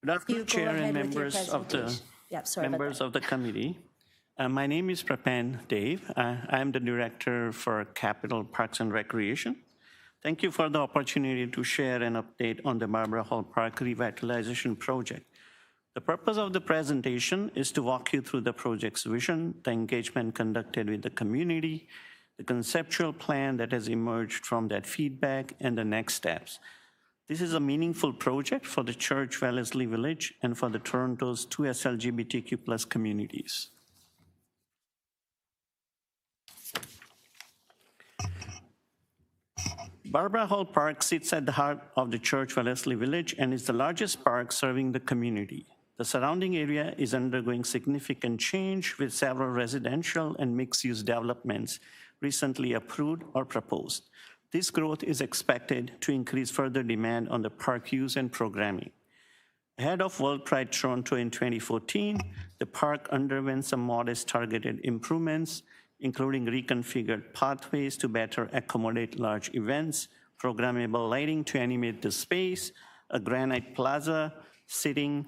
Good afternoon, Chair and members of the committee. My name is Prapan Dave. I am the Director for Capital, Parks and Recreation. Thank you for the opportunity to share an update on the Barbara Hall Park Revitalization Project. The purpose of the presentation is to walk you through the project's vision, the engagement conducted with the community, the conceptual plan that has emerged from that feedback, and the next steps. This is a meaningful project for the Church Wellesley Village and for the Toronto's 2 LGBTQ+ communities. Barbara Hall Park sits at the heart of the Church Wellesley Village and is the largest park serving the community. The surrounding area is undergoing significant change with several residential and mixed-use developments recently approved or proposed. This growth is expected to increase further demand on the park use and programming. Ahead of World Pride Toronto in 2014, the park underwent some modest targeted improvements, including reconfigured pathways to better accommodate large events, programmable lighting to animate the space, a granite plaza, seating,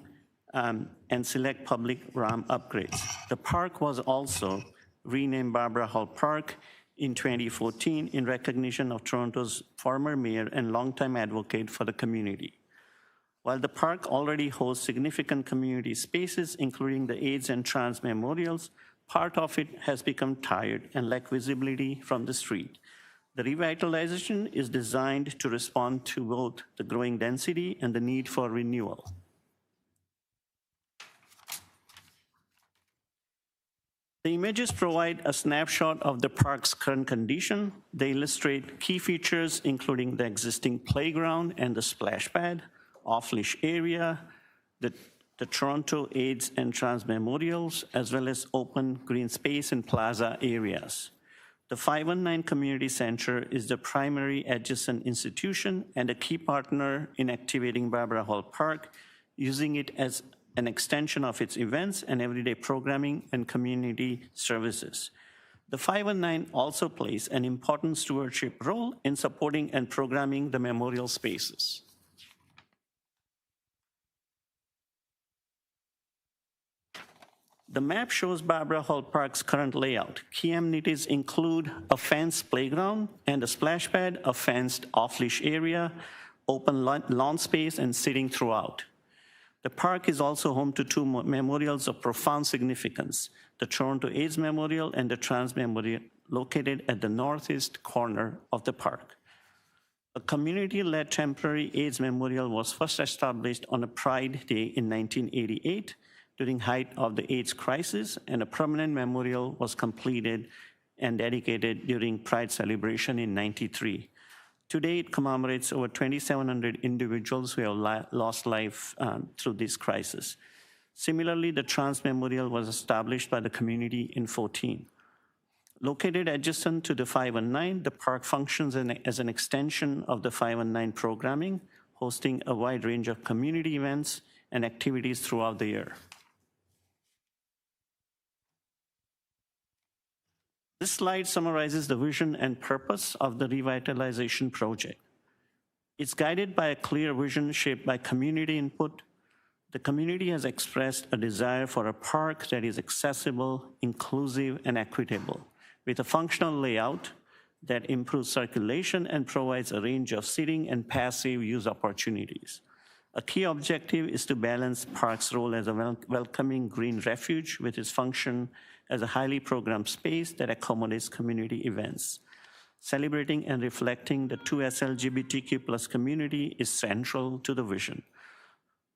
and select public ramp upgrades. The park was also renamed Barbara Hall Park in 2014 in recognition of Toronto's former mayor and longtime advocate for the community. While the park already hosts significant community spaces, including the AIDS and trans memorials, part of it has become tired and lack visibility from the street. The revitalization is designed to respond to both the growing density and the need for renewal. The images provide a snapshot of the park's current condition. They illustrate key features, including the existing playground and the splash pad, off-leash area, the Toronto AIDS and Trans Memorials, as well as open green space and plaza areas. The 519 Community Center is the primary adjacent institution and a key partner in activating Barbara Hall Park, using it as an extension of its events and everyday programming and community services. The 519 also plays an important stewardship role in supporting and programming the memorial spaces. The map shows Barbara Hall Park's current layout. Key amenities include a fenced playground and a splash pad, a fenced off-leash area, open lawn space, and seating throughout. The park is also home to two memorials of profound significance, the Toronto AIDS Memorial and the Trans Memorial, located at the northeast corner of the park. A community-led temporary AIDS Memorial was first established on a Pride Day in 1988 during height of the AIDS crisis, and a permanent memorial was completed and dedicated during Pride celebration in '93. Today, it commemorates over 2,700 individuals who have lost life through this crisis. Similarly, the Trans Memorial was established by the community in '14. Located adjacent to the 519, the park functions as an extension of the 519 programming, hosting a wide range of community events and activities throughout the year. This slide summarizes the vision and purpose of the revitalization project. It's guided by a clear vision shaped by community input. The community has expressed a desire for a park that is accessible, inclusive, and equitable, with a functional layout that improves circulation and provides a range of seating and passive use opportunities. A key objective is to balance park's role as a welcoming green refuge with its function as a highly programmed space that accommodates community events. Celebrating and reflecting the 2S LGBTQ+ community is central to the vision.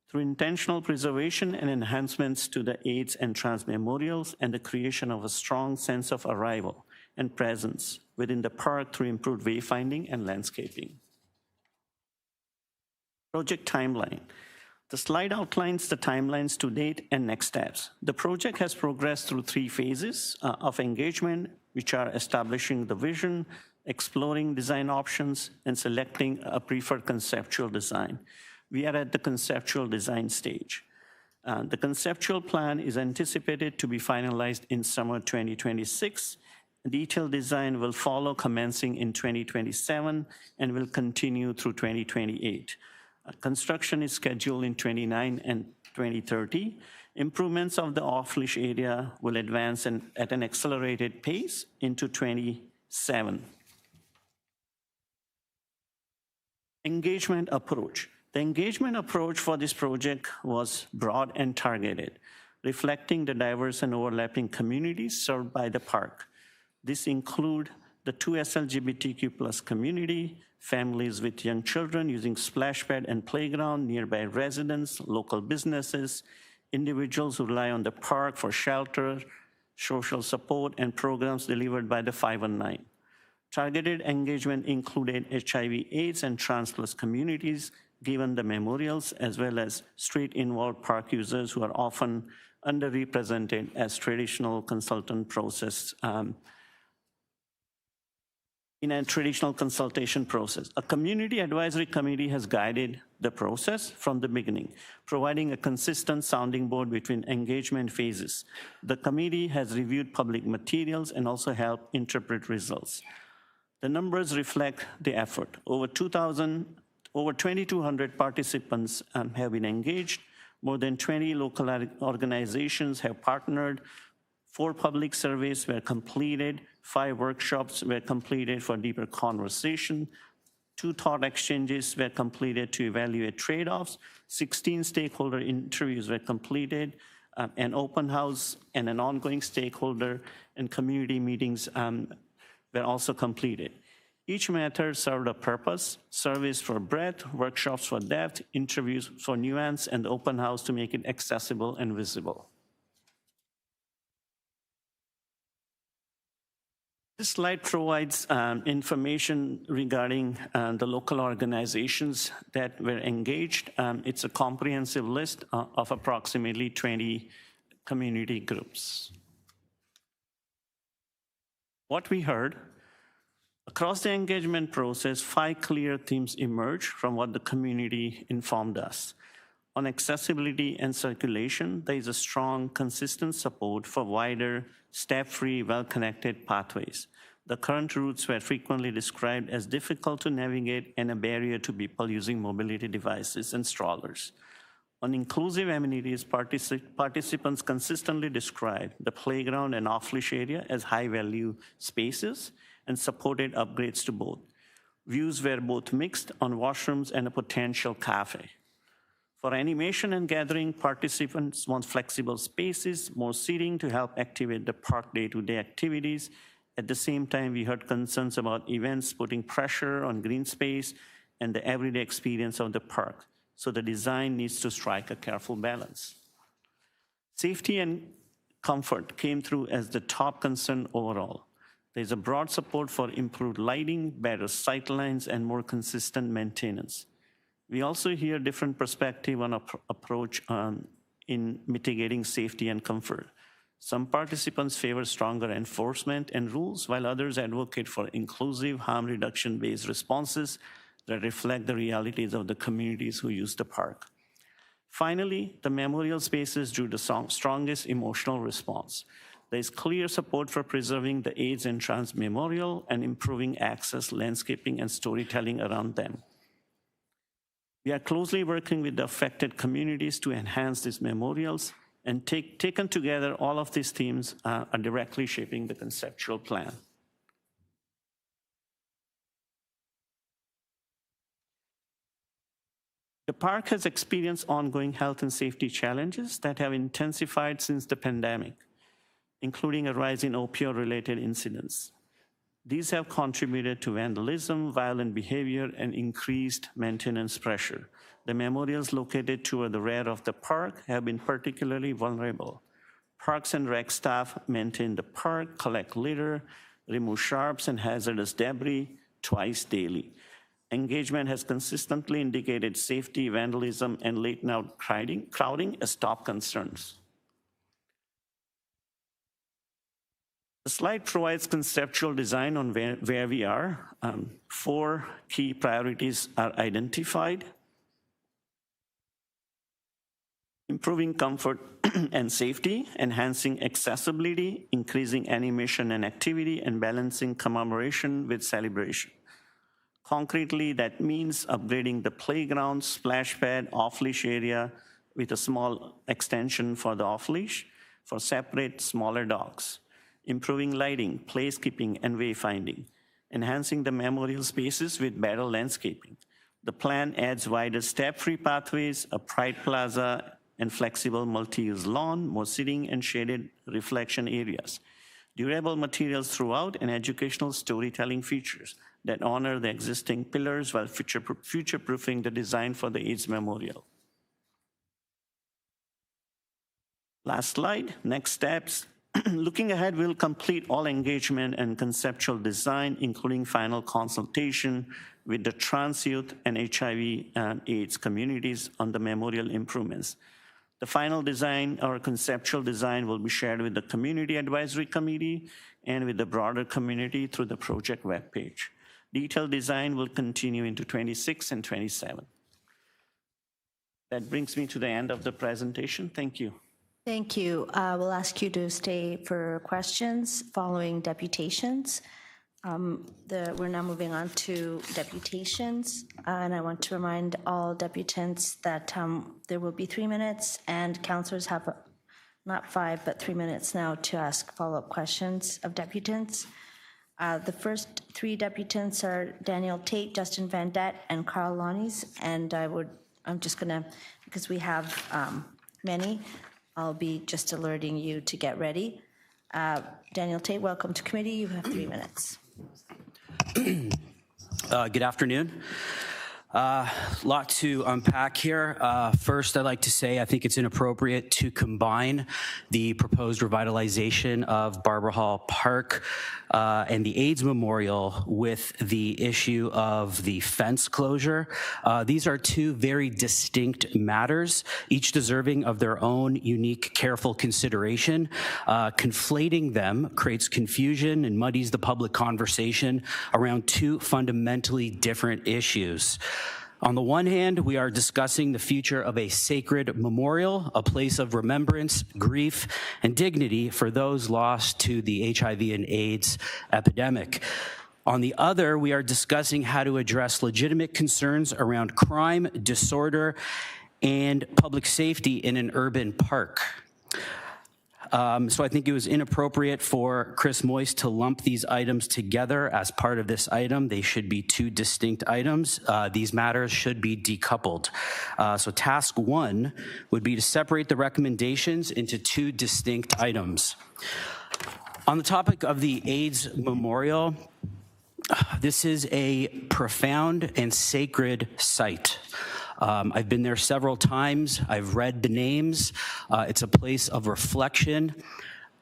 Through intentional preservation and enhancements to the AIDS and trans memorials and the creation of a strong sense of arrival and presence within the park through improved wayfinding and landscaping. Project timeline. The slide outlines the timelines to date and next steps. The project has progressed through 3 phases of engagement, which are establishing the vision, exploring design options, and selecting a preferred conceptual design. We are at the conceptual design stage. The conceptual plan is anticipated to be finalized in summer 2026. Detailed design will follow, commencing in 2027 and will continue through 2028. Construction is scheduled in 2029 and 2030. Improvements of the off-leash area will advance at an accelerated pace into 2027. Engagement approach. The engagement approach for this project was broad and targeted, reflecting the diverse and overlapping communities served by the park. This includes the 2S LGBTQ+ community, families with young children using splash pad and playground, nearby residents, local businesses, individuals who rely on the park for shelter, social support, and programs delivered by the 519. Targeted engagement included HIV/AIDS and trans+ communities, given the memorials, as well as street-involved park users who are often underrepresented as traditional consultant process in a traditional consultation process. A community advisory committee has guided the process from the beginning, providing a consistent sounding board between engagement phases. The committee has reviewed public materials and also helped interpret results. The numbers reflect the effort. Over 2,200 participants have been engaged. More than 20 local organizations have partnered. 4 public surveys were completed. 5 workshops were completed for deeper conversation. 2 thought exchanges were completed to evaluate trade-offs. 16 stakeholder interviews were completed. An open house and an ongoing stakeholder and community meetings were also completed. Each method served a purpose: surveys for breadth, workshops for depth, interviews for nuance, and the open house to make it accessible and visible. This slide provides information regarding the local organizations that were engaged. It's a comprehensive list of approximately 20 community groups. What we heard, across the engagement process, 5 clear themes emerged from what the community informed us. On accessibility and circulation, there is a strong, consistent support for wider, step-free, well-connected pathways. The current routes were frequently described as difficult to navigate and a barrier to people using mobility devices and strollers. On inclusive amenities, participants consistently described the playground and off-leash area as high-value spaces and supported upgrades to both. Views were both mixed on washrooms and a potential cafe. For animation and gathering, participants want flexible spaces, more seating to help activate the park day-to-day activities. At the same time, we heard concerns about events putting pressure on green space and the everyday experience of the park. So the design needs to strike a careful balance. Safety and comfort came through as the top concern overall. There's a broad support for improved lighting, better sight lines, and more consistent maintenance. We also hear different perspective on approach in mitigating safety and comfort. Some participants favor stronger enforcement and rules, while others advocate for inclusive, harm reduction-based responses that reflect the realities of the communities who use the park. Finally, the memorial spaces drew the strongest emotional response. There is clear support for preserving the AIDS and Trans Memorial and improving access, landscaping, and storytelling around them. We are closely working with the affected communities to enhance these memorials, and taken together, all of these themes are directly shaping the conceptual plan. The park has experienced ongoing health and safety challenges that have intensified since the pandemic, including a rise in opioid-related incidents. These have contributed to vandalism, violent behavior, and increased maintenance pressure. The memorials located toward the rear of the park have been particularly vulnerable. Parks and Rec staff maintain the park, collect litter, remove sharps and hazardous debris twice daily. Engagement has consistently indicated safety, vandalism, and late-night crowding as top concerns. The slide provides conceptual design on where we are. 4 key priorities are identified. Improving comfort and safety, enhancing accessibility, increasing animation and activity, and balancing commemoration with celebration. Concretely, that means upgrading the playground, splash pad, off-leash area with a small extension for the off-leash for separate, smaller dogs. Improving lighting, placekeeping, and wayfinding. Enhancing the memorial spaces with better landscaping. The plan adds wider step-free pathways, a pride plaza, and flexible multi-use lawn, more seating and shaded reflection areas. Durable materials throughout and educational storytelling features that honor the existing pillars while future-proofing the design for the AIDS Memorial. Last slide, next steps. Looking ahead, we'll complete all engagement and conceptual design, including final consultation with the trans youth and HIV and AIDS communities on the memorial improvements. The final design or conceptual design will be shared with the Community Advisory Committee and with the broader community through the project webpage. Detailed design will continue into 26 and 27. That brings me to the end of the presentation. Thank you. Thank you. We'll ask you to stay for questions following deputations. We're now moving on to deputations, and I want to remind all deputants that there will be 3 minutes, and councillors have not 5, but 3 minutes now to ask follow-up questions of deputants. The first 3 deputants are Daniel Tate, Justin Van Det, and Carl Lonnies, and I'm just gonna, because we have many, I'll be just alerting you to get ready. Daniel Tate, welcome to committee. You have 3 minutes. Good afternoon. Lot to unpack here. First, I'd like to say I think it's inappropriate to combine the proposed revitalization of Barbara Hall Park and the AIDS Memorial with the issue of the fence closure. These are 2 very distinct matters, each deserving of their own unique, careful consideration. Conflating them creates confusion and muddies the public conversation around 2 fundamentally different issues. On the one hand, we are discussing the future of a sacred memorial, a place of remembrance, grief, and dignity for those lost to the HIV and AIDS epidemic. On the other, we are discussing how to address legitimate concerns around crime, disorder, and public safety in an urban park. So I think it was inappropriate for Chris Moyse to lump these items together as part of this item. They should be 2 distinct items. These matters should be decoupled. So task 1 would be to separate the recommendations into 2 distinct items. On the topic of the AIDS Memorial, this is a profound and sacred site. I've been there several times. I've read the names. It's a place of reflection,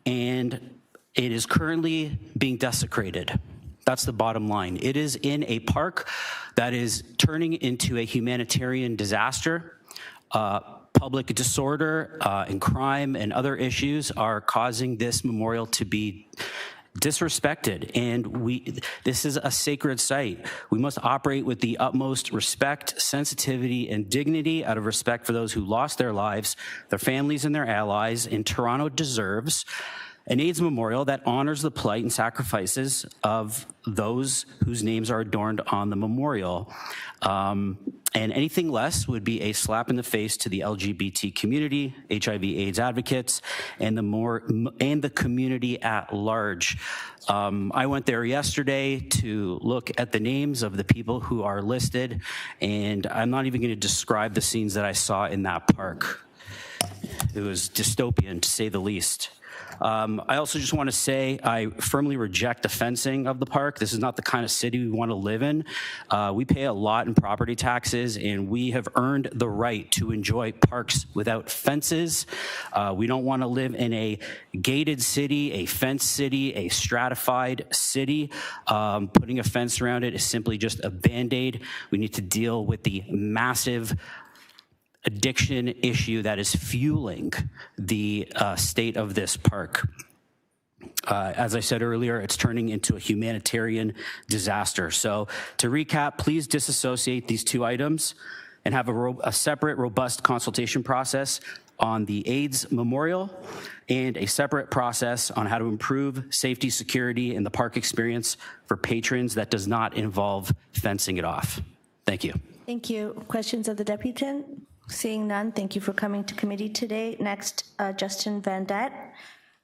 and it is currently being desecrated. That's the bottom line. It is in a park that is turning into a humanitarian disaster. Public disorder and crime and other issues are causing this memorial to be disrespected, and this is a sacred site. We must operate with the utmost respect, sensitivity, and dignity out of respect for those who lost their lives, their families, and their allies. And Toronto deserves an AIDS memorial that honors the plight and sacrifices of those whose names are adorned on the memorial. And anything less would be a slap in the face to the LGBT community, HIV/AIDS advocates, and the community at large. I went there yesterday to look at the names of the people who are listed, and I'm not even going to describe the scenes that I saw in that park. It was dystopian, to say the least. I also just want to say I firmly reject the fencing of the park. This is not the kind of city we want to live in. We pay a lot in property taxes, and we have earned the right to enjoy parks without fences. We don't want to live in a gated city, a fenced city, a stratified city. Putting a fence around it is simply just a Band-Aid. We need to deal with the massive addiction issue that is fueling the state of this park. As I said earlier, it's turning into a humanitarian disaster. So to recap, please disassociate these 2 items and have a separate, robust consultation process on the AIDS Memorial and a separate process on how to improve safety, security, and the park experience for patrons that does not involve fencing it off. Thank you. Thank you. Questions of the deputant? Seeing none, thank you for coming to committee today. Next, Justin Van Det,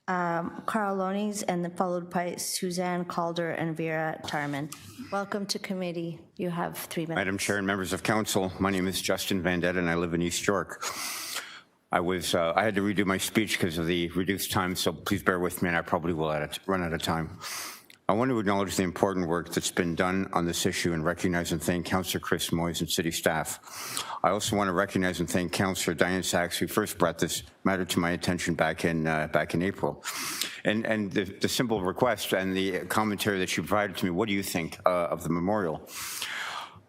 Carl Lonnies, and then followed by Suzanne Calder and Vera Tarman. Welcome to committee. You have 3 minutes. Madam Chair and members of council, my name is Justin Van Det and I live in East York. I had to redo my speech because of the reduced time, so please bear with me and I probably will run out of time. I want to acknowledge the important work that's been done on this issue and recognize and thank Councillor Chris Moyse and city staff. I also want to recognize and thank Councillor Diane Sachs, who first brought this matter to my attention back in April. And the simple request and the commentary that she provided to me, what do you think of the memorial?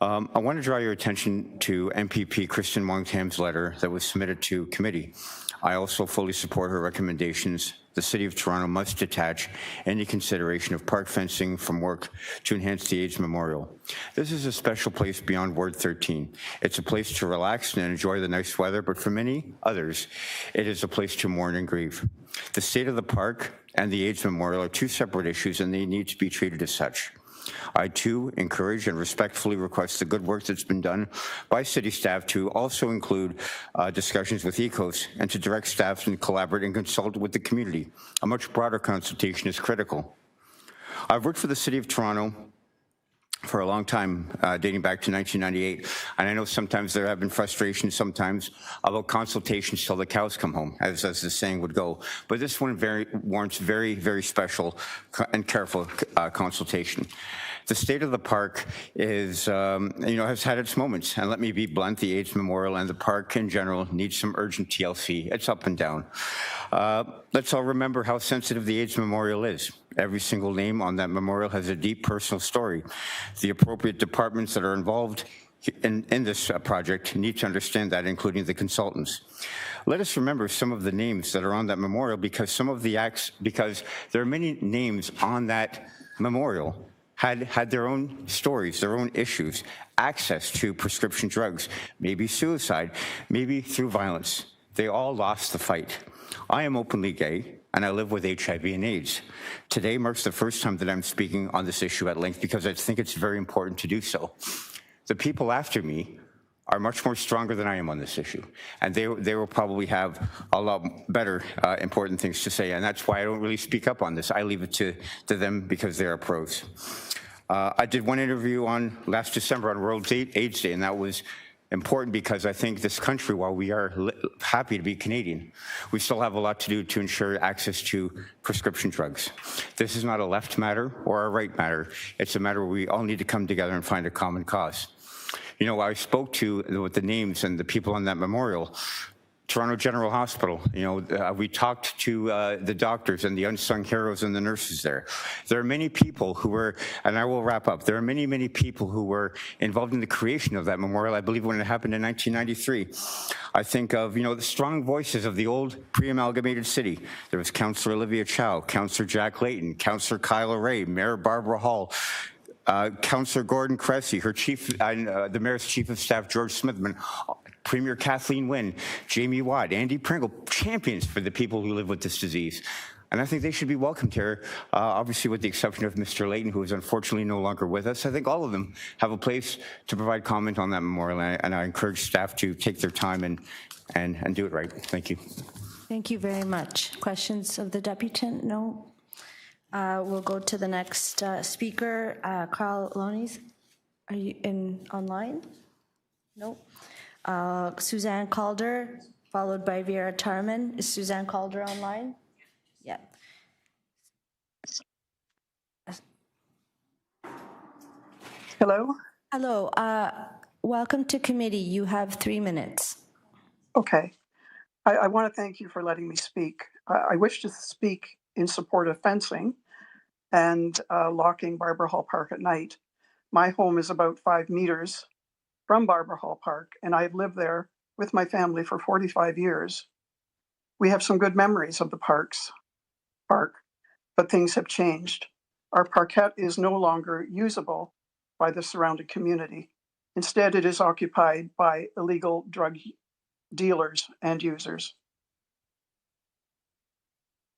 I want to draw your attention to MPP Kristen Wong-Tam's letter that was submitted to committee. I also fully support her recommendations. The City of Toronto must detach any consideration of park fencing from work to enhance the AIDS Memorial. This is a special place beyond Ward 13. It's a place to relax and enjoy the nice weather, but for many others, it is a place to mourn and grieve. The state of the park and the AIDS Memorial are two separate issues, and they need to be treated as such. I, too, encourage and respectfully request the good work that's been done by city staff to also include discussions with ECOS and to direct staff to collaborate and consult with the community. A much broader consultation is critical. I've worked for the City of Toronto for a long time, dating back to 1998, and I know sometimes there have been frustrations sometimes about consultations till the cows come home, as the saying would go. But this one warrants very, very special and careful consultation. The state of the park is, has had its moments, and let me be blunt, the AIDS Memorial and the park in general needs some urgent TLC. It's up and down. Let's all remember how sensitive the AIDS Memorial is. Every single name on that memorial has a deep personal story. The appropriate departments that are involved in this project need to understand that, including the consultants. Let us remember some of the names that are on that memorial because because there are many names on that memorial had their own stories, their own issues, access to prescription drugs, maybe suicide, maybe through violence. They all lost the fight. I am openly gay, and I live with HIV and AIDS. Today marks the first time that I'm speaking on this issue at length because I think it's very important to do so. The people after me are much more stronger than I am on this issue, and they will probably have a lot better important things to say, and that's why I don't really speak up on this. I leave it to them because they are pros. I did one interview last December on World AIDS Day, and that was important because I think this country, while we are happy to be Canadian, we still have a lot to do to ensure access to prescription drugs. This is not a left matter or a right matter. It's a matter where we all need to come together and find a common cause. You know, I spoke with the names and the people on that memorial. Toronto General Hospital, we talked to the doctors and the unsung heroes and the nurses there. There are many people who were, and I will wrap up, there are many, many people who were involved in the creation of that memorial, I believe when it happened in 1993. I think of, the strong voices of the old pre-amalgamated city. There was Councillor Olivia Chow, Councillor Jack Layton, Councillor Kyla Ray, Mayor Barbara Hall, Councillor Gordon Cressy, the Mayor's Chief of Staff, George Smithman, Premier Kathleen Wynne, Jamie Watt, Andy Pringle, champions for the people who live with this disease. And I think they should be welcomed here, obviously with the exception of Mr. Layton, who is unfortunately no longer with us. I think all of them have a place to provide comment on that memorial, and I encourage staff to take their time and do it right. Thank you. Thank you very much. Questions of the deputant? No? We'll go to the next speaker, Carl Lonis. Are you online? Nope. Suzanne Calder, followed by Vera Tarman. Is Suzanne Calder online? Yeah. Hello. Hello. Welcome to committee. You have 3 minutes. Okay. I want to thank you for letting me speak. I wish to speak in support of fencing and locking Barbara Hall Park at night. My home is about 5 meters from Barbara Hall Park, and I've lived there with my family for 45 years. We have some good memories of the park, but things have changed. Our parkette is no longer usable by the surrounding community. Instead, it is occupied by illegal drug dealers and users.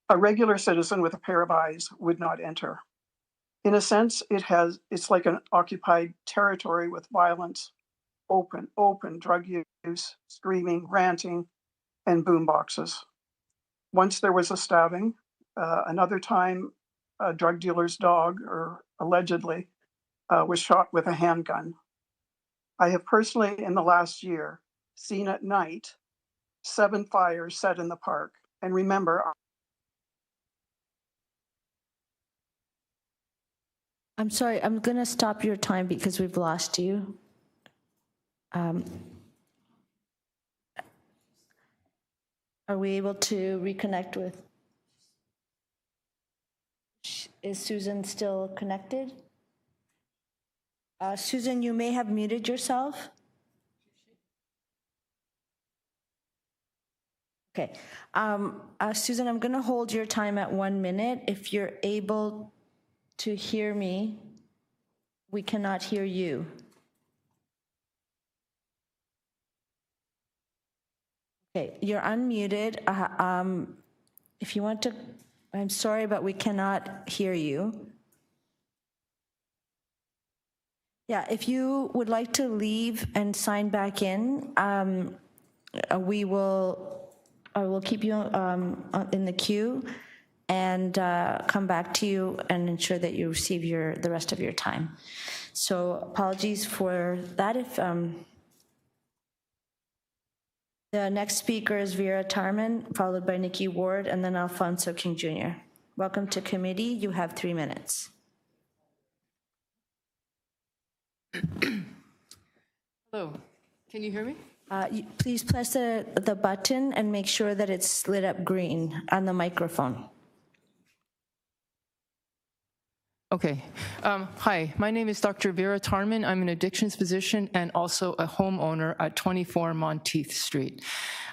A regular citizen with a pair of eyes would not enter. In a sense, it's like an occupied territory with violence, open drug use, screaming, ranting, and boom boxes. Once there was a stabbing. Another time, a drug dealer's dog, or allegedly, was shot with a handgun. I have personally, in the last year, seen at night 7 fires set in the park. And remember, I'm sorry, I'm going to stop your time because we've lost you. Are we able to reconnect with? Is Susan still connected? Susan, you may have muted yourself. Okay. Susan, I'm going to hold your time at 1 minute. If you're able to hear me, we cannot hear you. Okay, you're unmuted. If you want to, I'm sorry, but we cannot hear you. Yeah, if you would like to leave and sign back in, I will keep you in the queue and come back to you and ensure that you receive the rest of your time. So apologies for that. If the next speaker is Vera Tarman, followed by Nikki Ward, and then Alfonso King Jr. Welcome to committee. You have 3 minutes. Hello, can you hear me? Please press the button and make sure that it's lit up green on the microphone. Okay. Hi, my name is Dr. Vera Tarman. I'm an addictions physician and also a homeowner at 24 Monteith Street.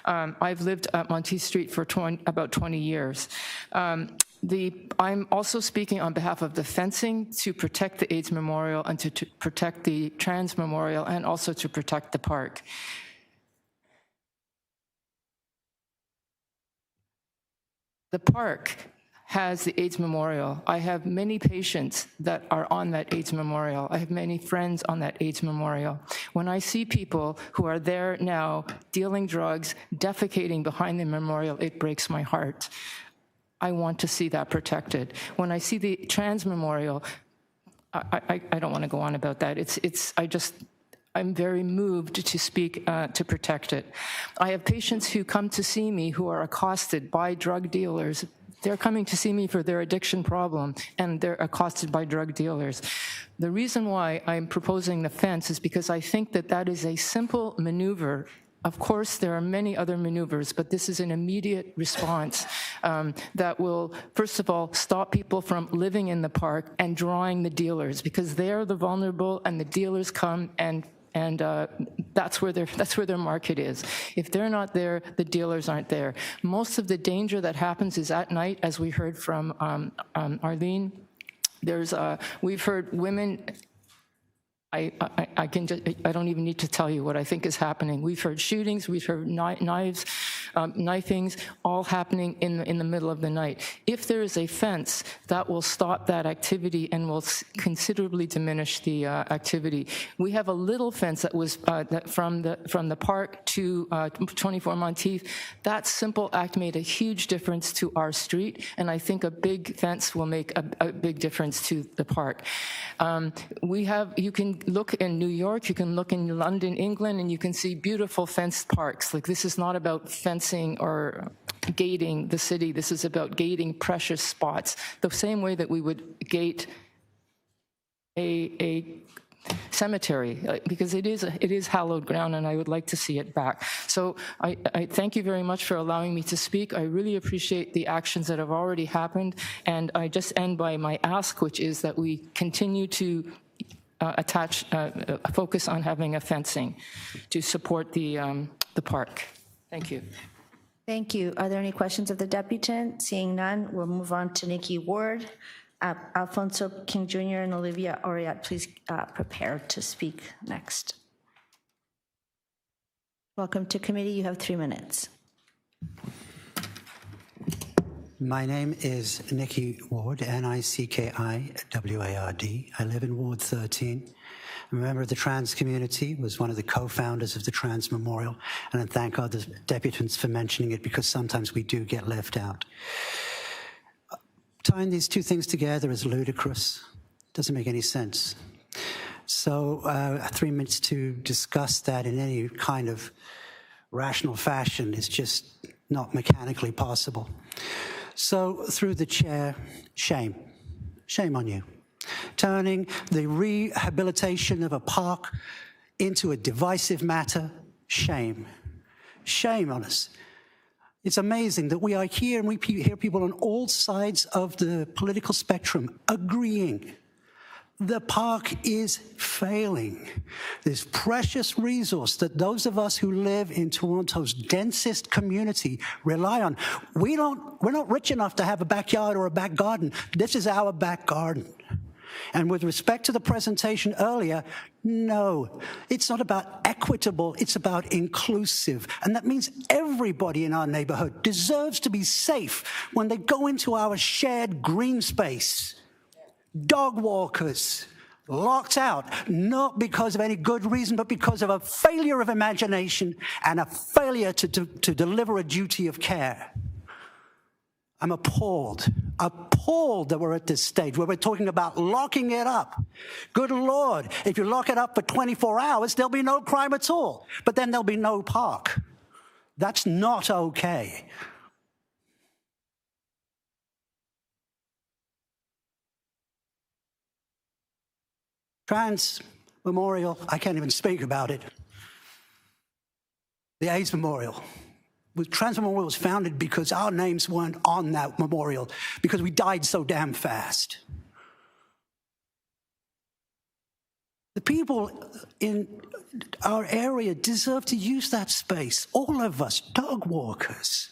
I've lived at Monteith Street for about 20 years. I'm also speaking on behalf of the fencing to protect the AIDS Memorial and to protect the Trans Memorial and also to protect the park. The park has the AIDS Memorial. I have many patients that are on that AIDS Memorial. I have many friends on that AIDS Memorial. When I see people who are there now dealing drugs, defecating behind the memorial, it breaks my heart. I want to see that protected. When I see the Trans Memorial, I don't want to go on about that. I'm very moved to speak to protect it. I have patients who come to see me who are accosted by drug dealers. They're coming to see me for their addiction problem, and they're accosted by drug dealers. The reason why I'm proposing the fence is because I think that that is a simple maneuver. Of course, there are many other maneuvers, but this is an immediate response that will, first of all, stop people from living in the park and drawing the dealers, because they're the vulnerable, and the dealers come and that's where their market is. If they're not there, the dealers aren't there. Most of the danger that happens is at night, as we heard from Arlene. We've heard women. I don't even need to tell you what I think is happening. We've heard shootings, we've heard knifings, all happening in the middle of the night. If there is a fence, that will stop that activity and will considerably diminish the activity. We have a little fence that was from the park to 24 Monteith. That simple act made a huge difference to our street, and I think a big fence will make a big difference to the park. You can look in New York, you can look in London, England, and you can see beautiful fenced parks. Like, this is not about fencing or gating the city. This is about gating precious spots, the same way that we would gate a cemetery, because it is hallowed ground, and I would like to see it back. So I thank you very much for allowing me to speak. I really appreciate the actions that have already happened, and I just end by my ask, which is that we continue to focus on having a fencing to support the park. Thank you. Thank you. Are there any questions of the deputant? Seeing none, we'll move on to Nikki Ward. Alfonso King Jr. and Olivia Oriat, please prepare to speak next. Welcome to committee. You have 3 minutes. My name is Nikki Ward, N-I-C-K-I-W-A-R-D. I live in Ward 13. I'm a member of the trans community, was one of the co-founders of the Trans Memorial, and I thank other deputants for mentioning it, because sometimes we do get left out. Tying these two things together is ludicrous. Doesn't make any sense. So 3 minutes to discuss that in any kind of rational fashion is just not mechanically possible. So through the chair, shame. Shame on you. Turning the rehabilitation of a park into a divisive matter, shame. Shame on us. It's amazing that we are here and we hear people on all sides of the political spectrum agreeing the park is failing. This precious resource that those of us who live in Toronto's densest community rely on. We're not rich enough to have a backyard or a back garden. This is our back garden. And with respect to the presentation earlier, no, it's not about equitable, it's about inclusive. And that means everybody in our neighborhood deserves to be safe when they go into our shared green space. Dog walkers locked out, not because of any good reason, but because of a failure of imagination and a failure to deliver a duty of care. I'm appalled that we're at this stage where we're talking about locking it up. Good Lord, if you lock it up for 24 hours, there'll be no crime at all, but then there'll be no park. That's not okay. Trans Memorial, I can't even speak about it. The AIDS Memorial. Trans Memorial was founded because our names weren't on that memorial, because we died so damn fast. The people in our area deserve to use that space, all of us, dog walkers.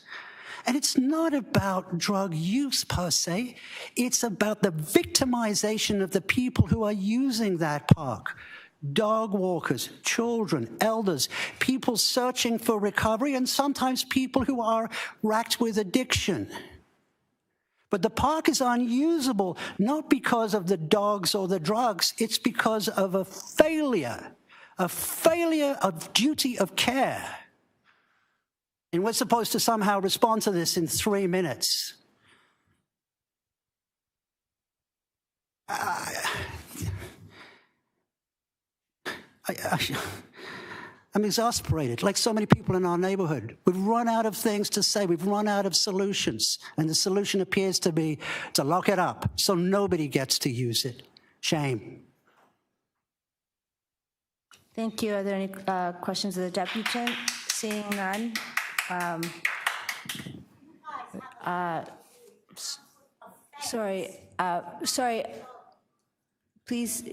And it's not about drug use per se, it's about the victimization of the people who are using that park. Dog walkers, children, elders, people searching for recovery, and sometimes people who are racked with addiction. But the park is unusable, not because of the dogs or the drugs, it's because of a failure of duty of care. And we're supposed to somehow respond to this in 3 minutes. I'm exasperated, like so many people in our neighborhood. We've run out of things to say. We've run out of solutions. And the solution appears to be to lock it up so nobody gets to use it. Shame. Thank you. Are there any questions of the deputant? Seeing none. Sorry. Please.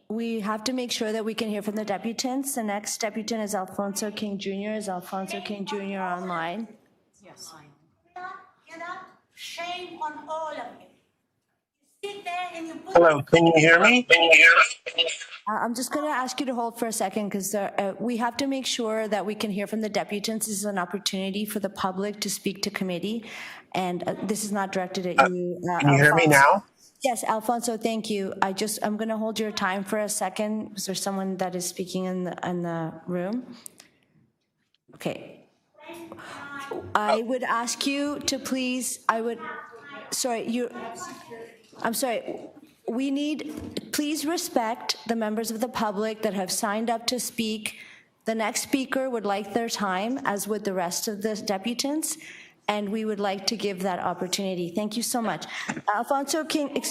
We have to make sure that we can hear from the deputants. The next deputant is Alfonso King Jr. Is Alfonso King Jr. online? Yes. Get up. Shame on all of you. You sit there and you put... Hello, can you hear me? I'm just going to ask you to hold for a second because we have to make sure that we can hear from the deputants. This is an opportunity for the public to speak to committee, and this is not directed at you. Can you hear me now? Yes, Alfonso, thank you. I'm going to hold your time for a second. Is there someone that is speaking in the room? Okay. I would ask you to please, I'm sorry. Please respect the members of the public that have signed up to speak. The next speaker would like their time, as would the rest of the deputants, and we would like to give that opportunity. Thank you so much. Alfonso King,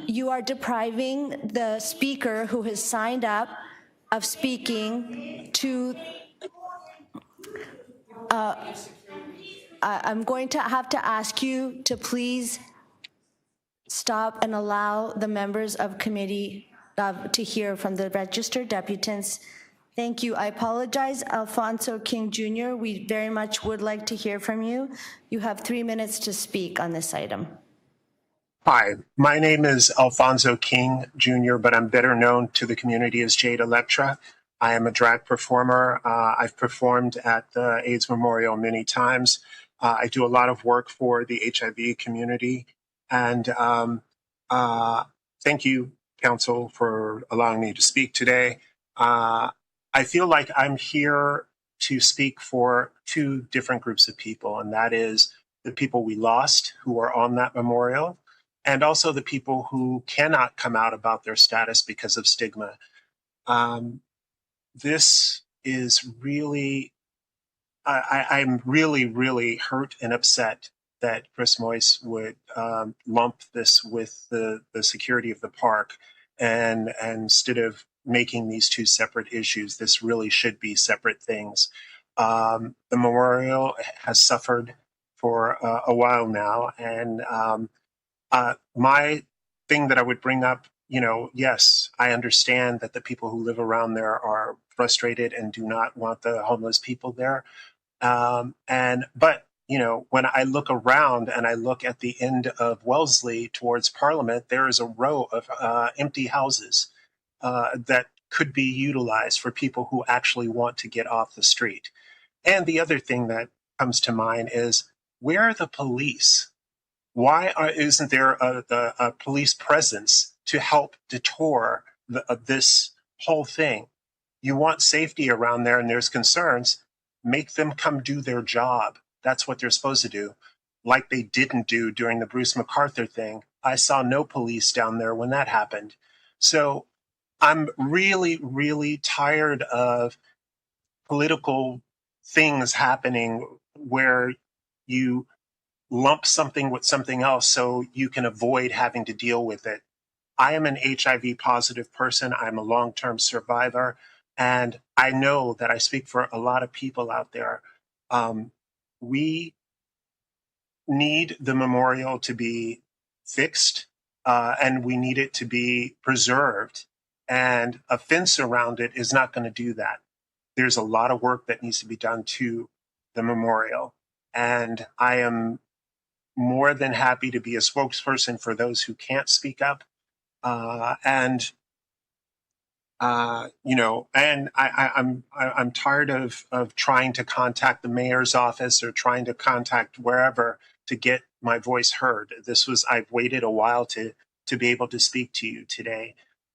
you are depriving the speaker who has signed up of speaking to... I'm going to have to ask you to please stop and allow the members of committee to hear from the registered deputants. Thank you. I apologize, Alfonso King Jr. We very much would like to hear from you. You have 3 minutes to speak on this item. Hi, my name is Alfonso King Jr., but I'm better known to the community as Jade Electra. I am a drag performer. I've performed at the AIDS Memorial many times. I do a lot of work for the HIV community. And thank you, Council, for allowing me to speak today. I feel like I'm here to speak for two different groups of people, and that is the people we lost who are on that memorial, and also the people who cannot come out about their status because of stigma. This is really, I'm really, really hurt and upset that Chris Moyse would lump this with the security of the park, and instead of making these two separate issues, this really should be separate things. The memorial has suffered for a while now, and My thing that I would bring up, yes, I understand that the people who live around there are frustrated and do not want the homeless people there. But when I look around and I look at the end of Wellesley towards Parliament, there is a row of empty houses that could be utilized for people who actually want to get off the street. And the other thing that comes to mind is, where are the police? Why isn't there a police presence to help deter this whole thing? You want safety around there and there's concerns, make them come do their job. That's what they're supposed to do. Like they didn't do during the Bruce MacArthur thing. I saw no police down there when that happened. So I'm really, really tired of political things happening where you lump something with something else so you can avoid having to deal with it. I am an HIV positive person. I'm a long-term survivor. And I know that I speak for a lot of people out there. We need the memorial to be fixed, and we need it to be preserved. And a fence around it is not going to do that. There's a lot of work that needs to be done to the memorial. And I am more than happy to be a spokesperson for those who can't speak up. I'm tired of trying to contact the mayor's office or trying to contact wherever to get my voice heard. I've waited a while to be able to speak to you today.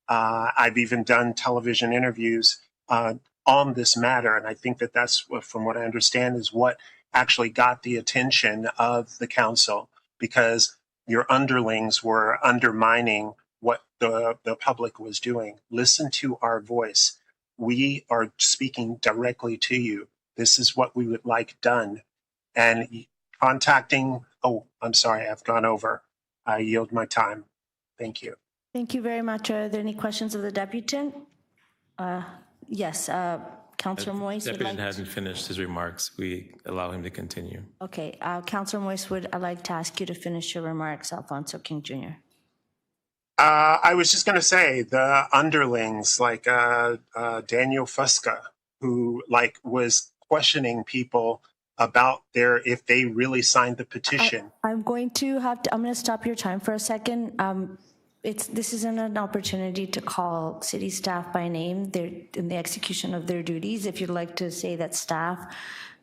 I've even done television interviews on this matter, and I think that that's, from what I understand, is what actually got the attention of the council, because your underlings were undermining what the public was doing. Listen to our voice. We are speaking directly to you. This is what we would like done. And contacting, I'm sorry, I've gone over. I yield my time. Thank you. Thank you very much. Are there any questions of the deputant? Yes, Councillor Moyes. The deputant hasn't finished his remarks. We allow him to continue. Okay, Councillor Moyes, I'd like to ask you to finish your remarks, Alfonso King Jr. I was just going to say the underlings, like Daniel Fusca, who was questioning people about if they really signed the petition. I'm going to stop your time for a second. This isn't an opportunity to call city staff by name. They're in the execution of their duties. If you'd like to say that staff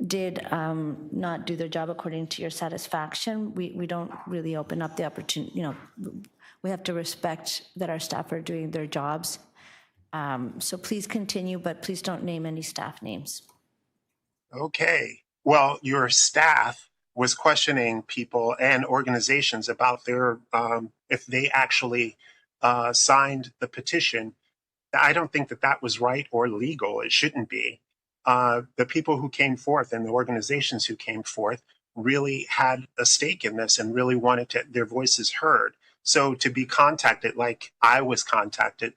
did not do their job according to your satisfaction, we don't really open up the opportunity. We have to respect that our staff are doing their jobs. So please continue, but please don't name any staff names. Okay. Well, your staff was questioning people and organizations about their if they actually signed the petition. I don't think that was right or legal. It shouldn't be. The people who came forth and the organizations who came forth really had a stake in this and really wanted their voices heard. So to be contacted, like I was contacted,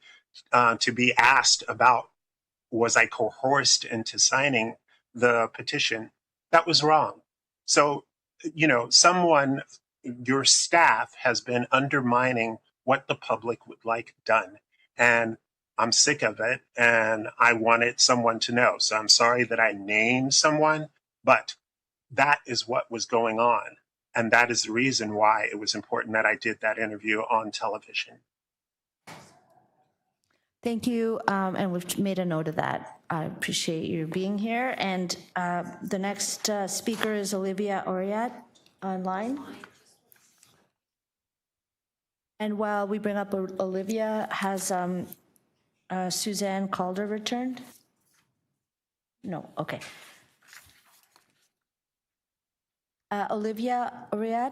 to be asked about, was I coerced into signing the petition? That was wrong. So, your staff has been undermining what the public would like done. And I'm sick of it. And I wanted someone to know. So I'm sorry that I named someone, but that is what was going on. And that is the reason why it was important that I did that interview on television. Thank you, and we've made a note of that. I appreciate you being here. And the next speaker is Olivia Oriat online. And while we bring up Olivia, has Suzanne Calder returned? No, okay. Olivia Oriat?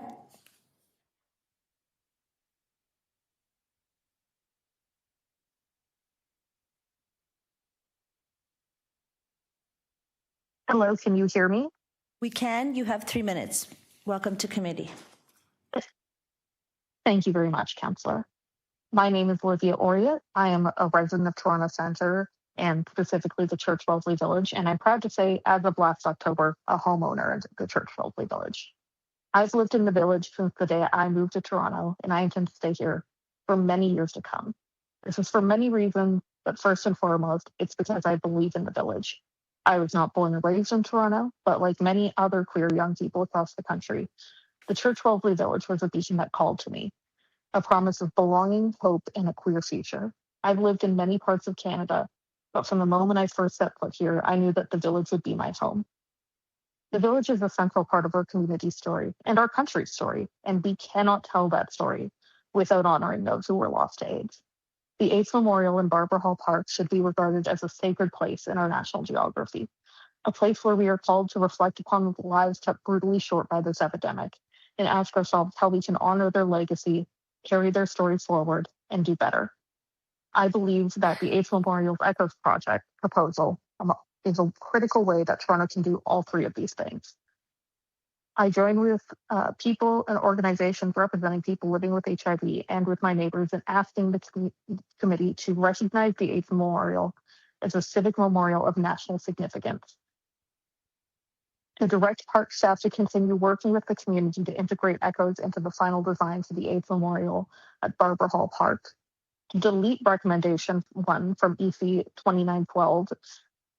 Hello, can you hear me? We can. You have 3 minutes. Welcome to committee. Thank you very much, Councillor. My name is Olivia Oriat. I am a resident of Toronto Centre and specifically the Church Wellesley Village. And I'm proud to say, as of last October, a homeowner in the Church Wellesley Village. I've lived in the village since the day I moved to Toronto, and I intend to stay here for many years to come. This is for many reasons, but first and foremost, it's because I believe in the village. I was not born and raised in Toronto, but like many other queer young people across the country, the Church Wellesley Village was a vision that called to me, a promise of belonging, hope, and a queer future. I've lived in many parts of Canada, but from the moment I first set foot here, I knew that the village would be my home. The village is a central part of our community story and our country's story, and we cannot tell that story without honoring those who were lost to AIDS. The AIDS Memorial in Barbara Hall Park should be regarded as a sacred place in our national geography, a place where we are called to reflect upon the lives cut brutally short by this epidemic and ask ourselves how we can honor their legacy, carry their stories forward, and do better. I believe that the AIDS Memorial's Echoes Project proposal is a critical way that Toronto can do all three of these things. I join with people and organizations representing people living with HIV and with my neighbors in asking the committee to recognize the AIDS Memorial as a civic memorial of national significance. To direct park staff to continue working with the community to integrate Echoes into the final design for the AIDS Memorial at Barbara Hall Park. To delete recommendation 1 from EC 2912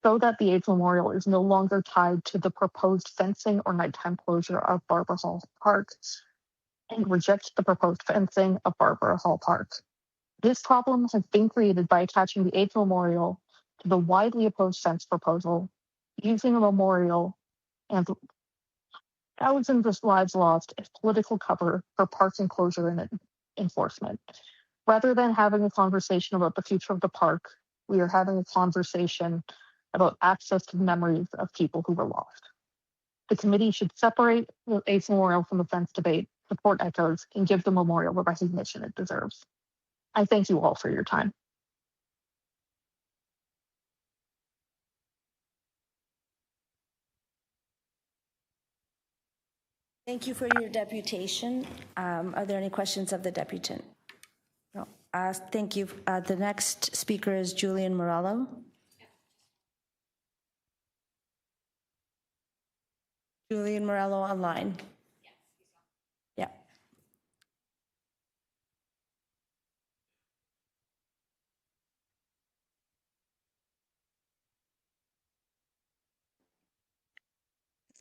so that the AIDS Memorial is no longer tied to the proposed fencing or nighttime closure of Barbara Hall Park, and reject the proposed fencing of Barbara Hall Park. This problem has been created by attaching the AIDS Memorial to the widely opposed fence proposal, using a memorial and thousands of lives lost as political cover for parks enclosure and enforcement. Rather than having a conversation about the future of the park, we are having a conversation about access to the memories of people who were lost. The committee should separate the AIDS Memorial from the fence debate, support Echoes, and give the memorial the recognition it deserves. I thank you all for your time. Thank you for your deputation. Are there any questions of the deputant? No. Thank you. The next speaker is Julian Morello. Julian Morello online. Yeah.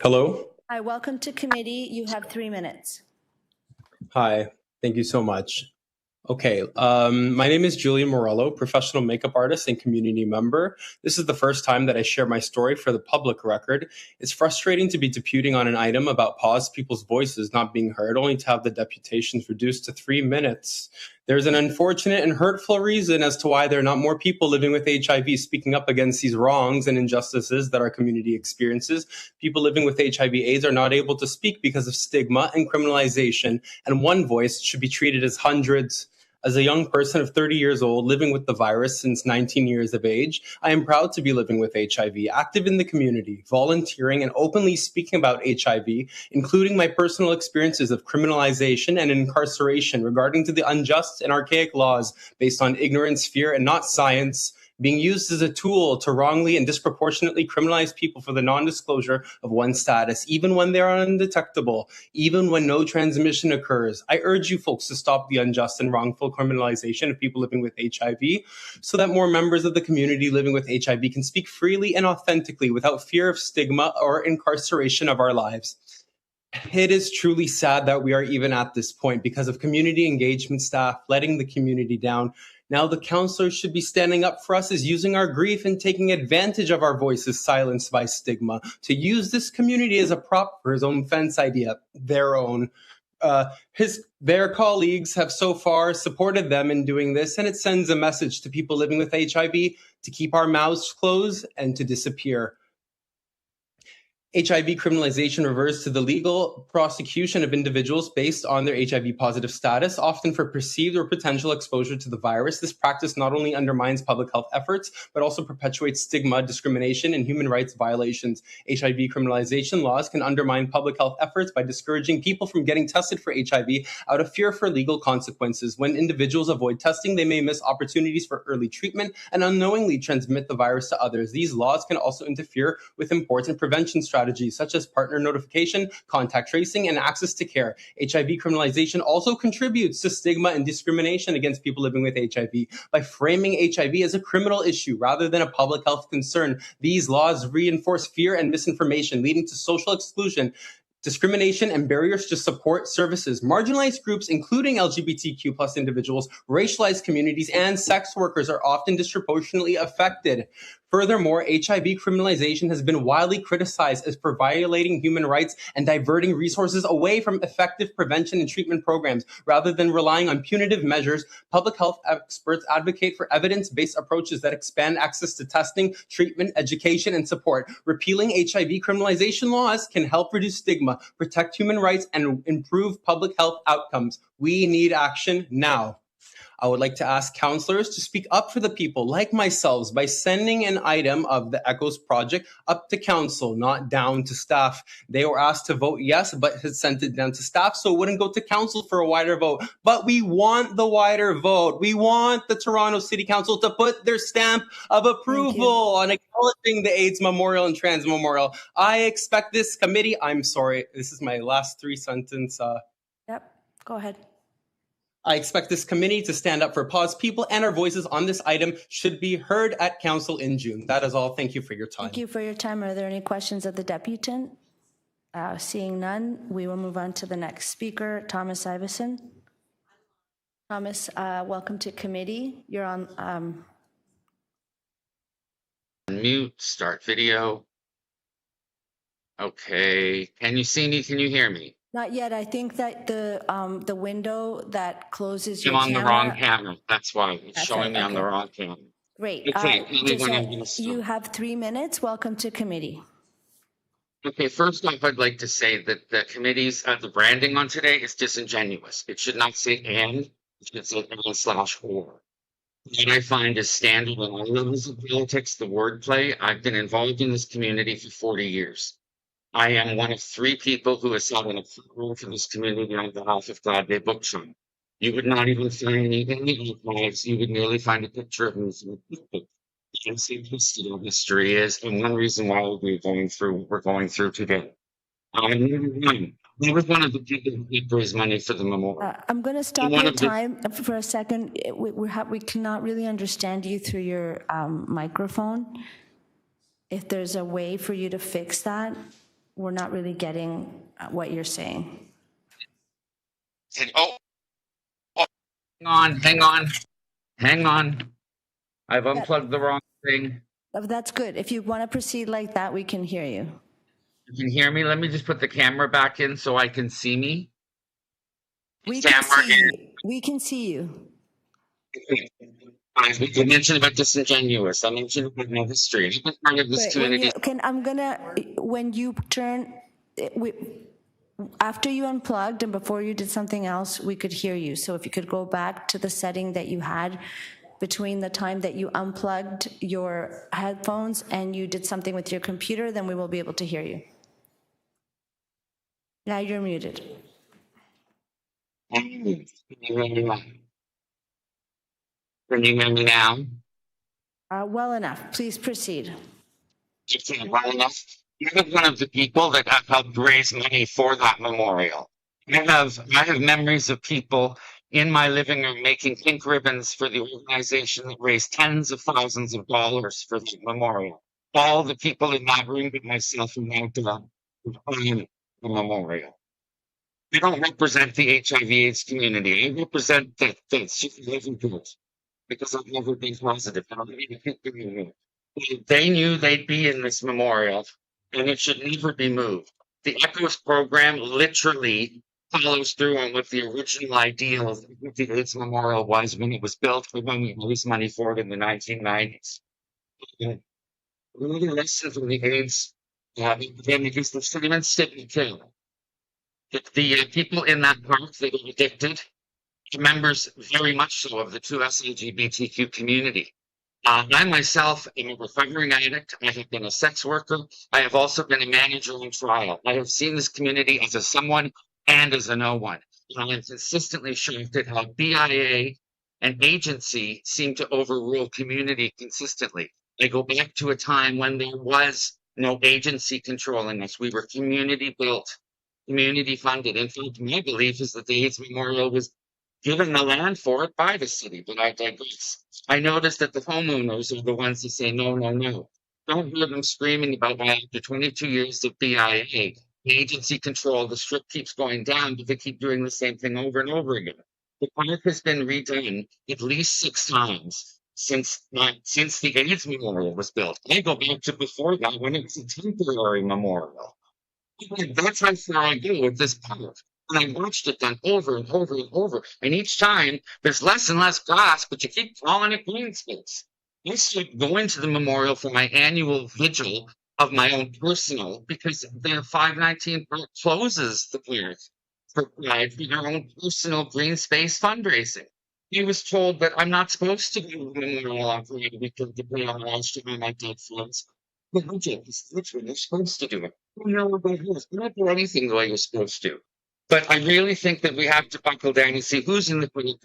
Hello. Hi, welcome to committee. You have 3 minutes. Hi, thank you so much. Okay, my name is Julian Morello, professional makeup artist and community member. This is the first time that I share my story for the public record. It's frustrating to be deputing on an item about paused people's voices not being heard, only to have the deputations reduced to 3 minutes. There's an unfortunate and hurtful reason as to why there are not more people living with HIV speaking up against these wrongs and injustices that our community experiences. People living with HIV/AIDS are not able to speak because of stigma and criminalization, and one voice should be treated as hundreds. As a young person of 30 years old, living with the virus since 19 years of age, I am proud to be living with HIV, active in the community, volunteering and openly speaking about HIV, including my personal experiences of criminalization and incarceration regarding to the unjust and archaic laws based on ignorance, fear, and not science, being used as a tool to wrongly and disproportionately criminalize people for the non-disclosure of one's status, even when they are undetectable, even when no transmission occurs. I urge you folks to stop the unjust and wrongful criminalization of people living with HIV so that more members of the community living with HIV can speak freely and authentically without fear of stigma or incarceration of our lives. It is truly sad that we are even at this point because of community engagement staff letting the community down. Now the counselors should be standing up for us as using our grief and taking advantage of our voices silenced by stigma to use this community as a prop for his own fence idea, their own. Their colleagues have so far supported them in doing this, and it sends a message to people living with HIV to keep our mouths closed and to disappear. HIV criminalization refers to the legal prosecution of individuals based on their HIV-positive status, often for perceived or potential exposure to the virus. This practice not only undermines public health efforts, but also perpetuates stigma, discrimination, and human rights violations. HIV criminalization laws can undermine public health efforts by discouraging people from getting tested for HIV out of fear for legal consequences. When individuals avoid testing, they may miss opportunities for early treatment and unknowingly transmit the virus to others. These laws can also interfere with important prevention strategies strategies such as partner notification, contact tracing, and access to care. HIV criminalization also contributes to stigma and discrimination against people living with HIV. By framing HIV as a criminal issue rather than a public health concern, these laws reinforce fear and misinformation, leading to social exclusion, discrimination, and barriers to support services. Marginalized groups, including LGBTQ plus individuals, racialized communities, and sex workers are often disproportionately affected. Furthermore, HIV criminalization has been widely criticized as for violating human rights and diverting resources away from effective prevention and treatment programs. Rather than relying on punitive measures, public health experts advocate for evidence-based approaches that expand access to testing, treatment, education, and support. Repealing HIV criminalization laws can help reduce stigma, protect human rights, and improve public health outcomes. We need action now. I would like to ask councillors to speak up for the people like myself by sending an item of the ECHOS project up to council, not down to staff. They were asked to vote yes, but had sent it down to staff, so it wouldn't go to council for a wider vote. But we want the wider vote. We want the Toronto City Council to put their stamp of approval on acknowledging the AIDS Memorial and Trans Memorial. I expect this committee, I'm sorry, this is my last 3 sentence. Yep, go ahead. I expect this committee to stand up for Pause people, and our voices on this item should be heard at council in June. That is all. Thank you for your time. Thank you for your time. Are there any questions of the deputant? Seeing none, we will move on to the next speaker, Thomas Iveson. Thomas, welcome to committee. You're on. Mute, start video. Okay, can you see me? Can you hear me? Not yet. I think that the window that closes your I'm on the wrong camera. That's why it's showing me on the wrong camera. Great. Okay, you have 3 minutes. Welcome to committee. Okay, first off, I'd like to say that the committee's the branding on today is disingenuous. It should not say and, it should say and/or. What I find is standard in all levels of politics, the wordplay. I've been involved in this community for 40 years. I am one of 3 people who has sat in a room for this community on behalf of God Day Bookshop. You would not even find any archives. You would merely find a picture of me from the people. The simplicity of history is, and one reason why we're going through today. I was one of the people who did raise money for the memorial. I'm going to stop your time for a second. We cannot really understand you through your microphone. If there's a way for you to fix that, we're not really getting what you're saying. Hang on. I've unplugged the wrong thing. That's good. If you want to proceed like that, we can hear you. You can hear me? Let me just put the camera back in so I can see me. We can see you. You mentioned about disingenuous. I mentioned about my history. I'm part of this community. When you turn, after you unplugged and before you did something else, we could hear you. So if you could go back to the setting that you had between the time that you unplugged your headphones and you did something with your computer, then we will be able to hear you. Now you're muted. Can you hear me now? Well enough. Please proceed. Well enough. You're one of the people that have helped raise money for that memorial. I have memories of people in my living room making pink ribbons for the organization that raised tens of thousands of dollars for the memorial. All the people in that room but myself and now done the memorial. I don't represent the HIV/AIDS community. I represent the living good because I've never been positive. They knew they'd be in this memorial and it should never be moved. The ECHOS program literally follows through on what the original idea of the AIDS Memorial was when it was built, when we raised money for it in the 1990s. Another lesson from the AIDS epidemic is the same stigma kill. The people in that park that were addicted, members very much so of the 2S LGBTQ community. I myself am a recovering addict. I have been a sex worker. I have also been a manager on trial. I have seen this community as a someone and as a no one. And I am consistently shocked at how BIA and agency seem to overrule community consistently. I go back to a time when there was no agency controlling us. We were community built, community funded. In fact, my belief is that the AIDS Memorial was given the land for it by the city, but I digress. I noticed that the homeowners are the ones that say, no, no, no. Don't hear them screaming about why after 22 years of BIA, agency control, the strip keeps going down, but they keep doing the same thing over and over again. The park has been redone at least 6 times since the AIDS Memorial was built. I go back to before that when it was a temporary memorial. That's how far I go with this park. And I watched it done over and over and over. And each time there's less and less grass, but you keep calling it green space. I should go into the memorial for my annual vigil of my own personal, because the 519 park closes the park for Pride for their own personal green space fundraising. He was told that I'm not supposed to go to the memorial on Pride because the pay homage to my dead friends. But that's what you're supposed to do. You know about this. You don't do anything the way you're supposed to. But I really think that we have to buckle down and see who's in the group,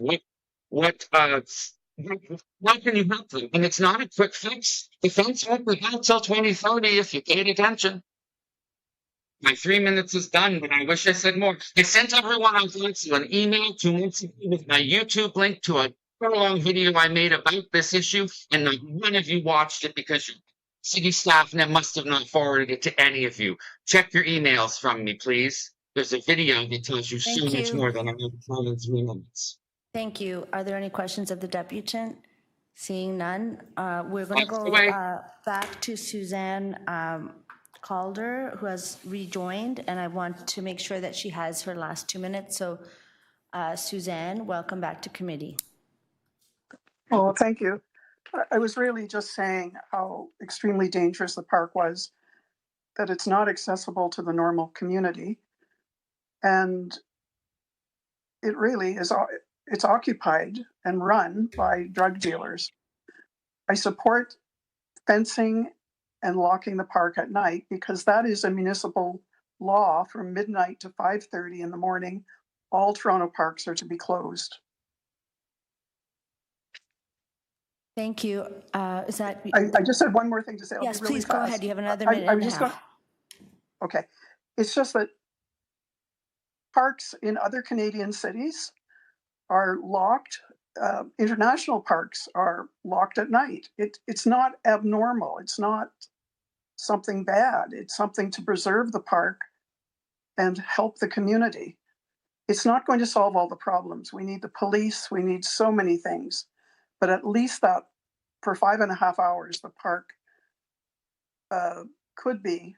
how can you help them? And it's not a quick fix. The fence won't be out till 2030 if you paid attention. My 3 minutes is done, but I wish I said more. I sent everyone on council an email 2 months ago with my YouTube link to a long video I made about this issue, and not one of you watched it because your city staff must have not forwarded it to any of you. Check your emails from me, please. There's a video that tells you so Thank much you. more than I'm going to tell in 3 minutes. Thank you. Are there any questions of the deputant? Seeing none, we're going to go back to Suzanne Calder, who has rejoined, and I want to make sure that she has her last 2 minutes. So, Suzanne, welcome back to committee. Oh, thank you. I was really just saying how extremely dangerous the park was, that it's not accessible to the normal community, and it really is. It's occupied and run by drug dealers. I support fencing and locking the park at night because that is a municipal law from midnight to 5:30 in the morning. All Toronto parks are to be closed. Thank you. Is that? I just had one more thing to say. Yes, really please fast. go ahead. You have another minute and a half. Okay. It's just that parks in other Canadian cities are locked. International parks are locked at night. It's not abnormal. It's not something bad. It's something to preserve the park and help the community. It's not going to solve all the problems. We need the police. We need so many things. But at least that for 5.5 hours, the park could be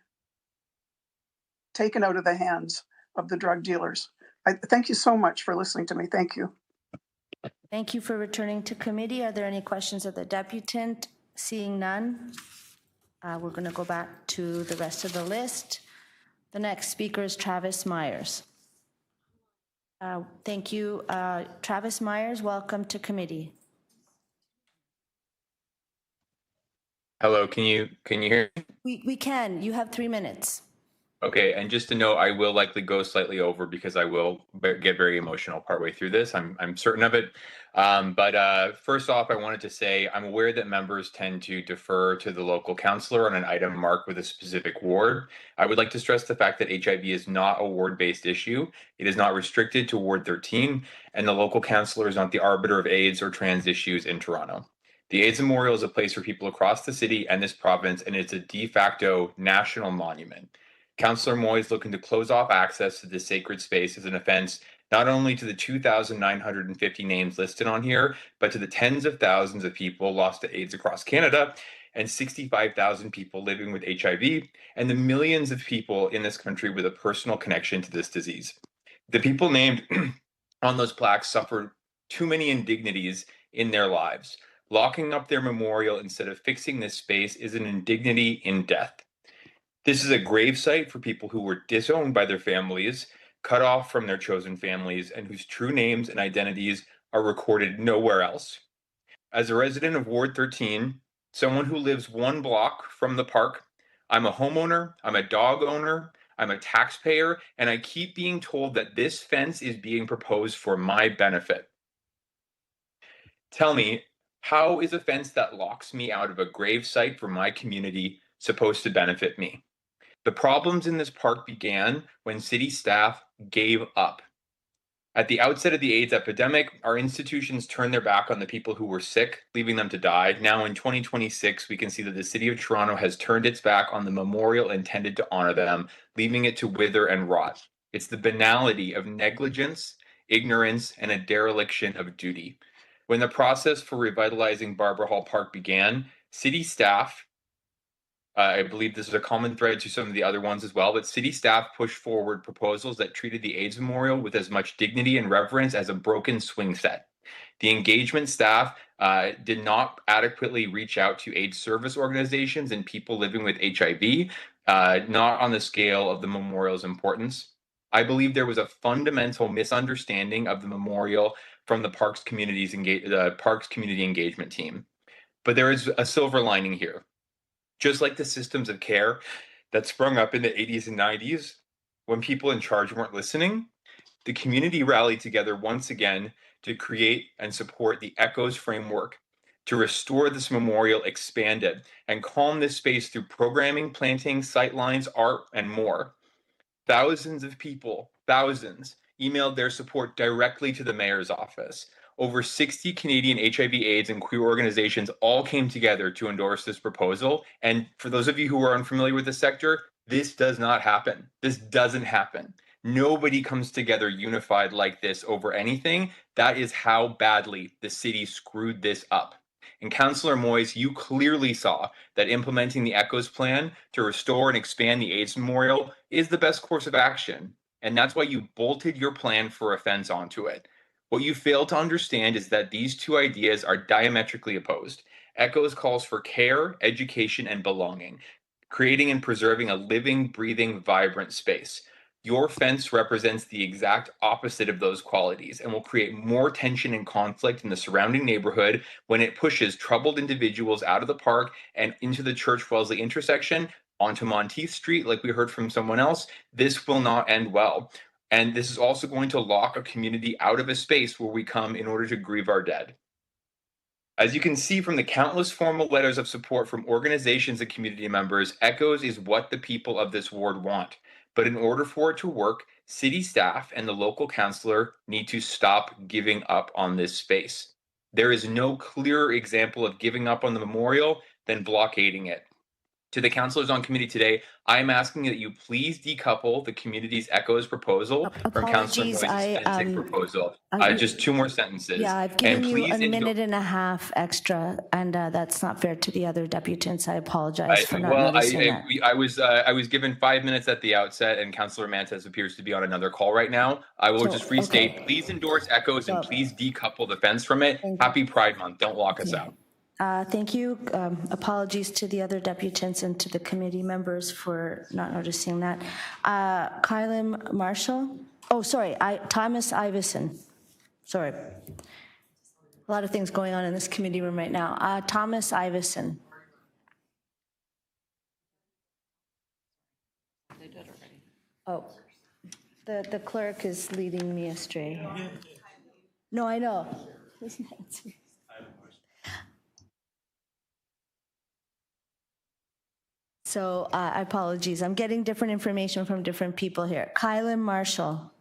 taken out of the hands of the drug dealers. I thank you so much for listening to me. Thank you. Thank you for returning to committee. Are there any questions of the deputant? Seeing none, we're going to go back to the rest of the list. The next speaker is Travis Myers. Thank you. Travis Myers, welcome to committee. Hello, can you hear me? We can. You have 3 minutes. Okay, and just to note, I will likely go slightly over because I will get very emotional partway through this. I'm certain of it. But first off, I wanted to say I'm aware that members tend to defer to the local councillor on an item marked with a specific ward. I would like to stress the fact that HIV is not a ward-based issue. It is not restricted to Ward 13, and the local councillor is not the arbiter of AIDS or trans issues in Toronto. The AIDS Memorial is a place for people across the city and this province, and it's a de facto national monument. Councillor Moy is looking to close off access to this sacred space as an offense not only to the 2,950 names listed on here, but to the tens of thousands of people lost to AIDS across Canada and 65,000 people living with HIV and the millions of people in this country with a personal connection to this disease. The people named on those plaques suffered too many indignities in their lives. Locking up their memorial instead of fixing this space is an indignity in death. This is a gravesite for people who were disowned by their families, cut off from their chosen families, and whose true names and identities are recorded nowhere else. As a resident of Ward 13, someone who lives 1 block from the park, I'm a homeowner, I'm a dog owner, I'm a taxpayer, and I keep being told that this fence is being proposed for my benefit. Tell me, how is a fence that locks me out of a gravesite for my community supposed to benefit me. The problems in this park began when city staff gave up. At the outset of the AIDS epidemic, our institutions turned their back on the people who were sick, leaving them to die. Now in 2026, we can see that the city of Toronto has turned its back on the memorial intended to honor them, leaving it to wither and rot. It's the banality of negligence, ignorance, and a dereliction of duty. When the process for revitalizing Barbara Hall Park began, city staff, I believe this is a common thread to some of the other ones as well, but city staff pushed forward proposals that treated the AIDS Memorial with as much dignity and reverence as a broken swing set. The engagement staff did not adequately reach out to AIDS service organizations and people living with HIV, not on the scale of the memorial's importance. I believe there was a fundamental misunderstanding of the memorial from the Parks Community Engagement team. But there is a silver lining here. Just like the systems of care that sprung up in the 80s and 90s, when people in charge weren't listening, the community rallied together once again to create and support the ECHOS framework, to restore this memorial, expand it, and calm this space through programming, planting, sightlines, art, and more. Thousands of people, emailed their support directly to the mayor's office. Over 60 Canadian HIV, AIDS, and queer organizations all came together to endorse this proposal. And for those of you who are unfamiliar with the sector, this does not happen. This doesn't happen. Nobody comes together unified like this over anything. That is how badly the city screwed this up. And Councillor Moyes, you clearly saw that implementing the ECHOS plan to restore and expand the AIDS Memorial is the best course of action. And that's why you bolted your plan for a fence onto it. What you fail to understand is that these two ideas are diametrically opposed. ECHOS calls for care, education, and belonging, creating and preserving a living, breathing, vibrant space. Your fence represents the exact opposite of those qualities and will create more tension and conflict in the surrounding neighborhood when it pushes troubled individuals out of the park and into the Church-Wellesley intersection onto Monteith Street, like we heard from someone else. This will not end well. And this is also going to lock a community out of a space where we come in order to grieve our dead. As you can see from the countless formal letters of support from organizations and community members, ECHOS is what the people of this ward want. But in order for it to work, city staff and the local councillor need to stop giving up on this space. There is no clearer example of giving up on the memorial than blockading it. To the councillors on committee today, I am asking that you please decouple the community's ECHOS proposal from Councillor Moyes' fencing proposal. Just two more sentences. Yeah, I've given you a minute and a half extra, and that's not fair to the other deputants. I apologize for not noticing that. I was given 5 minutes at the outset, and Councillor Mantes appears to be on another call right now. I will just restate, please endorse ECHOS and please decouple the fence from it. Happy Pride Month. Don't lock us out. Thank you. Apologies to the other deputants and to the committee members for not noticing that. Kylan Marshall. Oh, sorry. Thomas Iveson. Sorry. A lot of things going on in this committee room right now. Thomas Iveson. They did already. Oh, the clerk is leading me astray. No, I know. So apologies. I'm getting different information from different people here. Kylan Marshall.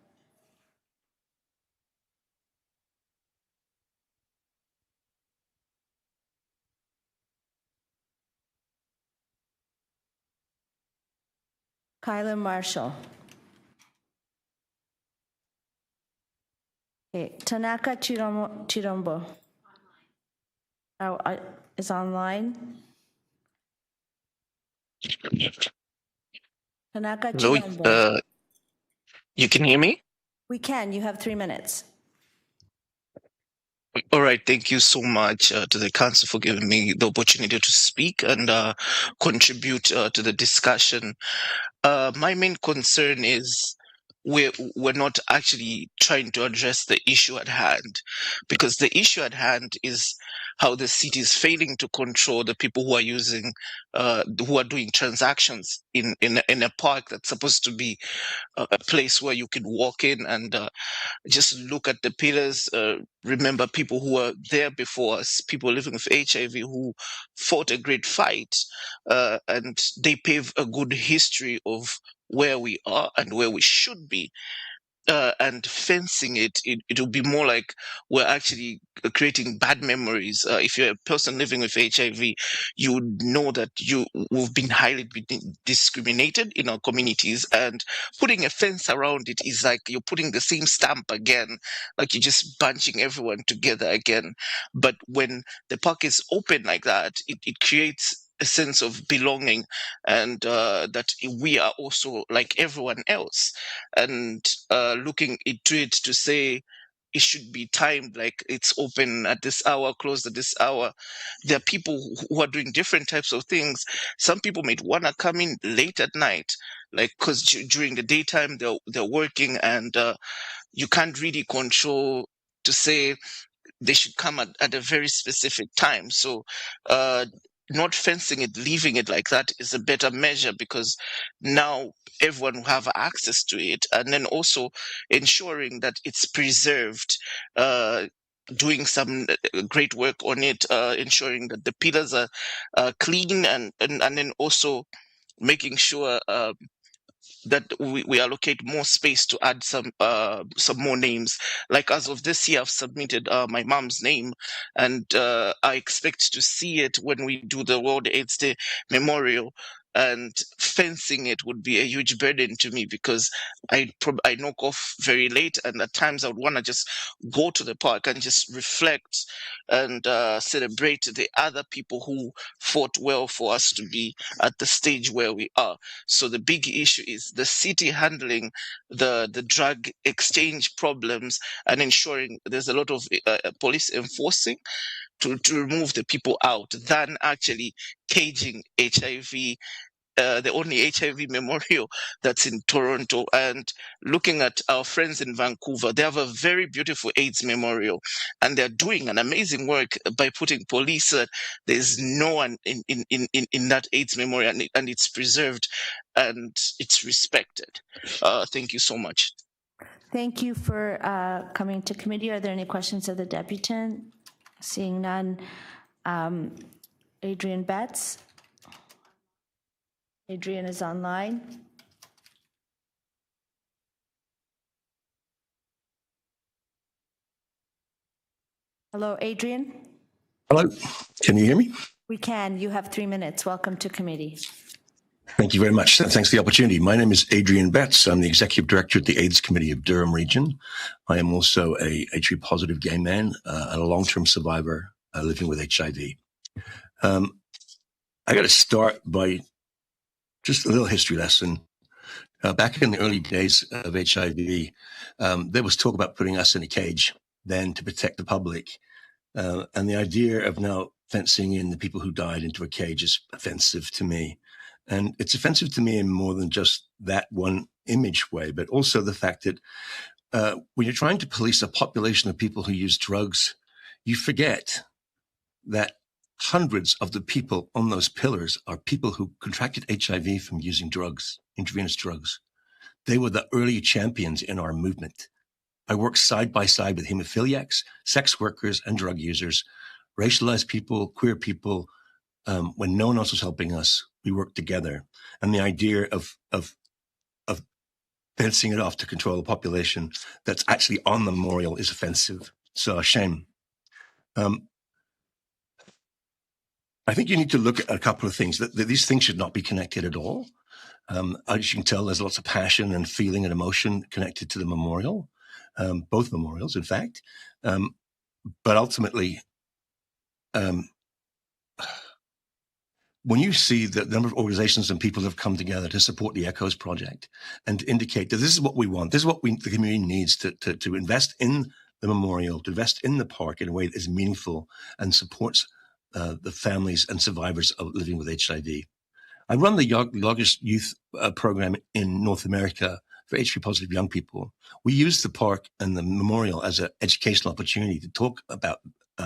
Kylan Marshall. Okay. Tanaka Chirombo. Oh, is online. Tanaka Chirombo. Hello, you can hear me? We can. You have 3 minutes. All right. Thank you so much to the council for giving me the opportunity to speak and contribute to the discussion. My main concern is we're not actually trying to address the issue at hand, because the issue at hand is how the city is failing to control the people who are using, who are doing transactions in a park that's supposed to be a place where you can walk in and just look at the pillars. Remember people who were there before us, people living with HIV who fought a great fight, and they pave a good history of where we are and where we should be. And fencing it will be more like we're actually creating bad memories. If you're a person living with HIV, you would know that we've been highly discriminated in our communities, and putting a fence around it is like you're putting the same stamp again, like you're just bunching everyone together again. But when the park is open like that, it creates a sense of belonging, and that we are also like everyone else, and looking into it to say it should be timed, like it's open at this hour, closed at this hour. There are people who are doing different types of things. Some people might want to come in late at night, like because during the daytime they're working, and you can't really control to say they should come at a very specific time. So not fencing it, leaving it like that is a better measure, because now everyone will have access to it. And then also ensuring that it's preserved, doing some great work on it, ensuring that the pillars are clean, and then also making sure that we allocate more space to add some more names. Like as of this year, I've submitted my mom's name, and I expect to see it when we do the World AIDS Day Memorial. And fencing it would be a huge burden to me, because I knock off very late, and at times I would want to just go to the park and just reflect and celebrate the other people who fought well for us to be at the stage where we are. So the big issue is the city handling the drug exchange problems and ensuring there's a lot of police enforcing to remove the people out, than actually caging HIV. The only HIV memorial that's in Toronto, and looking at our friends in Vancouver, they have a very beautiful AIDS memorial, and they're doing an amazing work by putting police. There's no one in that AIDS memorial, and it's preserved and it's respected. Thank you so much. Thank you for coming to committee. Are there any questions of the deputant? Seeing none. Adrian Betts. Adrian is online. Hello, Adrian. Hello, can you hear me? We can. You have 3 minutes. Welcome to committee. Thank you very much. Thanks for the opportunity. My name is Adrian Betts. I'm the Executive Director at the AIDS Committee of Durham Region. I am also a HIV-positive gay man and a long-term survivor living with HIV. I got to start by just a little history lesson. Back in the early days of HIV, there was talk about putting us in a cage then to protect the public. And the idea of now fencing in the people who died into a cage is offensive to me. And it's offensive to me in more than just that one image way, but also the fact that when you're trying to police a population of people who use drugs, you forget that hundreds of the people on those pillars are people who contracted HIV from using drugs, intravenous drugs. They were the early champions in our movement. I worked side by side with hemophiliacs, sex workers, and drug users, racialized people, queer people. When no one else was helping us, we worked together. And the idea of fencing it off to control a population that's actually on the memorial is offensive. So a shame. I think you need to look at a couple of things. That these things should not be connected at all. As you can tell, there's lots of passion and feeling and emotion connected to the memorial, both memorials, in fact. But ultimately, when you see the number of organizations and people that have come together to support the Echoes Project and to indicate that this is what we want, this is what the community needs to invest in the memorial, to invest in the park in a way that is meaningful and supports the families and survivors of living with HIV. I run the largest youth program in North America for HIV-positive young people. We used the park and the memorial as an educational opportunity to talk about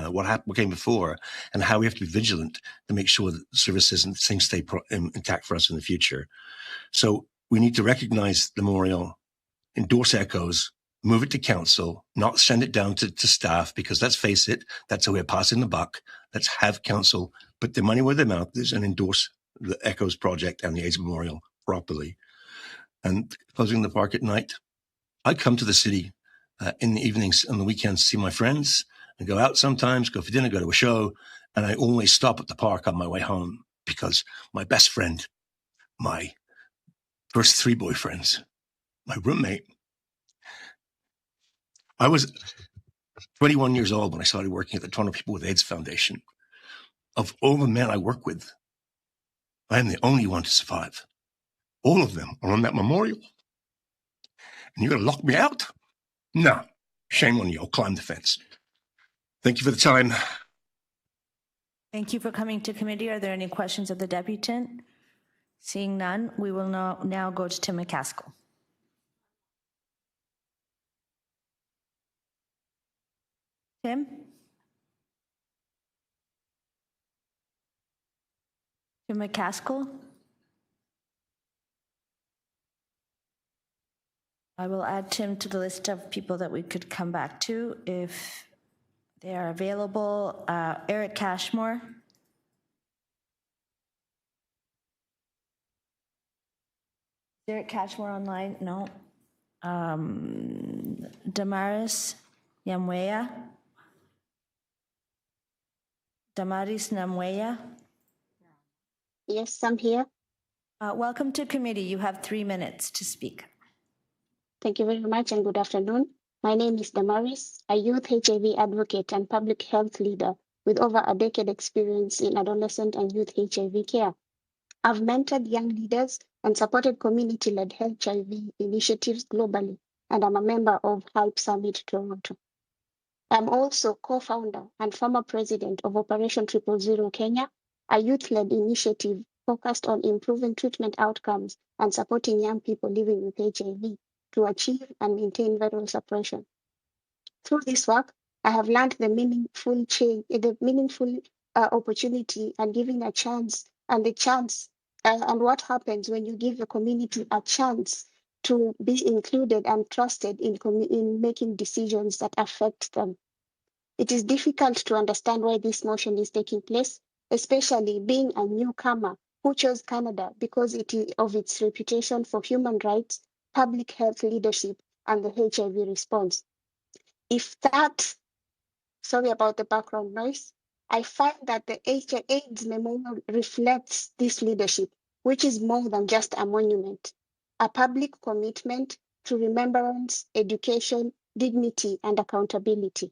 what came before and how we have to be vigilant to make sure that services and things stay intact for us in the future. So we need to recognize the memorial, endorse ECHOs, move it to council, not send it down to staff, because let's face it, that's how we're passing the buck. Let's have council put their money where their mouth is and endorse the ECHOs project and the AIDS Memorial properly. And closing the park at night, I come to the city in the evenings and the weekends to see my friends and go out sometimes, go for dinner, go to a show. And I always stop at the park on my way home because my best friend, my first 3 boyfriends, my roommate, I was 21 years old when I started working at the Toronto People with AIDS Foundation. Of all the men I work with, I am the only one to survive. All of them are on that memorial. And you're going to lock me out? No. Shame on you. I'll climb the fence. Thank you for the time. Thank you for coming to committee. Are there any questions of the deputant? Seeing none, we will now go to Tim McCaskill. Tim? Tim McCaskill? I will add Tim to the list of people that we could come back to if they are available. Eric Cashmore. Is Eric Cashmore online? No. Damaris Nyamweya. Damaris Nyamweya. Yes, I'm here. Welcome to committee. You have 3 minutes to speak. Thank you very much and good afternoon. My name is Damaris, a youth HIV advocate and public health leader with over a decade experience in adolescent and youth HIV care. I've mentored young leaders and supported community-led HIV initiatives globally, and I'm a member of Hype Summit Toronto. I'm also co-founder and former president of Operation 000 Kenya, a youth-led initiative focused on improving treatment outcomes and supporting young people living with HIV to achieve and maintain viral suppression. Through this work, I have learned the meaningful opportunity and giving a chance and and what happens when you give the community a chance to be included and trusted in making decisions that affect them. It is difficult to understand why this motion is taking place, especially being a newcomer who chose Canada because of its reputation for human rights, public health leadership, and the HIV response. Sorry about the background noise. I find that the AIDS memorial reflects this leadership, which is more than just a monument, a public commitment to remembrance, education, dignity, and accountability.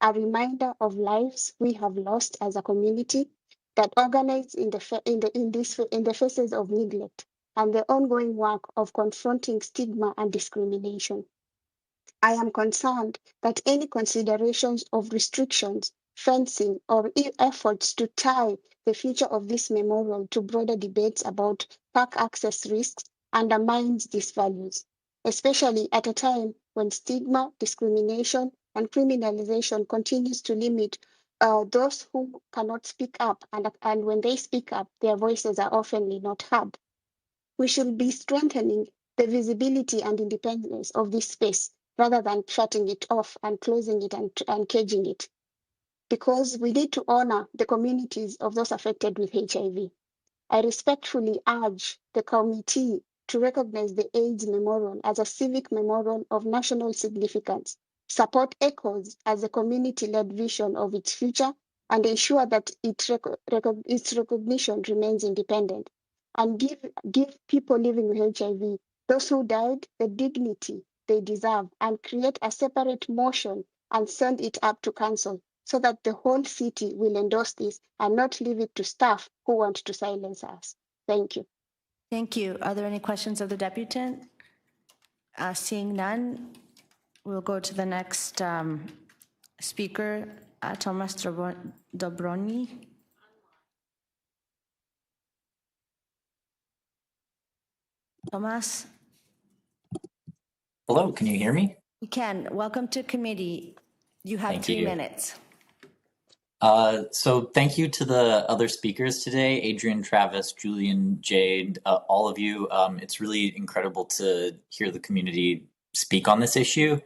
A reminder of lives we have lost as a community that organize in the faces of neglect and the ongoing work of confronting stigma and discrimination. I am concerned that any considerations of restrictions, fencing, or efforts to tie the future of this memorial to broader debates about park access risks undermines these values, especially at a time when stigma, discrimination, and criminalization continues to limit those who cannot speak up, and when they speak up, their voices are often not heard. We should be strengthening the visibility and independence of this space rather than shutting it off and closing it and caging it, because we need to honor the communities of those affected with HIV. I respectfully urge the committee to recognize the AIDS Memorial as a civic memorial of national significance, support ECHOs as a community-led vision of its future, and ensure that its recognition remains independent, and give people living with HIV, those who died, the dignity they deserve, and create a separate motion and send it up to council so that the whole city will endorse this and not leave it to staff who want to silence us. Thank you. Thank you. Are there any questions of the deputant? Seeing none, we'll go to the next speaker, Thomas Dobroni. Thomas? Hello, can you hear me? You can. Welcome to committee. You have Thank 3 you. minutes. So thank you to the other speakers today, Adrian, Travis, Julian, Jade, all of you. It's really incredible to hear the community speak on this issue.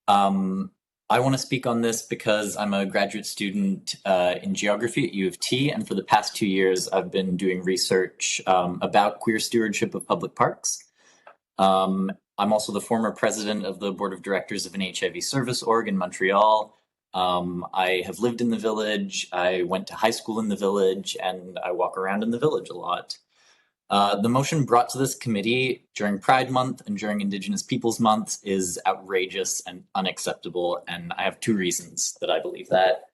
I want to speak on this because I'm a graduate student in geography at U of T, and for the past 2 years, I've been doing research about queer stewardship of public parks. I'm also the former president of the board of directors of an HIV service org in Montreal. I have lived in the village, I went to high school in the village, and I walk around in the village a lot. The motion brought to this committee during Pride Month and during Indigenous Peoples Month is outrageous and unacceptable, and I have 2 reasons that I believe that.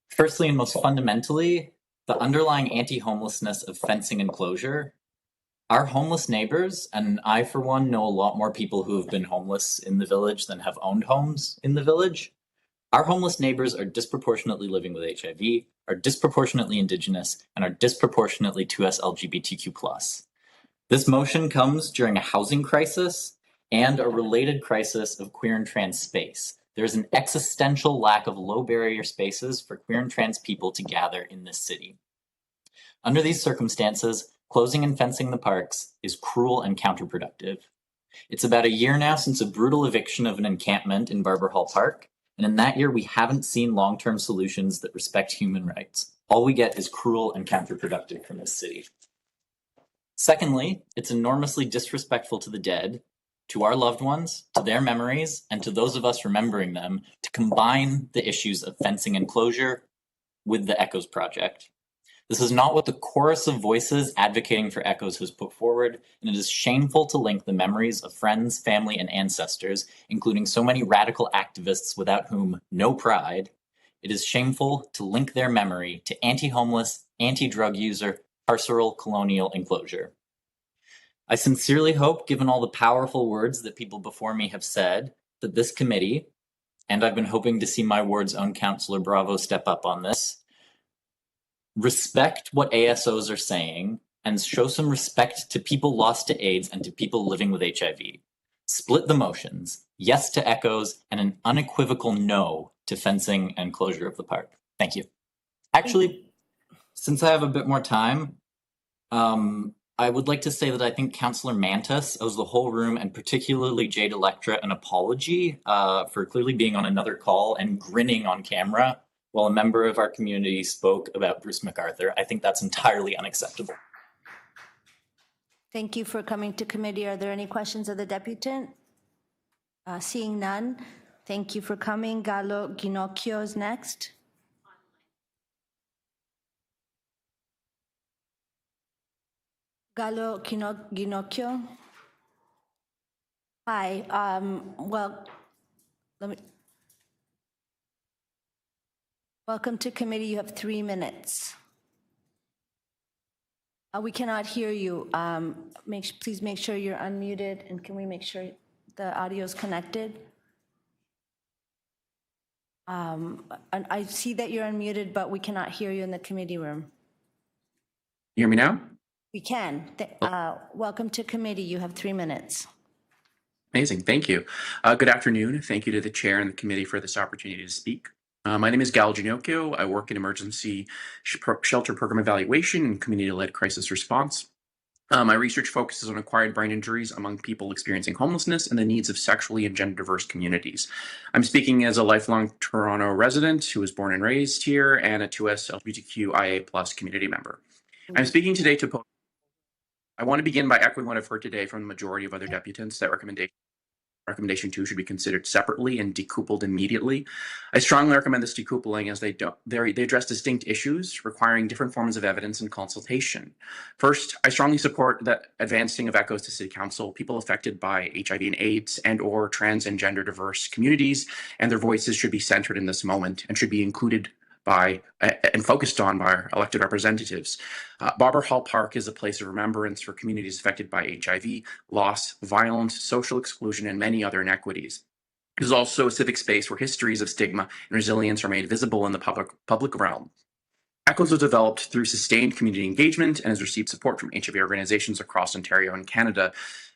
Firstly, and most fundamentally, the underlying anti-homelessness of fencing and closure. Our homeless neighbors, and I for one know a lot more people who have been homeless in the village than have owned homes in the village. Our homeless neighbors are disproportionately living with HIV, are disproportionately Indigenous, and are disproportionately 2S LGBTQ+. This motion comes during a housing crisis and a related crisis of queer and trans space. There's an existential lack of low barrier spaces for queer and trans people to gather in this city. Under these circumstances, closing and fencing the parks is cruel and counterproductive. It's about a year now since a brutal eviction of an encampment in Barber Hall Park, and in that year we haven't seen long-term solutions that respect human rights. All we get is cruel and counterproductive from this city. Secondly, it's enormously disrespectful to the dead, to our loved ones, to their memories, and to those of us remembering them, to combine the issues of fencing and closure with the Echoes Project. This is not what the chorus of voices advocating for Echoes has put forward, and it is shameful to link the memories of friends, family, and ancestors, including so many radical activists without whom no pride. It is shameful to link their memory to anti-homeless, anti-drug user, carceral colonial enclosure. I sincerely hope, given all the powerful words that people before me have said, that this committee, and I've been hoping to see my ward's own Councillor Bravo step up on this, respect what ASOs are saying and show some respect to people lost to AIDS and to people living with HIV. Split the motions, yes to Echoes, and an unequivocal no to fencing and closure of the park. Thank you. Actually, since I have a bit more time, I would like to say that I think Councillor Mantis owes the whole room, and particularly Jade Electra, an apology for clearly being on another call and grinning on camera while a member of our community spoke about Bruce MacArthur. I think that's entirely unacceptable. Thank you for coming to committee. Are there any questions of the deputant? Seeing none, thank you for coming. Galo Ginocchio is next. Galo Ginocchio. Hi, well, welcome to committee. You have 3 minutes. We cannot hear you. Please make sure you're unmuted, and can we make sure the audio is connected? And I see that you're unmuted, but we cannot hear you in the committee room. You hear me now? We can. Welcome to committee. You have 3 minutes. Amazing. Thank you. Good afternoon. Thank you to the chair and the committee for this opportunity to speak. My name is Gal Ginocchio. I work in emergency shelter program evaluation and community-led crisis response. My research focuses on acquired brain injuries among people experiencing homelessness and the needs of sexually and gender diverse communities. I'm speaking as a lifelong Toronto resident who was born and raised here and a 2S LGBTQIA+ community member. I'm speaking today to I want to begin by echoing what I've heard today from the majority of other deputants that Recommendation 2 should be considered separately and decoupled immediately. I strongly recommend this decoupling as they address distinct issues requiring different forms of evidence and consultation. First, I strongly support the advancing of Echoes to City Council. People affected by HIV and AIDS and/or trans and gender diverse communities and their voices should be centered in this moment and should be included by and focused on by our elected representatives. Barber Hall Park is a place of remembrance for communities affected by HIV, loss, violence, social exclusion, and many other inequities. It is also a civic space where histories of stigma and resilience are made visible in the public realm. Echoes was developed through sustained community engagement and has received support from HIV organizations across Ontario and Canada.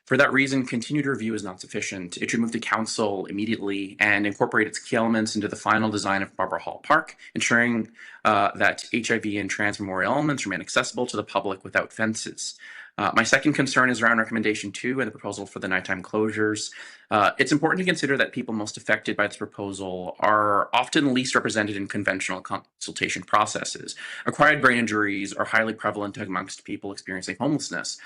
For that reason, continued review is not sufficient. It should move to council immediately and incorporate its key elements into the final design of Barbara Hall Park, ensuring that HIV and trans memorial elements remain accessible to the public without fences. My second concern is around recommendation 2 and the proposal for the nighttime closures. It's important to consider that people most affected by this proposal are often least represented in conventional consultation processes. Acquired brain injuries are highly prevalent amongst people experiencing homelessness.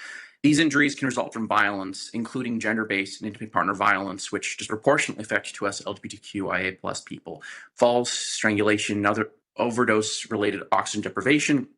These injuries can result from violence, including gender-based and intimate partner violence, which disproportionately affect to us LGBTQIA+ people. Falls, strangulation, other overdose-related oxygen deprivation,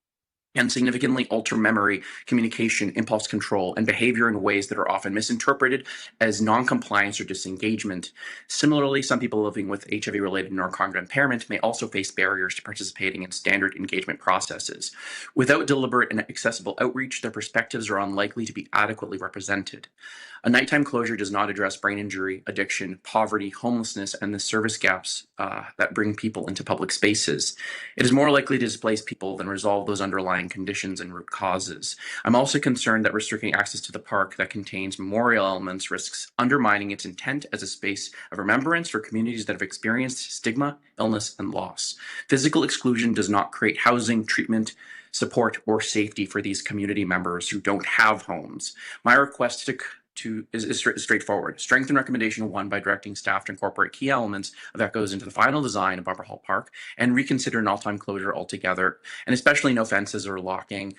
and significantly alter memory, communication, impulse control, and behavior in ways that are often misinterpreted as non-compliance or disengagement. Similarly, some people living with HIV-related neurocognitive impairment may also face barriers to participating in standard engagement processes. Without deliberate and accessible outreach, their perspectives are unlikely to be adequately represented. A nighttime closure does not address brain injury, addiction, poverty, homelessness, and the service gaps that bring people into public spaces. It is more likely to displace people than resolve those underlying conditions and root causes. I'm also concerned that restricting access to the park that contains memorial elements risks undermining its intent as a space of remembrance for communities that have experienced stigma, illness, and loss. Physical exclusion does not create housing, treatment, support, or safety for these community members who don't have homes. My request is straightforward. Strengthen recommendation 1 by directing staff to incorporate key elements of that goes into the final design of Barbara Hall Park and reconsider an all-time closure altogether, and especially no fences or locking,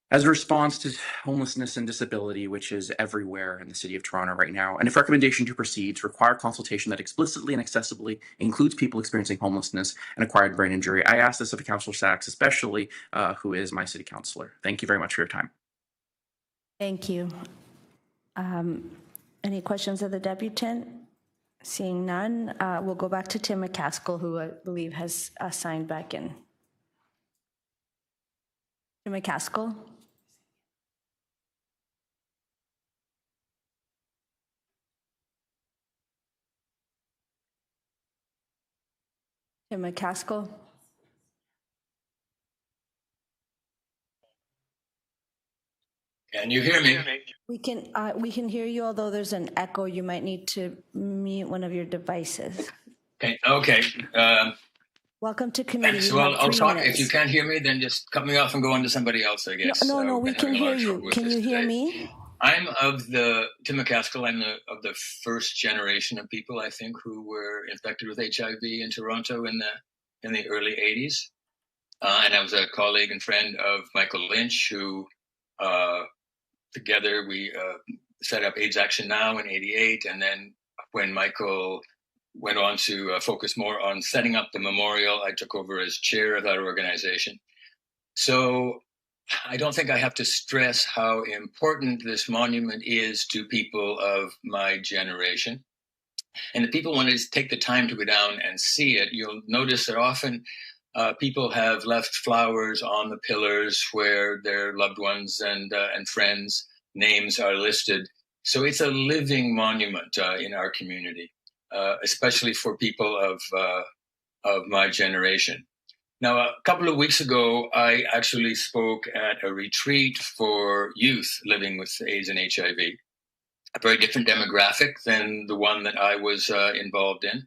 as a response to homelessness and disability, which is everywhere in the city of Toronto right now. And if recommendation 2 proceeds, require consultation that explicitly and accessibly includes people experiencing homelessness and acquired brain injury. I ask this of Councillor Sachs, especially who is my city councillor. Thank you very much for your time. Thank you. Any questions of the deputant? Seeing none, we'll go back to Tim McCaskill, who I believe has signed back in. Tim McCaskill? Tim McCaskill? Can you hear me? We can hear you, although there's an echo. You might need to mute one of your devices. Okay. Welcome to committee. So I'll talk. If you can't hear me, then just cut me off and go on to somebody else, I guess. No, we can hear you. Can you hear me? I'm Tim McCaskill. I'm of the first generation of people, I think, who were infected with HIV in Toronto in the early 80s. And I was a colleague and friend of Michael Lynch, who together we set up AIDS Action Now in 88. And then when Michael went on to focus more on setting up the memorial, I took over as chair of that organization. So I don't think I have to stress how important this monument is to people of my generation. And if people want to take the time to go down and see it, you'll notice that often people have left flowers on the pillars where their loved ones and friends' names are listed. So it's a living monument in our community, especially for people of my generation. Now, a couple of weeks ago, I actually spoke at a retreat for youth living with AIDS and HIV, a very different demographic than the one that I was involved in,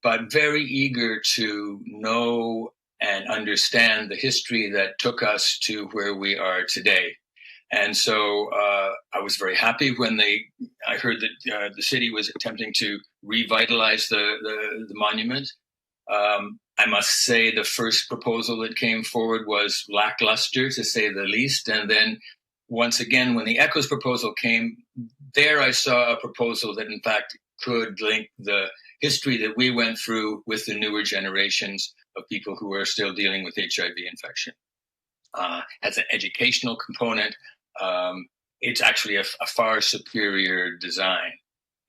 but very eager to know and understand the history that took us to where we are today. And so I was very happy when I heard that the city was attempting to revitalize the monument. I must say the first proposal that came forward was lackluster, to say the least. And then once again, when the ECHO's proposal came, there I saw a proposal that in fact could link the history that we went through with the newer generations of people who are still dealing with HIV infection. As an educational component, it's actually a far superior design.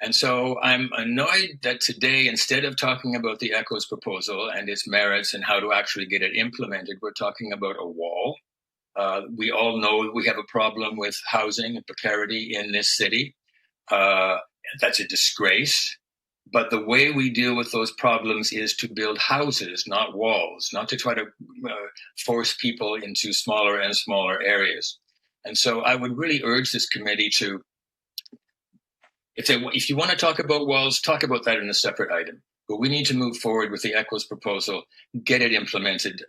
And so I'm annoyed that today, instead of talking about the ECHO's proposal and its merits and how to actually get it implemented, we're talking about a wall. We all know we have a problem with housing and precarity in this city. That's a disgrace. But the way we deal with those problems is to build houses, not walls, not to try to force people into smaller and smaller areas. And so I would really urge this committee to, if you want to talk about walls, talk about that in a separate item. But we need to move forward with the ECHO's proposal, get it implemented,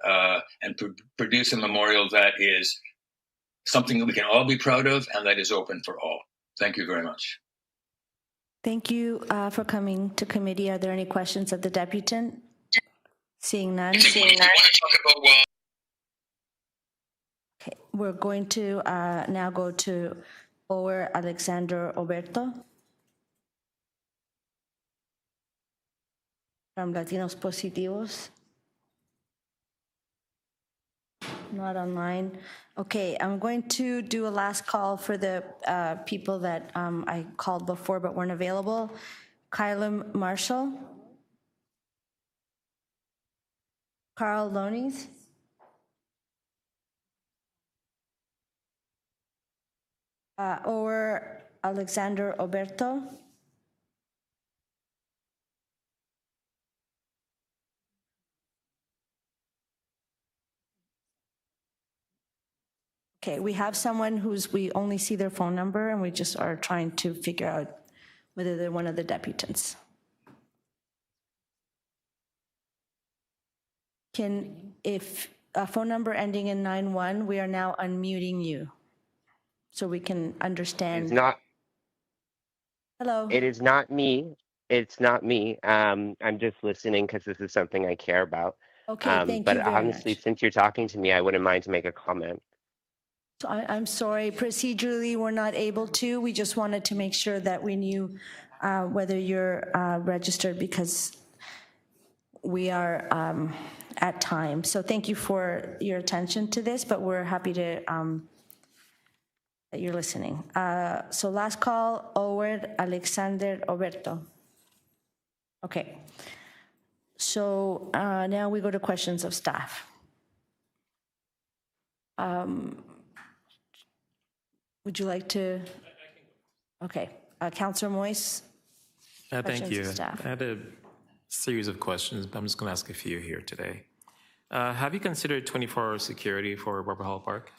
and produce a memorial that is something that we can all be proud of and that is open for all. Thank you very much. Thank you for coming to committee. Are there any questions of the deputant? Seeing none. Okay, we're going to now go to Ower Alexander Oberto from Latinos Positivos. Not online. Okay, I'm going to do a last call for the people that I called before but weren't available. Kyla Marshall. Carl Lones. Or Alexander Oberto. Okay, we have someone we only see their phone number and we just are trying to figure out whether they're one of the deputants. If a phone number ending in 91, we are now unmuting you so we can understand. It's not. Hello. It is not me. It's not me. I'm just listening because this is something I care about. Okay, thank but you very honestly, much. since you're talking to me, I wouldn't mind to make a comment. So I'm sorry, procedurally, we're not able to. We just wanted to make sure that we knew whether you're registered because we are at time. So thank you for your attention to this, but we're happy to that you're listening. So last call, Ower Alexander Oberto. Okay. So now we go to questions of staff. Would you like to? Okay. Councillor Moyes. Thank you. I had a series of questions, but I'm just going to ask a few here today. Have you considered 24-hour security for Barbara Hall Park?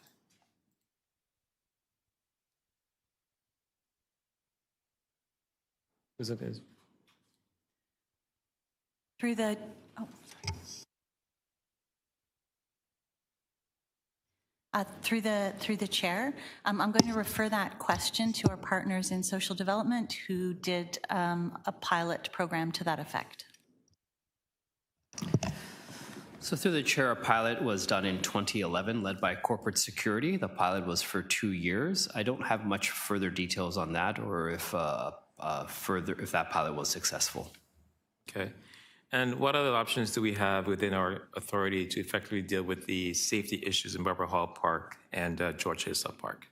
Is it? Through the through the chair, I'm going to refer that question to our partners in social development who did a pilot program to that effect. So through the chair, a pilot was done in 2011, led by corporate security. The pilot was for 2 years. I don't have much further details on that, or if that pilot was successful. Okay. And what other options do we have within our authority to effectively deal with the safety issues in Barbara Hall Park and George Hislop Park?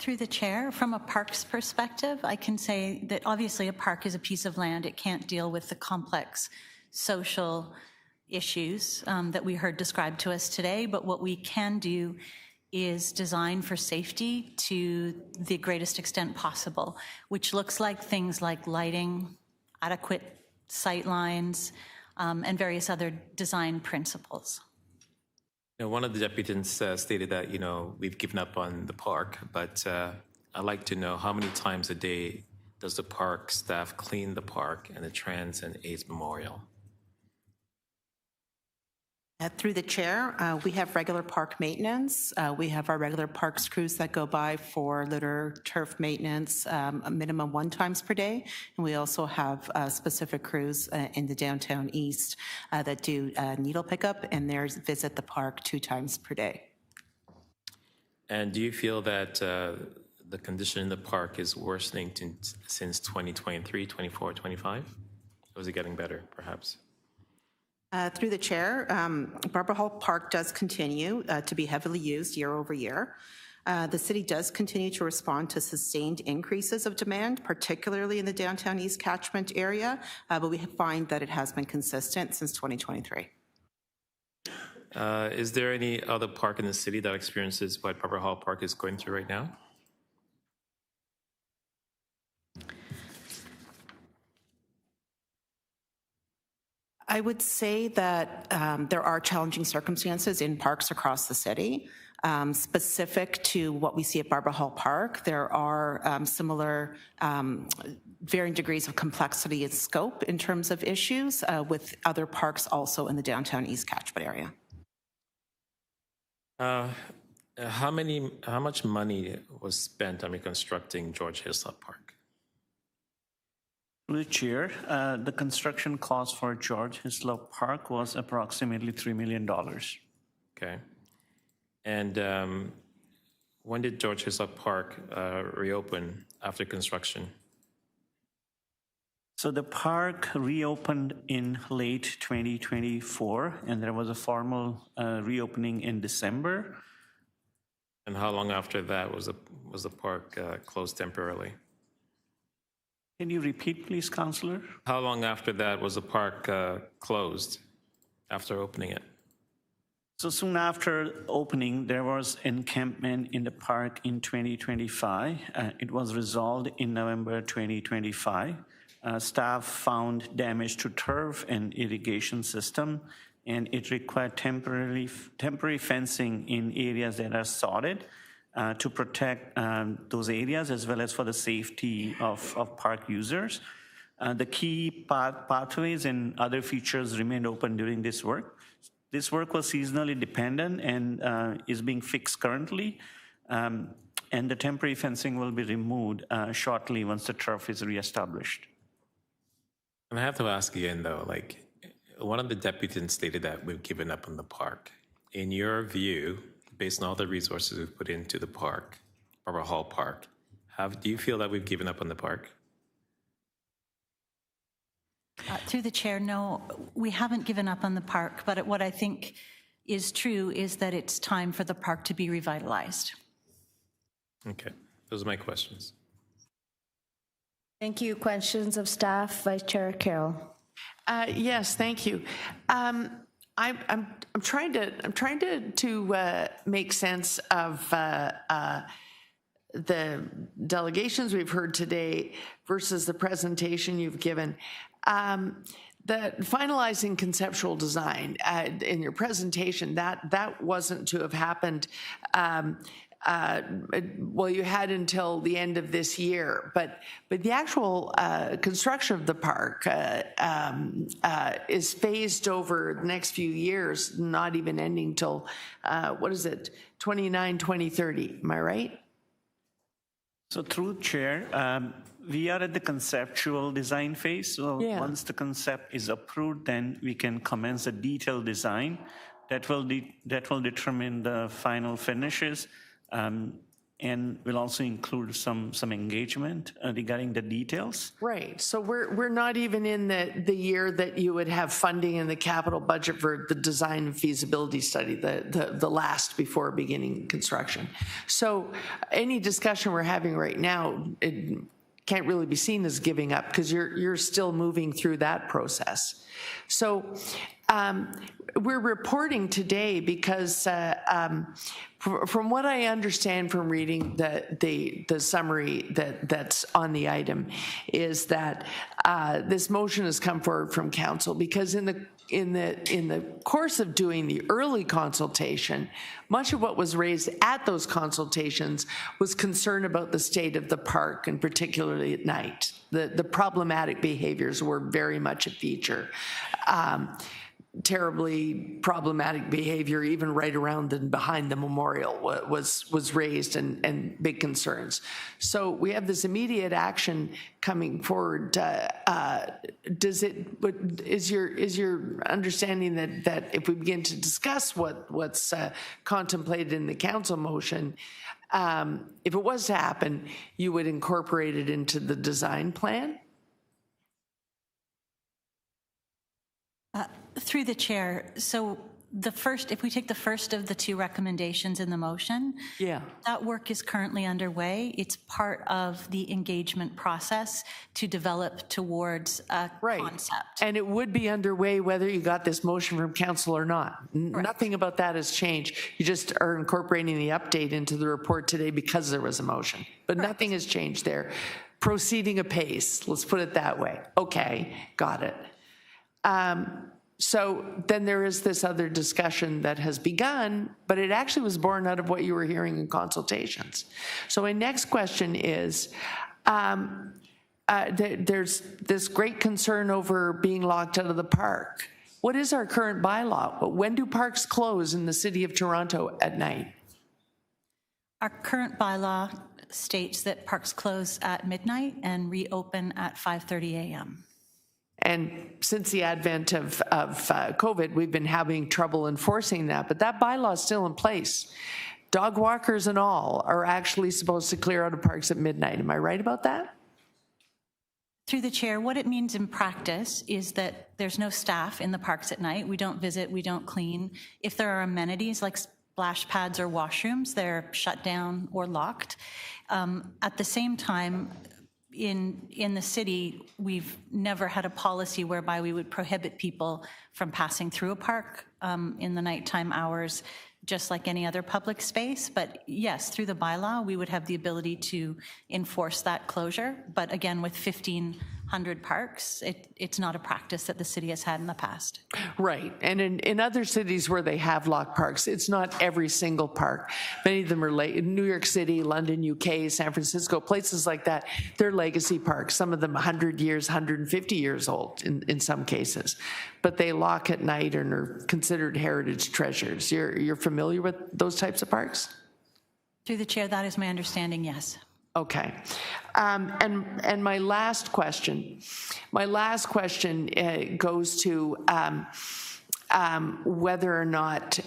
Through the chair, from a parks perspective, I can say that obviously a park is a piece of land. It can't deal with the complex social issues that we heard described to us today, but what we can do is design for safety to the greatest extent possible, which looks like things like lighting, adequate sight lines, and various other design principles. One of the deputants stated that, we've given up on the park, but I'd like to know how many times a day does the park staff clean the park and the Trans and AIDS Memorial? Through the chair, we have regular park maintenance. We have our regular parks crews that go by for litter, turf maintenance, a minimum 1 times per day. And we also have specific crews in the downtown east that do needle pickup, and theirs visit the park 2 times per day. And do you feel that the condition in the park is worsening since 2023, 24, 25? Or is it getting better, perhaps? Through the chair, Barbara Hall Park does continue to be heavily used year over year. The city does continue to respond to sustained increases of demand, particularly in the downtown east catchment area, but we find that it has been consistent since 2023. Is there any other park in the city that experiences what Barbara Hall Park is going through right now? I would say that there are challenging circumstances in parks across the city. Specific to what we see at Barbara Hall Park, there are similar varying degrees of complexity and scope in terms of issues with other parks also in the downtown East Catchment area. How much money was spent on reconstructing George Hislop Park? Through the chair, the construction cost for George Hislop Park was approximately $3 million. Okay. And when did George Hislop Park reopen after construction? So the park reopened in late 2024, and there was a formal reopening in December. And how long after that was the park closed temporarily? Can you repeat, please, Councillor? How long after that was the park closed after opening it? So soon after opening, there was encampment in the park in 2025. It was resolved in November 2025. Staff found damage to turf and irrigation system, and it required temporary fencing in areas that are sodded to protect those areas as well as for the safety of park users. The key pathways and other features remained open during this work. This work was seasonally dependent and is being fixed currently, and the temporary fencing will be removed shortly once the turf is reestablished. And I have to ask again, though, like, one of the deputants stated that we've given up on the park. In your view, based on all the resources we've put into the park, Barbara Hall Park, do you feel that we've given up on the park? Through the chair, no, we haven't given up on the park, but what I think is true is that it's time for the park to be revitalized. Okay, those are my questions. Thank you. Questions of staff, Vice Chair Carroll. Yes, thank you. I'm trying to make sense of the delegations we've heard today versus the presentation you've given. The finalizing conceptual design in your presentation, that wasn't to have happened. Well, you had until the end of this year, but the actual construction of the park is phased over the next few years, not even ending till, 2030, am I right? So through chair, we are at the conceptual design phase. So once the concept is approved, then we can commence a detailed design that will determine the final finishes. And will also include some engagement regarding the details. Right. So we're not even in the year that you would have funding in the capital budget for the design and feasibility study, the last before beginning construction. So any discussion we're having right now, it can't really be seen as giving up because you're still moving through that process. So we're reporting today because from what I understand from reading the summary that's on the item is that this motion has come forward from council because in the course of doing the early consultation, much of what was raised at those consultations was concern about the state of the park, and particularly at night. The problematic behaviors were very much a feature. Terribly problematic behavior, even right around and behind the memorial, was raised and big concerns. So we have this immediate action coming forward. Is your understanding that if we begin to discuss what's contemplated in the council motion, if it was to happen, you would incorporate it into the design plan? Through the chair, so if we take the first of the two recommendations in the motion, that work is currently underway. It's part of the engagement process to develop towards a concept. And it would be underway whether you got this motion from council or not. Nothing about that has changed. You just are incorporating the update into the report today because there was a motion. But nothing has changed there. Proceeding apace, let's put it that way. Okay, got it. So then there is this other discussion that has begun, but it actually was born out of what you were hearing in consultations. So my next question is, there's this great concern over being locked out of the park. What is our current bylaw? When do parks close in the city of Toronto at night? Our current bylaw states that parks close at midnight and reopen at 5:30 a.m. And since the advent of COVID, we've been having trouble enforcing that, but that bylaw is still in place. Dog walkers and all are actually supposed to clear out of parks at midnight. Am I right about that? Through the chair, what it means in practice is that there's no staff in the parks at night. We don't visit, we don't clean. If there are amenities like splash pads or washrooms, they're shut down or locked. At the same time, in the city, we've never had a policy whereby we would prohibit people from passing through a park in the nighttime hours, just like any other public space. But yes, through the bylaw, we would have the ability to enforce that closure. But again, with 1,500 parks, it's not a practice that the city has had in the past. Right. And in other cities where they have locked parks, it's not every single park. Many of them are in New York City, London, UK, San Francisco, places like that. They're legacy parks, some of them 100 years, 150 years old in some cases. But they lock at night and are considered heritage treasures. You're familiar with those types of parks? Through the chair, that is my understanding, yes. Okay. And my last question goes to whether or not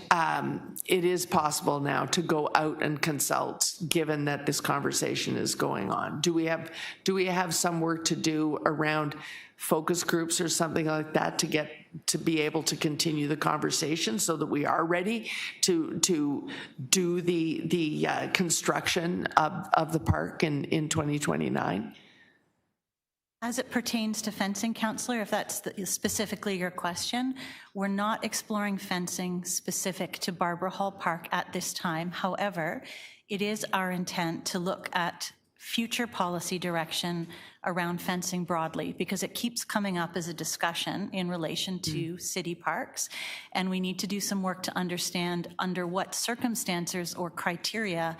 it is possible now to go out and consult, given that this conversation is going on. Do we have some work to do around focus groups or something like that to be able to continue the conversation so that we are ready to do the construction of the park in 2029? As it pertains to fencing, Councillor, if that's specifically your question, we're not exploring fencing specific to Barbara Hall Park at this time. However, it is our intent to look at future policy direction around fencing broadly, because it keeps coming up as a discussion in relation to city parks, and we need to do some work to understand under what circumstances or criteria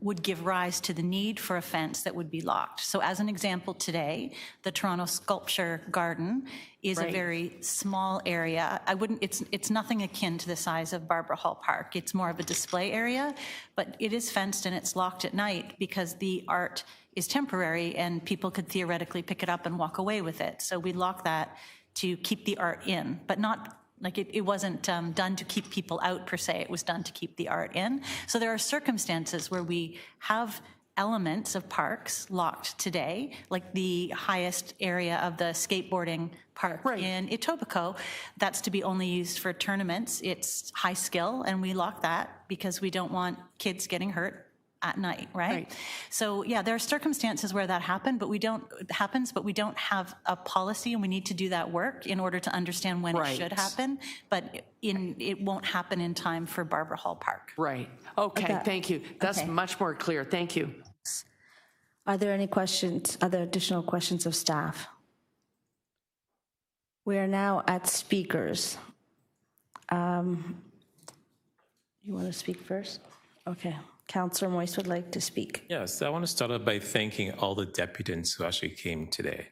would give rise to the need for a fence that would be locked. So as an example today, the Toronto Sculpture Garden is a very small area. It's nothing akin to the size of Barbara Hall Park. It's more of a display area, but it is fenced and it's locked at night because the art is temporary and people could theoretically pick it up and walk away with it. So we lock that to keep the art in, but not like it wasn't done to keep people out per se. It was done to keep the art in. So there are circumstances where we have elements of parks locked today, like the highest area of the skateboarding park in Etobicoke. That's to be only used for tournaments. It's high skill, and we lock that because we don't want kids getting hurt at night, right? So yeah, there are circumstances where that happens, but we don't have a policy, and we need to do that work in order to understand when it should happen. But it won't happen in time for Barbara Hall Park. Right. Okay. Thank you. That's much more clear. Thank you. Are there any questions, other additional questions of staff? We are now at speakers. You want to speak first? Okay. Councillor Moise would like to speak. Yes, I want to start off by thanking all the deputants who actually came today.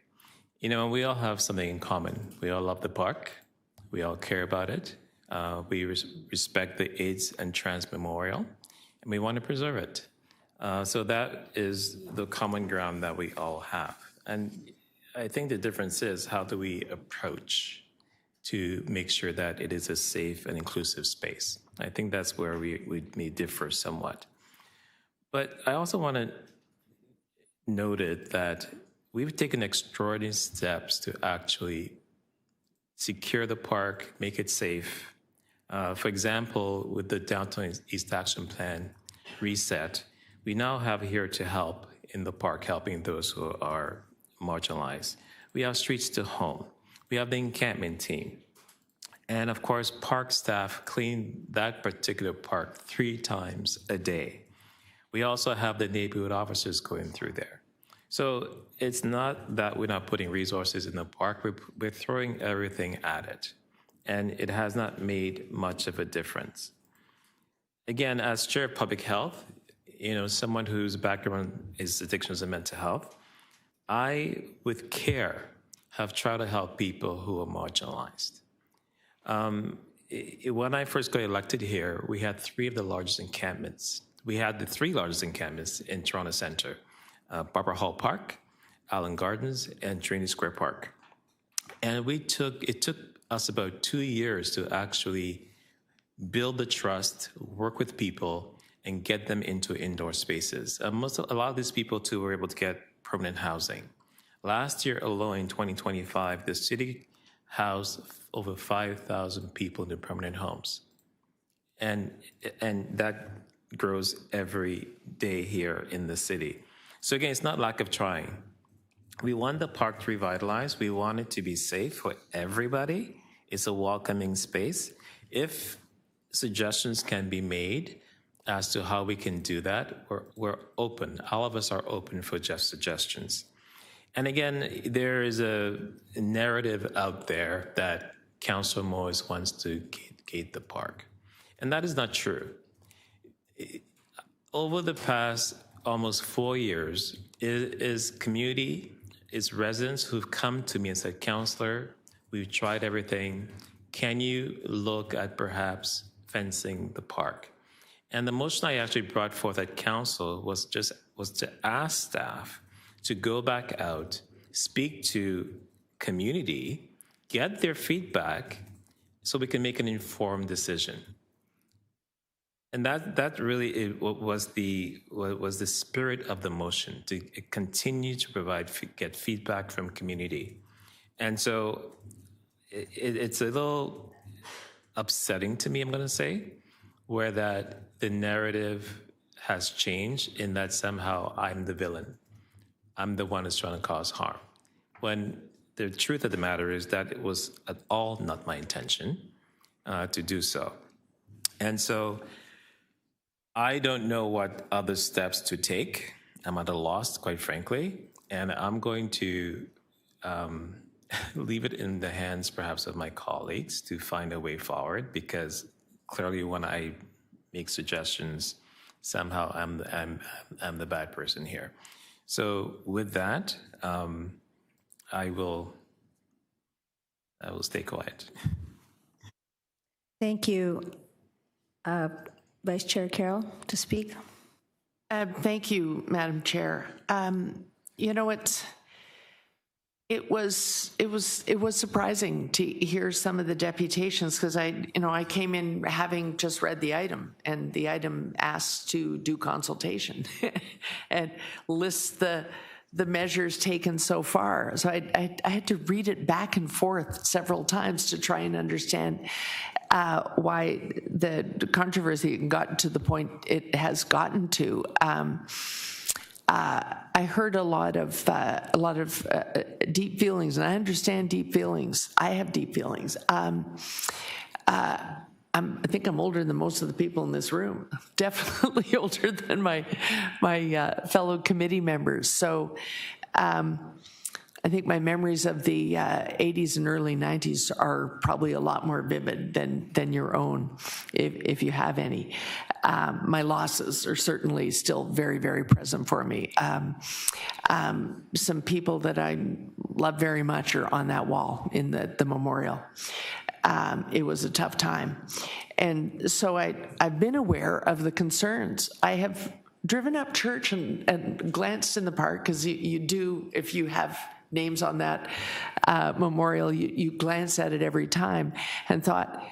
You know, we all have something in common. We all love the park. We all care about it. We respect the AIDS and Trans Memorial, and we want to preserve it. So that is the common ground that we all have. And I think the difference is, how do we approach to make sure that it is a safe and inclusive space? I think that's where we may differ somewhat. But I also want to note it that we've taken extraordinary steps to actually secure the park, make it safe. For example, with the Downtown East Action Plan reset, we now have Here to Help in the park, helping those who are marginalized. We have Streets to Home. We have the encampment team. And of course, park staff clean that particular park 3 times a day. We also have the neighborhood officers going through there. So it's not that we're not putting resources in the park, we're throwing everything at it. and it has not made much of a difference. Again, as chair of public health, someone whose background is addictions and mental health, I, with care, have tried to help people who are marginalized. When I first got elected here, we had three of the largest encampments. We had the three largest encampments in Toronto Centre, Barbara Hall Park, Allen Gardens, and Trinity Square Park. And it took us about 2 years to actually build the trust, work with people, and get them into indoor spaces. A lot of these people, too, were able to get permanent housing. Last year alone, in 2025, the city housed over 5,000 people in their permanent homes. And that grows every day here in the city. So again, it's not lack of trying. We want the park to revitalize. We want it to be safe for everybody. It's a welcoming space. If suggestions can be made as to how we can do that, we're open. All of us are open for just suggestions. And again, there is a narrative out there that Councillor Moyes wants to gate the park. And that is not true. Over the past almost 4 years, it is community, it's residents who've come to me and said, Councillor, we've tried everything. Can you look at perhaps fencing the park? And the motion I actually brought forth at council was to ask staff to go back out, speak to community, get their feedback so we can make an informed decision. And that really was the spirit of the motion, to continue to get feedback from community. And so it's a little upsetting to me, I'm going to say, where that the narrative has changed in that somehow I'm the villain. I'm the one who's trying to cause harm. When the truth of the matter is that it was at all not my intention to do so. And so I don't know what other steps to take. I'm at a loss, quite frankly, and I'm going to leave it in the hands, perhaps, of my colleagues to find a way forward, because clearly when I make suggestions, somehow I'm the bad person here. So with that, I will stay quiet. Thank you. Vice Chair Carroll to speak. Thank you, Madam Chair. It was surprising to hear some of the deputations, because I came in having just read the item, and the item asks to do consultation and lists the measures taken so far. So I had to read it back and forth several times to try and understand why the controversy got to the point it has gotten to. I heard a lot of deep feelings, and I understand deep feelings. I have deep feelings. I think I'm older than most of the people in this room. Definitely older than my fellow committee members. So I think my memories of the 80s and early 90s are probably a lot more vivid than your own, if you have any. My losses are certainly still very, very present for me. Some people that I love very much are on that wall in the memorial. It was a tough time. And so I've been aware of the concerns. I have driven up church and glanced in the park, because you do, if you have names on that memorial, you glance at it every time, and thought,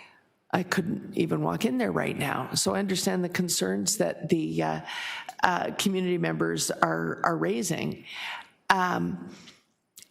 I couldn't even walk in there right now. So I understand the concerns that the community members are raising.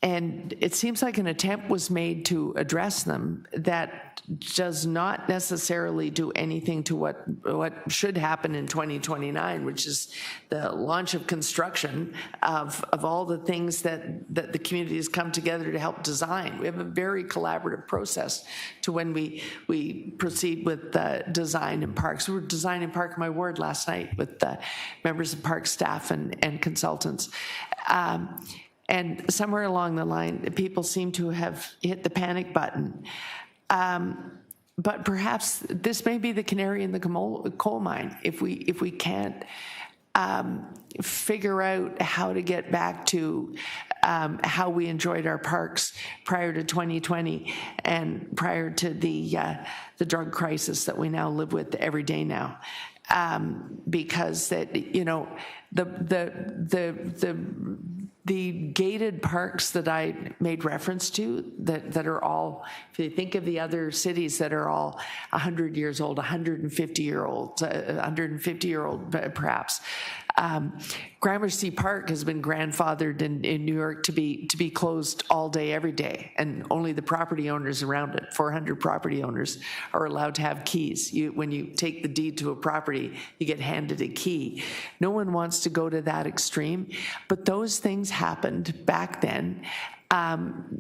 And it seems like an attempt was made to address them that does not necessarily do anything to what should happen in 2029, which is the launch of construction of all the things that the community has come together to help design. We have a very collaborative process to when we proceed with design in parks. We were designing Park in my ward last night with members of park staff and consultants. And somewhere along the line, people seem to have hit the panic button. But perhaps this may be the canary in the coal mine if we can't figure out how to get back to how we enjoyed our parks prior to 2020 and prior to the drug crisis that we now live with every day now. Because that, you know, the gated parks that I made reference to that are all, if you think of the other cities that are all 100 years old, 150-year-old perhaps. Gramercy Park has been grandfathered in New York to be closed all day, every day, and only the property owners around it, 400 property owners, are allowed to have keys. When you take the deed to a property, you get handed a key. No one wants to go to that extreme, but those things happened back then.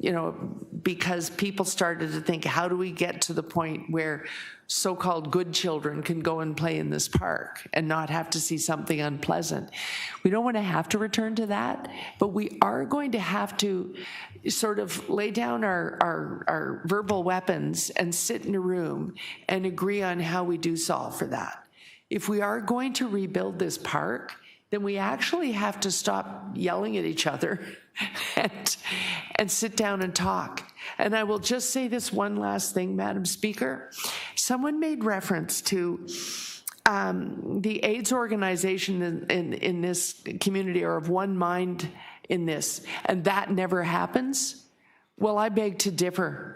You know, because people started to think, how do we get to the point where so-called good children can go and play in this park and not have to see something unpleasant? We don't want to have to return to that, but we are going to have to sort of lay down our verbal weapons and sit in a room and agree on how we do solve for that. If we are going to rebuild this park, then we actually have to stop yelling at each other and sit down and talk. And I will just say this one last thing, Madam Speaker. Someone made reference to the AIDS organization in this community are of one mind in this, and that never happens. Well, I beg to differ.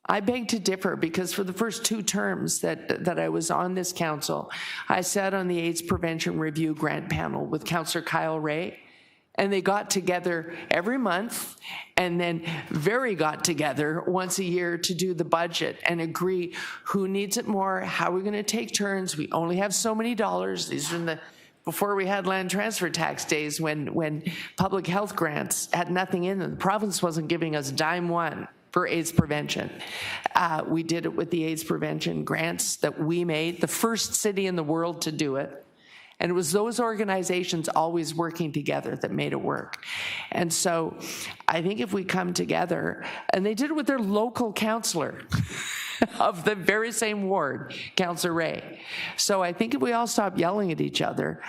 I beg to differ, because for the first 2 terms that I was on this council, I sat on the AIDS Prevention Review Grant Panel with Councillor Kyle Ray, and they got together every month and then got together once a year to do the budget and agree who needs it more, how we're going to take turns. We only have so many dollars. These are before we had land transfer tax days when public health grants had nothing in them. The province wasn't giving us dime one for AIDS prevention. We did it with the AIDS prevention grants that we made, the first city in the world to do it. And it was those organizations always working together that made it work. And so I think if we come together, and they did it with their local councillor of the very same ward, Councillor Ray. So I think if we all stop yelling at each other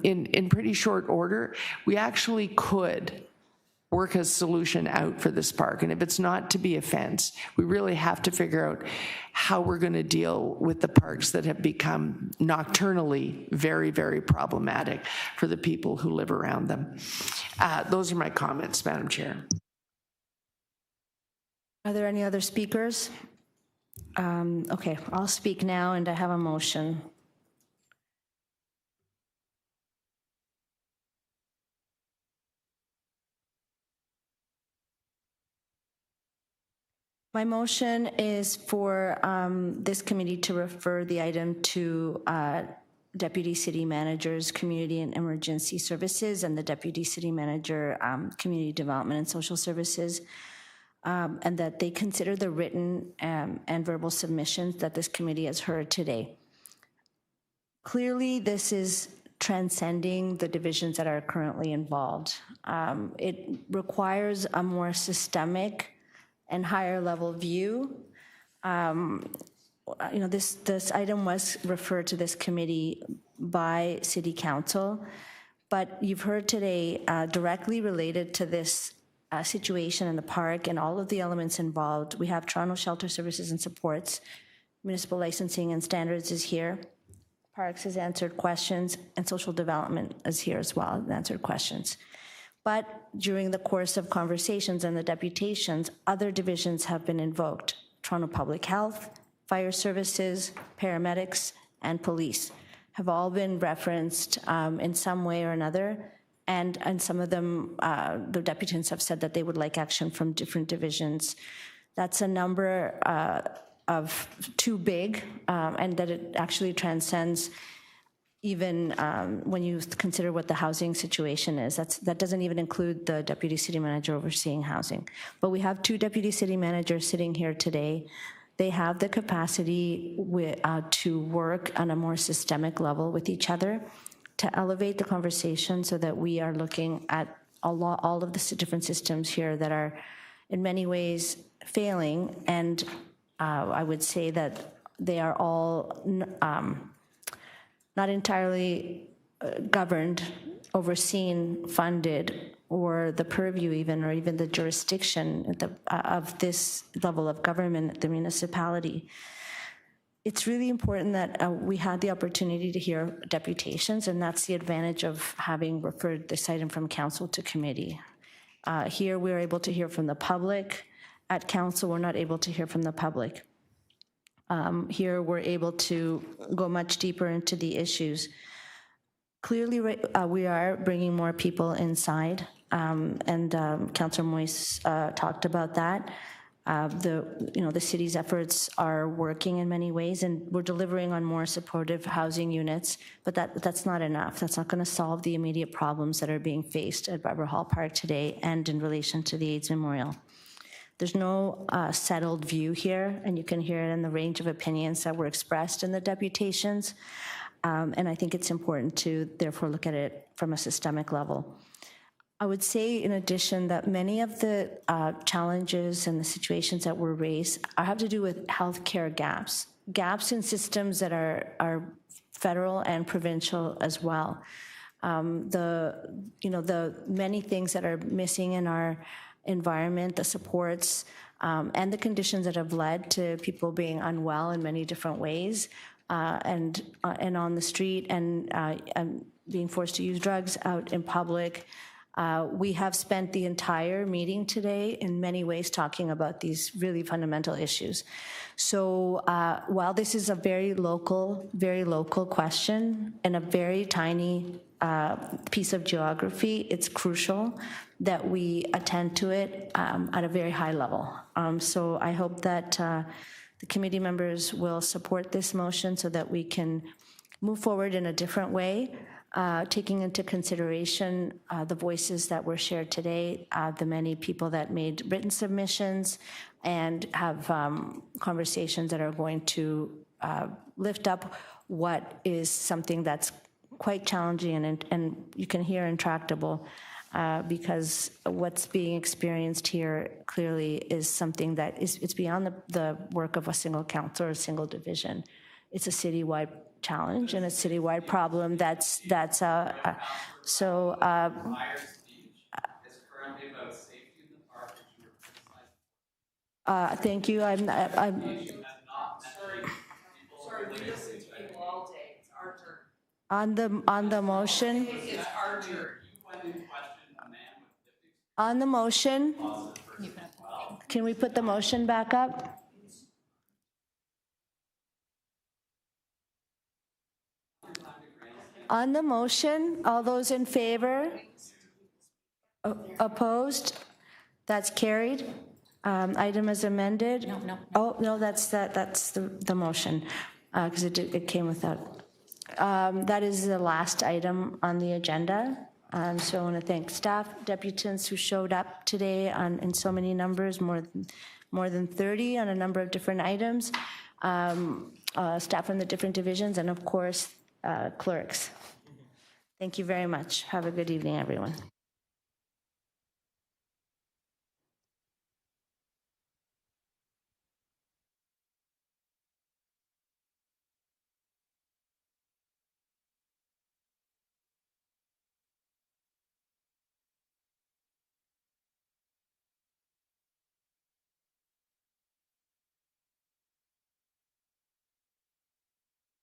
in pretty short order, we actually could work a solution out for this park. And if it's not to be a fence, we really have to figure out how we're going to deal with the parks that have become nocturnally very, very problematic for the people who live around them. Those are my comments, Madam Chair. Are there any other speakers? Okay, I'll speak now, and I have a motion. My motion is for this committee to refer the item to Deputy City Managers, Community and Emergency Services, and the Deputy City Manager, Community Development and Social Services, and that they consider the written and verbal submissions that this committee has heard today. Clearly, this is transcending the divisions that are currently involved. It requires a more systemic and higher level view. You know, this item was referred to this committee by City Council, but you've heard today directly related to this situation in the park and all of the elements involved. We have Toronto Shelter Services and Supports, Municipal Licensing and Standards is here, Parks has answered questions, and Social Development is here as well, answered questions. But during the course of conversations and the deputations, other divisions have been invoked. Toronto Public Health, Fire Services, Paramedics, and Police have all been referenced in some way or another. And some of them, the deputants have said that they would like action from different divisions. That's a number of too big, and that it actually transcends even when you consider what the housing situation is. That doesn't even include the Deputy City Manager overseeing housing. But we have 2 Deputy City Managers sitting here today. They have the capacity to work on a more systemic level with each other to elevate the conversation so that we are looking at all of the different systems here that are in many ways failing, and I would say that they are all not entirely governed, overseen, funded, or the purview even, or even the jurisdiction of this level of government at the municipality. It's really important that we had the opportunity to hear deputations, and that's the advantage of having referred this item from council to committee. Here, we're able to hear from the public. At council, we're not able to hear from the public. Here, we're able to go much deeper into the issues. Clearly, we are bringing more people inside, and Councillor Moise talked about that. The city's efforts are working in many ways, and we're delivering on more supportive housing units, but that's not enough. That's not going to solve the immediate problems that are being faced at Barbara Hall Park today and in relation to the AIDS Memorial. There's no settled view here, and you can hear it in the range of opinions that were expressed in the deputations, and I think it's important to therefore look at it from a systemic level. I would say, in addition, that many of the challenges and the situations that were raised have to do with healthcare gaps in systems that are federal and provincial as well. The many things that are missing in our environment, the supports, and the conditions that have led to people being unwell in many different ways, and on the street, and being forced to use drugs out in public. We have spent the entire meeting today in many ways talking about these really fundamental issues. So while this is a very local question and a very tiny piece of geography, it's crucial that we attend to it at a very high level. So I hope that the committee members will support this motion so that we can move forward in a different way, taking into consideration the voices that were shared today, the many people that made written submissions, and have conversations that are going to lift up what is something that's quite challenging and you can hear intractable, because what's being experienced here clearly is something that it's beyond the work of a single council or a single division. It's a citywide challenge and a citywide problem. Thank you. I'm sorry, we listen to people all day. It's our turn. On the motion. It's our turn. On the motion. Can we put the motion back up? On the motion, all those in favor? Opposed? That's carried. Item is amended. No. Oh, no, that's the motion, because it came without. That is the last item on the agenda. So I want to thank staff, deputants who showed up today in so many numbers, more than 30 on a number of different items, staff from the different divisions, and of course, clerks. Thank you very much. Have a good evening, everyone.